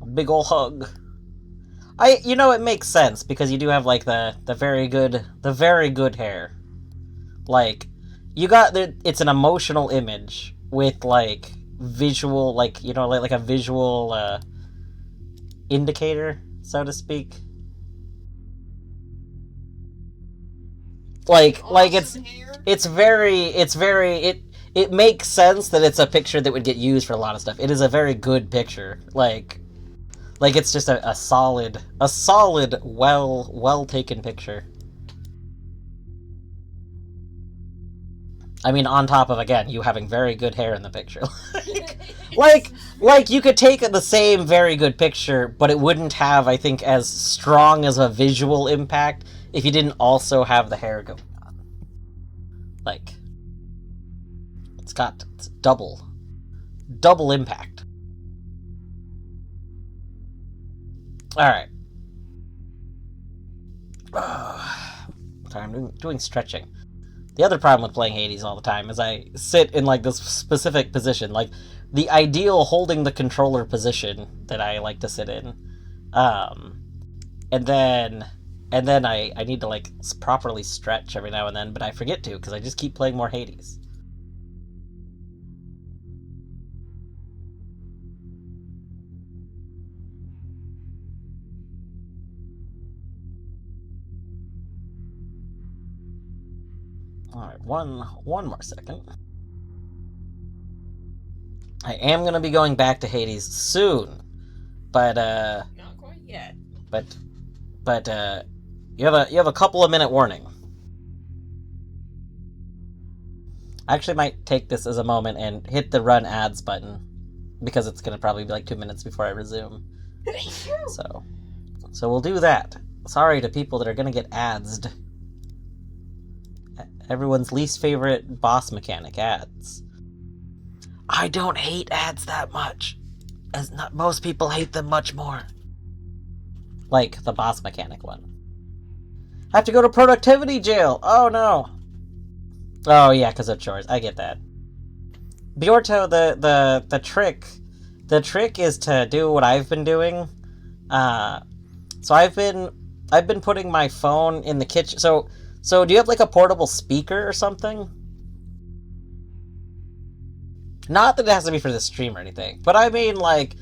[SPEAKER 1] A big ol' hug. You know, it makes sense because you do have like the very good hair. Like, you got it's an emotional image with like visual, like, you know, like a visual indicator, so to speak. Like it makes sense that it's a picture that would get used for a lot of stuff. It is a very good picture. Like it's just a solid, well taken picture. I mean, on top of, again, you having very good hair in the picture. like you could take the same very good picture, but it wouldn't have, I think, as strong as a visual impact if you didn't also have the hair going on. Like, it's double impact. Alright. Sorry, I'm doing stretching. The other problem with playing Hades all the time is I sit in, like, this specific position, like, the ideal holding the controller position that I like to sit in. And then I need to, like, properly stretch every now and then, but I forget to, because I just keep playing more Hades. Alright, one more second. I am going to be going back to Hades soon, but,
[SPEAKER 5] Not quite yet.
[SPEAKER 1] But But you have a couple of minute warning. I actually might take this as a moment and hit the run ads button, because it's gonna probably be like 2 minutes before I resume. So we'll do that. Sorry to people that are gonna get adsed. Everyone's least favorite boss mechanic, ads. I don't hate ads that much, as not most people hate them much more. Like the boss mechanic one. I have to go to productivity jail. Oh no. Oh yeah, because of chores. I get that. Bjorto, the trick is to do what I've been doing. So I've been putting my phone in the kitchen. So do you have like a portable speaker or something? Not that it has to be for the stream or anything, but I mean like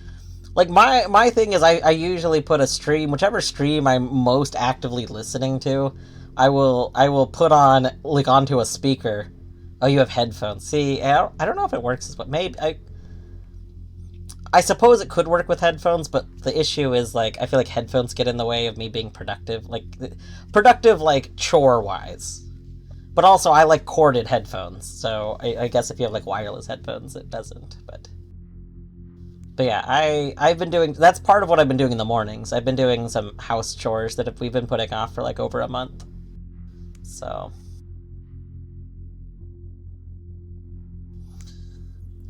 [SPEAKER 1] my thing is I usually put a stream, whichever stream I'm most actively listening to, I will put on like onto a speaker. Oh, you have headphones. See, I don't know if it works, but maybe I suppose it could work with headphones, but the issue is like I feel like headphones get in the way of me being productive, like chore wise. But also I like corded headphones, so I guess if you have like wireless headphones, it doesn't. But yeah, I've been doing, that's part of what I've been doing in the mornings. I've been doing some house chores that we've been putting off for like over a month. So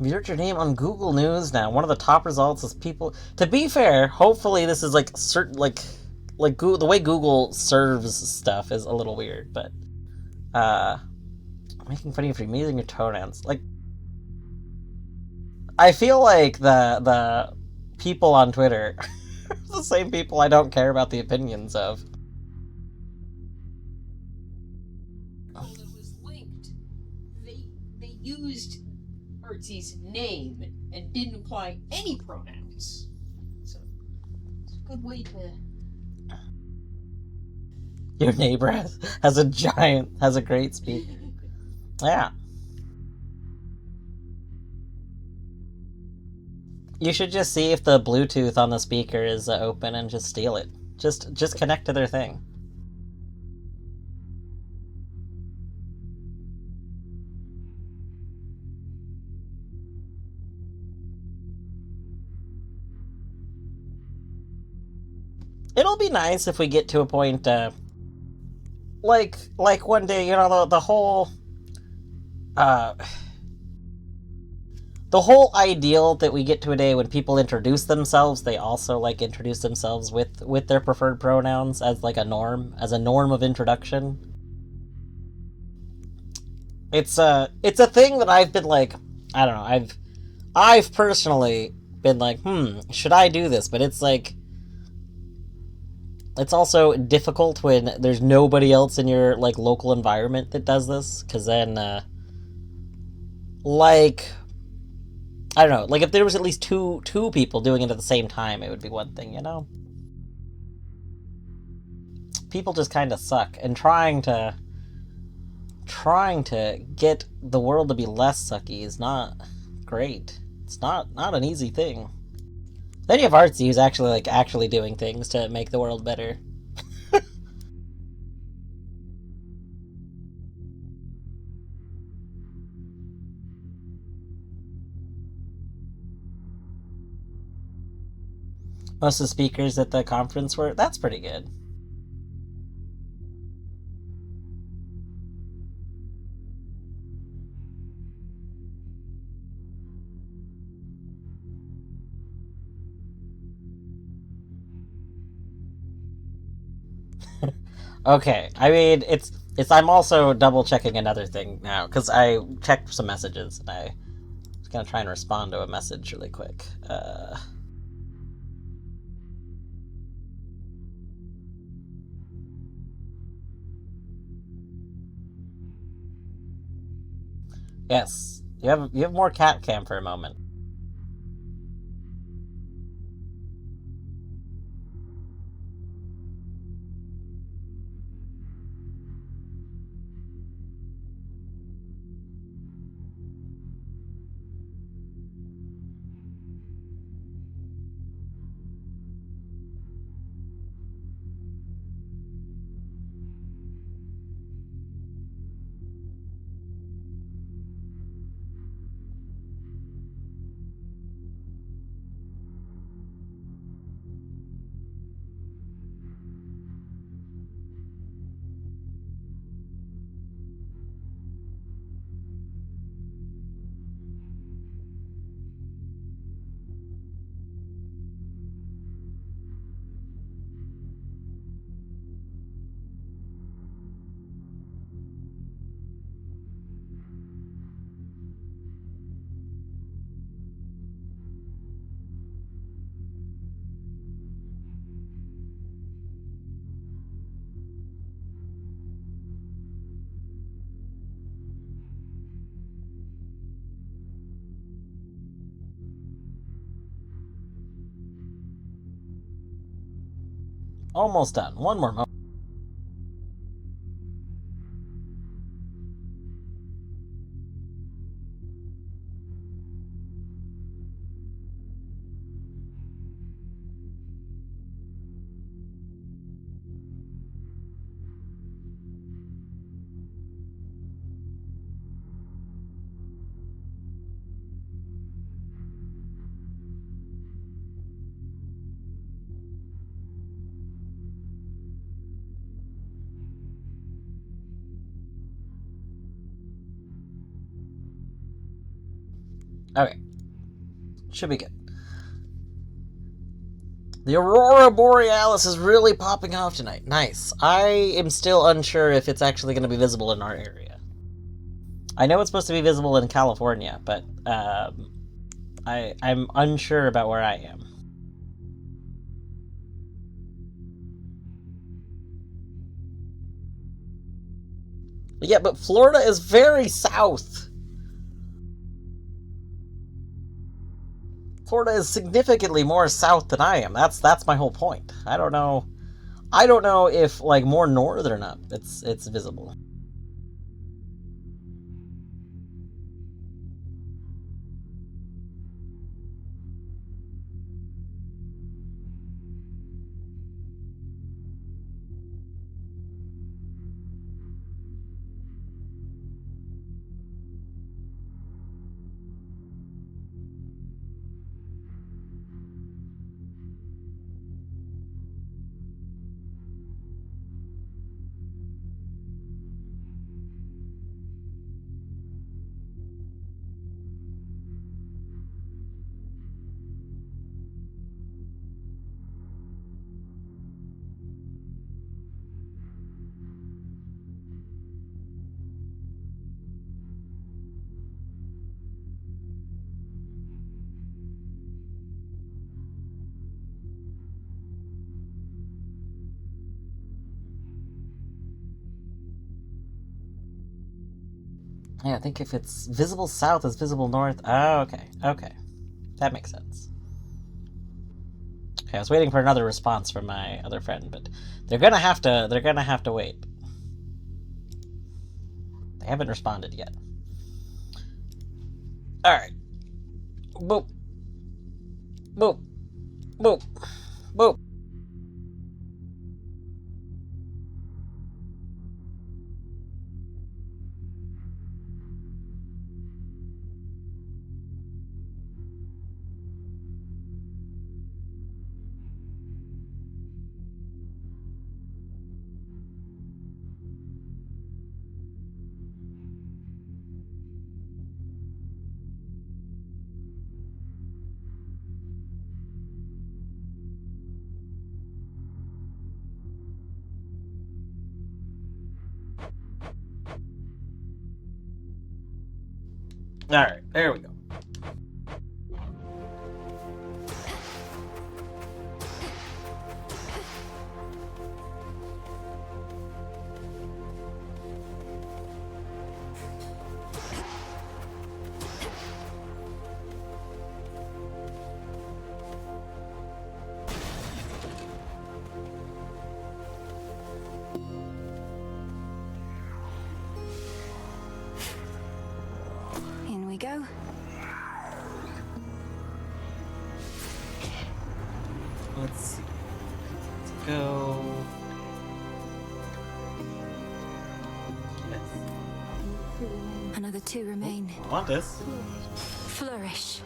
[SPEAKER 1] viewed your name on Google News now. One of the top results is people. To be fair, hopefully this is like certain like Google, the way Google serves stuff is a little weird, but making fun of you for using your pronouns. Like, I feel like the people on Twitter are the same people I don't care about the opinions of.
[SPEAKER 5] It was linked. They used Artsy's name and didn't apply any pronouns. So it's a good way to.
[SPEAKER 1] Your neighbor has a great speaker. Yeah. You should just see if the Bluetooth on the speaker is open and just steal it. Just connect to their thing. It'll be nice if we get to a point, like one day, you know, the whole ideal that we get to a day when people introduce themselves, they also like introduce themselves with their preferred pronouns as like a norm of introduction. It's a thing that I've been like, I don't know, I've personally been like, should I do this? But it's like, it's also difficult when there's nobody else in your like local environment that does this, because then like, I don't know, like if there was at least two people doing it at the same time, it would be one thing, you know? People just kind of suck, and trying to get the world to be less sucky is not great. It's not an easy thing. Then you have Artsy, who's actually doing things to make the world better. Most of the speakers at the conference were, that's pretty good. Okay, I mean, it's I'm also double checking another thing now, because I checked some messages, and I was gonna try and respond to a message really quick. Yes, you have more cat cam for a moment. Almost done. One more moment. Okay. Should be good. The Aurora Borealis is really popping off tonight. Nice. I am still unsure if it's actually going to be visible in our area. I know it's supposed to be visible in California, but I'm unsure about where I am. Yeah, but Florida is very south. Florida is significantly more south than I am. That's my whole point. I don't know if like more northern up it's visible. Yeah, I think if it's visible south, it's visible north. Oh, okay. Okay. That makes sense. Okay, I was waiting for another response from my other friend, but they're gonna have to wait. They haven't responded yet. Alright. Boop. Boop. Boop. Boop. Alright, there we go.
[SPEAKER 3] In we go.
[SPEAKER 1] Let's see. Let's go.
[SPEAKER 3] Another two remain.
[SPEAKER 1] Want this?
[SPEAKER 3] Flourish.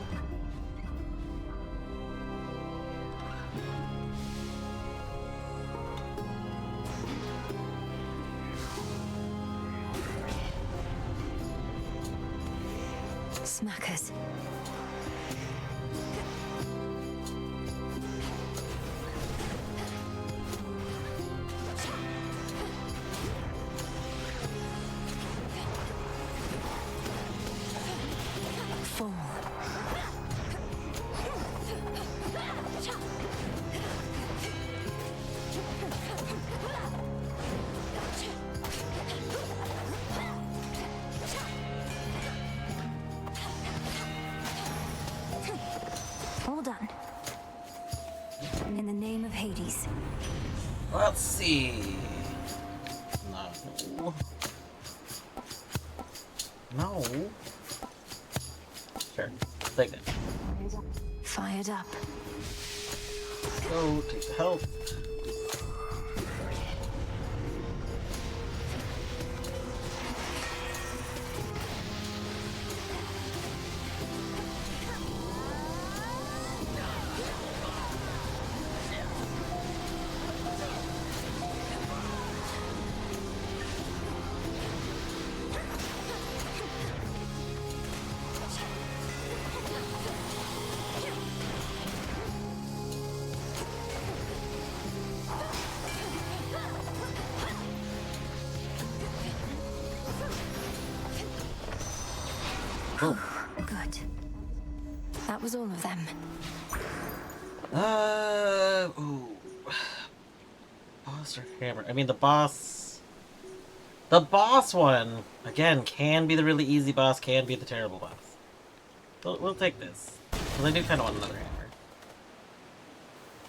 [SPEAKER 3] Smackers. Fall. All done. In the name of Hades.
[SPEAKER 1] Let's see. No. No. Sure. Take that.
[SPEAKER 3] Fired up.
[SPEAKER 1] Go take the health.
[SPEAKER 3] Good. That was all of them.
[SPEAKER 1] Ooh. Boss or hammer? I mean, the boss... The boss one, again, can be the really easy boss, can be the terrible boss. We'll take this. Because I do kind of want another hammer.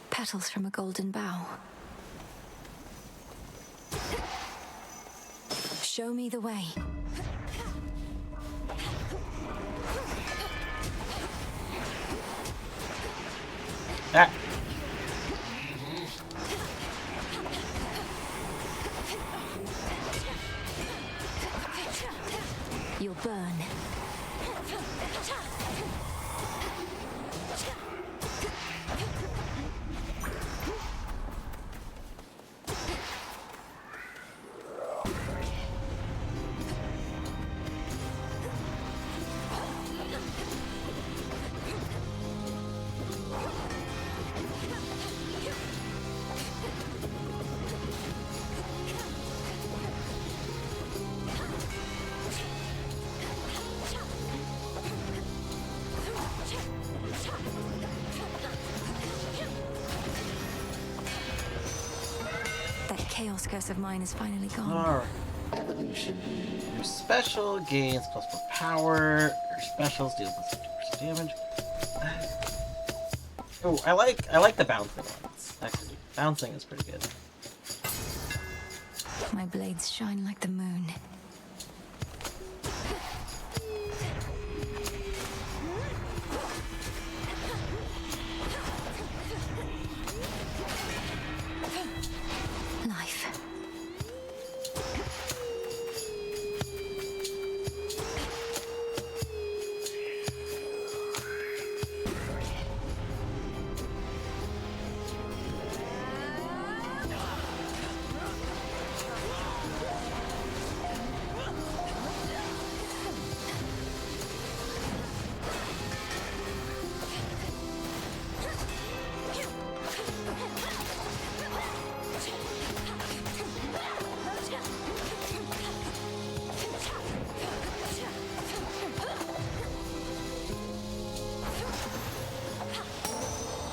[SPEAKER 3] Petals from a golden bough. Show me the way.
[SPEAKER 1] Ah.
[SPEAKER 3] You'll burn. Chaos curse of mine is finally gone.
[SPEAKER 1] Alright. Your special gains plus more power. Your specials deal plus 50% damage. Oh, I like the bouncing ones. Actually, bouncing is pretty good.
[SPEAKER 3] My blades shine like the moon.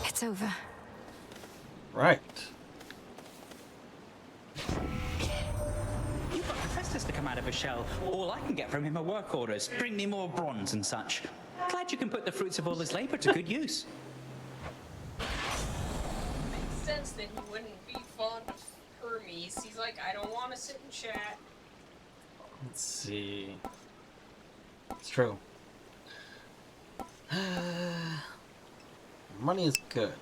[SPEAKER 3] It's over.
[SPEAKER 1] Right.
[SPEAKER 13] You've got Hephaestus to come out of a shell. All I can get from him are work orders. Bring me more bronze and such. Glad you can put the fruits of all his labor to good use.
[SPEAKER 5] Makes sense that he wouldn't be fond of Hermes. He's like, I don't want to sit and chat.
[SPEAKER 1] Let's see. It's true. Money is good.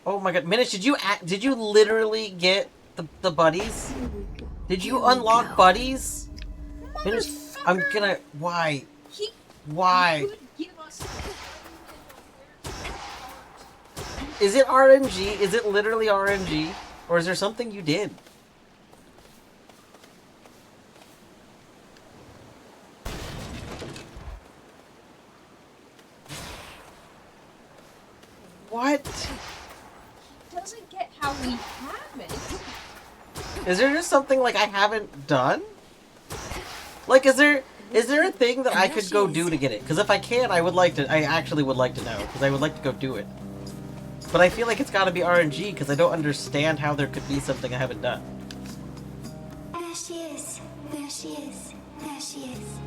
[SPEAKER 1] Oh my god, Minish, did you literally get the buddies? Did you unlock buddies? Minish, I'm gonna... Why? Why? Is it RNG? Is it literally RNG? Or is there something you did? What?
[SPEAKER 5] He doesn't get how we haven't.
[SPEAKER 1] Is there just something like I haven't done? Like, is there a thing that I could go do to get it? Because if I can, I actually would like to know, because I would like to go do it. But I feel like it's gotta be RNG, because I don't understand how there could be something I haven't done.
[SPEAKER 7] There she is. There she is. There she is.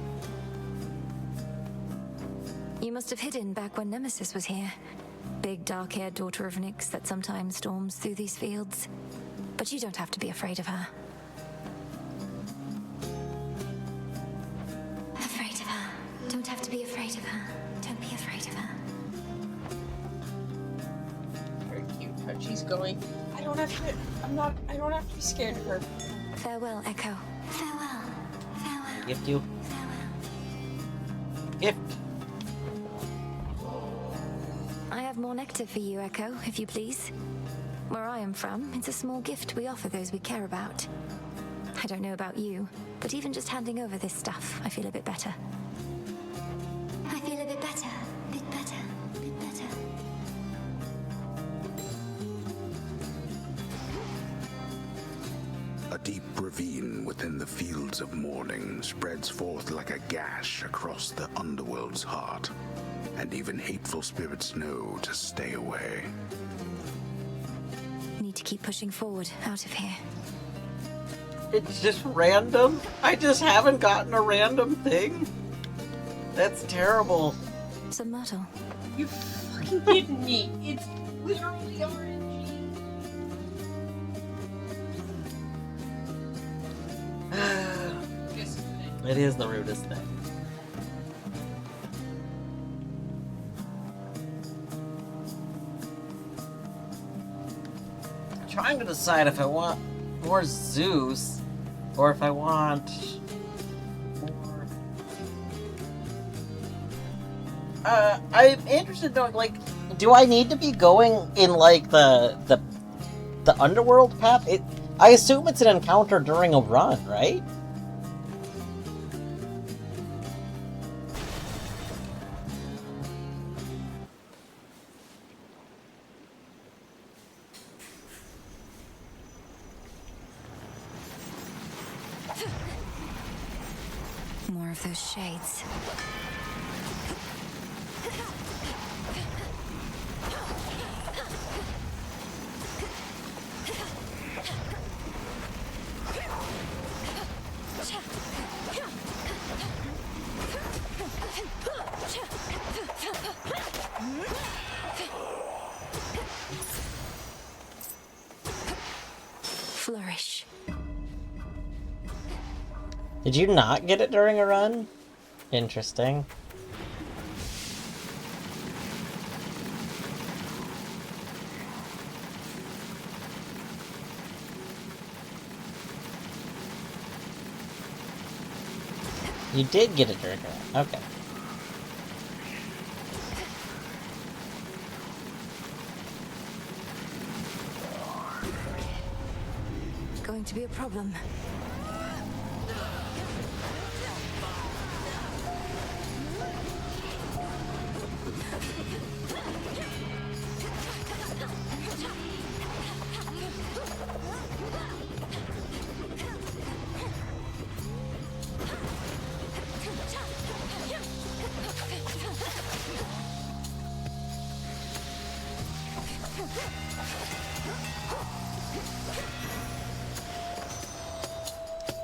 [SPEAKER 3] You must have hidden back when Nemesis was here. big dark-haired daughter of Nyx that sometimes storms through these fields. But you don't have to be afraid of her.
[SPEAKER 7] Afraid of her. Don't have to be afraid of her. Don't be afraid of her.
[SPEAKER 5] Very cute how she's going. I don't have to be scared of her.
[SPEAKER 3] Farewell, Echo.
[SPEAKER 7] Farewell. Farewell.
[SPEAKER 1] Gift you. Gift.
[SPEAKER 3] I have more nectar for you, Echo, if you please. Where I am from, it's a small gift we offer those we care about. I don't know about you, but even just handing over this stuff, I feel a bit better.
[SPEAKER 7] I feel a bit better. Bit better. Bit better.
[SPEAKER 14] A deep ravine within the fields of morning spreads forth like a gash across the underworld's heart, and even hateful spirits know to stay away.
[SPEAKER 3] Need to keep pushing forward, out of here.
[SPEAKER 1] It's just random? I just haven't gotten a random thing? That's terrible.
[SPEAKER 3] Some myrtle.
[SPEAKER 5] You fucking kidding me? It's literally RNG.
[SPEAKER 1] It is the rudest thing. I'm trying to decide if I want more Zeus or if I want more. I'm interested in knowing, like, do I need to be going in like the underworld path? I assume it's an encounter during a run, right?
[SPEAKER 3] More of those shades. Flourish.
[SPEAKER 1] Did you not get it during a run? Interesting. You did get it during a run. Okay.
[SPEAKER 3] Going to be a problem.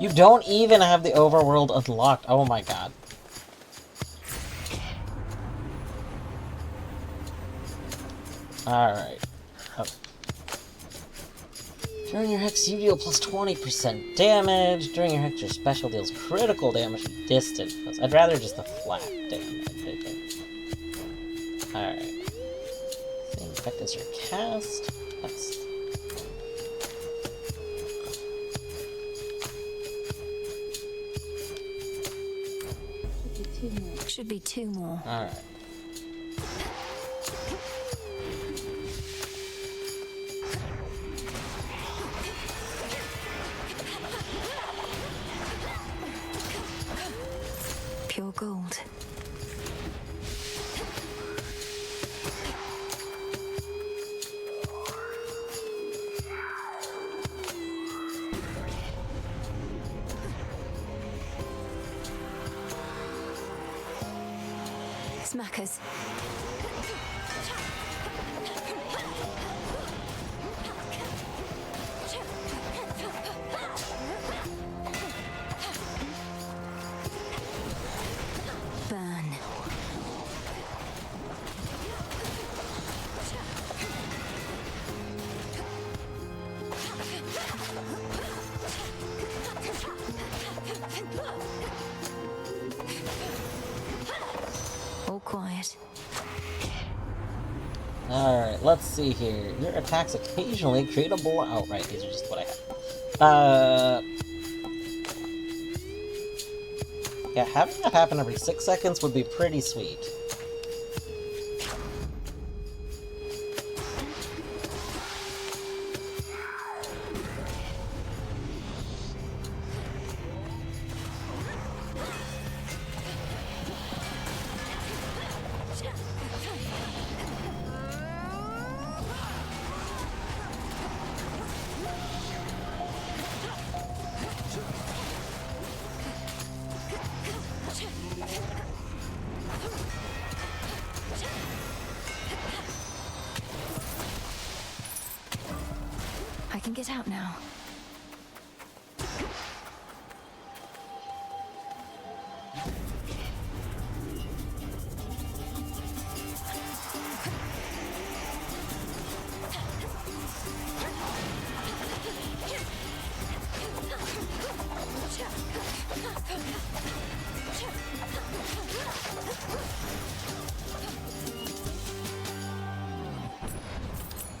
[SPEAKER 1] You don't even have the overworld unlocked. Oh my god. Alright. Oh. During your hex, you deal plus 20% damage. During your hex, your special deals critical damage from distant foes. I'd rather just the flat damage, I think. Alright. Same effect as your cast. That's...
[SPEAKER 3] Should be two more.
[SPEAKER 1] Alright.
[SPEAKER 3] Pure gold. Smackers. Burn.
[SPEAKER 1] Alright, let's see here. Your attacks occasionally create a bull outright. These are just what I have. Yeah, having that happen every 6 seconds would be pretty sweet.
[SPEAKER 3] I can get out now.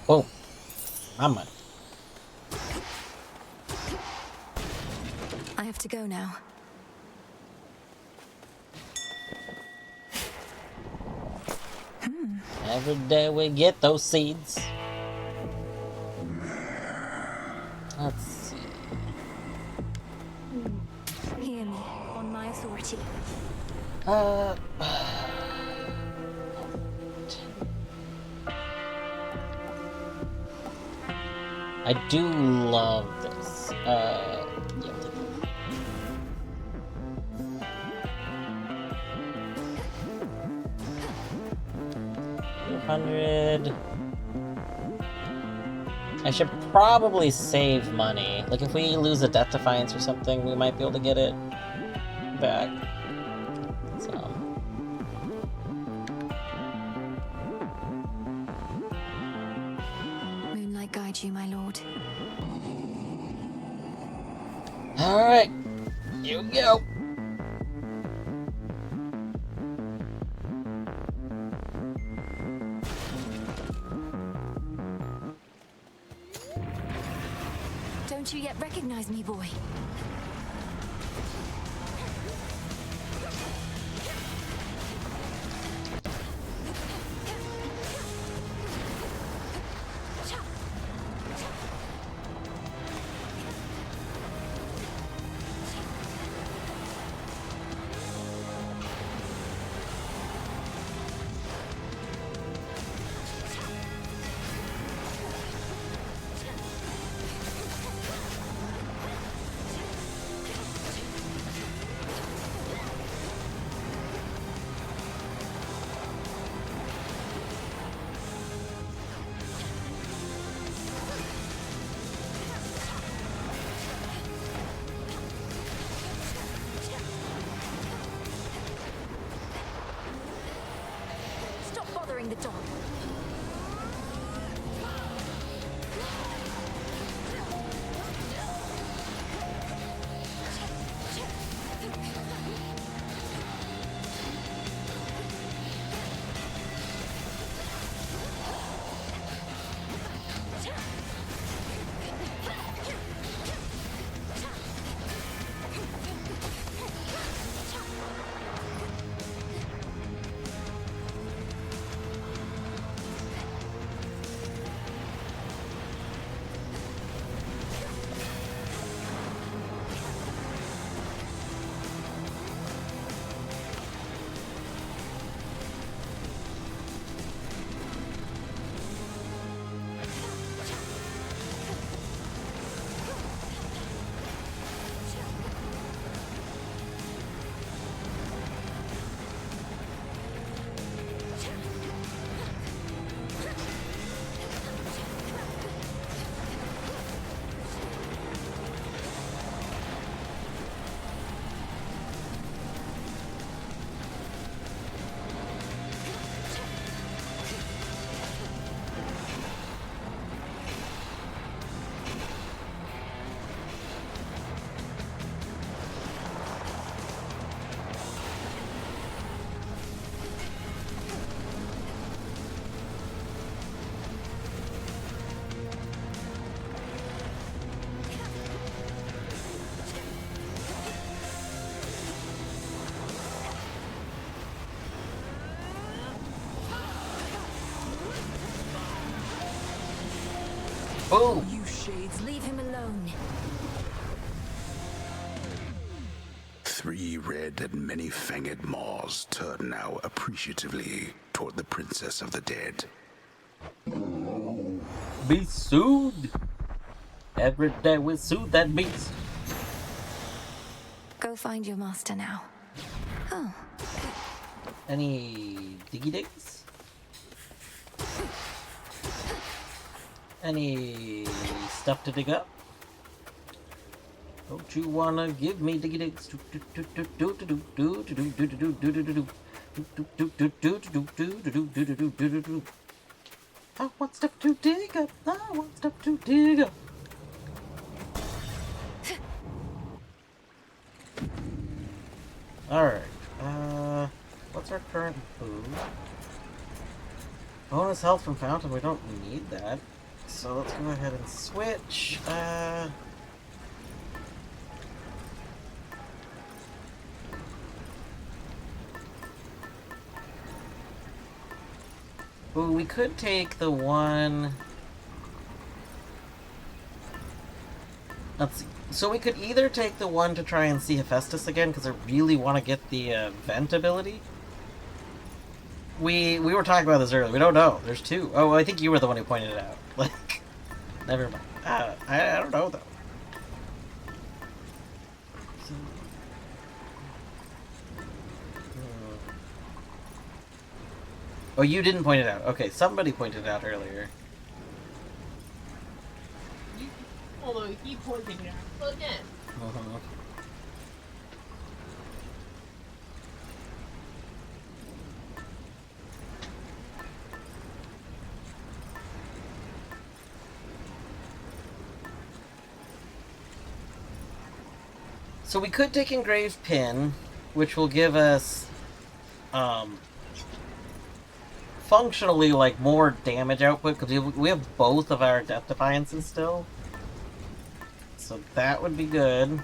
[SPEAKER 1] Whoa. I'm a...
[SPEAKER 3] I have to go now.
[SPEAKER 1] Every day we get those seeds. Let's see.
[SPEAKER 3] Hear me, on my authority.
[SPEAKER 1] I do love this. Yeah. 200. I should probably save money. Like, if we lose a Death Defiance or something, we might be able to get it back. So.
[SPEAKER 3] Moonlight guide you, my lord.
[SPEAKER 1] Alright. You go.
[SPEAKER 3] Don't you yet recognize me, boy? Stop bothering the dog.
[SPEAKER 1] Boom!
[SPEAKER 3] You shades, leave him alone.
[SPEAKER 14] 3 red and many-fanged maws turn now appreciatively toward the Princess of the Dead.
[SPEAKER 1] Be soothed. Every day we soothe that beast.
[SPEAKER 3] Go find your master now. Oh.
[SPEAKER 1] Any diggy digs? Any stuff to dig up? Don't you wanna give me diggy digs? I want stuff to dig up. I want stuff to dig up. Alright. What's our current food? Bonus health from fountain. We don't need that. So let's go ahead and switch. Ooh, we could take the one. Let's see. So we could either take the one to try and see Hephaestus again, because I really want to get the vent ability. We were talking about this earlier. We don't know. There's 2. Oh, I think you were the one who pointed it out. Like, never mind. I don't know though. Oh, you didn't point it out. Okay, somebody pointed it out earlier.
[SPEAKER 5] Although he pointed it out again.
[SPEAKER 1] So we could take Engraved Pin, which will give us, functionally, like, more damage output, because we have both of our Death Defiances still. So that would be good.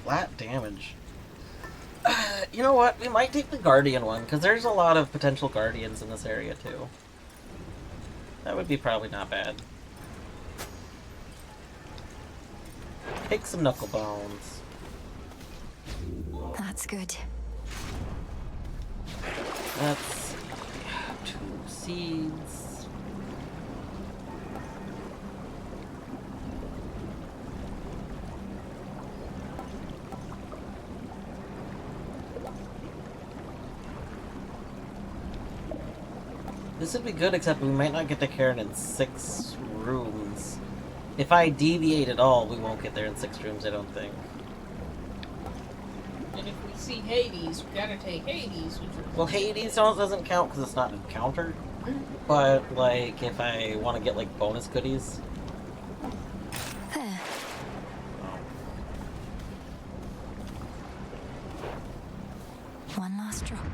[SPEAKER 1] Flat damage. You know what? We might take the Guardian one, because there's a lot of potential Guardians in this area, too. That would be probably not bad. Take some Knuckle Bones.
[SPEAKER 3] That's good.
[SPEAKER 1] Let's see. 2 seeds. This would be good, except we might not get to Cairn in 6 rooms. If I deviate at all, we won't get there in 6 rooms, I don't think.
[SPEAKER 5] And if we see Hades, we gotta take Hades.
[SPEAKER 1] Well, Hades doesn't count because it's not encountered. But, like, if I want to get, like, bonus goodies.
[SPEAKER 3] There. One last drop.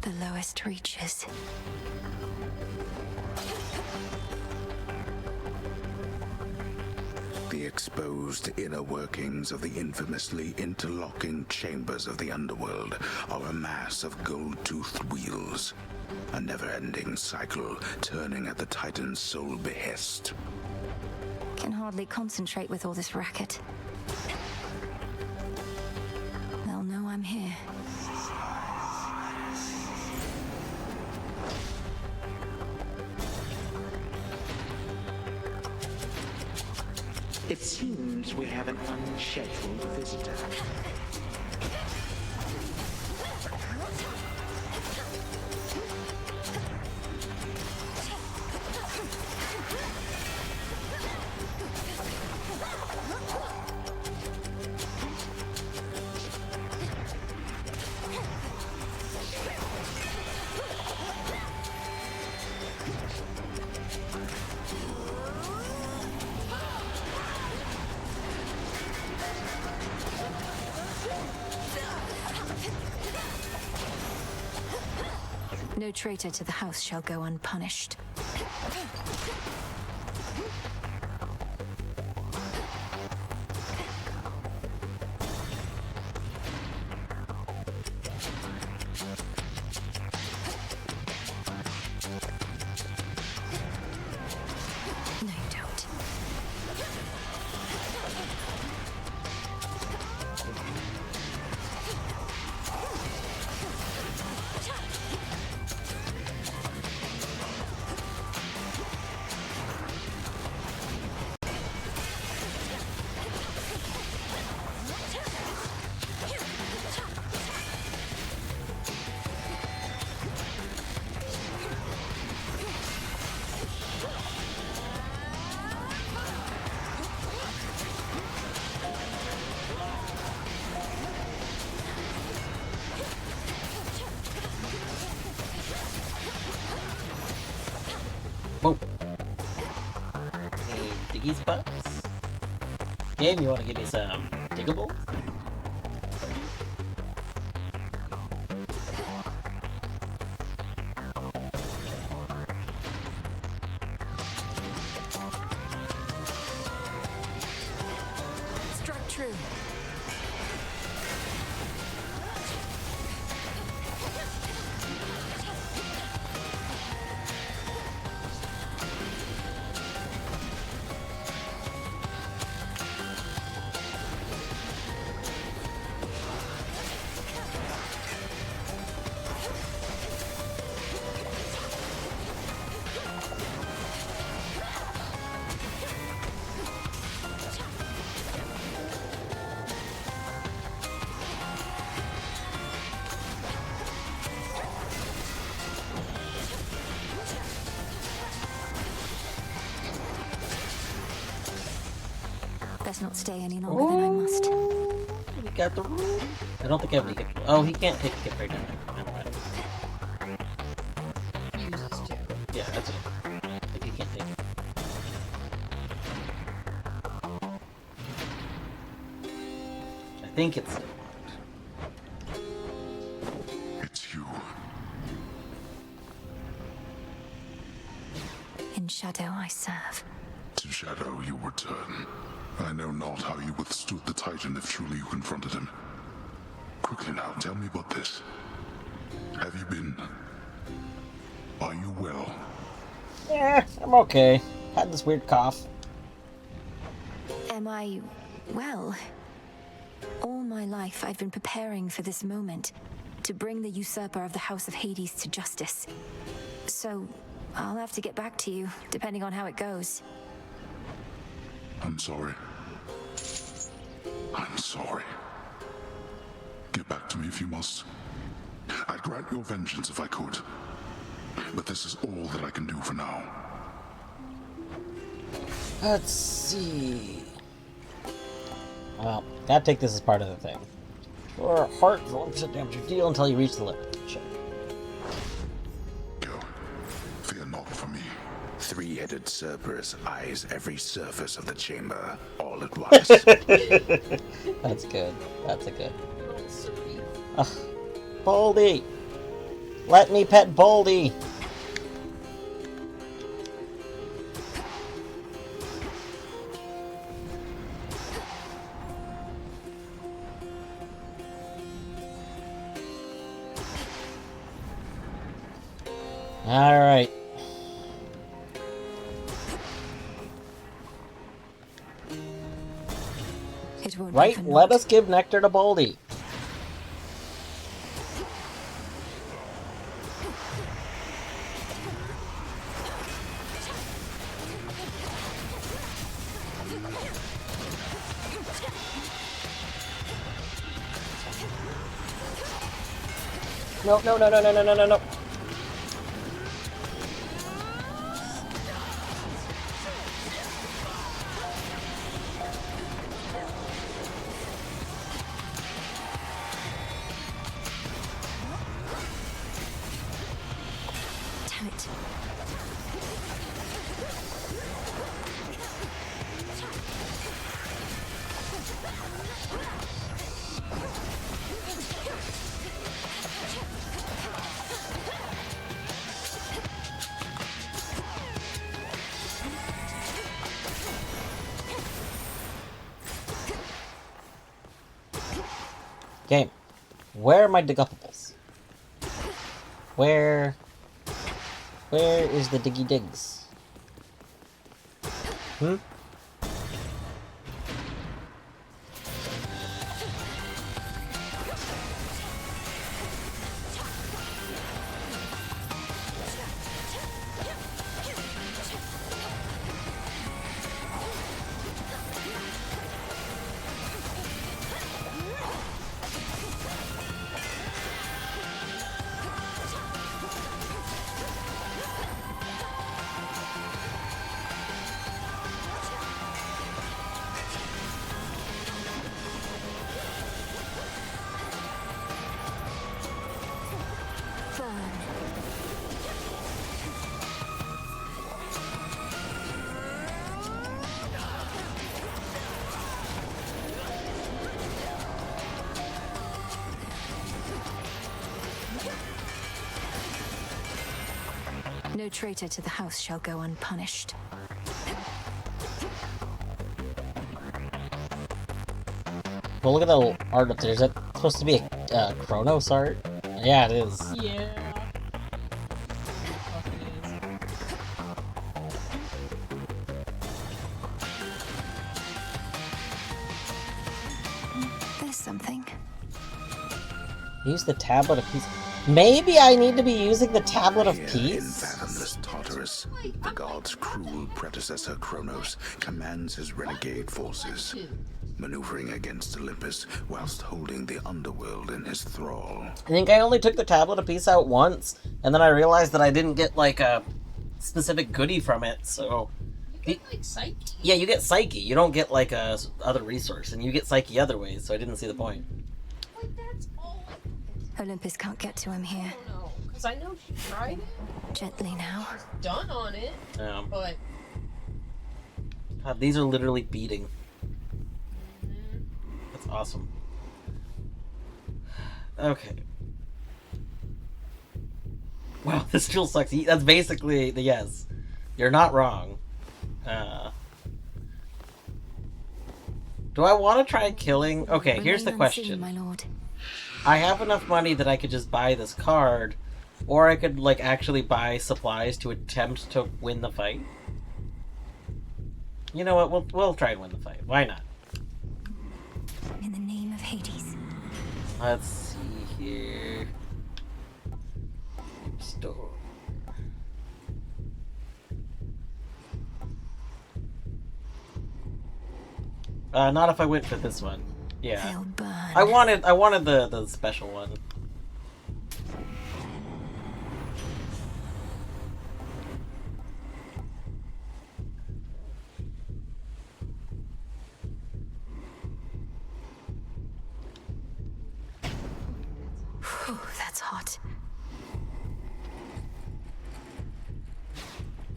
[SPEAKER 3] The lowest reaches.
[SPEAKER 14] The exposed inner workings of the infamously interlocking chambers of the underworld are a mass of gold-toothed wheels. A never-ending cycle turning at the Titan's sole behest.
[SPEAKER 3] Can hardly concentrate with all this racket. They'll know I'm here.
[SPEAKER 2] It seems we have an unscheduled visitor.
[SPEAKER 3] No traitor to the house shall go unpunished. No, you don't.
[SPEAKER 1] Whoa. Hey, Diggy's butts. Game, you want to give me some diggables?
[SPEAKER 3] Struck true. Best not stay any longer than I must.
[SPEAKER 1] We got the room. I don't think I have any hit. Oh, he can't take hit right now. Never mind.
[SPEAKER 5] Uses to.
[SPEAKER 1] Yeah, that's it. I think he can't take it. I think it's.
[SPEAKER 11] It's you.
[SPEAKER 3] In shadow I serve.
[SPEAKER 11] To shadow you return. I know not how you withstood the Titan if truly you confronted him. Quickly now, tell me about this. Have you been... Are you well?
[SPEAKER 1] Yeah, I'm okay. Had this weird cough.
[SPEAKER 3] Am I well? All my life I've been preparing for this moment, to bring the usurper of the House of Hades to justice. So, I'll have to get back to you, depending on how it goes.
[SPEAKER 11] I'm sorry. I'm sorry. Get back to me if you must. I'd grant your vengeance if I could. But this is all that I can do for now.
[SPEAKER 1] Let's see. Well, gotta take this as part of the thing. Your heart is 1% damage your deal until you reach the limit. Sure.
[SPEAKER 11] Go. Fear not for me.
[SPEAKER 14] Three-headed Cerberus eyes every surface of the chamber, all at once.
[SPEAKER 1] That's good. That's a good. Ugh. Baldy! Let me pet Baldy! Alright. Right, let us give nectar to Baldy. No, no, no, no, no, no, no, no, no.
[SPEAKER 3] Damn it.
[SPEAKER 1] Game. Where are my diguppables? Where is the diggy digs? Hmm?
[SPEAKER 3] No traitor to the house shall go unpunished.
[SPEAKER 1] Well, look at the art up there. Is that supposed to be a Kronos art? Yeah, it is.
[SPEAKER 5] Yeah.
[SPEAKER 3] There's something.
[SPEAKER 1] Use the tablet of peace. Maybe I need to be using the tablet of peace?
[SPEAKER 14] In fathomless Tartarus, the god's cruel predecessor Kronos commands his renegade forces, maneuvering against Olympus whilst holding the underworld in his thrall.
[SPEAKER 1] I think I only took the tablet of peace out once, and then I realized that I didn't get, like, a specific goodie from it, so...
[SPEAKER 5] You get, like, Psyche?
[SPEAKER 1] Yeah, you get Psyche. You don't get, like, a other resource, and you get Psyche other ways, so I didn't see the point.
[SPEAKER 5] Like, that's all
[SPEAKER 3] Olympus can't get to him here.
[SPEAKER 5] No, because I know she tried it.
[SPEAKER 3] Gently now.
[SPEAKER 5] She's done on it,
[SPEAKER 1] Yeah.
[SPEAKER 5] but...
[SPEAKER 1] God, these are literally beating. That's awesome. Okay. Wow, this still sucks. That's basically the yes. You're not wrong. Do I want to try killing? Okay, here's the question.
[SPEAKER 3] My lord.
[SPEAKER 1] I have enough money that I could just buy this card, or I could, like, actually buy supplies to attempt to win the fight. You know what? We'll try and win the fight. Why not?
[SPEAKER 3] In the name of Hades.
[SPEAKER 1] Let's see here. Store. Not if I went for this one. Yeah. I wanted the special one.
[SPEAKER 3] Whew, that's hot.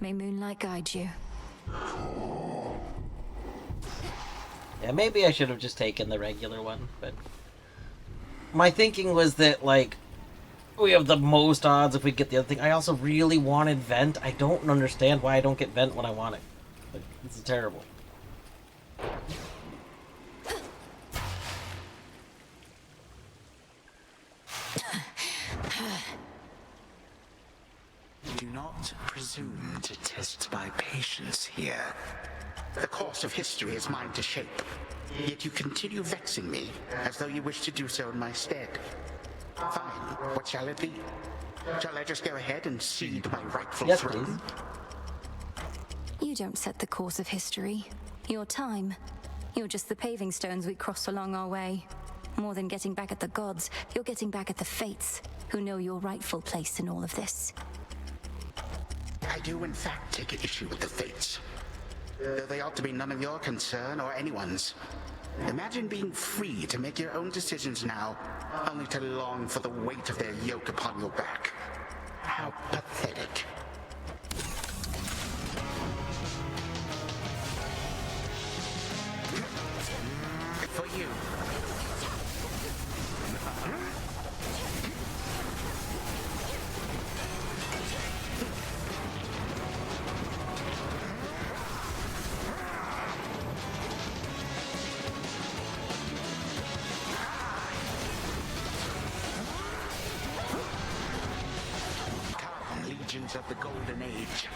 [SPEAKER 3] May moonlight guide you.
[SPEAKER 1] Yeah, maybe I should have just taken the regular one, but... My thinking was that, like, we have the most odds if we get the other thing. I also really wanted Vent. I don't understand why I don't get Vent when I want it. Like, this is terrible.
[SPEAKER 2] Do not presume to test my patience here. The course of history is mine to shape. Yet you continue vexing me, as though you wish to do so in my stead. Fine, what shall it be? Shall I just go ahead and cede my rightful throne?
[SPEAKER 3] You don't set the course of history. Your time. You're just the paving stones we cross along our way. More than getting back at the gods, you're getting back at the fates, who know your rightful place in all of this.
[SPEAKER 2] I do in fact take issue with the fates. Though they ought to be none of your concern or anyone's. Imagine being free to make your own decisions now, only to long for the weight of their yoke upon your back. How pathetic. For you. remains of the Golden Age.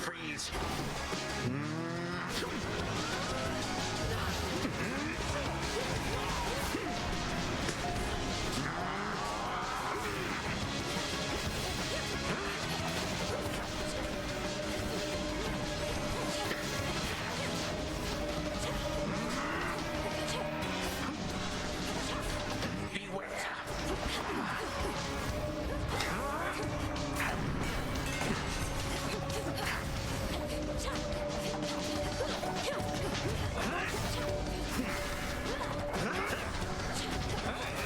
[SPEAKER 2] Freeze.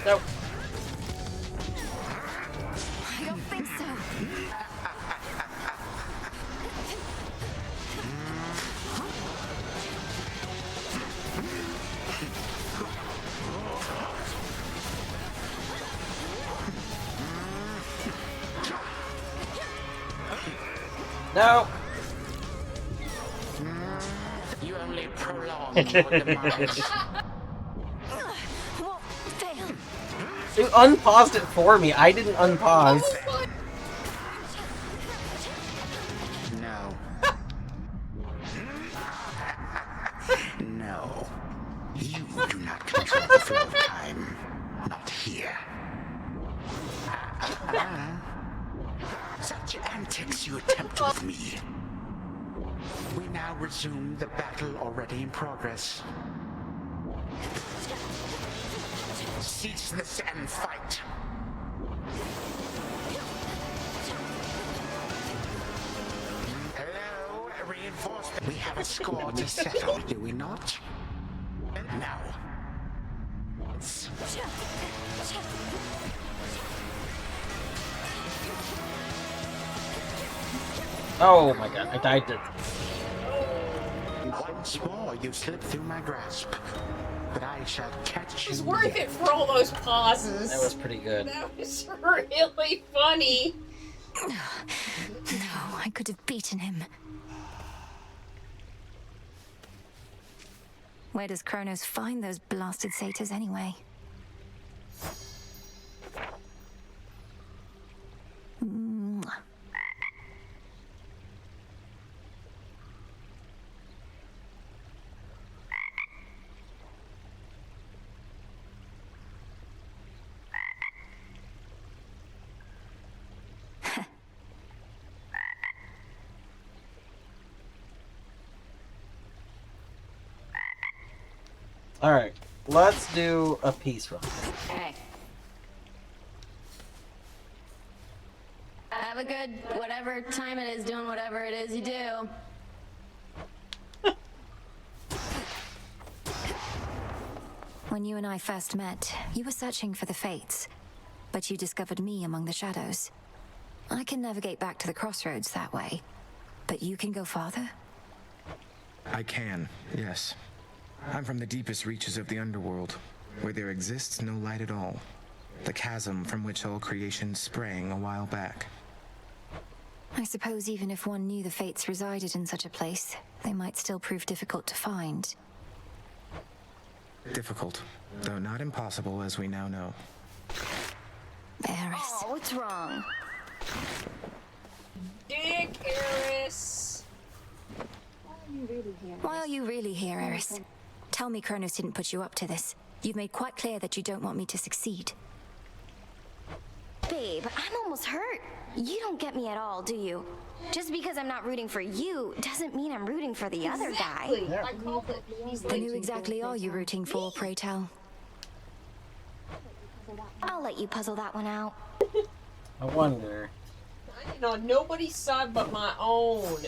[SPEAKER 1] Nope.
[SPEAKER 10] I don't think so.
[SPEAKER 1] No.
[SPEAKER 2] You only prolong your demise.
[SPEAKER 10] Won't fail.
[SPEAKER 1] You unpaused it for me. I didn't unpause.
[SPEAKER 2] No. No. You do not control the flow of time. Not here. Such antics you attempt with me. We now resume the battle already in progress. Cease this and fight. Hello, reinforcement. We have a score to settle, do we not? Now.
[SPEAKER 1] Oh my god, I died to...
[SPEAKER 2] Once more you slip through my grasp, but I shall catch you.
[SPEAKER 5] It's worth it for all those pauses.
[SPEAKER 1] That was pretty good.
[SPEAKER 5] That was really funny.
[SPEAKER 3] No, I could have beaten him. Where does Kronos find those blasted satyrs anyway? Mwah.
[SPEAKER 1] Alright, let's do a peace run.
[SPEAKER 10] Hey. Have a good whatever time it is doing whatever it is you do.
[SPEAKER 3] When you and I first met, you were searching for the Fates, but you discovered me among the shadows. I can navigate back to the crossroads that way, but you can go farther?
[SPEAKER 15] I can, yes. I'm from the deepest reaches of the underworld, where there exists no light at all. The chasm from which all creation sprang a while back.
[SPEAKER 3] I suppose even if one knew the Fates resided in such a place, they might still prove difficult to find.
[SPEAKER 15] Difficult, though not impossible as we now know.
[SPEAKER 3] Eris.
[SPEAKER 10] Oh, what's wrong?
[SPEAKER 5] Dick Eris.
[SPEAKER 3] Why are you really here, Eris? Tell me Kronos didn't put you up to this. You've made quite clear that you don't want me to succeed.
[SPEAKER 10] Babe, I'm almost hurt. You don't get me at all, do you? Just because I'm not rooting for you doesn't mean I'm rooting for the other guy.
[SPEAKER 5] I called it.
[SPEAKER 3] Then who exactly are you rooting for, pray tell?
[SPEAKER 10] I'll let you puzzle that one out.
[SPEAKER 1] I wonder.
[SPEAKER 5] I'm on nobody's side but my own.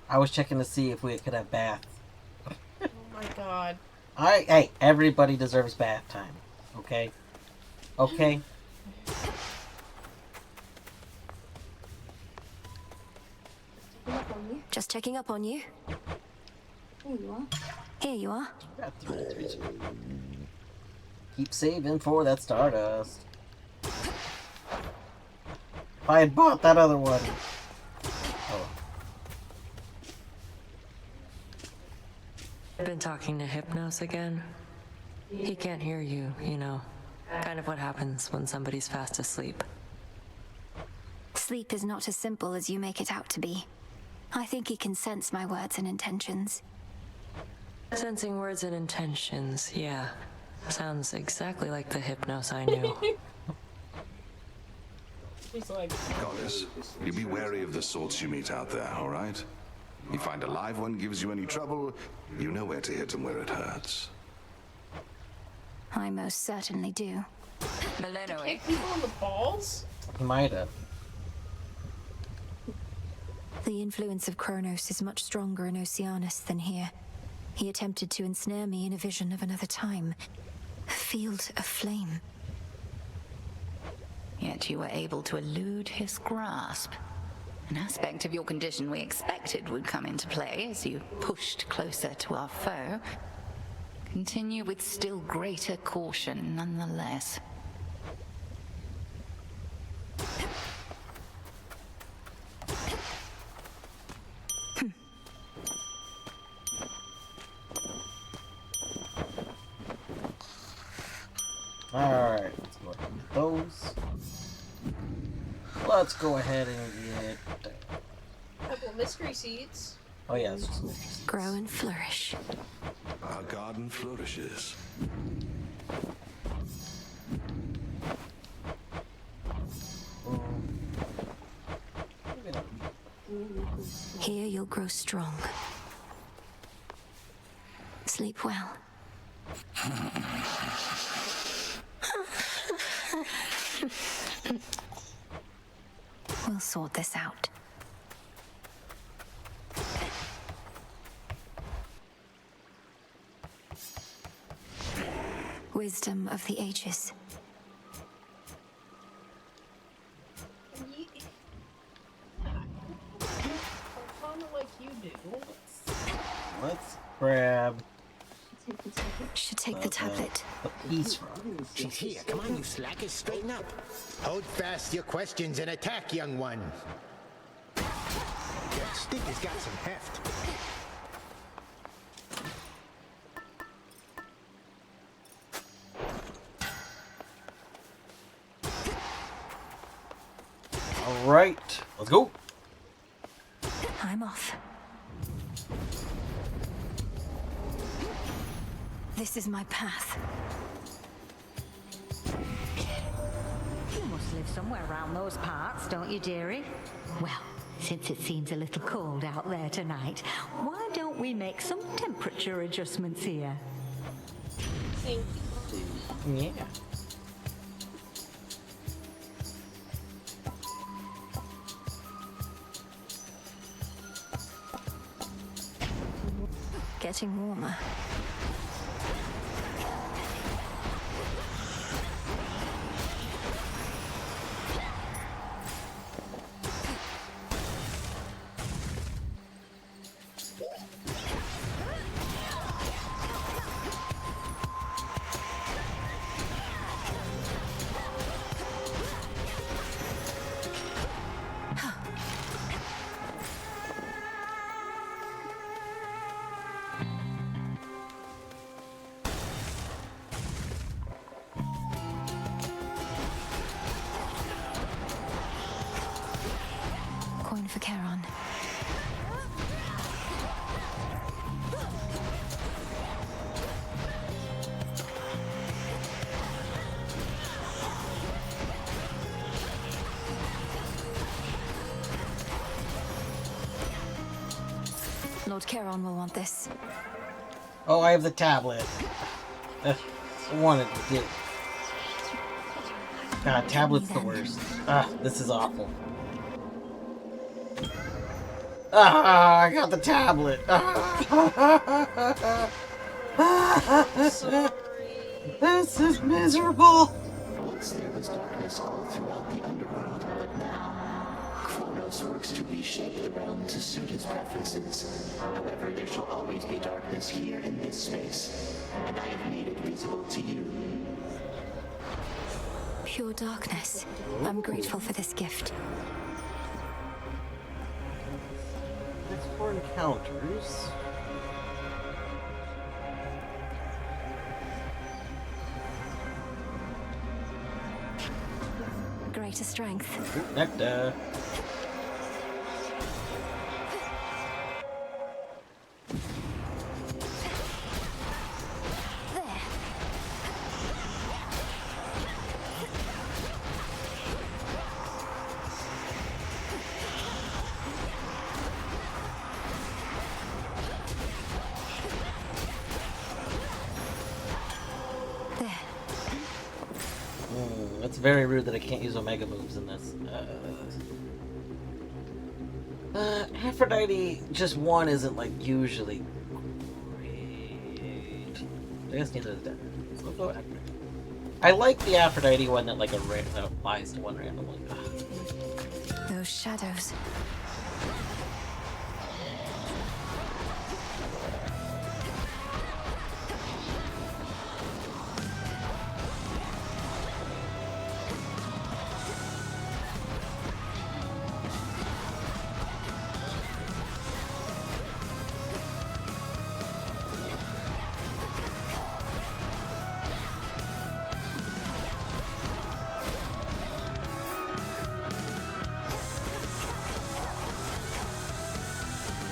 [SPEAKER 1] I was checking to see if we could have bath.
[SPEAKER 5] Oh my god.
[SPEAKER 1] Hey, everybody deserves bath time. Okay? Okay?
[SPEAKER 3] Just checking up on you.
[SPEAKER 10] Here you are.
[SPEAKER 3] Here you are.
[SPEAKER 1] Keep saving for that Stardust. If I had bought that other one. Oh.
[SPEAKER 18] Been talking to Hypnos again. He can't hear you, you know. Kind of what happens when somebody's fast asleep.
[SPEAKER 3] Sleep is not as simple as you make it out to be. I think he can sense my words and intentions.
[SPEAKER 18] Sensing words and intentions, yeah. Sounds exactly like the Hypnos I knew.
[SPEAKER 5] He's like,
[SPEAKER 4] Goddess, you be wary of the sorts you meet out there, all right? You find a live one gives you any trouble, you know where to hit them where it hurts.
[SPEAKER 3] I most certainly do.
[SPEAKER 5] kick people in the balls?
[SPEAKER 1] He might have.
[SPEAKER 3] The influence of Kronos is much stronger in Oceanus than here. He attempted to ensnare me in a vision of another time. A field of flame.
[SPEAKER 12] Yet you were able to elude his grasp. An aspect of your condition we expected would come into play as you pushed closer to our foe. Continue with still greater caution, nonetheless.
[SPEAKER 1] Alright, let's go ahead and get those. Let's go ahead and get...
[SPEAKER 5] A couple of mystery seeds.
[SPEAKER 1] Oh yeah, it's just...
[SPEAKER 3] Grow and flourish.
[SPEAKER 4] Our garden flourishes.
[SPEAKER 3] Here you'll grow strong. Sleep well. We'll sort this out. Wisdom of the ages.
[SPEAKER 5] Kind of like you do.
[SPEAKER 1] Let's grab...
[SPEAKER 3] Should take the tablet.
[SPEAKER 1] The piece from.
[SPEAKER 17] She's here. Come on, you slackers. Straighten up. Hold fast your questions and attack, young one. Your stick has got some heft.
[SPEAKER 1] Alright, let's go.
[SPEAKER 3] I'm off. This is my path.
[SPEAKER 22] You must live somewhere around those parts, don't you, dearie? Well, since it seems a little cold out there tonight, why don't we make some temperature adjustments here?
[SPEAKER 1] Yeah.
[SPEAKER 3] Getting warmer. Coin for Charon. Lord Charon will want this.
[SPEAKER 1] Oh, I have the tablet. I wanted to get... God, tablet's the worst. Ah, this is awful. Ah, I got the tablet. Ah. This is miserable.
[SPEAKER 2] Once there was darkness all throughout the underworld, but now Kronos
[SPEAKER 19] goddess works to reshape the realm to suit his preferences. However, there shall always be darkness here in this space, and I have made it visible to you.
[SPEAKER 3] Pure darkness. I'm grateful for this gift.
[SPEAKER 1] That's for encounters.
[SPEAKER 3] Greater strength.
[SPEAKER 1] Nectar. It's very rude that I can't use Omega moves in this. Aphrodite, just one isn't like usually great. I guess neither is that. So we'll go Aphrodite. I like the Aphrodite one that like applies to one randomly.
[SPEAKER 3] Those shadows.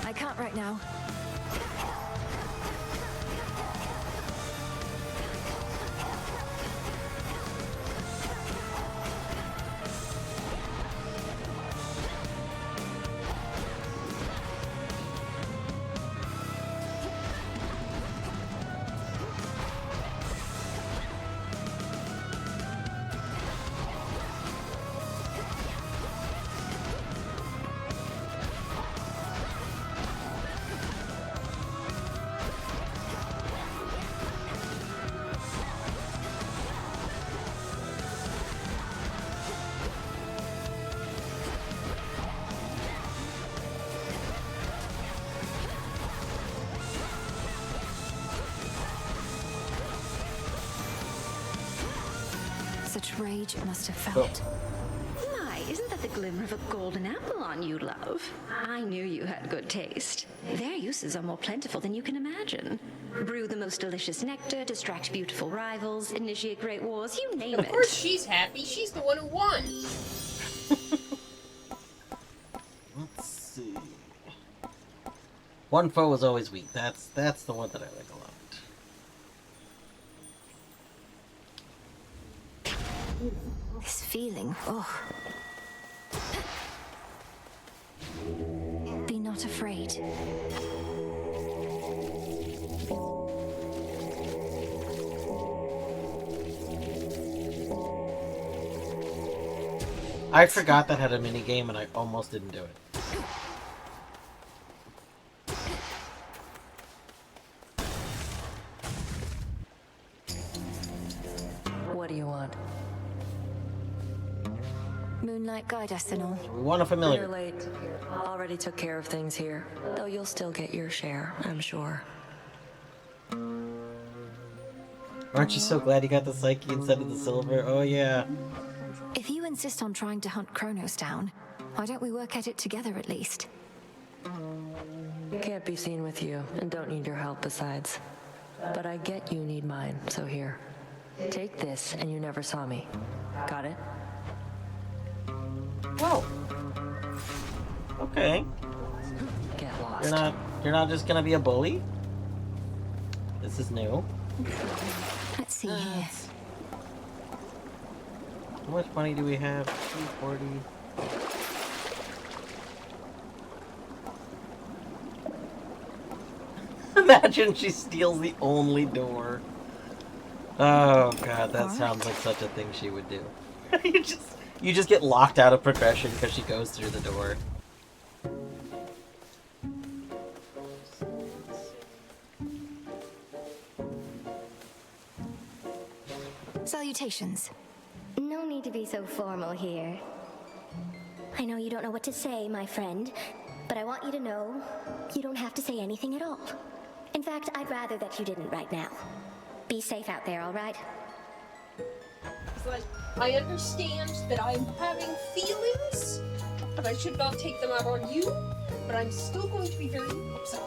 [SPEAKER 3] I can't right now. Such rage it must have felt.
[SPEAKER 21] My, isn't that the glimmer of a golden apple on you, love? I knew you had good taste. Their uses are more plentiful than you can imagine. Brew the most delicious nectar, distract beautiful rivals, initiate great wars, you name it.
[SPEAKER 5] Of course she's happy. She's the one who won.
[SPEAKER 1] Let's see. One foe is always weak. That's the one that I like a lot.
[SPEAKER 3] This feeling, oh. Be not afraid.
[SPEAKER 1] I forgot that had a mini game and I almost didn't do it.
[SPEAKER 18] What do you want?
[SPEAKER 3] Moonlight guide us and all.
[SPEAKER 1] We want a familiar.
[SPEAKER 18] You're late. Already took care of things here. Though you'll still get your share, I'm sure.
[SPEAKER 1] Aren't you so glad you got the Psyche instead of the Silver? Oh yeah.
[SPEAKER 3] If you insist on trying to hunt Kronos down, why don't we work at it together at least?
[SPEAKER 18] Can't be seen with you, and don't need your help besides. But I get you need mine, so here. Take this, and you never saw me. Got it?
[SPEAKER 1] Whoa. Okay.
[SPEAKER 18] Get lost.
[SPEAKER 1] You're not just gonna be a bully? This is new.
[SPEAKER 3] Let's see here.
[SPEAKER 1] How much money do we have? 240. Imagine she steals the only door. Oh god, that sounds like such a thing she would do. you just get locked out of progression because she goes through the door.
[SPEAKER 3] Salutations.
[SPEAKER 7] No need to be so formal here. I know you don't know what to say, my friend, but I want you to know you don't have to say anything at all. In fact, I'd rather that you didn't right now. Be safe out there, all right?
[SPEAKER 5] It's like, I understand that I'm having feelings, but I should not take them out on you, but I'm still going to be very upset.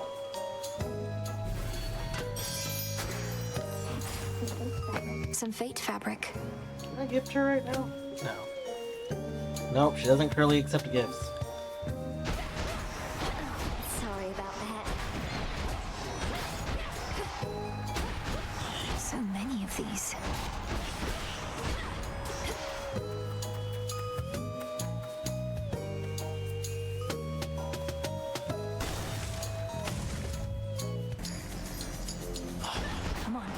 [SPEAKER 3] Some fate fabric.
[SPEAKER 1] Can I gift her right now? No. Nope, she doesn't currently accept gifts.
[SPEAKER 7] Sorry about that.
[SPEAKER 3] So many of these.
[SPEAKER 5] Come on.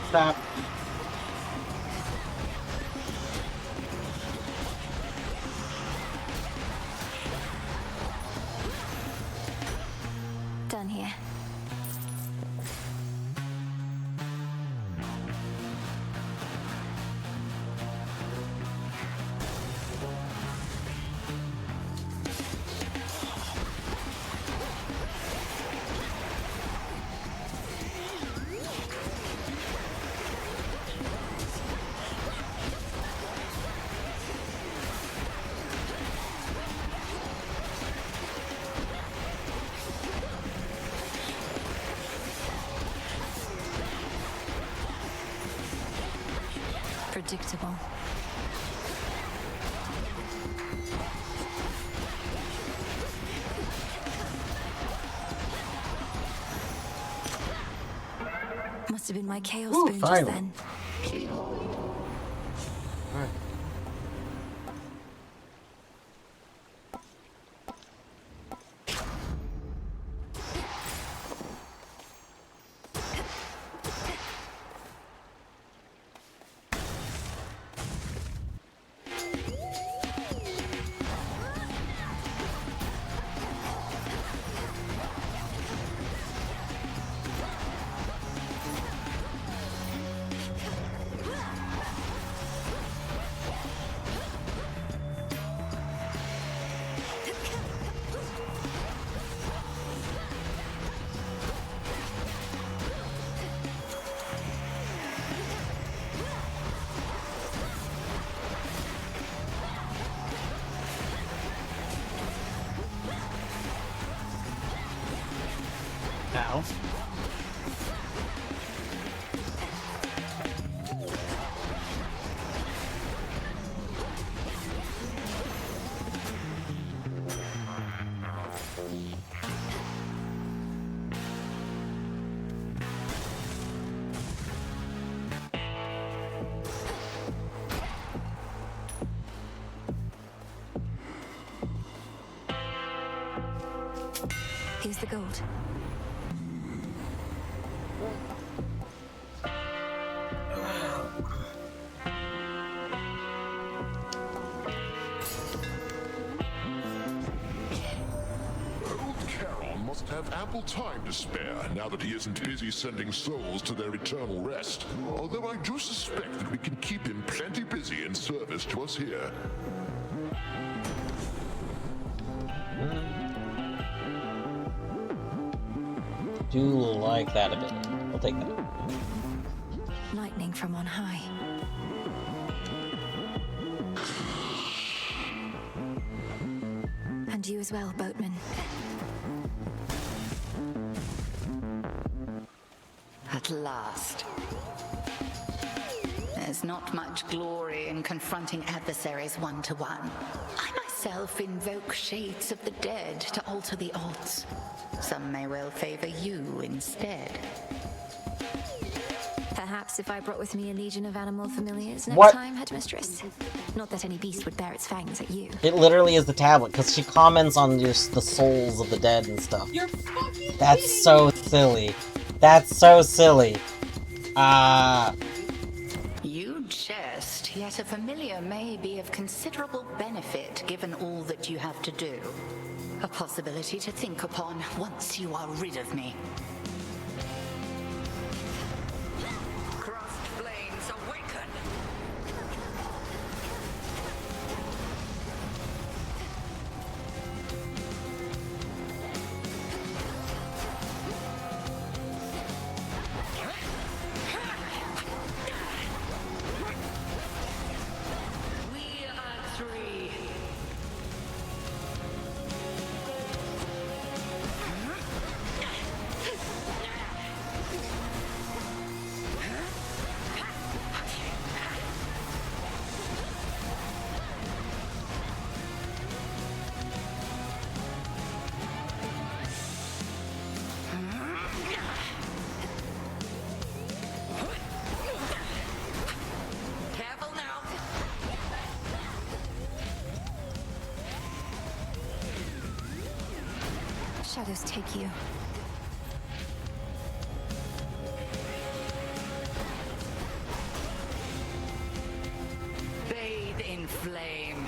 [SPEAKER 1] Stop.
[SPEAKER 3] Done here. Predictable. Must have been my chaos spoon just then.
[SPEAKER 1] Alright. Ow.
[SPEAKER 3] Here's the gold.
[SPEAKER 11] Must have ample time to spare now that he isn't busy sending souls to their eternal rest. Although I do suspect that we can keep him plenty busy in service to us here.
[SPEAKER 1] Do like that a bit. I'll take that.
[SPEAKER 3] Lightning from on high. And you as well, boatman.
[SPEAKER 12] At last. There's not much glory in confronting adversaries one-to-one. I myself invoke shades of the dead to alter the odds. Some may well favor you instead.
[SPEAKER 3] Perhaps if I brought with me a legion of animal familiars next
[SPEAKER 1] What?
[SPEAKER 3] time, Headmistress. Not that any beast would bear its fangs at you.
[SPEAKER 1] It literally is the tablet, because she comments on just the souls of the dead and stuff.
[SPEAKER 5] You're fucking
[SPEAKER 1] That's so silly. That's so silly.
[SPEAKER 12] You jest, yet a familiar may be of considerable benefit given all that you have to do. A possibility to think upon once you are rid of me. Crossed flames awaken! We are three. Careful now.
[SPEAKER 3] Shadows take you.
[SPEAKER 12] Bathe in flame.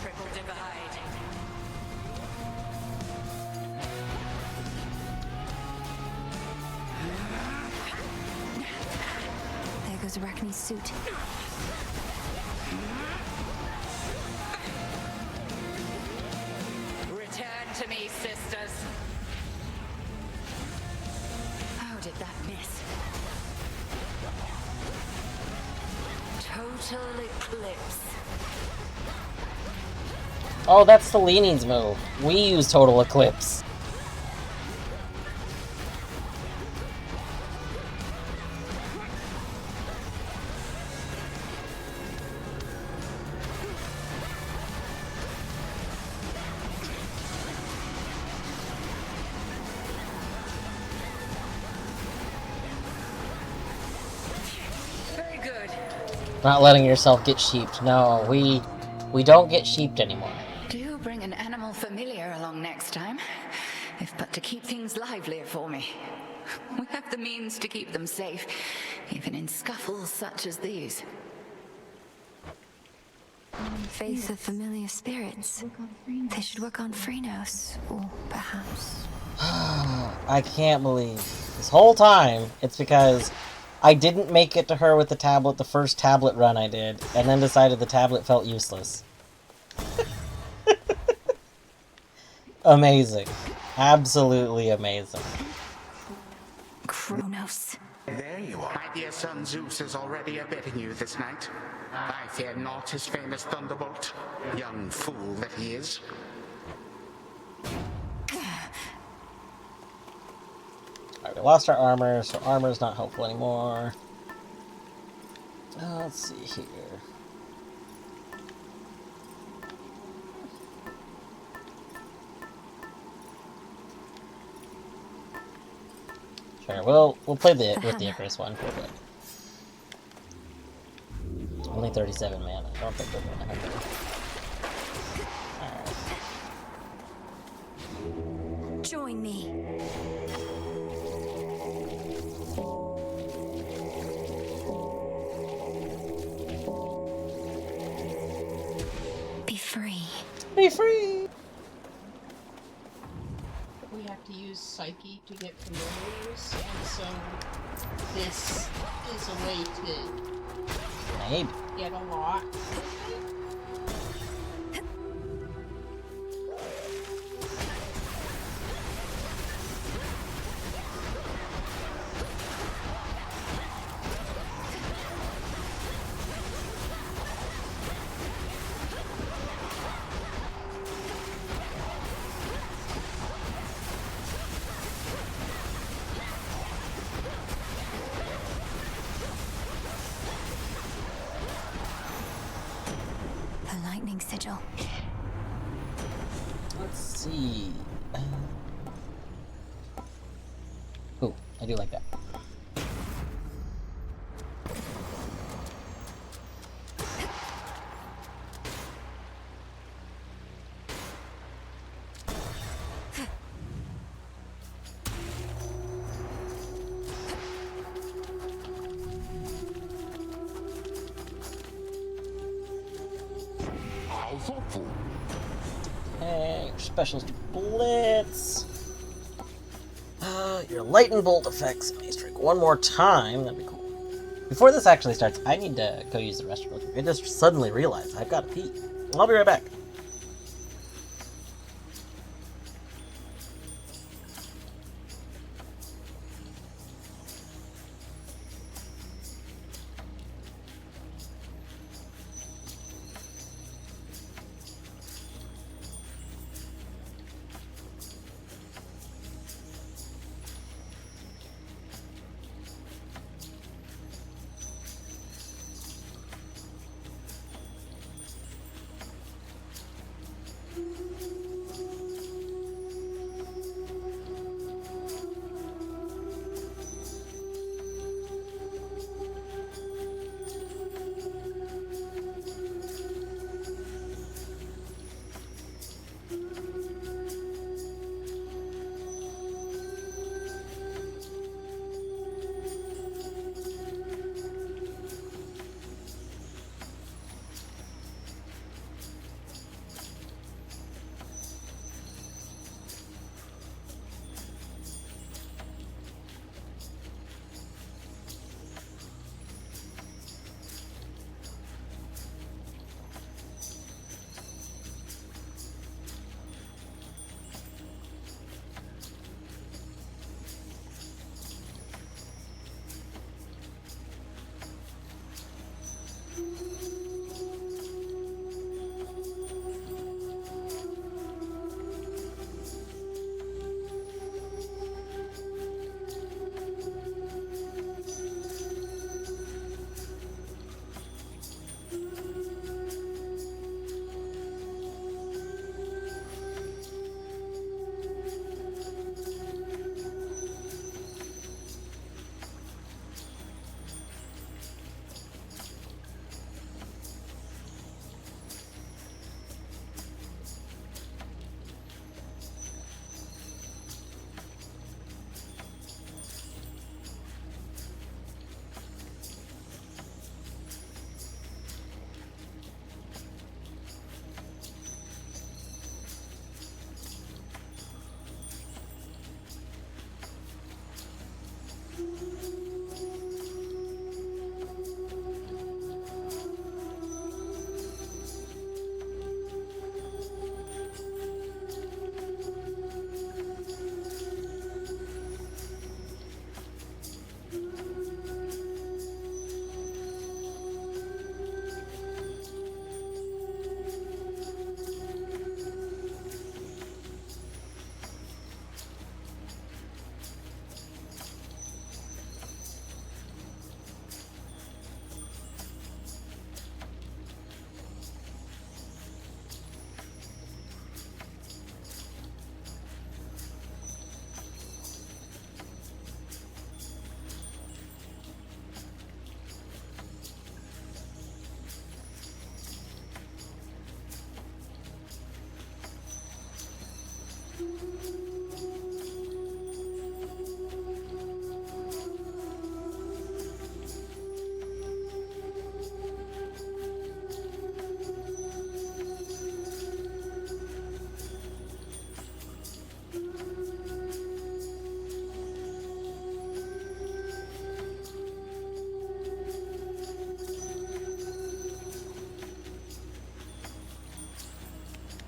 [SPEAKER 12] Triple divide.
[SPEAKER 3] There goes Arachne's suit.
[SPEAKER 12] Return to me, sisters. How did that miss? Total eclipse.
[SPEAKER 1] Oh, that's the Leaning's move. We use Total Eclipse.
[SPEAKER 12] Very good.
[SPEAKER 1] Not letting yourself get sheeped. No, we don't get sheeped anymore.
[SPEAKER 12] Do bring an animal familiar along next time, if but to keep things livelier for me. We have the means to keep them safe, even in scuffles such as these.
[SPEAKER 3] Faith of familiar spirits. They should work on Phrynos, or perhaps...
[SPEAKER 1] I can't believe this whole time it's because I didn't make it to her with the tablet the first tablet run I did, and then decided the tablet felt useless. Amazing. Absolutely amazing.
[SPEAKER 3] Kronos.
[SPEAKER 2] There you are. My dear son Zeus is already abetting you this night. I fear not his famous thunderbolt, young fool that he is.
[SPEAKER 1] Alright, we lost our armor, so armor's not helpful anymore. Let's see here. Sure, we'll play with the Icarus one for a bit. Only 37 mana. I don't think we're gonna have to. Alright.
[SPEAKER 3] Join me. Be free.
[SPEAKER 1] Be free!
[SPEAKER 5] We have to use Psyche to get familiars, and so this is a way to
[SPEAKER 1] Maybe.
[SPEAKER 5] get a lot.
[SPEAKER 3] lightning sigil.
[SPEAKER 1] Let's see. Oh, I do like that.
[SPEAKER 11] How thoughtful.
[SPEAKER 1] Hey, special blitz. Your lightning bolt effects. Let me strike one more time. That'd be cool. Before this actually starts, I need to go use the restroom. I just suddenly realized I've got to pee. I'll be right back.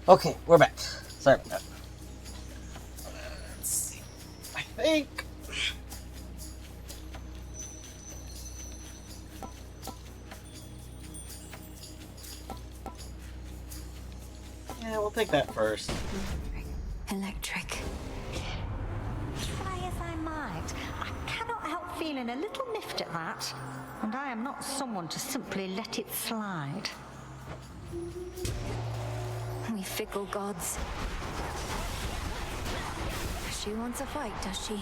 [SPEAKER 1] Okay, we're back. Sorry about that. Let's see. I think... yeah, we'll take that first.
[SPEAKER 3] Electric.
[SPEAKER 22] Try as I might, I cannot help feeling a little miffed at that. And I am not someone to simply let it slide.
[SPEAKER 3] We fickle gods. She wants a fight, does she?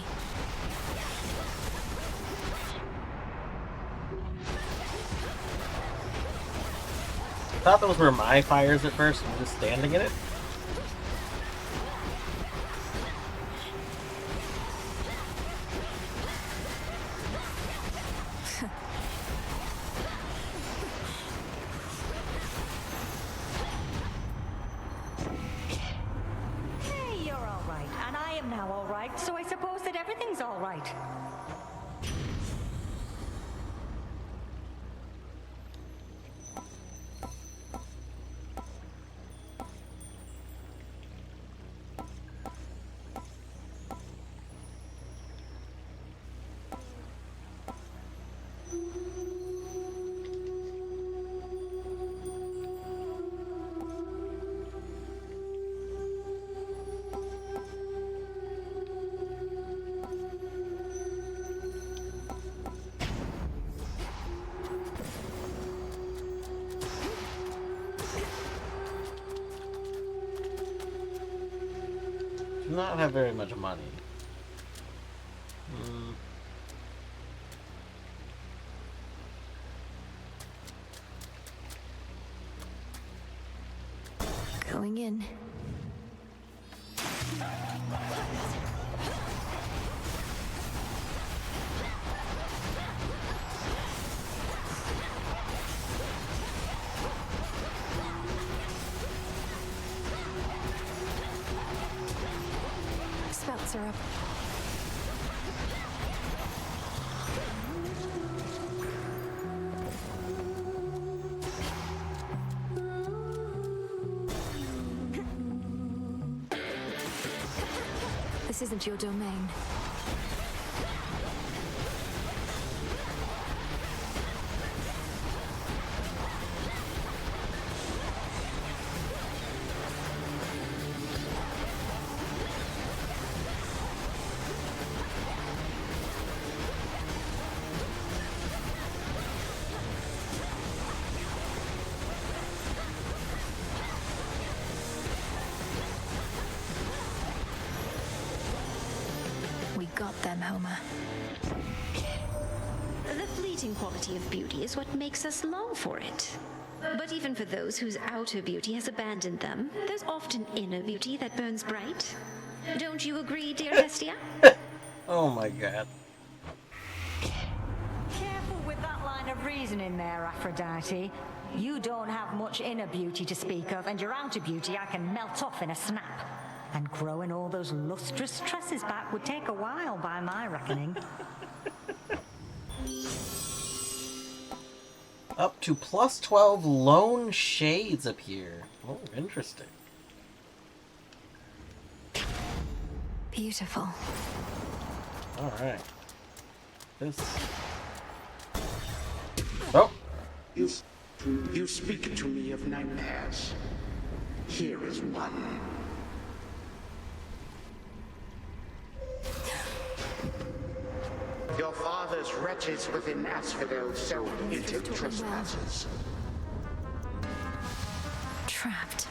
[SPEAKER 1] I thought those were my fires at first, and I'm just standing in it.
[SPEAKER 22] Hey, you're all right, and I am now all right, so I suppose that everything's all right.
[SPEAKER 1] Do not have very much money.
[SPEAKER 3] Going in. Spouts are up. This isn't your domain. We got them, Homer.
[SPEAKER 21] The fleeting quality of beauty is what makes us long for it. But even for those whose outer beauty has abandoned them, there's often inner beauty that burns bright. Don't you agree, dear Hestia?
[SPEAKER 1] Oh my god.
[SPEAKER 22] Careful with that line of reasoning there, Aphrodite. You don't have much inner beauty to speak of, and your outer beauty I can melt off in a snap. And growing all those lustrous tresses back would take a while by my reckoning.
[SPEAKER 1] Up to plus 12 lone shades appear. Oh, interesting.
[SPEAKER 3] Beautiful.
[SPEAKER 1] Alright. This... Oh!
[SPEAKER 2] You speak to me of nightmares. Here is one. Your father's wretches within Asphodel so hinted trespasses.
[SPEAKER 3] Trapped.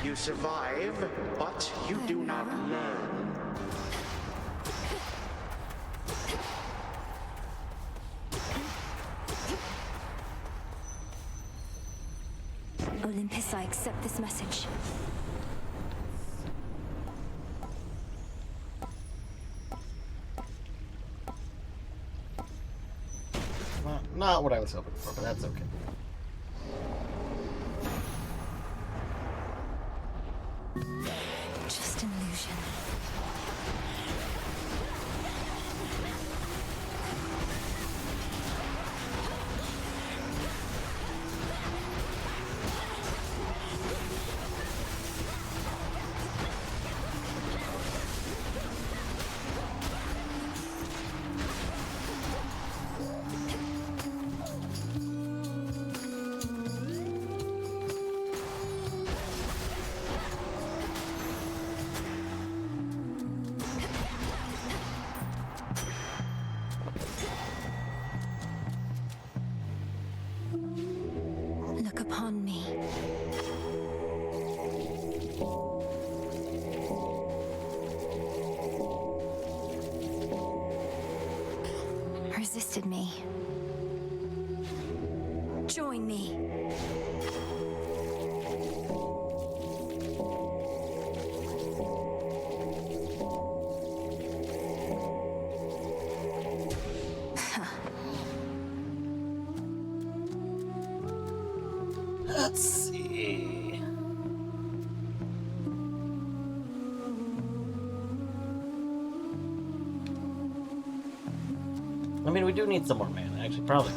[SPEAKER 2] You survive, but you do not learn.
[SPEAKER 3] Olympus, I accept this message.
[SPEAKER 1] Not what I was hoping for, but that's okay.
[SPEAKER 3] Just an illusion. on me. Resisted me. Join me.
[SPEAKER 1] Let's see. I mean, we do need some more mana, actually, probably.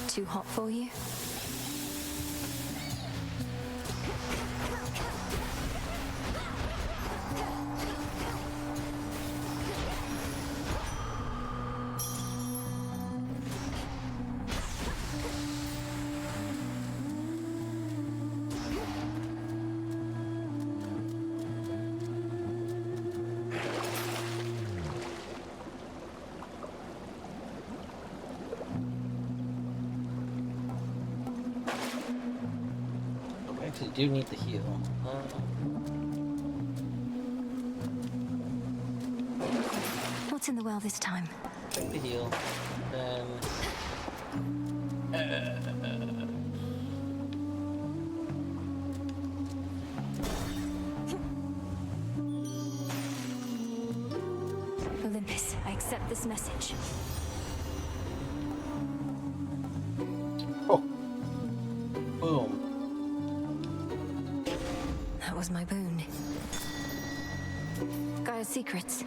[SPEAKER 3] Too hot for you? You do need the heal. What's in the well this time?
[SPEAKER 1] Take the heal. Then...
[SPEAKER 3] Olympus, I accept this message.
[SPEAKER 1] Oh. Boom.
[SPEAKER 3] That was my boon. Gaia's secrets.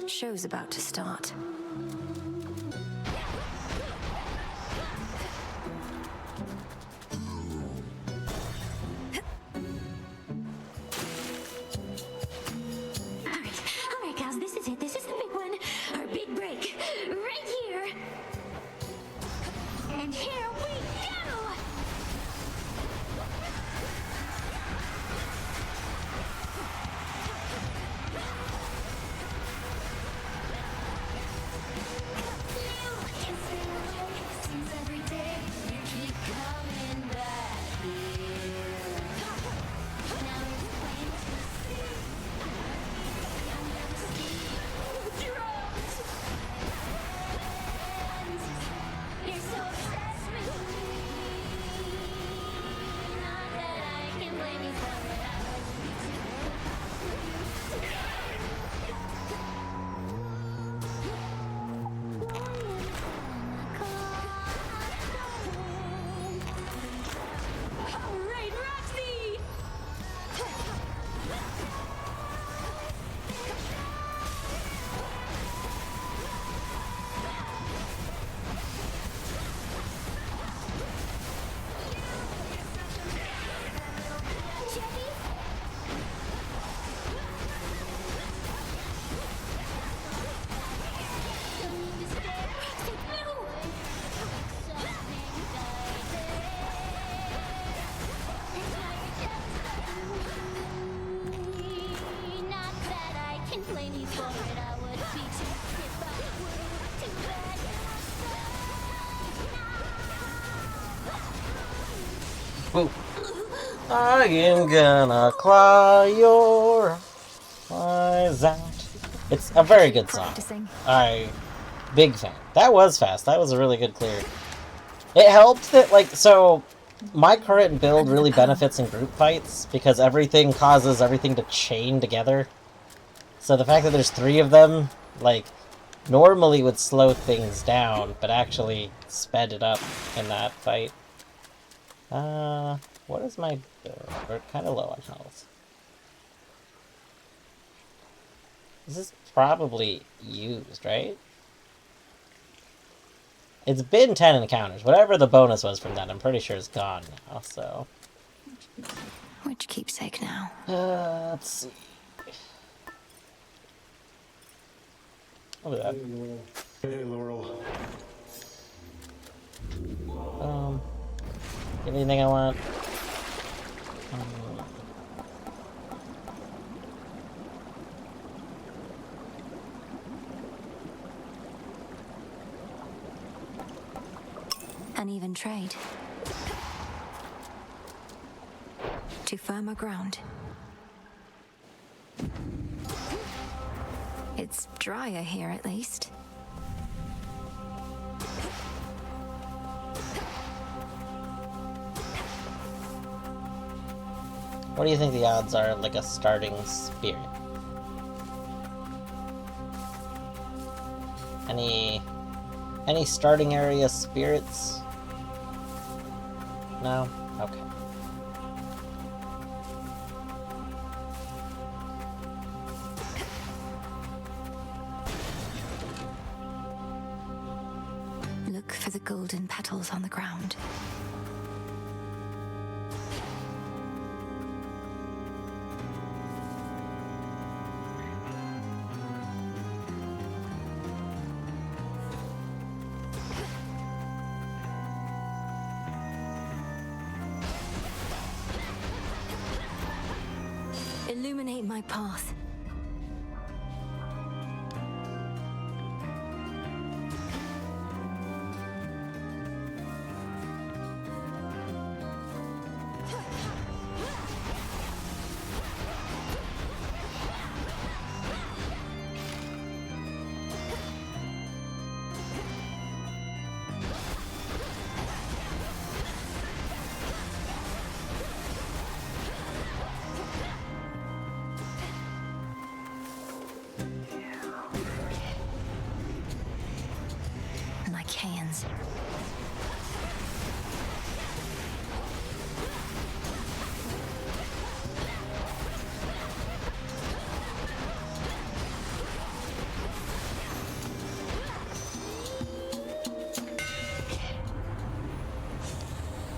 [SPEAKER 3] Show's about to start.
[SPEAKER 10] Alright, guys, this is it. This is the big one. Our big break. Right here. And here we go!
[SPEAKER 1] Whoa. I am gonna claw your eyes out. It's a very good song. Big fan. That was fast. That was a really good clear. It helped that, like, so my current build really benefits in group fights because everything causes everything to chain together. So the fact that there's 3 of them, like, normally would slow things down, but actually sped it up in that fight. What is my... we're kind of low on health. This is probably used, right? It's been 10 encounters. Whatever the bonus was from that, I'm pretty sure it's gone now, so...
[SPEAKER 3] Which keepsake now?
[SPEAKER 1] Let's see. Look at that.
[SPEAKER 8] Hey, Laurel.
[SPEAKER 1] Anything I want?
[SPEAKER 3] Uneven trade. To firmer ground. It's drier here, at least.
[SPEAKER 1] What do you think the odds are of, like, a starting spirit? Any starting area spirits? No? Okay.
[SPEAKER 3] Look for the golden petals on the ground. Illuminate my path. Lycaons.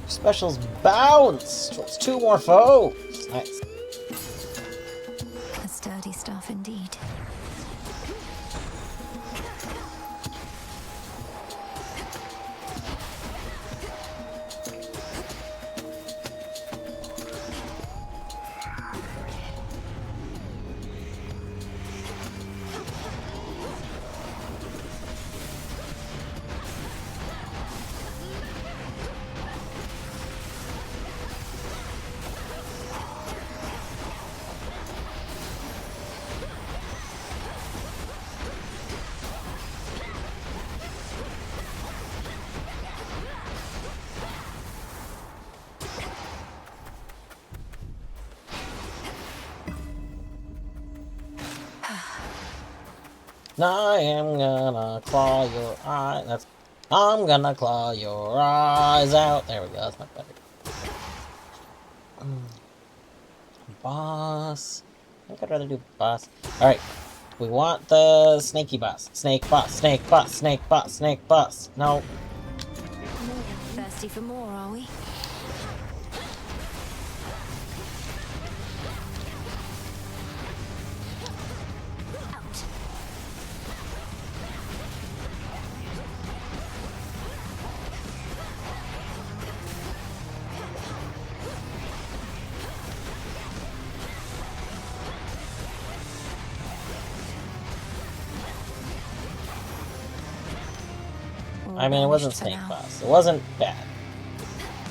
[SPEAKER 1] Specials bounced! It's 2 more foes! Nice.
[SPEAKER 3] A sturdy staff indeed.
[SPEAKER 1] I am gonna claw your eye. That's. I'm gonna claw your eyes out. There we go. That's not better. Boss. I think I'd rather do boss. Alright. We want the snaky boss. Snake boss. Snake boss. Snake boss. Snake boss. No.
[SPEAKER 3] Thirsty for more, are we?
[SPEAKER 1] I mean, it wasn't Snake Boss. It wasn't bad.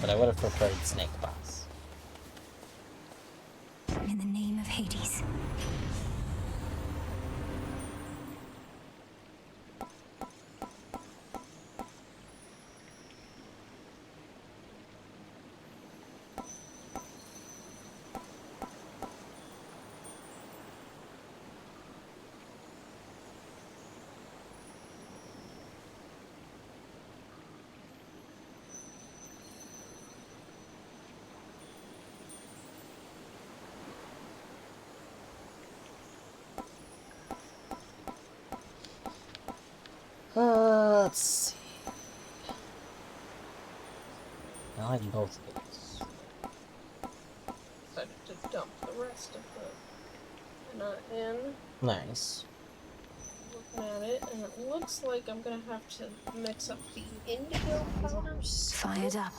[SPEAKER 1] But I would have preferred Snake Boss.
[SPEAKER 3] In the name of Hades.
[SPEAKER 1] Let's see. I like both of these.
[SPEAKER 5] Decided to dump the rest of the henna in.
[SPEAKER 1] Nice.
[SPEAKER 5] Looking at it, and it looks like I'm gonna have to mix up the indigo powders.
[SPEAKER 3] Fired up.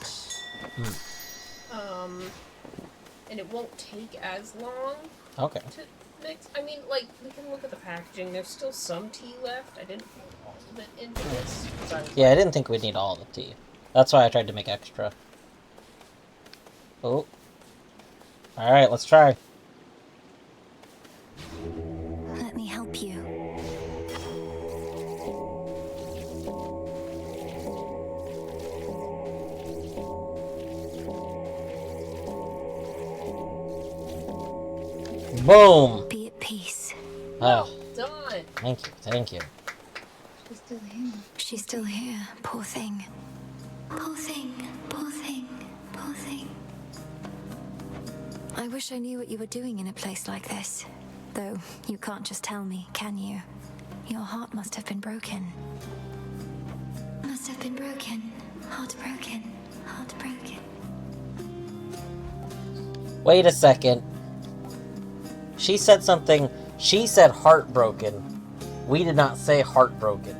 [SPEAKER 5] And it won't take as long.
[SPEAKER 1] Okay.
[SPEAKER 5] To mix. I mean, like, we can look at the packaging. There's still some tea left. I didn't put all of it into this.
[SPEAKER 1] Yeah, I didn't think we'd need all the tea. That's why I tried to make extra. Oh. Alright, let's try.
[SPEAKER 3] Let me help you.
[SPEAKER 1] Boom!
[SPEAKER 3] Be at peace.
[SPEAKER 1] Oh.
[SPEAKER 5] Done.
[SPEAKER 1] Thank you, thank you.
[SPEAKER 3] She's still here. She's still here. Poor thing. Poor thing. Poor thing. Poor thing. I wish I knew what you were doing in a place like this. Though, you can't just tell me, can you? Your heart must have been broken. Must have been broken. Heartbroken. Heartbroken.
[SPEAKER 1] Wait a second. She said something. She said heartbroken. We did not say heartbroken.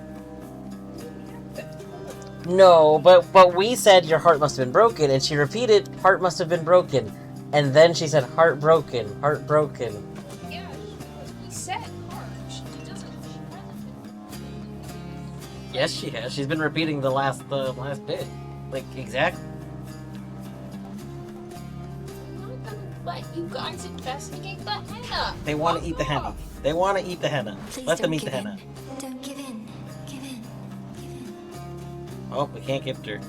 [SPEAKER 1] No, but we said your heart must have been broken, and she repeated heart must have been broken. And then she said heartbroken, heartbroken.
[SPEAKER 5] Yeah, we said heart. She doesn't.
[SPEAKER 1] Yes, she has. She's been repeating the last bit. Like, exactly.
[SPEAKER 5] I'm not gonna let you guys investigate the henna.
[SPEAKER 1] They want to eat the henna. They want to eat the henna.
[SPEAKER 3] Please
[SPEAKER 1] Let them
[SPEAKER 3] don't
[SPEAKER 1] eat the
[SPEAKER 3] give in.
[SPEAKER 1] henna.
[SPEAKER 3] Don't give in. Give in.
[SPEAKER 1] Oh, we can't gift her.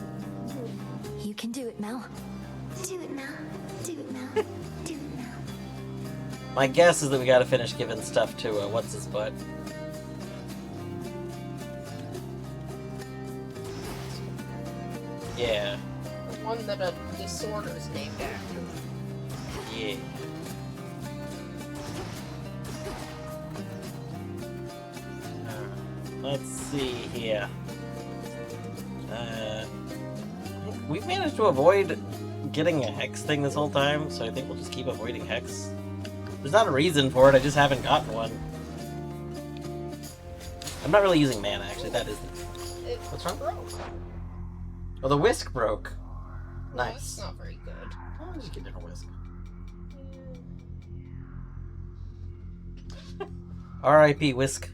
[SPEAKER 3] You can do it, Mel.
[SPEAKER 7] Do it, Mel. Do it, Mel. Do it, Mel.
[SPEAKER 1] My guess is that we gotta finish giving stuff to, what's his butt? Yeah.
[SPEAKER 5] The one that a disorder is named after.
[SPEAKER 1] Yeah. Let's see here. We've managed to avoid getting a hex thing this whole time, so I think we'll just keep avoiding hex. There's not a reason for it, I just haven't gotten one. I'm not really using mana, actually, that is the... What's wrong? Oh, the whisk broke. Nice.
[SPEAKER 5] That's not very good.
[SPEAKER 1] I'll just get a different whisk. R.I.P. whisk.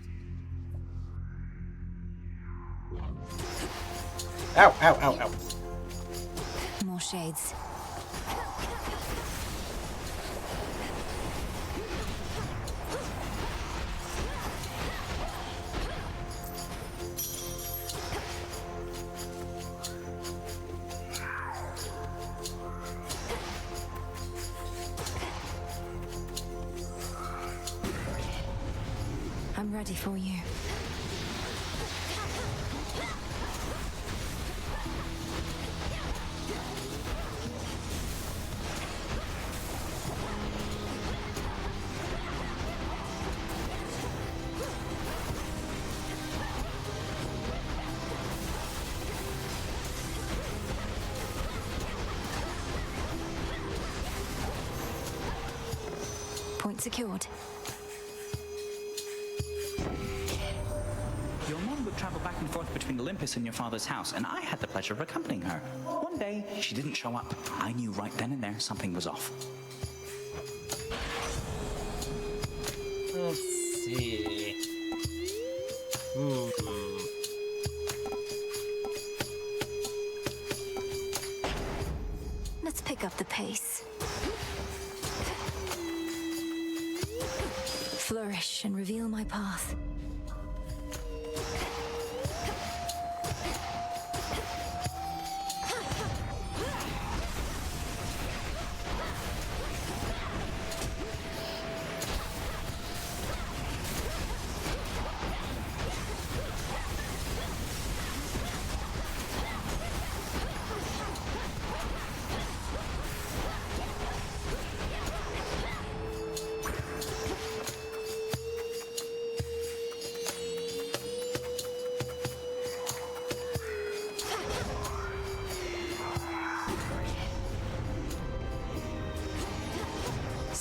[SPEAKER 1] Ow, ow, ow, ow.
[SPEAKER 3] More shades. I'm ready for you. Point secured.
[SPEAKER 13] Your mom would travel back and forth between Olympus and your father's house, and I had the pleasure of accompanying her. One day, she didn't show up. I knew right then and there something was off.
[SPEAKER 1] Let's see.
[SPEAKER 3] Let's pick up the pace. Flourish and reveal my path.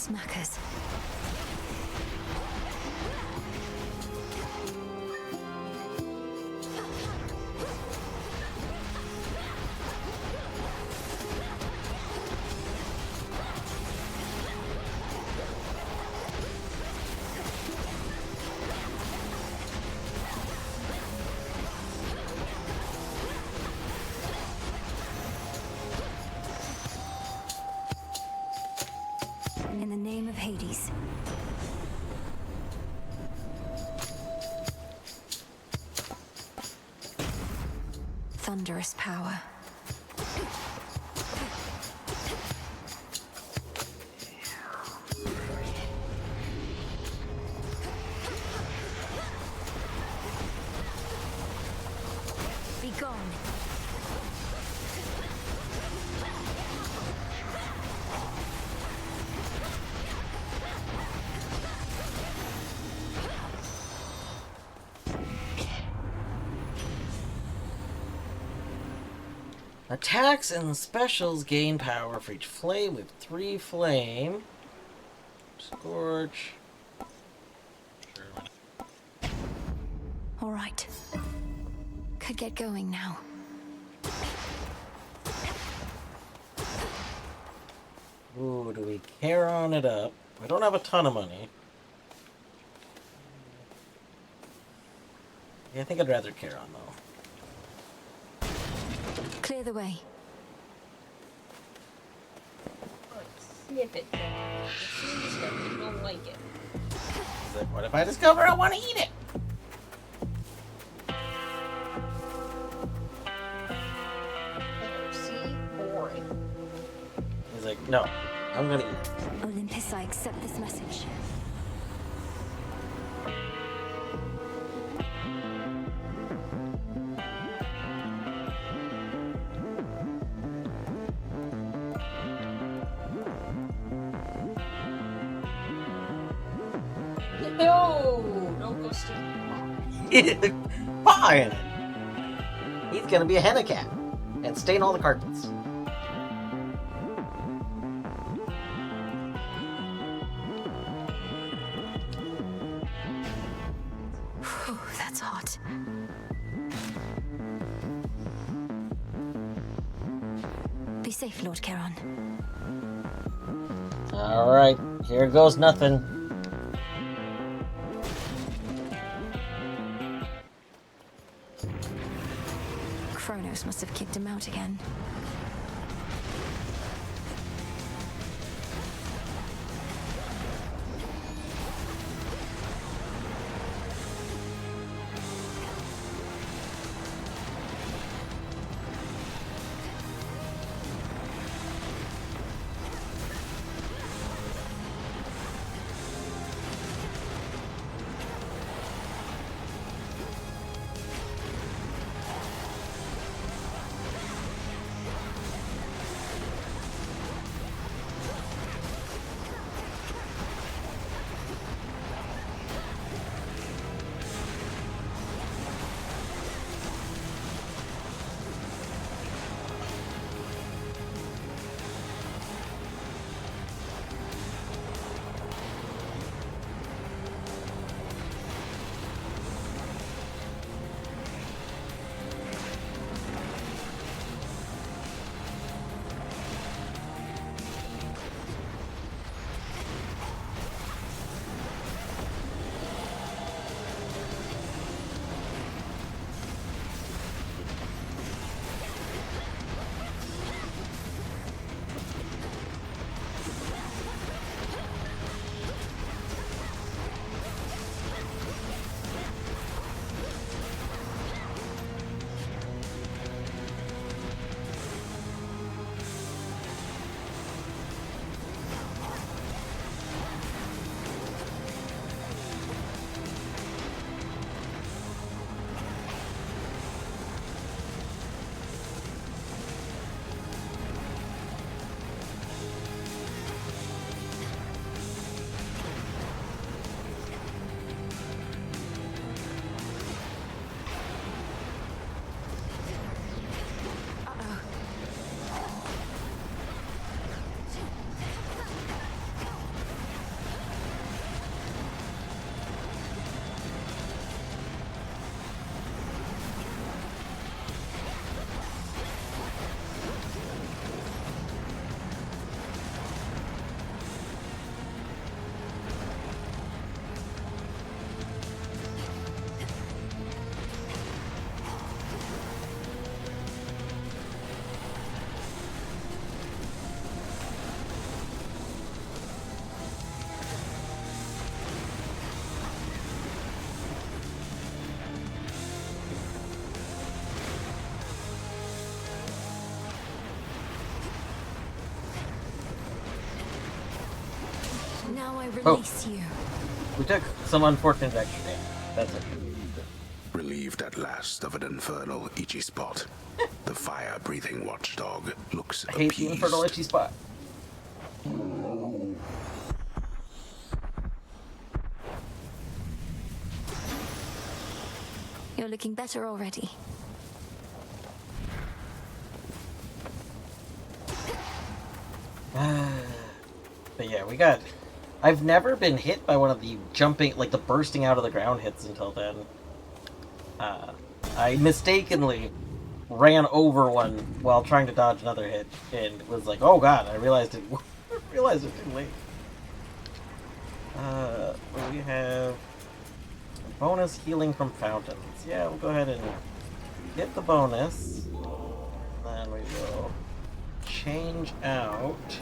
[SPEAKER 3] Smackers. In the name of Hades. Thunderous power. Be gone.
[SPEAKER 1] Attacks and specials gain power for each flame with 3 flame. Scorch.
[SPEAKER 3] All right. Could get going now.
[SPEAKER 1] Ooh, do we Charon it up? We don't have a ton of money. Yeah, I think I'd rather Charon though.
[SPEAKER 3] Clear the way.
[SPEAKER 5] Sniff it. As soon as you don't like it.
[SPEAKER 1] He's like, what if I discover I want to eat it?
[SPEAKER 5] See? Boring.
[SPEAKER 1] He's like, no, I'm gonna eat it.
[SPEAKER 3] Olympus, I accept this message.
[SPEAKER 5] No! Don't go stick.
[SPEAKER 1] Fine! He's gonna be a henna cat and stain all the carpets.
[SPEAKER 3] Whew, that's hot. Be safe, Lord Charon.
[SPEAKER 1] Alright, here goes nothing.
[SPEAKER 3] Kronos must have kicked him out again. Now I
[SPEAKER 1] Oh.
[SPEAKER 3] release you.
[SPEAKER 1] We took some unfortunate extra damage. That's it.
[SPEAKER 14] Relieved at last of an infernal itchy spot, the fire-breathing watchdog looks
[SPEAKER 1] I hate the
[SPEAKER 14] appeased.
[SPEAKER 1] infernal itchy spot.
[SPEAKER 3] You're looking better already.
[SPEAKER 1] But yeah, we got... I've never been hit by one of the jumping, like the bursting out of the ground hits until then. I mistakenly ran over one while trying to dodge another hit, and was like, oh god, I realized it too late. We have bonus healing from fountains. Yeah, we'll go ahead and get the bonus. Then we will change out.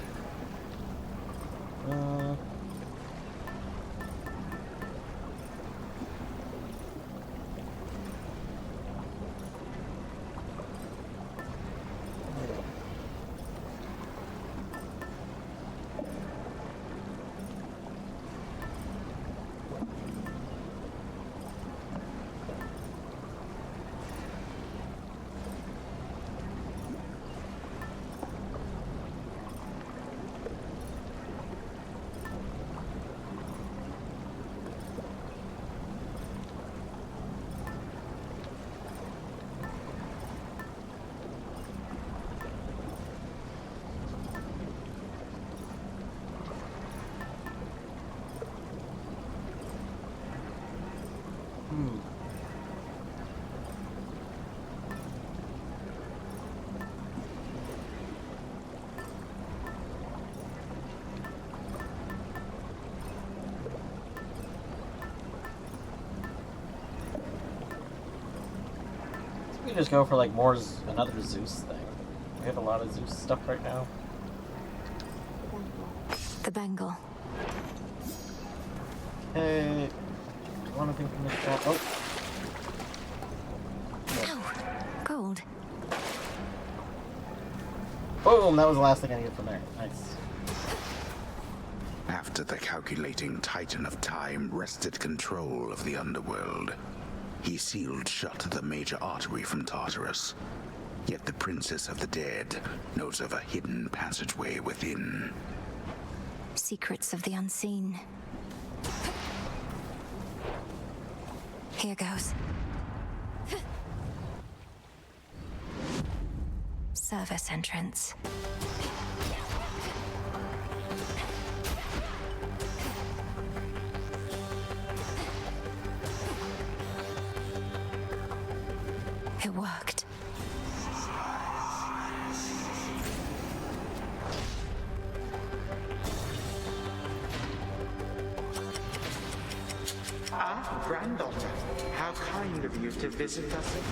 [SPEAKER 1] We just go for like more another Zeus thing. We have a lot of Zeus stuff right now.
[SPEAKER 3] The bangle.
[SPEAKER 1] Hey, one thing from this chat. Oh,
[SPEAKER 3] Gold.
[SPEAKER 1] boom! That was the last thing I needed from there. Nice.
[SPEAKER 14] After the calculating Titan of Time wrested control of the underworld, he sealed shut the major artery from Tartarus. Yet the Princess of the Dead knows of a hidden passageway within.
[SPEAKER 3] Secrets of the unseen. Here goes. Service entrance. It worked.
[SPEAKER 2] Ah, granddaughter, how kind of you to visit us again.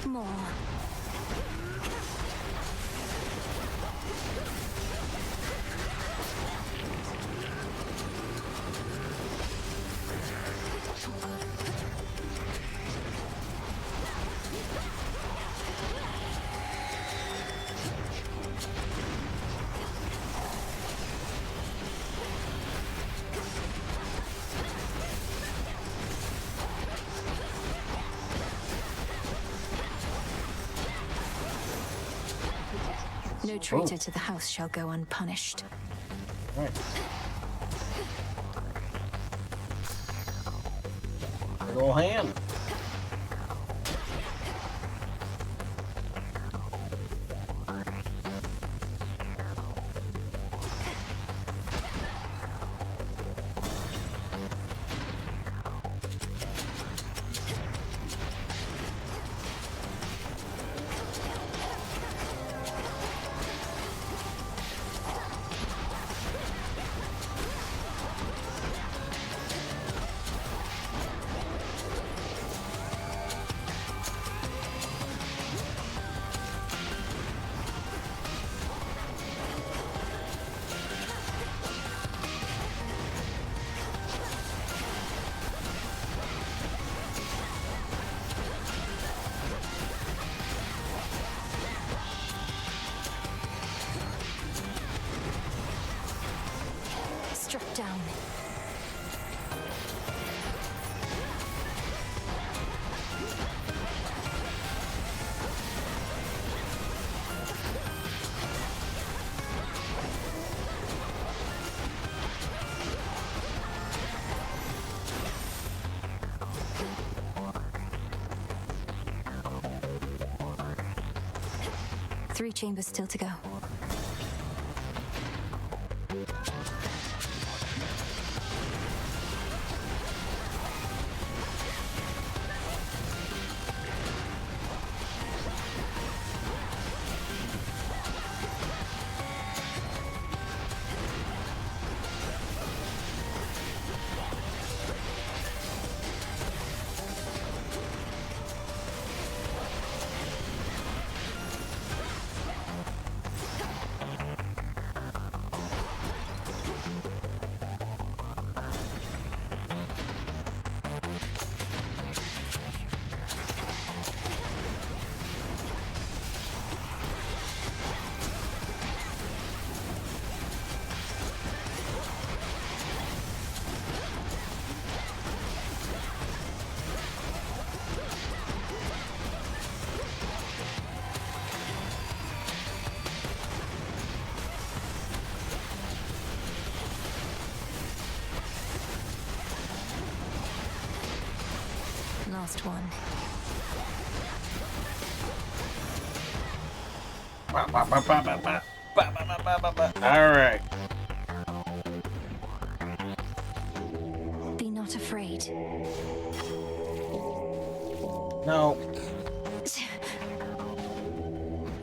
[SPEAKER 3] More. No traitor to the house shall go unpunished.
[SPEAKER 1] Right. Big ol' hand.
[SPEAKER 3] 3 chambers still to go. Last one.
[SPEAKER 1] Alright.
[SPEAKER 3] Be not afraid.
[SPEAKER 1] No.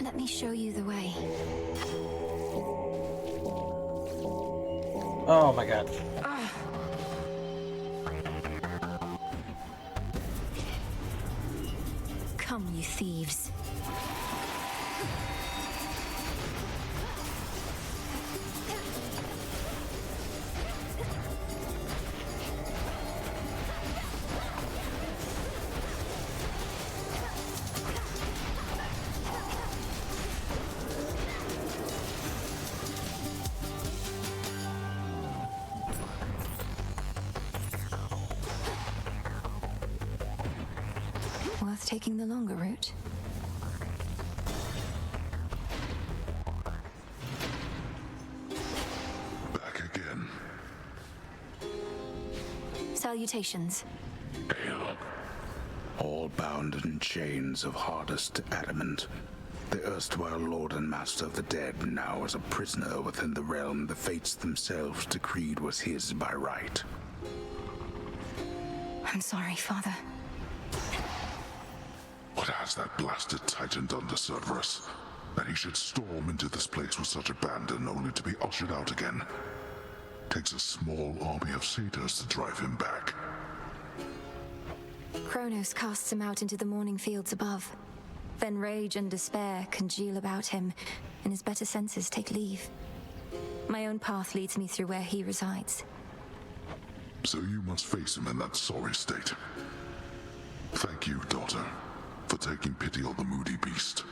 [SPEAKER 3] Let me show you the way.
[SPEAKER 1] Oh my god.
[SPEAKER 3] Come, you thieves. Worth taking the longer route?
[SPEAKER 11] Back again.
[SPEAKER 3] Salutations.
[SPEAKER 14] All bound in chains of hardest adamant, the erstwhile lord and master of the dead now is a prisoner within the realm the fates themselves decreed was his by right.
[SPEAKER 3] I'm sorry, Father.
[SPEAKER 11] What has that blasted Titan done to Cerberus? That he should storm into this place with such abandon only to be ushered out again. Takes a small army of satyrs to drive him back.
[SPEAKER 3] Kronos casts him out into the morning fields above. Then rage and despair congeal about him, and his better senses take leave. My own path leads me through where he resides.
[SPEAKER 11] So you must face him in that sorry state. Thank you, daughter, for taking pity on the moody beast.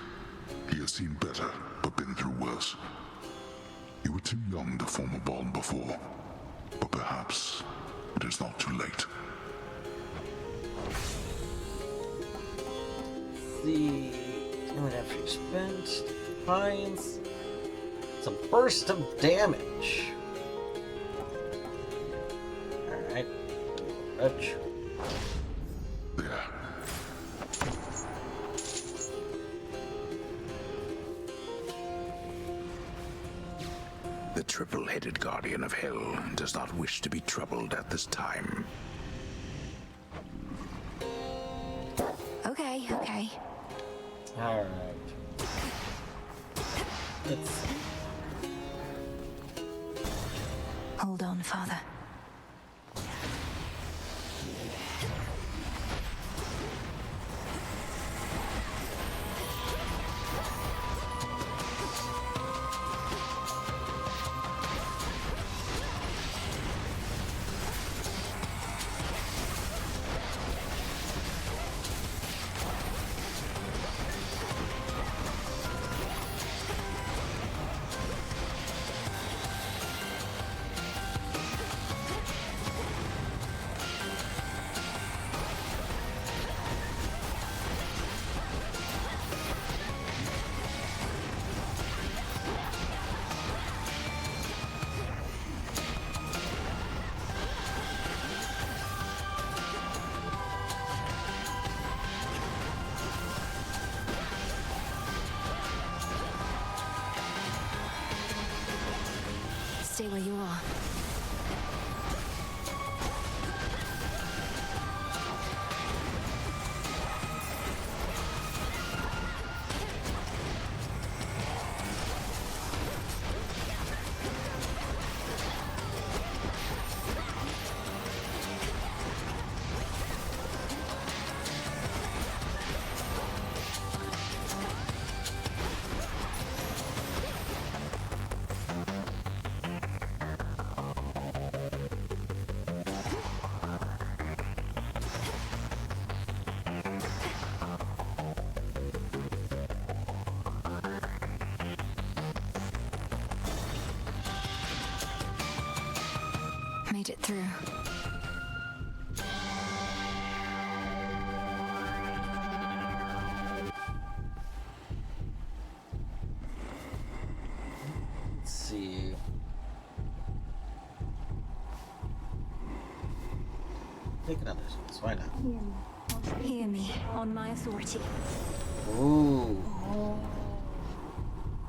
[SPEAKER 11] He has seen better, but been through worse. You were too young to form a bond before, but perhaps it is not too late.
[SPEAKER 1] See, damage after you spent, defiance. It's a burst of damage. Alright. Touch.
[SPEAKER 14] The triple-headed guardian of hell does not wish to be troubled at this time.
[SPEAKER 3] Okay.
[SPEAKER 1] Alright. Let's...
[SPEAKER 3] Hold on, Father. stay where you are. Made it through.
[SPEAKER 1] Let's see. Take another space. Why not?
[SPEAKER 3] Hear me, on my authority.
[SPEAKER 1] Ooh.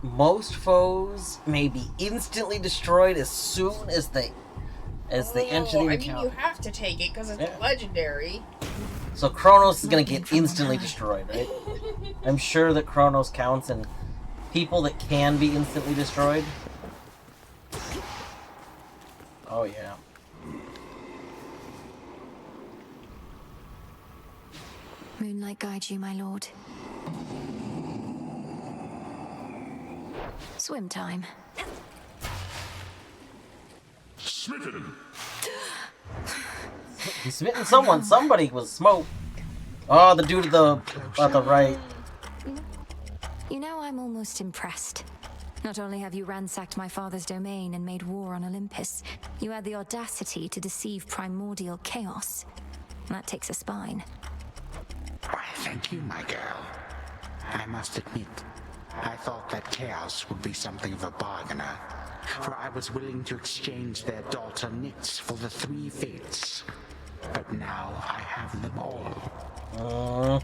[SPEAKER 1] Most foes may be instantly destroyed as soon as they enter the account.
[SPEAKER 5] I mean, you have to take it because it's legendary.
[SPEAKER 1] So Kronos is gonna get instantly destroyed, right? I'm sure that Kronos counts in people that can be instantly destroyed. Oh yeah.
[SPEAKER 3] Moonlight guide you, my lord. Swim time.
[SPEAKER 11] Smitten!
[SPEAKER 1] He's smitten someone. Somebody was smoked. Oh, the dude at the right.
[SPEAKER 3] You know, I'm almost impressed. Not only have you ransacked my father's domain and made war on Olympus, you had the audacity to deceive primordial chaos. That takes a spine.
[SPEAKER 2] Why, thank you, my girl. I must admit, I thought that chaos would be something of a bargainer, for I was willing to exchange their daughter Nyx for the three fates. But now I have them all.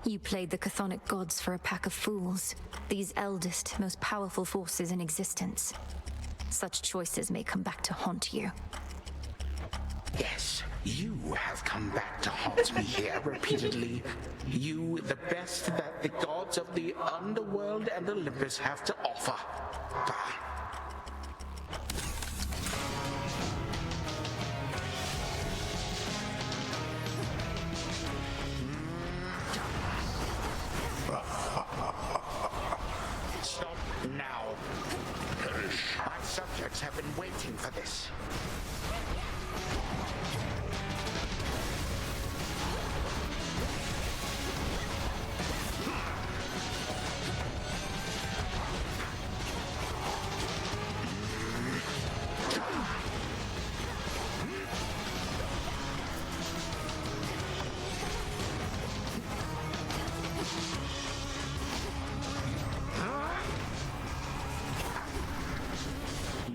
[SPEAKER 3] You played the chthonic gods for a pack of fools, these eldest, most powerful forces in existence. Such choices may come back to haunt you.
[SPEAKER 2] Yes, you have come back to haunt me here repeatedly. You, the best that the gods of the underworld and Olympus have to offer. Stop now. My subjects have been waiting for this.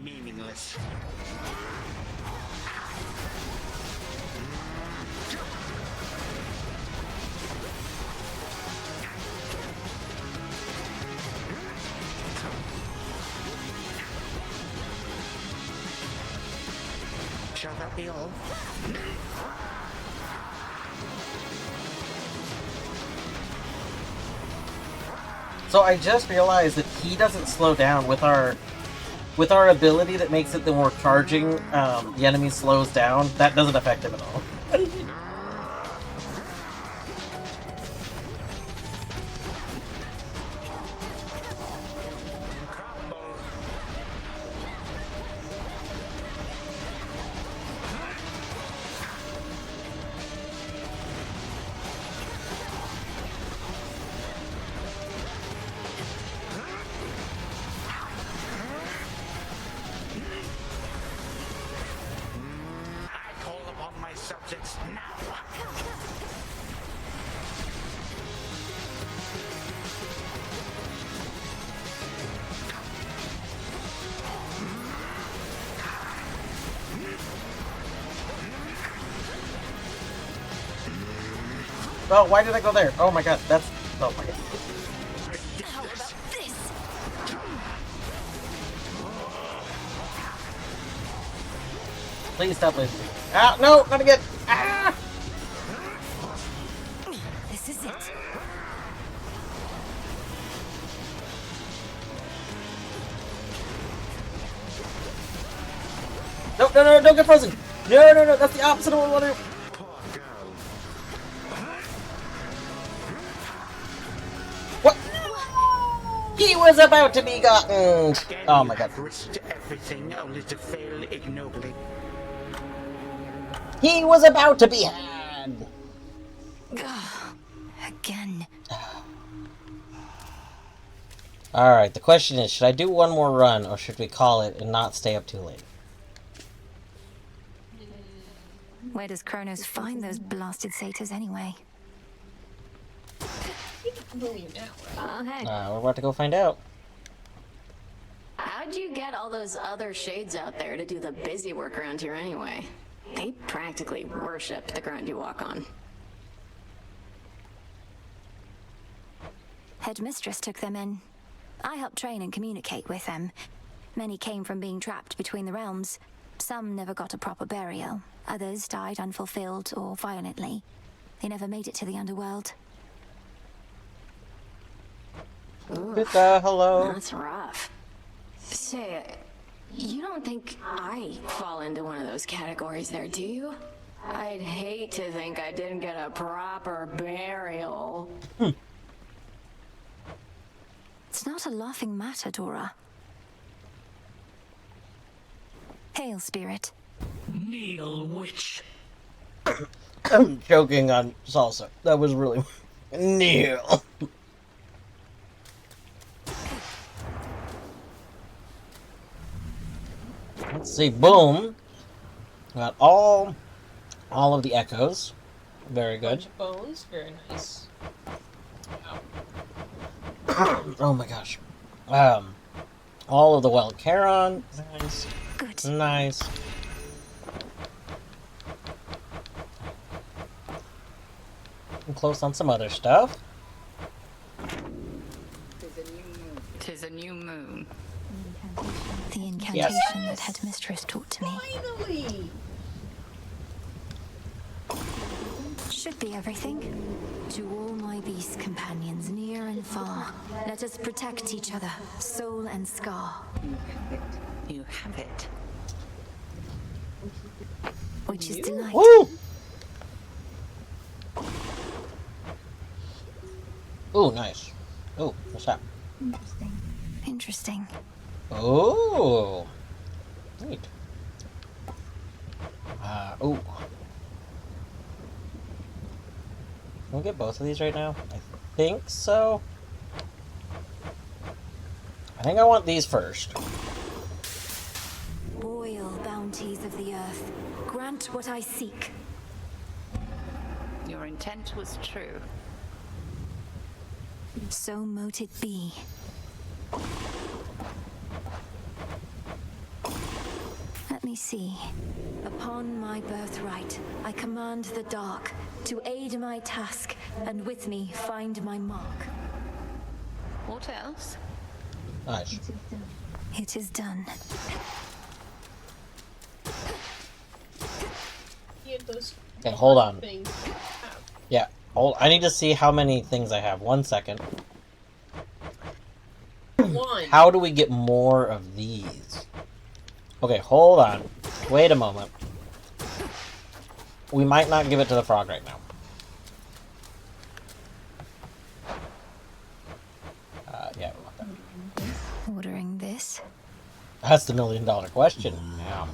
[SPEAKER 2] Meaningless. Shall that be all?
[SPEAKER 1] So I just realized that he doesn't slow down with our ability that makes it that when we're charging, the enemy slows down. That doesn't affect him at all.
[SPEAKER 2] Subjects now.
[SPEAKER 1] Oh, why did I go there? Oh my god, that's... Oh my god.
[SPEAKER 3] How about this?
[SPEAKER 1] Please stop listening. Ah, no, not again. Ah!
[SPEAKER 3] This is it.
[SPEAKER 1] No, no, no, don't get frozen. No, no, no, that's the opposite of what I want to do. What? He was about to be gotten. Oh my god.
[SPEAKER 2] Risked everything only to fail ignobly.
[SPEAKER 1] He was about to be had.
[SPEAKER 3] Again.
[SPEAKER 1] Alright, the question is, should I do one more run, or should we call it and not stay up too late?
[SPEAKER 3] Where does Kronos find those blasted satyrs anyway?
[SPEAKER 10] Hey.
[SPEAKER 1] We're about to go find out.
[SPEAKER 10] How'd you get all those other shades out there to do the busy work around here anyway? They practically worship the ground you walk on.
[SPEAKER 3] Headmistress took them in. I helped train and communicate with them. Many came from being trapped between the realms. Some never got a proper burial. Others died unfulfilled or violently. They never made it to the underworld.
[SPEAKER 1] Hello.
[SPEAKER 10] That's rough. Say, you don't think I fall into one of those categories there, do you? I'd hate to think I didn't get a proper burial.
[SPEAKER 3] It's not a laughing matter, Dora. Hail, spirit.
[SPEAKER 20] Kneel, witch.
[SPEAKER 1] I'm joking on salsa. That was really... Kneel. Let's see, boom. Got all of the echoes. Very good.
[SPEAKER 5] Bunch of bones, very nice.
[SPEAKER 1] Oh my gosh. All of the wild Charon. Nice.
[SPEAKER 3] Good.
[SPEAKER 1] Nice. I'm close on some other stuff.
[SPEAKER 12] Tis a new moon.
[SPEAKER 3] The incantation that Headmistress taught to me.
[SPEAKER 5] Finally!
[SPEAKER 3] Should be everything. To all my beast companions, near and far, let us protect each other, soul and scar.
[SPEAKER 12] You have it.
[SPEAKER 3] Which is delight.
[SPEAKER 1] Woo! Ooh, nice. Ooh, what's that?
[SPEAKER 3] Interesting.
[SPEAKER 1] Oh, neat. Ooh. Can we get both of these right now? I think so. I think I want these first.
[SPEAKER 3] Royal bounties of the earth, grant what I seek.
[SPEAKER 12] Your intent was true.
[SPEAKER 3] So mote it be. Let me see. Upon my birthright, I command the dark to aid my task, and with me find my mark.
[SPEAKER 12] What else?
[SPEAKER 1] Nice.
[SPEAKER 3] It is done.
[SPEAKER 5] Yeah, those
[SPEAKER 1] Okay, hold on.
[SPEAKER 5] things.
[SPEAKER 1] Yeah, hold. I need to see how many things I have. 1 second.
[SPEAKER 5] One.
[SPEAKER 1] How do we get more of these? Okay, hold on. Wait a moment. We might not give it to the frog right now. Yeah, we want that.
[SPEAKER 3] Ordering this.
[SPEAKER 1] That's the $1 million question. Yeah.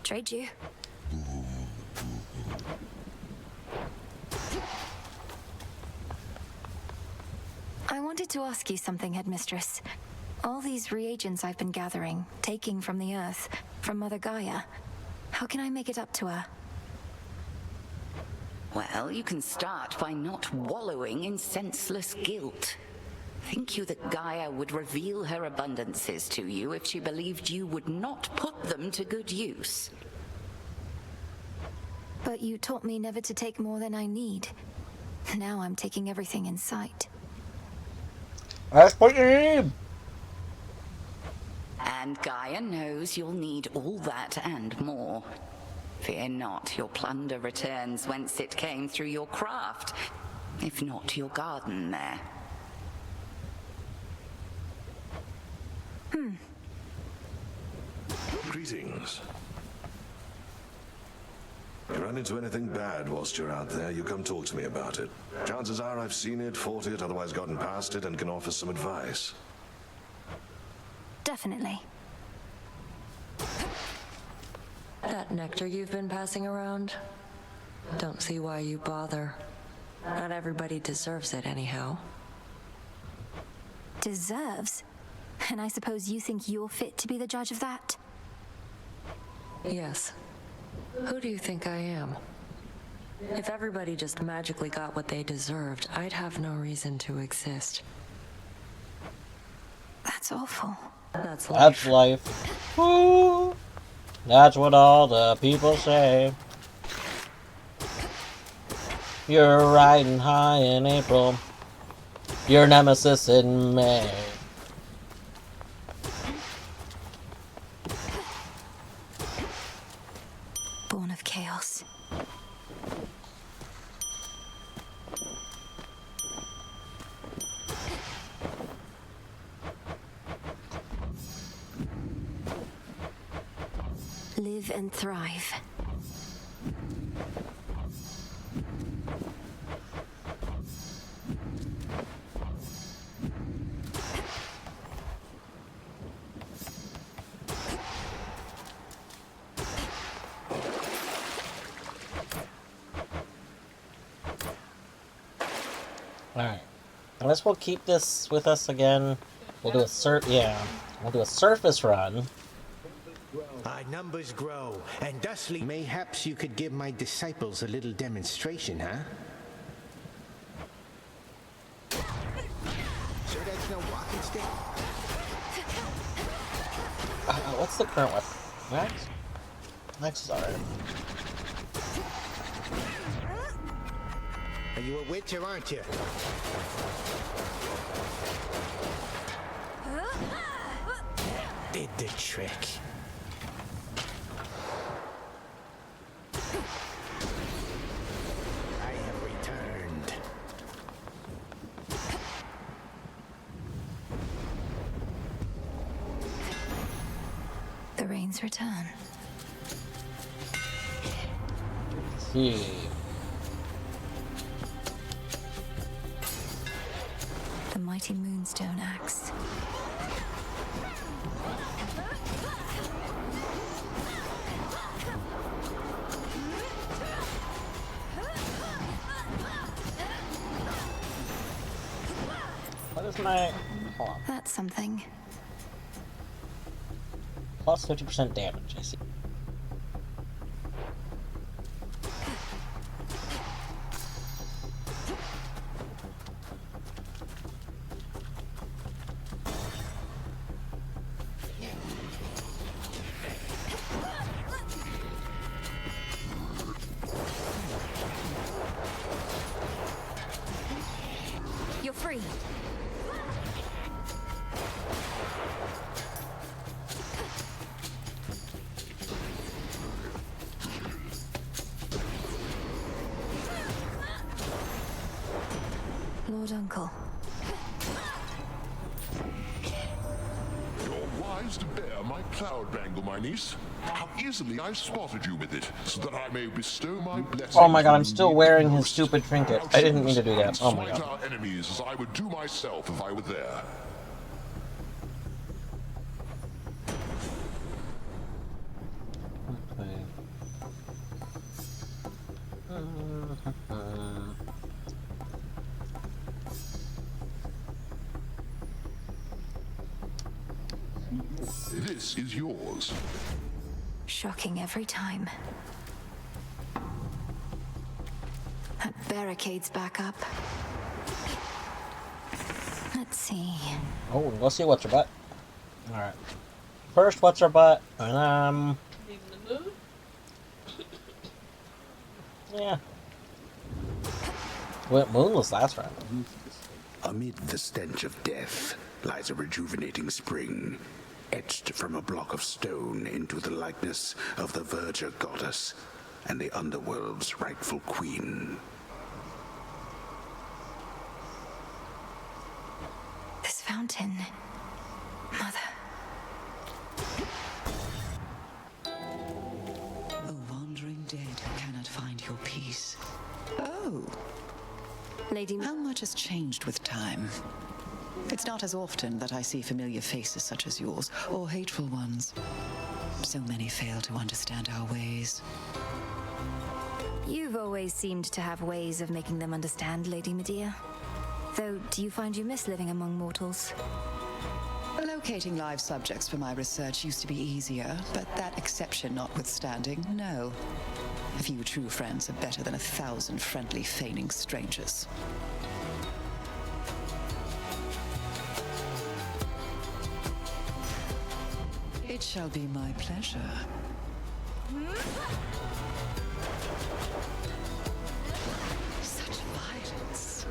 [SPEAKER 3] Trade you. I wanted to ask you something, Headmistress. All these reagents I've been gathering, taking from the Earth, from Mother Gaia, how can I make it up to her?
[SPEAKER 12] Well, you can start by not wallowing in senseless guilt. Think you that Gaia would reveal her abundances to you if she believed you would not put them to good use?
[SPEAKER 3] But you taught me never to take more than I need. Now I'm taking everything in sight.
[SPEAKER 1] That's what you need.
[SPEAKER 12] And Gaia knows you'll need all that and more. Fear not, your plunder returns whence it came through your craft, if not your garden there.
[SPEAKER 4] Greetings. You run into anything bad whilst you're out there, you come talk to me about it. Chances are I've seen it, fought it, otherwise gotten past it, and can offer some advice.
[SPEAKER 3] Definitely.
[SPEAKER 18] That nectar you've been passing around? Don't see why you bother. Not everybody deserves it anyhow.
[SPEAKER 3] Deserves? And I suppose you think you're fit to be the judge of that?
[SPEAKER 18] Yes. Who do you think I am? If everybody just magically got what they deserved, I'd have no reason to exist.
[SPEAKER 3] That's awful.
[SPEAKER 18] That's life.
[SPEAKER 1] That's life. Woo! That's what all the people say. You're riding high in April. Your nemesis in May.
[SPEAKER 3] Born of chaos. Live and thrive.
[SPEAKER 1] Alright. Unless we'll keep this with us again. We'll do a we'll do a surface run.
[SPEAKER 17] Our numbers grow, and thusly mayhaps you could give my disciples a little demonstration, huh? Sure that's no walking stick?
[SPEAKER 1] What's the current one? Max? Max is alright.
[SPEAKER 17] Are you a witch or aren't you? Did the trick. I have returned.
[SPEAKER 3] The rains return.
[SPEAKER 1] Let's see.
[SPEAKER 3] The mighty Moonstone Axe.
[SPEAKER 1] What is my... Hold on.
[SPEAKER 3] That's something.
[SPEAKER 1] Plus 50% damage, I see.
[SPEAKER 3] You're free. Lord Uncle.
[SPEAKER 11] You're wise to bear my cloud bangle, my niece. How easily I spotted you with it, so that I may bestow my blessings.
[SPEAKER 1] Oh my god, I'm still wearing his stupid trinket. I didn't mean to do that. Oh my
[SPEAKER 11] Smite
[SPEAKER 1] god.
[SPEAKER 11] our enemies as I would do myself if I were there. This is yours.
[SPEAKER 3] Shocking every time. That barricade's back up. Let's see.
[SPEAKER 1] Oh, let's see what's her butt. Alright. First, what's her butt? And,
[SPEAKER 5] Leaving the mood?
[SPEAKER 1] yeah. Went moonless last round.
[SPEAKER 14] Amid the stench of death lies a rejuvenating spring. etched from a block of stone into the likeness of the Verger goddess and the underworld's rightful queen.
[SPEAKER 3] This fountain, Mother.
[SPEAKER 9] A wandering dead who cannot find your peace. Oh.
[SPEAKER 3] Lady...
[SPEAKER 9] How much has changed with time? It's not as often that I see familiar faces such as yours, or hateful ones. So many fail to understand our ways.
[SPEAKER 3] You've always seemed to have ways of making them understand, Lady Medea. Though, do you find you miss living among mortals?
[SPEAKER 9] Locating live subjects for my research used to be easier, but that exception notwithstanding, no. A few true friends are better than 1,000 friendly, feigning strangers. It shall be my pleasure. Such violence.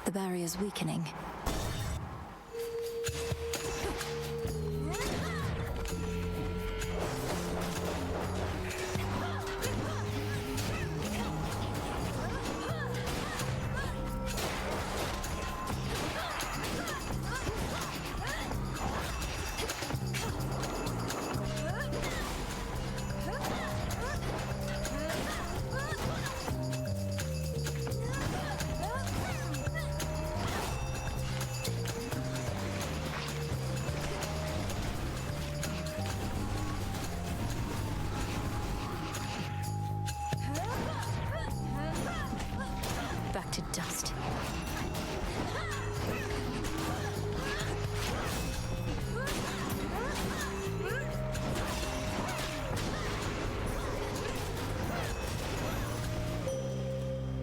[SPEAKER 3] The barrier's weakening. To dust.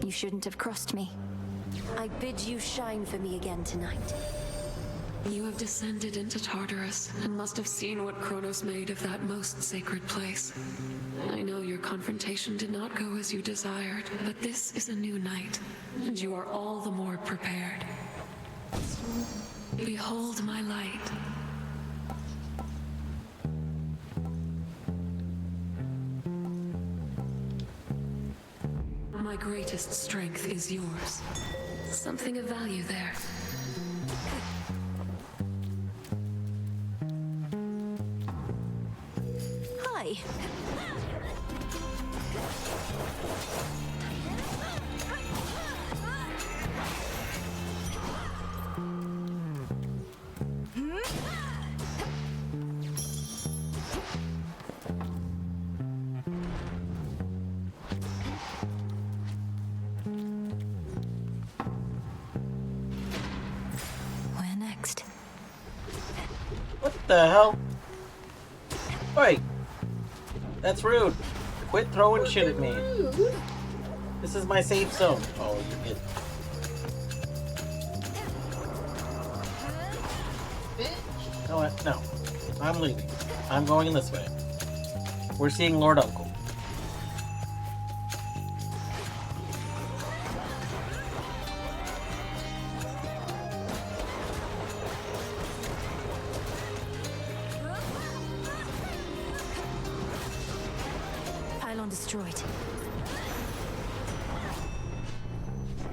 [SPEAKER 3] You shouldn't have crossed me. I bid you shine for me again tonight.
[SPEAKER 6] You have descended into Tartarus and must have seen what Kronos made of that most sacred place. I know your confrontation did not go as you desired, but this is a new night, and you are all the more prepared. Behold my light. My greatest strength is yours. Something of value there.
[SPEAKER 3] Hi. Where next?
[SPEAKER 1] What the hell? Wait. That's rude. Quit throwing shit at me. This is my safe zone. Oh, you're good. No, no. I'm leaving. I'm going this way. We're seeing Lord Uncle.
[SPEAKER 3] Pylon destroyed.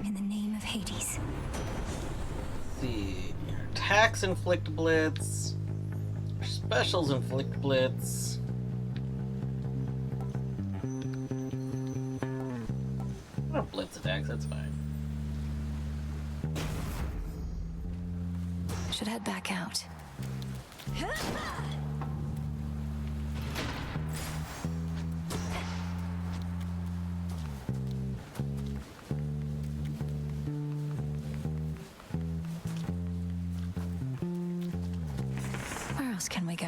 [SPEAKER 3] In the name of Hades.
[SPEAKER 1] Let's see. Attacks inflict blitz. Specials inflict blitz. Oh, blitz attacks, that's fine.
[SPEAKER 3] Should head back out. Where else can we go?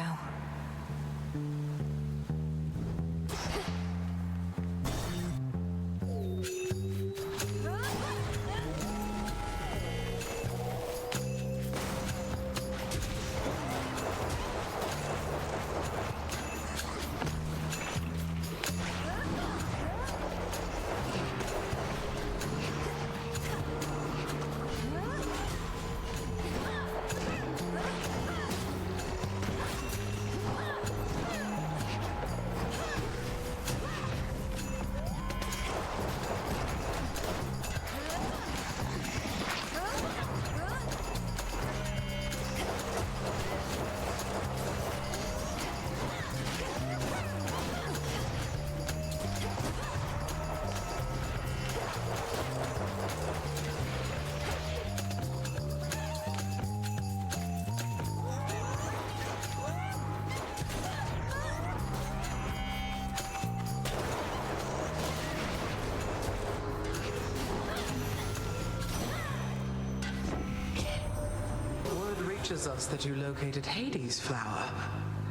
[SPEAKER 15] reassures us that you located Hades' flower.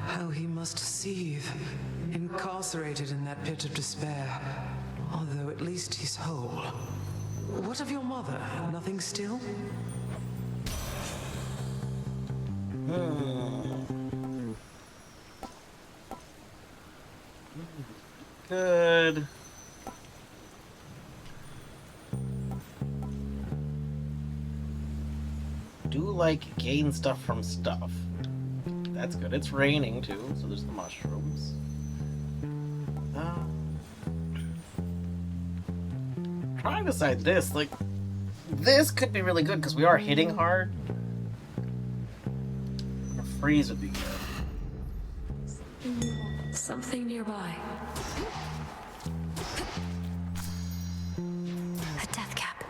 [SPEAKER 15] How he must seethe, incarcerated in that pit of despair. Although at least he's whole. What of your mother? Nothing still?
[SPEAKER 1] Good. Do like gain stuff from stuff. That's good. It's raining too, so there's the mushrooms. Trying to decide this, like, this could be really good because we are hitting hard. A freeze would be good.
[SPEAKER 18] Something nearby.
[SPEAKER 3] A death cap.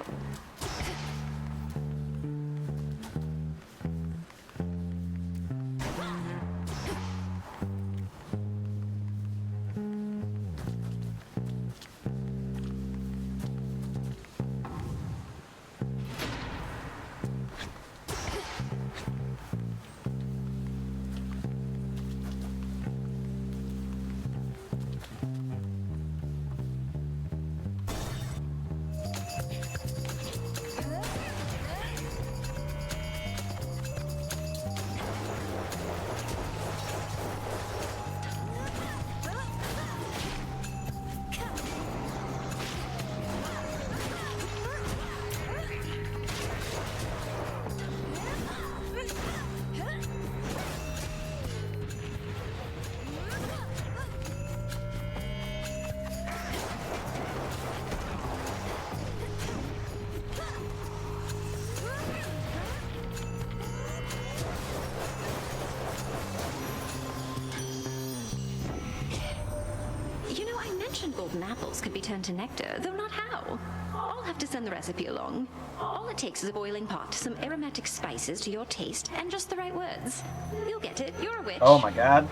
[SPEAKER 10] Golden apples could be turned to nectar, though not how. I'll have to send the recipe along. All it takes is a boiling pot, some aromatic spices to your taste, and just the right words. You'll get it. You're a witch.
[SPEAKER 1] Oh my god.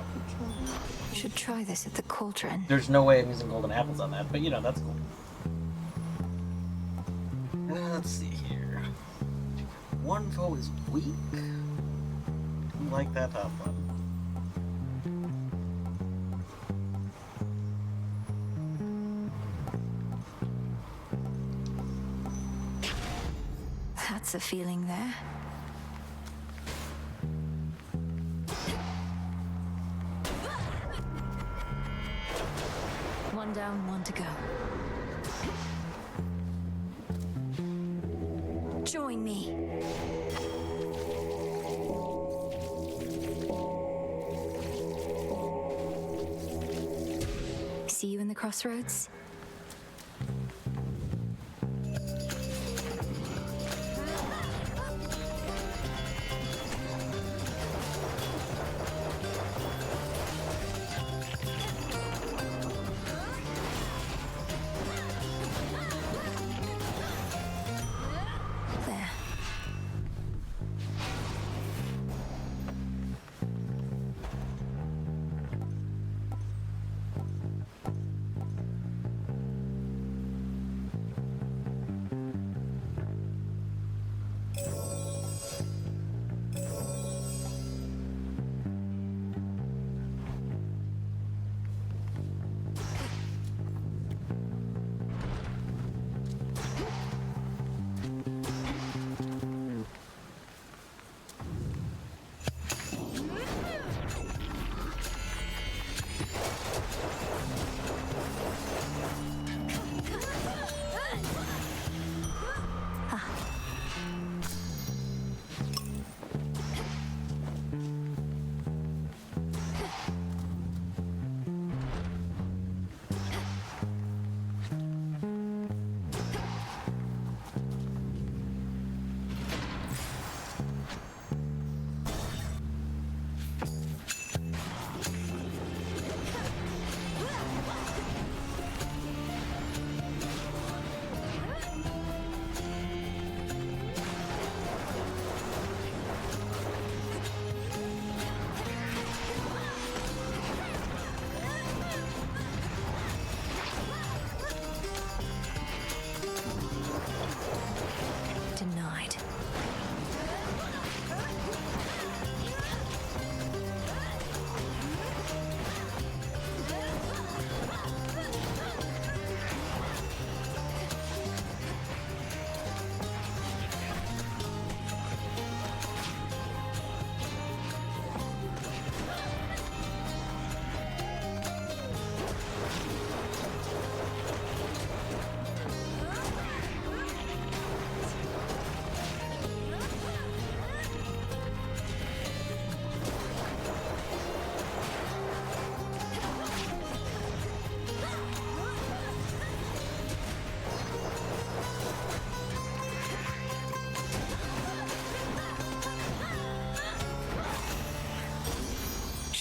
[SPEAKER 3] You should try this at the cauldron.
[SPEAKER 1] There's no way I'm using golden apples on that, but you know, that's cool. Let's see here. One foe is weak. I like that top one.
[SPEAKER 3] That's a feeling there. One down, one to go. Join me. See you in the crossroads?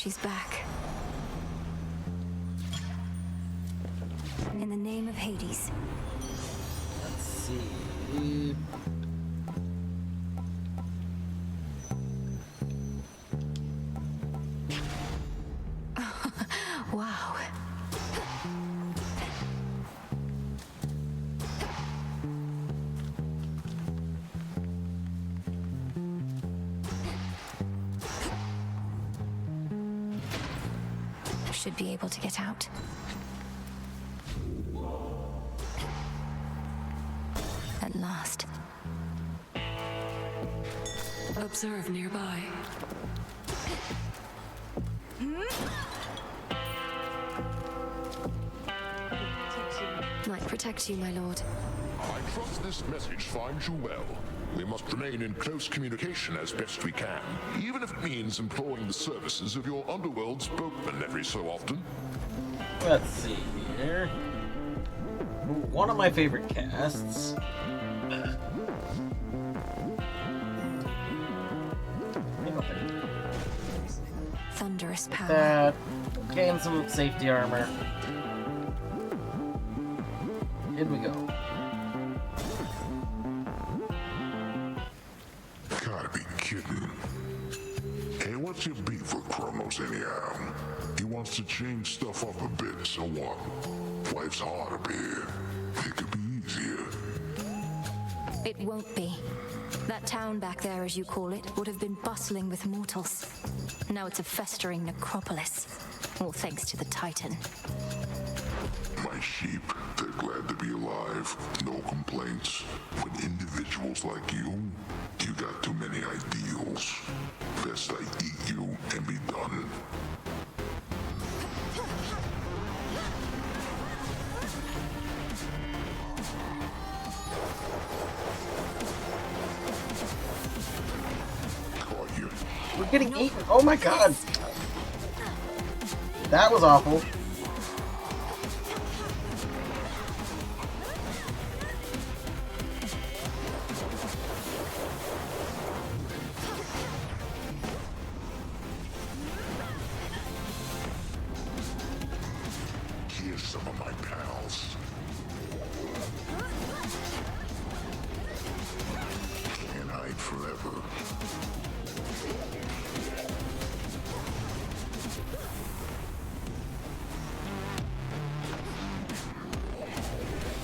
[SPEAKER 3] she's back. In the name of Hades.
[SPEAKER 1] Let's see.
[SPEAKER 3] Wow. Should be able to get out. At last.
[SPEAKER 6] Observe nearby.
[SPEAKER 3] Might protect you, my lord.
[SPEAKER 11] I trust this message finds you well. We must remain in close communication as best we can, even if it means employing the services of your underworld spokesman every so often.
[SPEAKER 1] Let's see here. One of my favorite casts.
[SPEAKER 3] Thunderous power.
[SPEAKER 1] That. Gain some safety armor. In we go.
[SPEAKER 11] Gotta be kidding. Hey, what's your beef with Kronos anyhow? He wants to change stuff up a bit, so what? Life's hard up here. It could be easier.
[SPEAKER 3] It won't be. That town back there, as you call it, would have been bustling with mortals. Now it's a festering necropolis. All thanks to the Titan.
[SPEAKER 11] My sheep, they're glad to be alive. No complaints. With individuals like you got too many ideals. Best I eat you and be done. Caught you.
[SPEAKER 1] We're getting eaten. Oh my god. That was awful.
[SPEAKER 11] Here's some of my pals. Can't hide forever.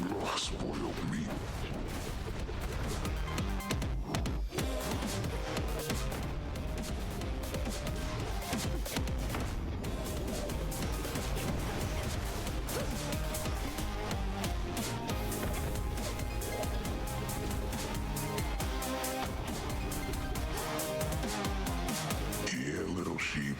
[SPEAKER 11] Ugh, spoiled meat. Yeah, little sheep.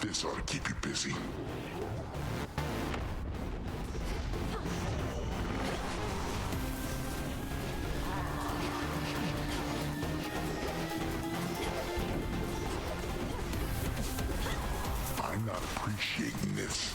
[SPEAKER 11] This ought to keep you busy. I'm not appreciating this.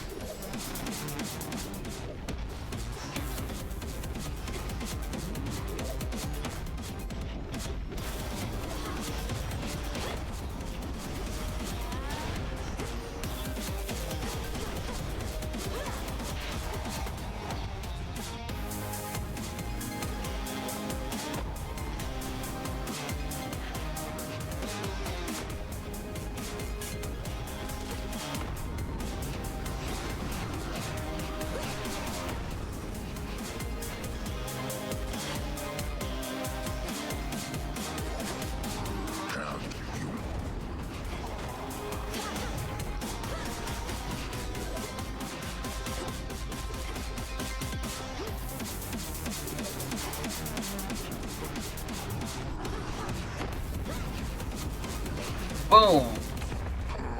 [SPEAKER 1] Boom.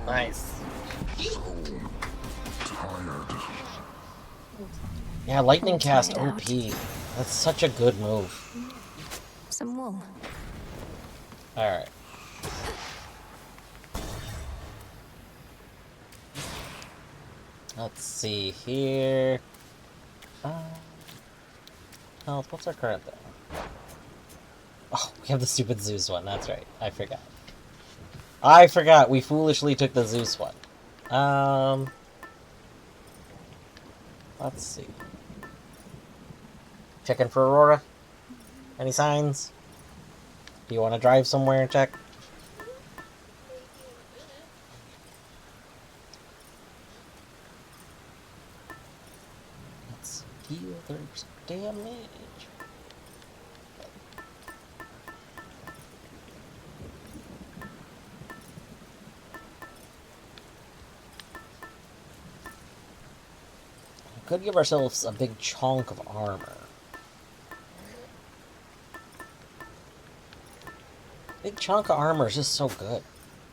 [SPEAKER 1] Nice. Yeah, lightning cast OP. That's such a good move.
[SPEAKER 3] some wool.
[SPEAKER 1] Alright. Let's see here. Health, what's our current thing? Oh, we have the stupid Zeus one, that's right. I forgot. We foolishly took the Zeus one. Let's see. Checking for Aurora? Any signs? Do you want to drive somewhere and check? Let's heal 30% damage. Could give ourselves a big chunk of armor. Big chunk of armor is just so good.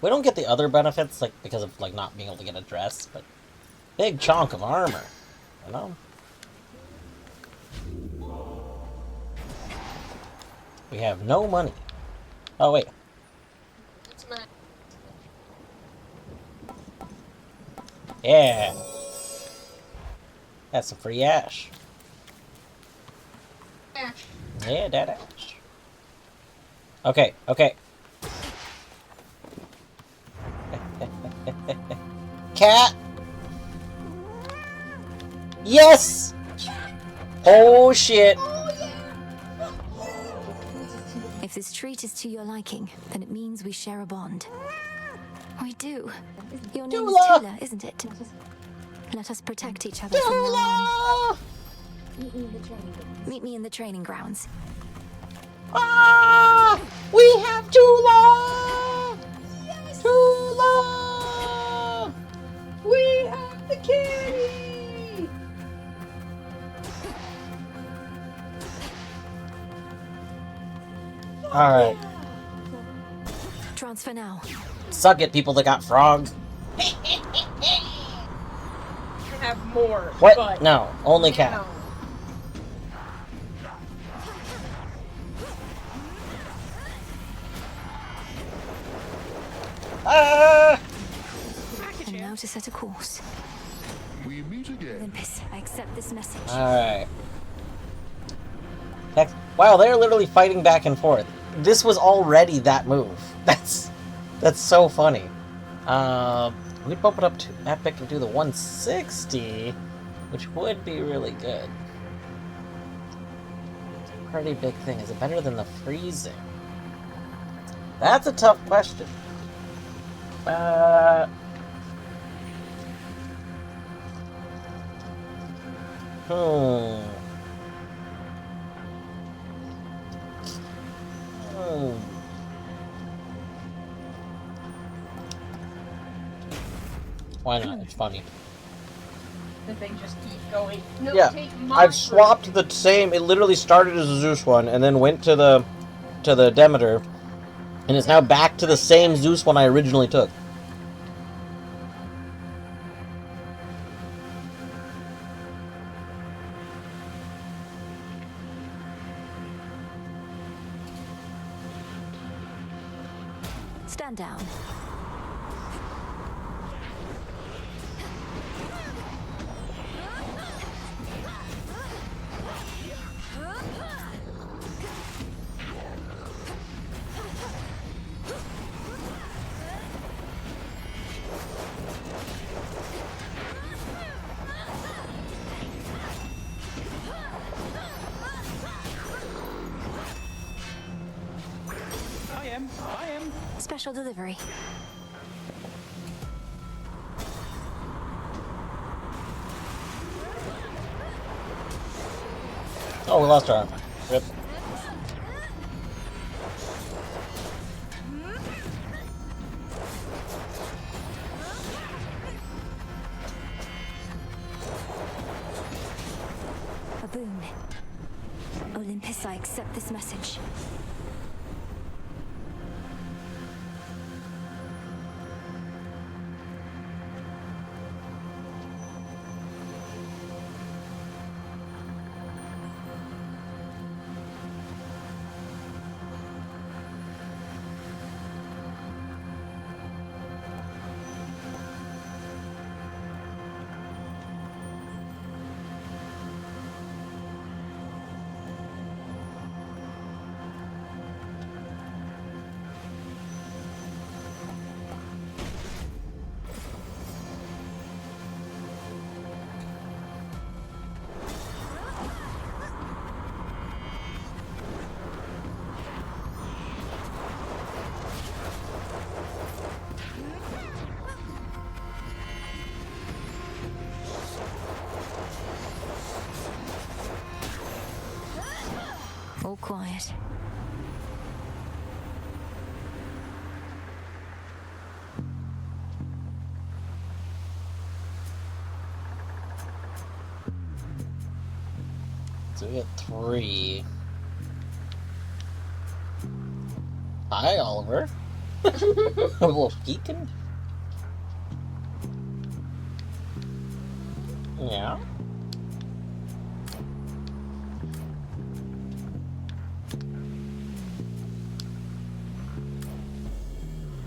[SPEAKER 1] We don't get the other benefits, like, because of, like, not being able to get a dress, but big chunk of armor, you know? We have no money. Oh, wait. Yeah. That's some free ash.
[SPEAKER 5] Ash.
[SPEAKER 1] Yeah, that ash. Okay, okay. Cat! Yes! Oh shit!
[SPEAKER 3] If this treat is to your liking, then it means we share a bond. We do. Your name is Tula, isn't it? Let us protect each other from now on. Meet me in the training grounds.
[SPEAKER 1] Ah! We have Tula! Yes! Tula!
[SPEAKER 5] We have the kitty!
[SPEAKER 1] Alright.
[SPEAKER 3] Transfer now.
[SPEAKER 1] Suck it, people that got frogs.
[SPEAKER 5] Have more.
[SPEAKER 1] What?
[SPEAKER 5] But
[SPEAKER 1] No, only cat.
[SPEAKER 5] now.
[SPEAKER 1] Ah!
[SPEAKER 3] And now to set a course.
[SPEAKER 11] We meet again.
[SPEAKER 3] Olympus, I accept this message.
[SPEAKER 1] Alright. Wow, they're literally fighting back and forth. This was already that move. That's so funny. We'd bump it up to epic and do the 160, which would be really good. It's a pretty big thing. Is it better than the freezing? That's a tough question. Why not? It's funny.
[SPEAKER 5] The thing just keep going. No,
[SPEAKER 1] Yeah,
[SPEAKER 5] take my
[SPEAKER 1] I've swapped the same. It literally started as a Zeus one, and then went to the Demeter, and is now back to the same Zeus one I originally took.
[SPEAKER 3] Stand down.
[SPEAKER 13] I am.
[SPEAKER 3] Special delivery.
[SPEAKER 1] Oh, we lost our armor. Rip.
[SPEAKER 3] A boon. Olympus, I accept this message. All quiet.
[SPEAKER 1] So we get 3. Hi, Oliver. A little peeking. Yeah.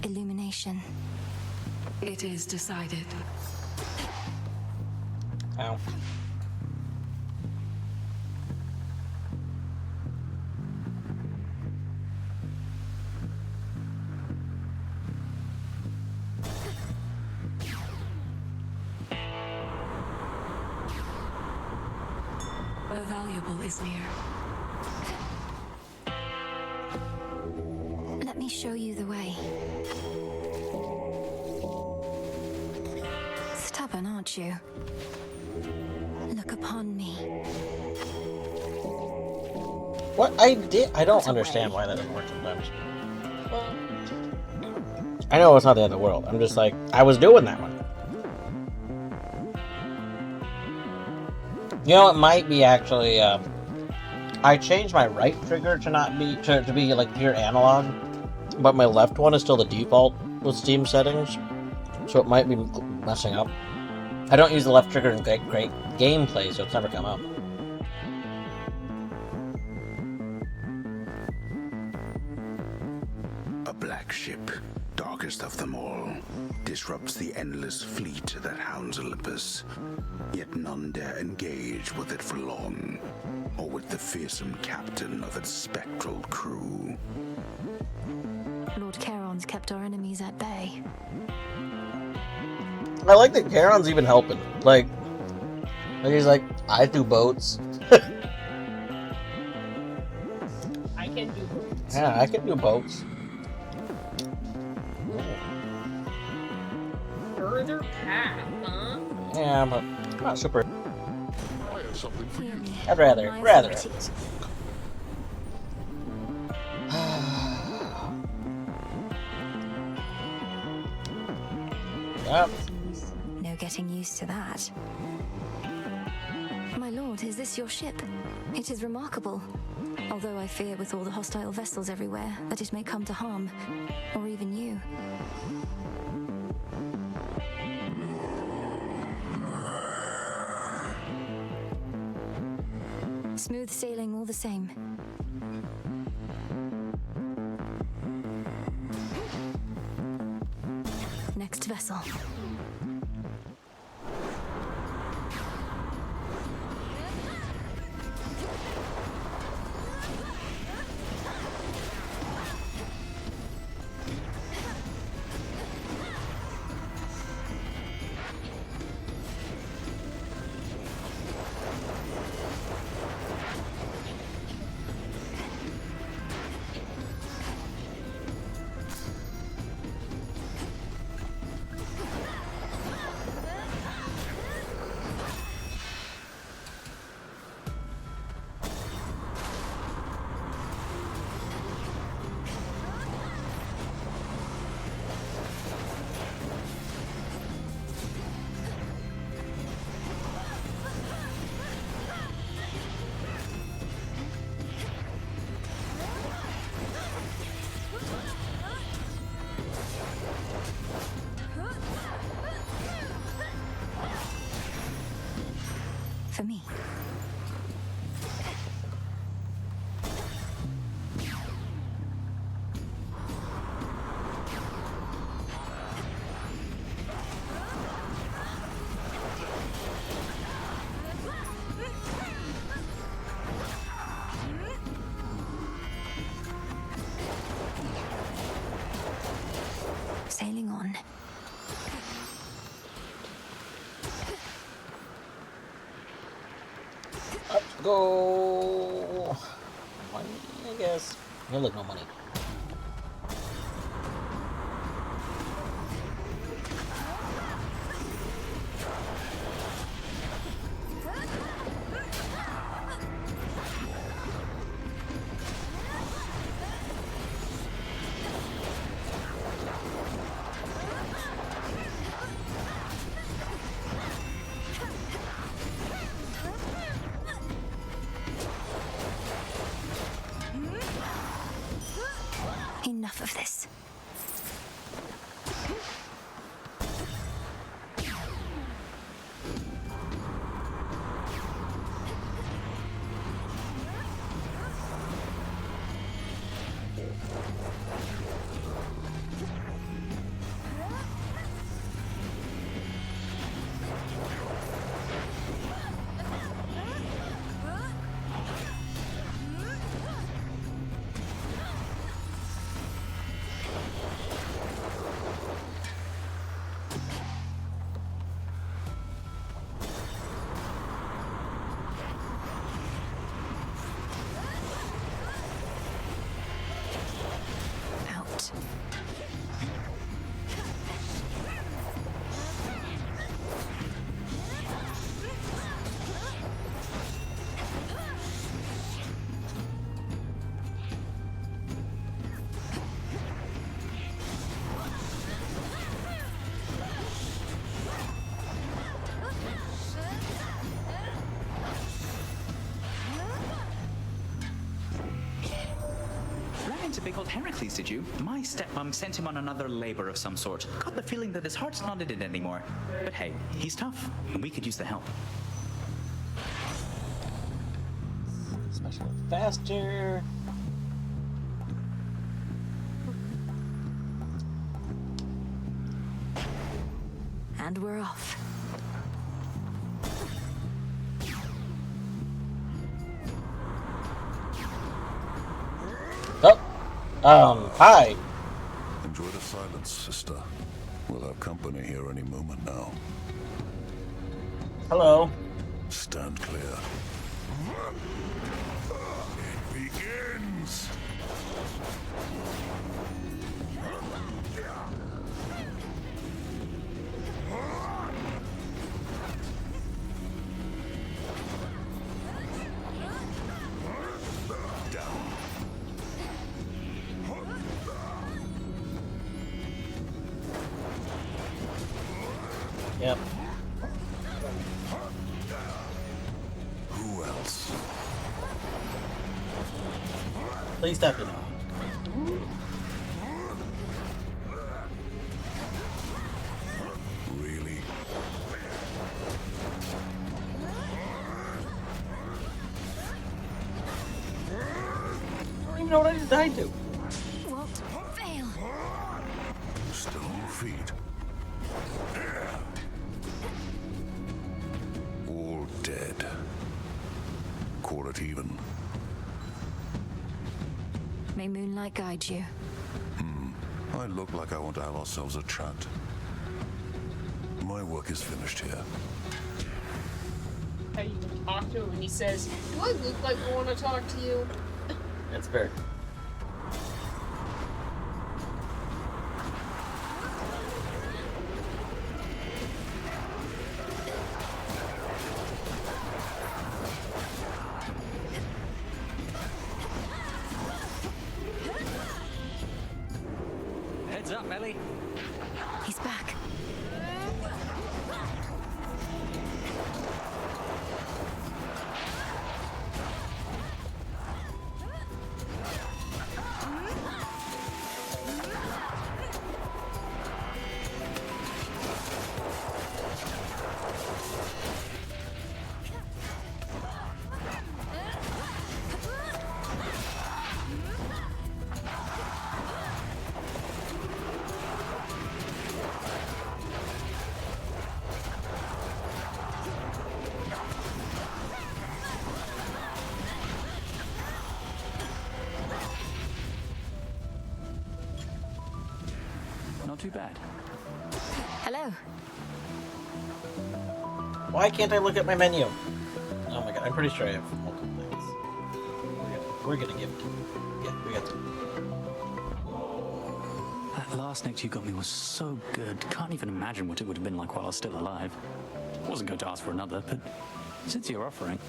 [SPEAKER 3] Illumination.
[SPEAKER 6] It is decided.
[SPEAKER 1] Ow.
[SPEAKER 6] The valuable is near.
[SPEAKER 3] Let me show you the way. Stubborn, aren't you? Look upon me.
[SPEAKER 1] What I don't understand why that doesn't work sometimes. I know it's not the end of the world. I'm just like, I was doing that one. You know, it might be actually, I changed my right trigger to not be, to be like pure analog, but my left one is still the default with Steam settings, so it might be messing up. I don't use the left trigger in great gameplay, so it's never come up.
[SPEAKER 14] A black ship, darkest of them all, disrupts the endless fleet that hounds Olympus. Yet none dare engage with it for long, or with the fearsome captain of its spectral crew.
[SPEAKER 3] Lord Charon's kept our enemies at bay.
[SPEAKER 1] I like that Charon's even helping. Like he's like, I do boats.
[SPEAKER 5] I can do boats.
[SPEAKER 1] Yeah, I can do boats.
[SPEAKER 5] Further path, huh?
[SPEAKER 1] Yeah, but not super.
[SPEAKER 11] I have something for you.
[SPEAKER 1] I'd rather. Yep.
[SPEAKER 3] No getting used to that. My lord, is this your ship? It is remarkable. Although I fear with all the hostile vessels everywhere that it may come to harm. Or even you. Smooth sailing all the same. Next vessel. For me. Sailing on.
[SPEAKER 1] Let's go. Money, I guess. You look no money.
[SPEAKER 3] enough of this.
[SPEAKER 13] To big old Heracles, did you? My stepmom sent him on another labor of some sort. Got the feeling that his heart's not in it anymore. But hey, he's tough, and we could use the help.
[SPEAKER 1] Special faster.
[SPEAKER 3] And we're off.
[SPEAKER 1] Hi.
[SPEAKER 4] Enjoy the silence, sister. We'll have company here any moment now.
[SPEAKER 1] Hello.
[SPEAKER 4] Stand clear. It begins!
[SPEAKER 1] Yep.
[SPEAKER 4] Who else?
[SPEAKER 1] Please step in.
[SPEAKER 4] Really?
[SPEAKER 1] I don't even know what I just died to.
[SPEAKER 3] Won't fail.
[SPEAKER 4] Still on your feet. All dead. Call it even.
[SPEAKER 3] May moonlight guide you.
[SPEAKER 4] I look like I want to have ourselves a chat. My work is finished here.
[SPEAKER 5] How you can talk to him and he says, "Do I look like I want to talk to you?"
[SPEAKER 1] That's fair.
[SPEAKER 13] Heads up, Ellie.
[SPEAKER 3] He's back.
[SPEAKER 13] Not too bad.
[SPEAKER 3] Hello.
[SPEAKER 1] Why can't I look at my menu? Oh my god, I'm pretty sure I have multiple things. We're gonna give it to you. Yeah, we got to.
[SPEAKER 13] That last nectar you got me was so good. Can't even imagine what it would have been like while I was still alive. Wasn't going to ask for another, but since you're offering...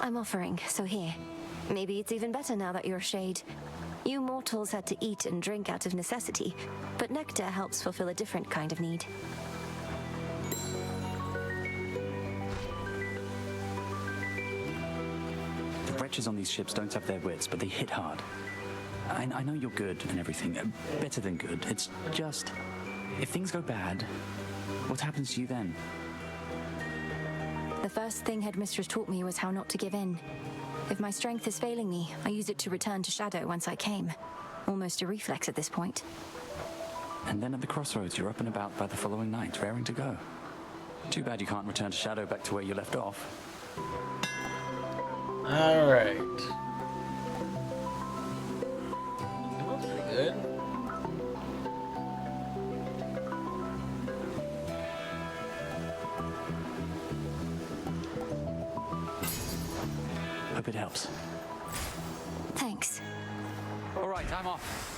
[SPEAKER 3] I'm offering, so here. Maybe it's even better now that you're a shade. You mortals had to eat and drink out of necessity, but nectar helps fulfill a different kind of need.
[SPEAKER 13] The wretches on these ships don't have their wits, but they hit hard.
[SPEAKER 16] I know you're good and everything, better than good. It's just, if things go bad, what happens to you then?
[SPEAKER 3] The first thing Headmistress taught me was how not to give in. If my strength is failing me, I use it to return to Shadow whence I came. Almost a reflex at this point.
[SPEAKER 16] And then at the crossroads, you're up and about by the following night, raring to go. Too bad you can't return to Shadow back to where you left off.
[SPEAKER 1] Alright. That's pretty good.
[SPEAKER 16] Hope it helps.
[SPEAKER 3] Thanks.
[SPEAKER 16] All right, I'm off.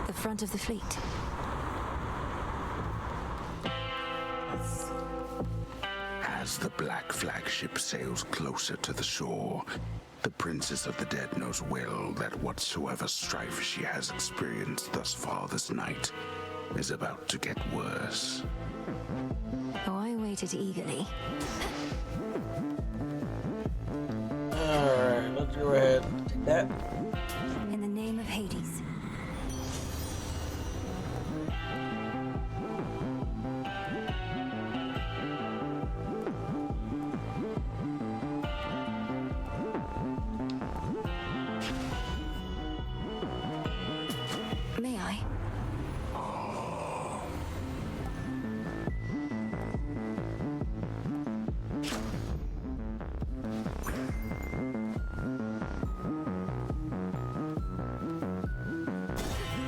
[SPEAKER 3] The front of the fleet.
[SPEAKER 14] As the black flagship sails closer to the shore, the Princess of the Dead knows well that whatsoever strife she has experienced thus far this night is about to get worse.
[SPEAKER 3] Oh, I waited eagerly.
[SPEAKER 1] Alright, let's go ahead and take that.
[SPEAKER 3] In the name of Hades. May I?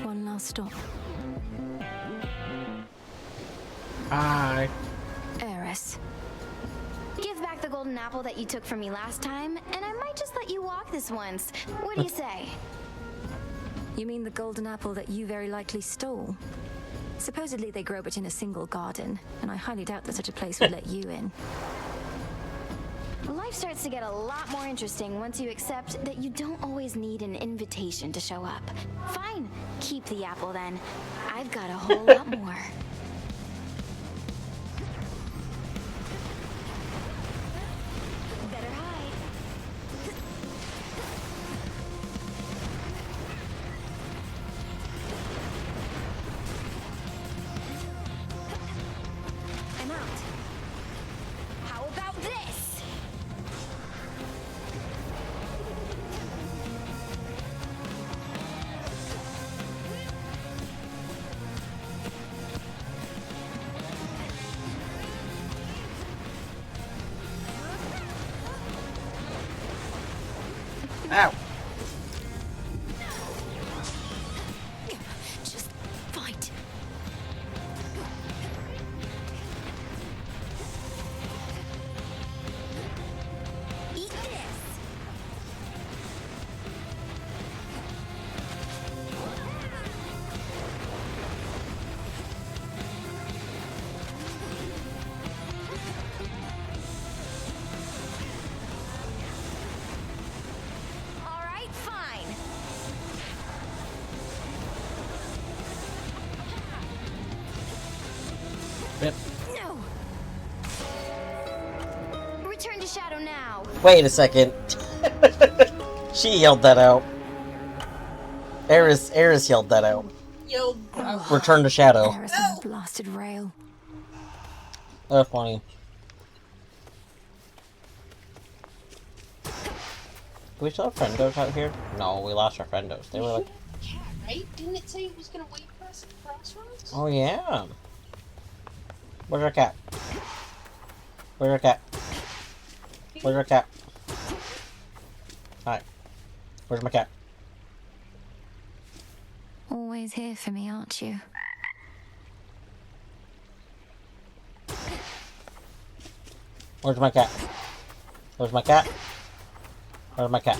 [SPEAKER 3] One last stop.
[SPEAKER 1] Hi.
[SPEAKER 7] Eris. Give back the golden apple that you took from me last time, and I might just let you walk this once. What do you say?
[SPEAKER 3] You mean the golden apple that you very likely stole? Supposedly they grow but in a single garden, and I highly doubt that such a place would let you in.
[SPEAKER 7] Life starts to get a lot more interesting once you accept that you don't always need an invitation to show up. Fine, keep the apple then. I've got a whole lot more. Better hide. I'm out. How about this?
[SPEAKER 1] Ow!
[SPEAKER 7] Just fight. Eat this. All right, fine.
[SPEAKER 1] Yep.
[SPEAKER 7] No. Return to Shadow now.
[SPEAKER 1] Wait a second. She yelled that out. Eris yelled that out.
[SPEAKER 5] Yo.
[SPEAKER 1] Return to Shadow.
[SPEAKER 3] Eris on the blasted rail.
[SPEAKER 1] That's funny. Do we still have friendos out here? No, we lost our friendos. They were like,
[SPEAKER 5] Yeah, right? Didn't it say it was gonna wait for us at the crossroads?
[SPEAKER 1] oh yeah. Where's our cat? Where's our cat? Where's our cat? Hi. Where's my cat?
[SPEAKER 3] Always here for me, aren't you?
[SPEAKER 1] Where's my cat? Where's my cat? Where's my cat?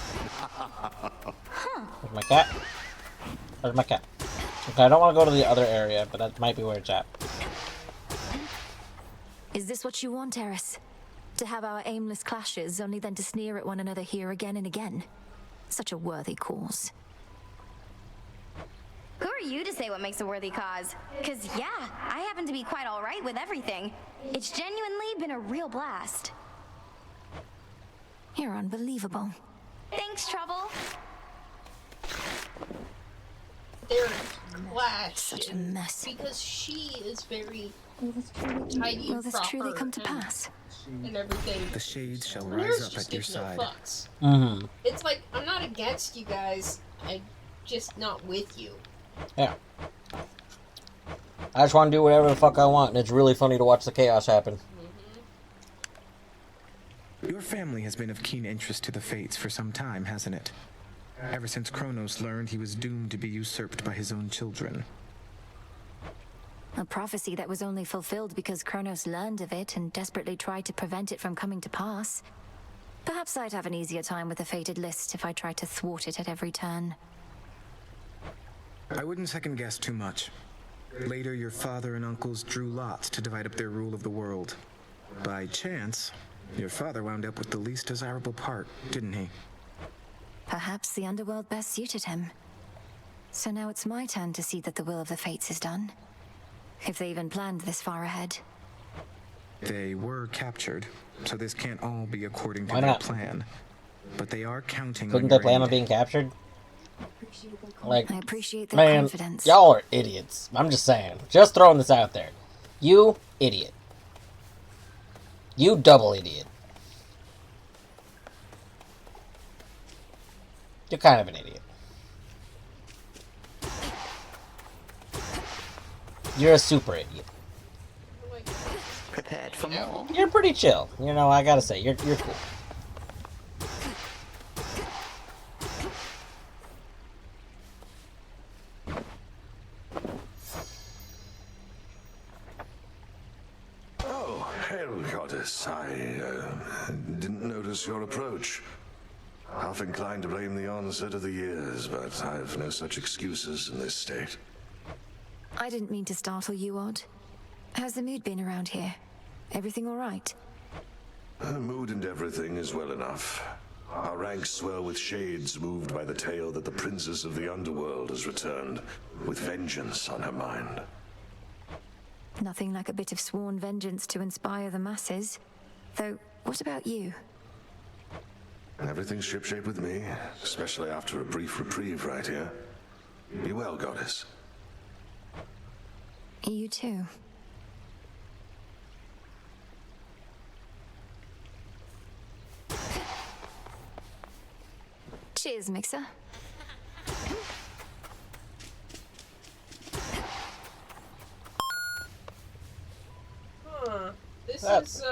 [SPEAKER 1] Where's my cat? Where's my cat? Okay, I don't want to go to the other area, but that might be where it's at.
[SPEAKER 3] Is this what you want, Eris? To have our aimless clashes, only then to sneer at one another here again and again? Such a worthy cause.
[SPEAKER 19] Who are you to say what makes a worthy cause? Cause yeah, I happen to be quite alright with everything. It's genuinely been a real blast.
[SPEAKER 3] You're unbelievable.
[SPEAKER 19] Thanks, Trouble.
[SPEAKER 5] They're clashed.
[SPEAKER 3] Such a mess.
[SPEAKER 5] Because she is very tidy
[SPEAKER 3] Will
[SPEAKER 5] and
[SPEAKER 3] this
[SPEAKER 5] proper
[SPEAKER 3] truly come to
[SPEAKER 5] and-
[SPEAKER 3] pass?
[SPEAKER 5] and everything.
[SPEAKER 21] The shades shall
[SPEAKER 5] Yours
[SPEAKER 21] rise up
[SPEAKER 5] just
[SPEAKER 21] at your
[SPEAKER 5] gives no
[SPEAKER 21] side.
[SPEAKER 5] fucks.
[SPEAKER 1] Mm-hmm.
[SPEAKER 5] It's like, I'm not against you guys, I'm just not with you.
[SPEAKER 1] Yeah. I just want to do whatever the fuck I want, and it's really funny to watch the chaos happen.
[SPEAKER 21] Your family has been of keen interest to the Fates for some time, hasn't it? Ever since Kronos learned he was doomed to be usurped by his own children.
[SPEAKER 3] A prophecy that was only fulfilled because Kronos learned of it and desperately tried to prevent it from coming to pass. Perhaps I'd have an easier time with the fated list if I tried to thwart it at every turn.
[SPEAKER 21] I wouldn't second guess too much. Later, your father and uncles drew lots to divide up their rule of the world. By chance, your father wound up with the least desirable part, didn't he?
[SPEAKER 3] Perhaps the underworld best suited him. So now it's my turn to see that the will of the Fates is done. If they even planned this far ahead.
[SPEAKER 21] They were captured, so this can't all be according to
[SPEAKER 1] Why
[SPEAKER 21] their
[SPEAKER 1] not?
[SPEAKER 21] plan. But they are counting
[SPEAKER 1] Couldn't
[SPEAKER 21] on
[SPEAKER 1] they
[SPEAKER 21] your
[SPEAKER 1] plan
[SPEAKER 21] aid.
[SPEAKER 1] on being captured? Like,
[SPEAKER 3] I appreciate their
[SPEAKER 1] man,
[SPEAKER 3] confidence.
[SPEAKER 1] y'all are idiots. I'm just saying. Just throwing this out there. You idiot. You double idiot. You're kind of an idiot. You're a super idiot.
[SPEAKER 12] Prepared for more.
[SPEAKER 1] You're pretty chill. You know, I gotta say, you're cool.
[SPEAKER 4] Oh, hail, goddess. I didn't notice your approach. Half inclined to blame the onset of the years, but I've no such excuses in this state.
[SPEAKER 3] I didn't mean to startle you, Odd. How's the mood been around here? Everything all right?
[SPEAKER 4] The mood and everything is well enough. Our ranks swell with shades moved by the tale that the princess of the underworld has returned, with vengeance on her mind.
[SPEAKER 3] Nothing like a bit of sworn vengeance to inspire the masses. Though, what about you?
[SPEAKER 4] Everything's shipshape with me, especially after a brief reprieve right here. Be well, goddess.
[SPEAKER 3] You too. Cheers, Mixer.
[SPEAKER 5] Huh. This
[SPEAKER 1] That's-
[SPEAKER 5] is,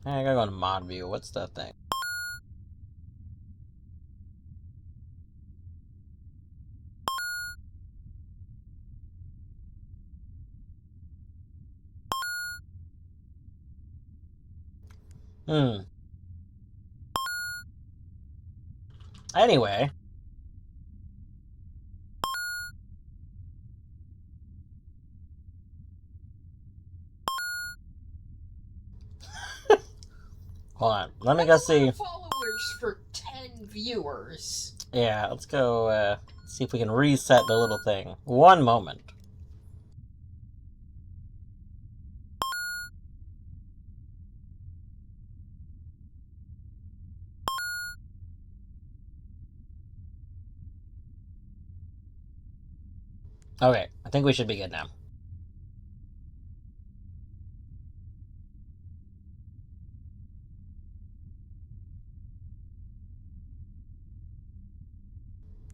[SPEAKER 1] I gotta go to mod view. What's that thing? Anyway. Hold on. Let me go see.
[SPEAKER 5] followers for 10 viewers.
[SPEAKER 1] Yeah, let's go see if we can reset the little thing. One moment. Okay, I think we should be good now.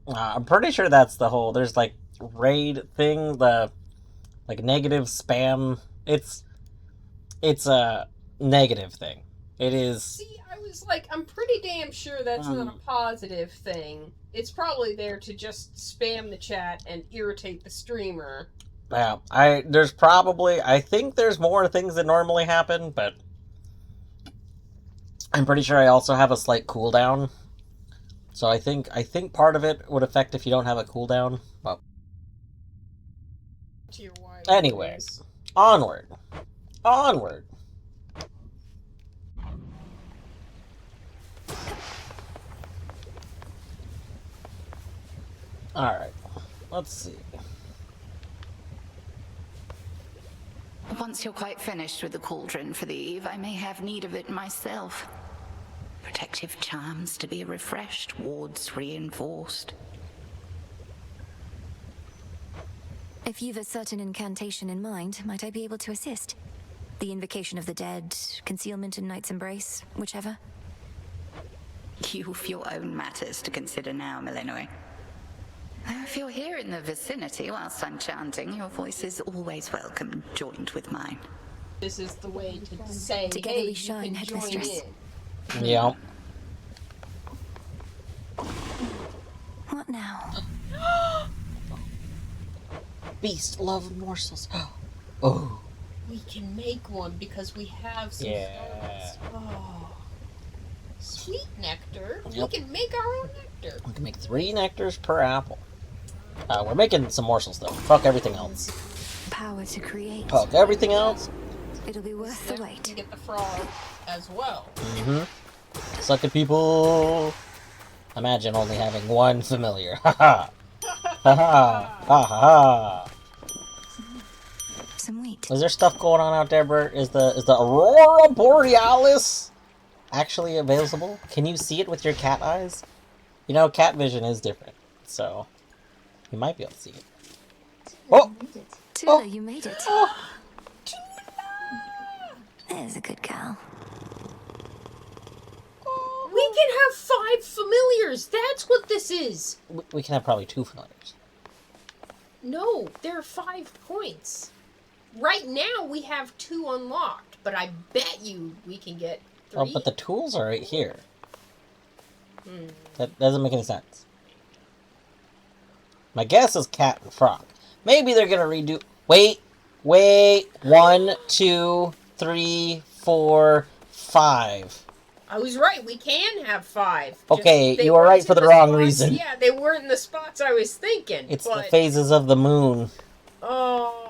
[SPEAKER 1] I'm pretty sure that's the whole, there's like raid thing, the like negative spam. It's a negative thing. It is.
[SPEAKER 5] See, I was like, I'm pretty damn sure that's not a positive thing. It's probably there to just spam the chat and irritate the streamer.
[SPEAKER 1] Yeah, there's probably, I think there's more things that normally happen, but I'm pretty sure I also have a slight cooldown. So I think part of it would affect if you don't have a cooldown. Well,
[SPEAKER 5] To your wife.
[SPEAKER 1] anyway, onward. Alright. Let's see.
[SPEAKER 12] Once you're quite finished with the cauldron for the eve, I may have need of it myself. Protective charms to be refreshed, wards reinforced.
[SPEAKER 3] If you've a certain incantation in mind, might I be able to assist? The Invocation of the Dead, Concealment in Night's Embrace, whichever.
[SPEAKER 12] You've your own matters to consider now, Millenoi. Though if you're here in the vicinity whilst I'm chanting, your voice is always welcome, joined with mine.
[SPEAKER 5] This is the way to say,
[SPEAKER 3] Together
[SPEAKER 5] hey,
[SPEAKER 3] we shine,
[SPEAKER 5] you can join
[SPEAKER 3] Headmistress.
[SPEAKER 5] in.
[SPEAKER 1] Yeah.
[SPEAKER 3] What now?
[SPEAKER 1] Beast love morsels. Oh.
[SPEAKER 5] We can make one because we have some stars. Oh. Sweet nectar.
[SPEAKER 1] Yep.
[SPEAKER 5] We can make our own nectar.
[SPEAKER 1] We can make 3 nectars per apple. We're making some morsels though. Fuck everything else.
[SPEAKER 3] Power to create.
[SPEAKER 1] Fuck everything else.
[SPEAKER 3] It'll be worth the wait.
[SPEAKER 5] To get the frog as well.
[SPEAKER 1] Mm-hmm. Suck at people. Imagine only having 1 familiar. Ha ha. Ha ha. Ha ha.
[SPEAKER 3] Some wheat.
[SPEAKER 1] Is there stuff going on out there, Bert? Is the Aurora Borealis actually available? Can you see it with your cat eyes? You know, cat vision is different, so you might be able to see it. Oh!
[SPEAKER 3] Tula, you made it. There's a good gal.
[SPEAKER 5] We can have 5 familiars. That's what this is.
[SPEAKER 1] We can have probably 2 familiars.
[SPEAKER 5] No, there are 5 points. Right now we have 2 unlocked, but I bet you we can get 3.
[SPEAKER 1] Oh, but the tools are right here. That doesn't make any sense. My guess is cat and frog. Maybe they're gonna redo. Wait. 1, 2, 3, 4, 5.
[SPEAKER 5] I was right. We can have 5.
[SPEAKER 1] Okay,
[SPEAKER 5] Just,
[SPEAKER 1] you were
[SPEAKER 5] weren't
[SPEAKER 1] right
[SPEAKER 5] in
[SPEAKER 1] for the
[SPEAKER 5] the
[SPEAKER 1] wrong
[SPEAKER 5] spots-
[SPEAKER 1] reason.
[SPEAKER 5] Yeah, they weren't in the spots I was thinking.
[SPEAKER 1] It's
[SPEAKER 5] but...
[SPEAKER 1] the phases of the moon.
[SPEAKER 5] Oh.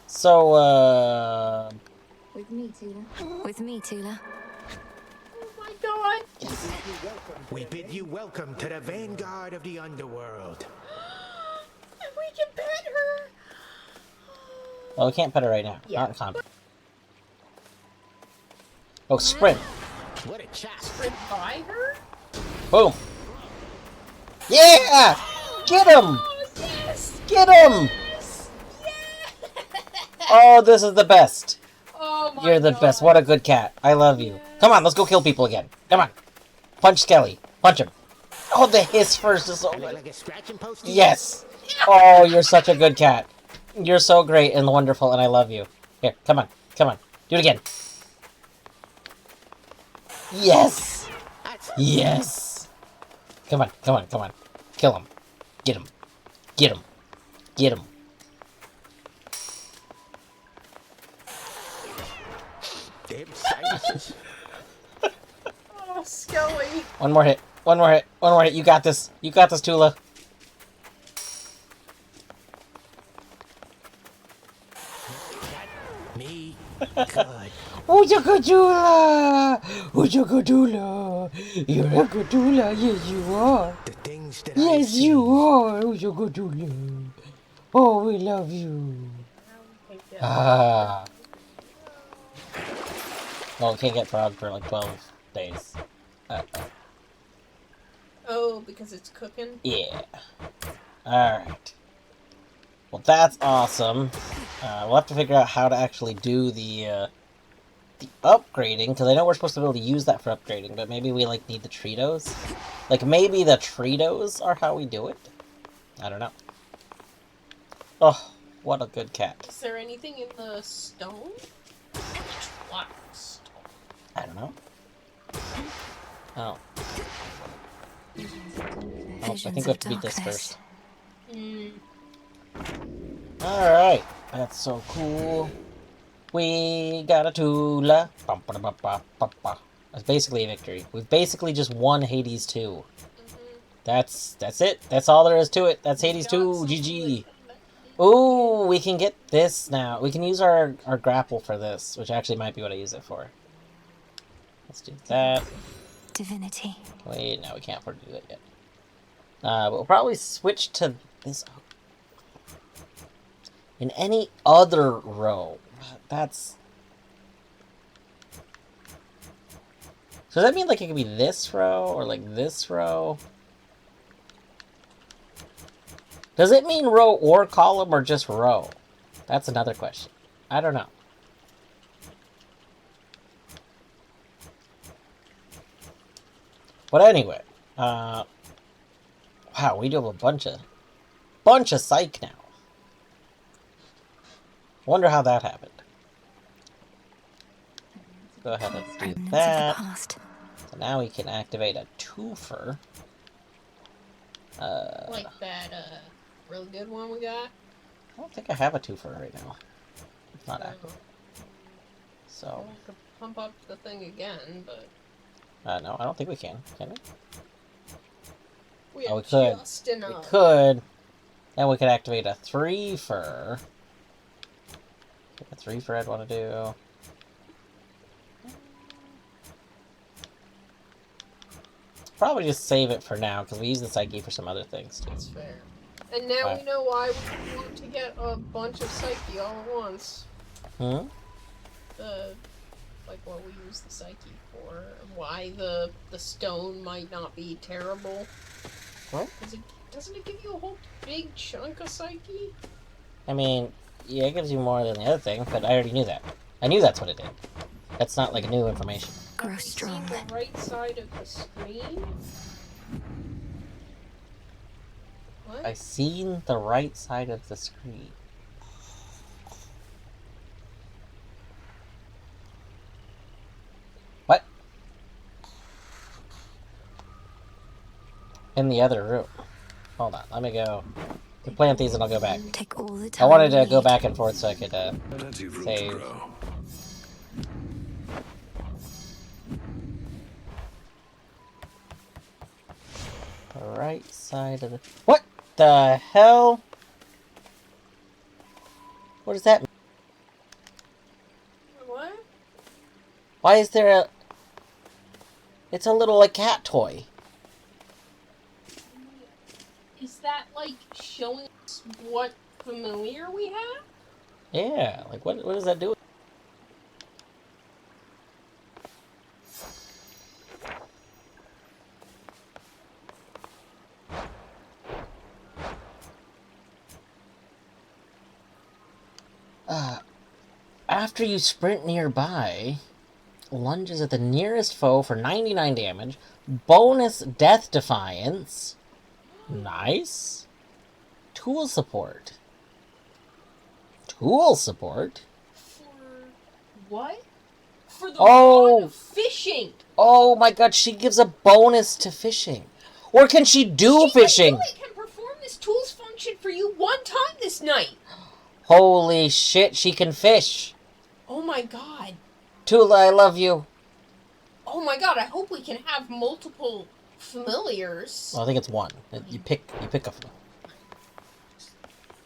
[SPEAKER 1] So,
[SPEAKER 3] With me, Tula. With me, Tula.
[SPEAKER 5] Oh my god.
[SPEAKER 17] We bid you welcome to the vanguard of the underworld.
[SPEAKER 5] And we can pet her.
[SPEAKER 1] well, we can't pet her right now.
[SPEAKER 5] Yeah.
[SPEAKER 1] Not in combat. Oh, sprint.
[SPEAKER 17] What a chap.
[SPEAKER 5] Sprint by her?
[SPEAKER 1] Boom. Yeah! Get him!
[SPEAKER 5] Yes!
[SPEAKER 1] Get him! Oh, this is the best.
[SPEAKER 5] Oh my
[SPEAKER 1] You're the
[SPEAKER 5] god.
[SPEAKER 1] best. What a good cat. I love you. Come on, let's go kill people again. Come on. Punch Skelly. Punch him. Oh, the hiss first is so good.
[SPEAKER 17] Like a scratching post?
[SPEAKER 1] Yes. Oh, you're such a good cat. You're so great and wonderful, and I love you. Here, come on. Come on. Do it again. Yes. Yes. Come on. Come on. Come on. Kill him. Get him. Get him. Get him.
[SPEAKER 17] Damn silences.
[SPEAKER 5] Oh, Skelly.
[SPEAKER 1] One more hit. One more hit. One more hit. You got this. You got this, Tula.
[SPEAKER 17] Me. Good.
[SPEAKER 1] Oh, you're good, Tula. Oh, you're good, Tula. You're a good Tula. Yes, you are.
[SPEAKER 17] The things that
[SPEAKER 1] Yes, you are. Oh, you're good, Tula. Oh, we love you. Ah. Well, we can't get frog for like 12 days.
[SPEAKER 5] Oh, because it's cooking?
[SPEAKER 1] Yeah. Alright. Well, that's awesome. We'll have to figure out how to actually do the upgrading, because I know we're supposed to be able to use that for upgrading, but maybe we, like, need the Tritos? Like, maybe the Tritos are how we do it? I don't know. Oh, what a good cat.
[SPEAKER 5] Is there anything in the stone? What stone?
[SPEAKER 1] I don't know. Oh. I think we have to beat this first. Alright, that's so cool. We got a Tula. That's basically a victory. We've basically just won Hades 2. That's it. That's all there is to it. That's Hades 2. GG. Ooh, we can get this now. We can use our grapple for this, which actually might be what I use it for. Let's do that.
[SPEAKER 3] Divinity.
[SPEAKER 1] Wait, no, we can't afford to do that yet. We'll probably switch to this. In any other row. That's... So does that mean like it could be this row or like this row? Does it mean row or column or just row? That's another question. I don't know. But anyway, wow, we do have a bunch of psych now. Wonder how that happened. Go ahead, let's do that. So now we can activate a twofer.
[SPEAKER 5] Like that, really good one we got?
[SPEAKER 1] I don't think I have a twofer right now. It's not active. So.
[SPEAKER 5] We could pump up the thing again, but...
[SPEAKER 1] No, I don't think we can. Can we?
[SPEAKER 5] We
[SPEAKER 1] oh, we
[SPEAKER 5] have
[SPEAKER 1] could.
[SPEAKER 5] just enough.
[SPEAKER 1] We could. Then we could activate a threefer. A threefer I'd want to do. Probably just save it for now, because we use the Psyche for some other things, too.
[SPEAKER 5] That's fair. And now we know why we want to get a bunch of Psyche all at once.
[SPEAKER 1] Hmm?
[SPEAKER 5] Like what we use the Psyche for, and why the stone might not be terrible.
[SPEAKER 1] What?
[SPEAKER 5] Doesn't it give you a whole big chunk of Psyche?
[SPEAKER 1] I mean, yeah, it gives you more than the other thing, but I already knew that. I knew that's what it did. That's not, like, new information.
[SPEAKER 5] Grow strong. The right side of the screen? What?
[SPEAKER 1] I seen the right side of the screen. What? In the other room. Hold on, let me go. Plant these and I'll go back.
[SPEAKER 3] Take all the
[SPEAKER 1] I
[SPEAKER 3] time
[SPEAKER 1] wanted to
[SPEAKER 3] you
[SPEAKER 1] go
[SPEAKER 3] need.
[SPEAKER 1] back and forth so I could save. The right side of the... What the hell? What does that mean?
[SPEAKER 5] What?
[SPEAKER 1] Why is there a... It's a little, like, cat toy.
[SPEAKER 5] Is that like showing us what familiar we have?
[SPEAKER 1] Yeah, like, what does that do? After you sprint nearby, lunges at the nearest foe for 99 damage, bonus death defiance, nice, tool support. Tool support?
[SPEAKER 5] What? For the
[SPEAKER 1] Oh!
[SPEAKER 5] rod of fishing!
[SPEAKER 1] Oh my god, she gives a bonus to fishing. Or can she do fishing?
[SPEAKER 5] She can perform this tool's function for you one time this night!
[SPEAKER 1] Holy shit, she can fish.
[SPEAKER 5] Oh my god.
[SPEAKER 1] Tula, I love you.
[SPEAKER 5] Oh my god, I hope we can have multiple familiars.
[SPEAKER 1] Well, I think it's one. You pick a...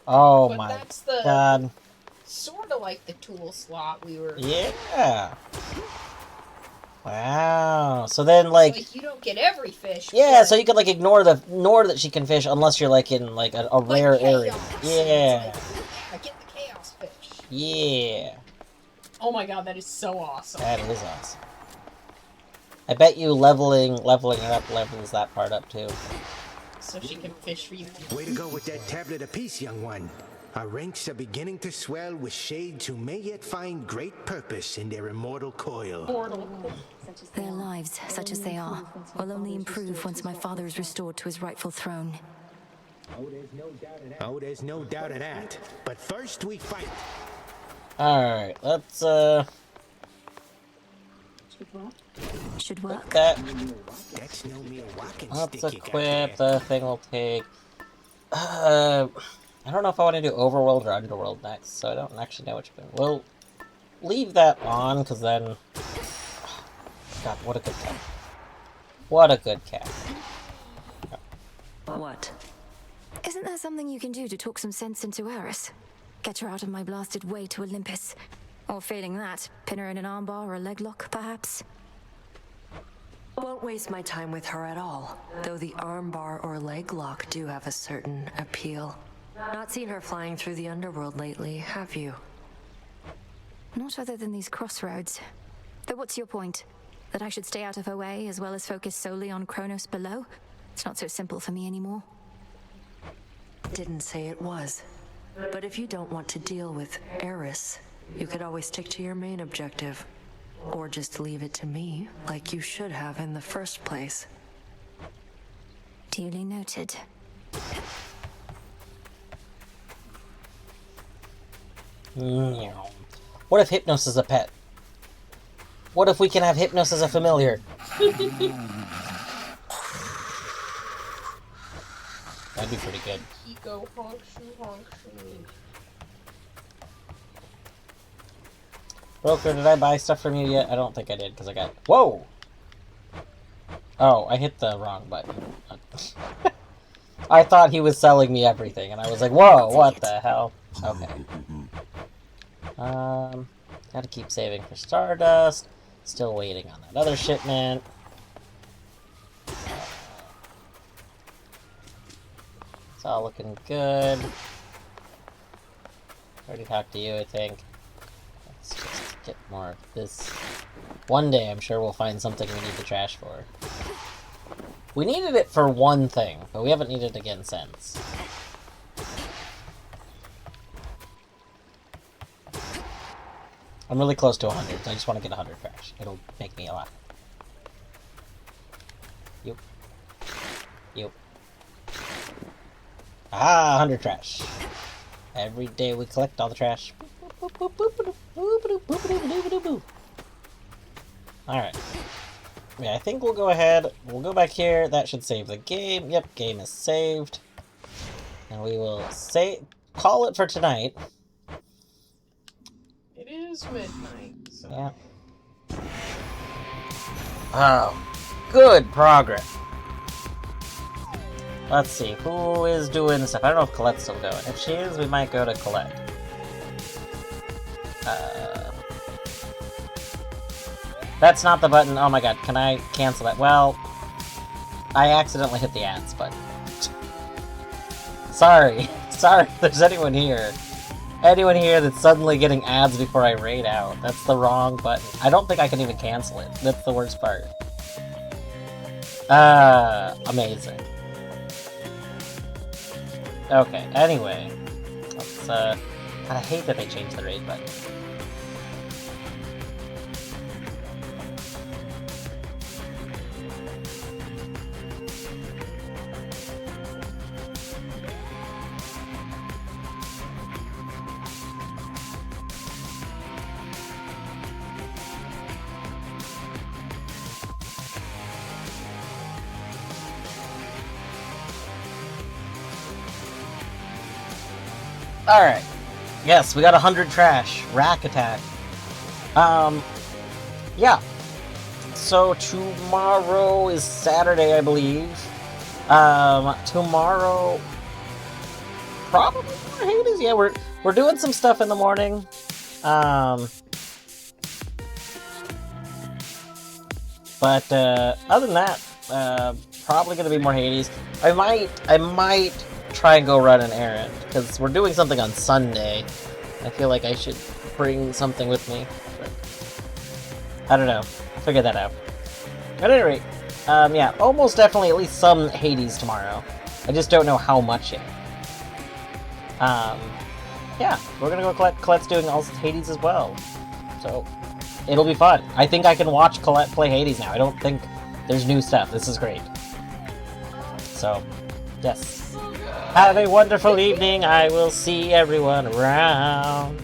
[SPEAKER 1] Oh
[SPEAKER 5] But
[SPEAKER 1] my
[SPEAKER 5] that's the-
[SPEAKER 1] god.
[SPEAKER 5] Sort of like the tool slot we were...
[SPEAKER 1] Yeah. Wow. So then, like...
[SPEAKER 5] you don't get every fish.
[SPEAKER 1] Yeah, so you could, like, ignore that she can fish unless you're, like, in, like, a rare area. Yeah.
[SPEAKER 5] I get the chaos fish.
[SPEAKER 1] Yeah.
[SPEAKER 5] Oh my god, that is so awesome.
[SPEAKER 1] That is awesome. I bet you leveling it up levels that part up, too.
[SPEAKER 5] So she can fish for you.
[SPEAKER 17] Way to go with that tablet apiece, young one. Our ranks are beginning to swell with shades who may yet find great purpose in their immortal coil.
[SPEAKER 3] Their lives, such as they are, will only improve once my father is restored to his rightful throne.
[SPEAKER 17] Oh, there's no doubt of that. But first we fight.
[SPEAKER 1] Alright, let's,
[SPEAKER 3] Should work.
[SPEAKER 1] that.
[SPEAKER 17] That's no mere walking
[SPEAKER 1] Let's
[SPEAKER 17] stick you got
[SPEAKER 1] equip,
[SPEAKER 17] there.
[SPEAKER 1] the thing will take... I don't know if I want to do Overworld or Underworld next, so I don't actually know which one. We'll leave that on, because then... God, what a good cat. What a good cat.
[SPEAKER 18] What?
[SPEAKER 3] Isn't there something you can do to talk some sense into Eris? Get her out of my blasted way to Olympus. Or failing that, pin her in an armbar or a leg lock, perhaps?
[SPEAKER 18] Won't waste my time with her at all, though the armbar or leg lock do have a certain appeal. Not seen her flying through the underworld lately, have you?
[SPEAKER 3] Not other than these crossroads. Though what's your point? That I should stay out of her way as well as focus solely on Kronos below? It's not so simple for me anymore.
[SPEAKER 18] Didn't say it was. But if you don't want to deal with Eris, you could always stick to your main objective. Or just leave it to me, like you should have in the first place.
[SPEAKER 3] Duly noted.
[SPEAKER 1] What if Hypnos is a pet? What if we can have Hypnos as a familiar? That'd be pretty good.
[SPEAKER 5] Kiko, honk, shoo, honk, shoo.
[SPEAKER 1] Broker, did I buy stuff from you yet? I don't think I did, because I got... Whoa! Oh, I hit the wrong button. I thought he was selling me everything, and I was like, whoa, what the hell? Okay. Gotta keep saving for Stardust. Still waiting on that other shipment. It's all looking good. Already talked to you, I think. Let's just get more of this. One day, I'm sure we'll find something we need the trash for. We needed it for one thing, but we haven't needed it again since. I'm really close to 100, so I just want to get 100 trash. It'll make me a lot. Yep. Yep. Ah, 100 trash. Every day we collect all the trash. Alright. Yeah, I think we'll go ahead. We'll go back here. That should save the game. Yep, game is saved. And we will call it for tonight.
[SPEAKER 5] It is midnight, so...
[SPEAKER 1] Yeah. Oh, good progress. Let's see, who is doing stuff? I don't know if Colette's still going. If she is, we might go to Colette. That's not the button. Oh my god, can I cancel that? Well, I accidentally hit the ads button. Sorry. Sorry if there's anyone here. Anyone here that's suddenly getting ads before I raid out. That's the wrong button. I don't think I can even cancel it. That's the worst part. Amazing. Okay, anyway. Let's, God, I hate that they changed the raid button. Alright. Yes, we got 100 trash. Rack attack. Yeah. So tomorrow is Saturday, I believe. Tomorrow... Probably more Hades? Yeah, we're doing some stuff in the morning. But, other than that, probably gonna be more Hades. I might try and go run an errand, because we're doing something on Sunday. I feel like I should bring something with me. But I don't know. I'll figure that out. At any rate, yeah, almost definitely at least some Hades tomorrow. I just don't know how much yet. Yeah, we're gonna go Colette's doing all Hades as well. So, it'll be fun. I think I can watch Colette play Hades now. I don't think there's new stuff. This is great. So, yes. Have a wonderful evening. I will see everyone around.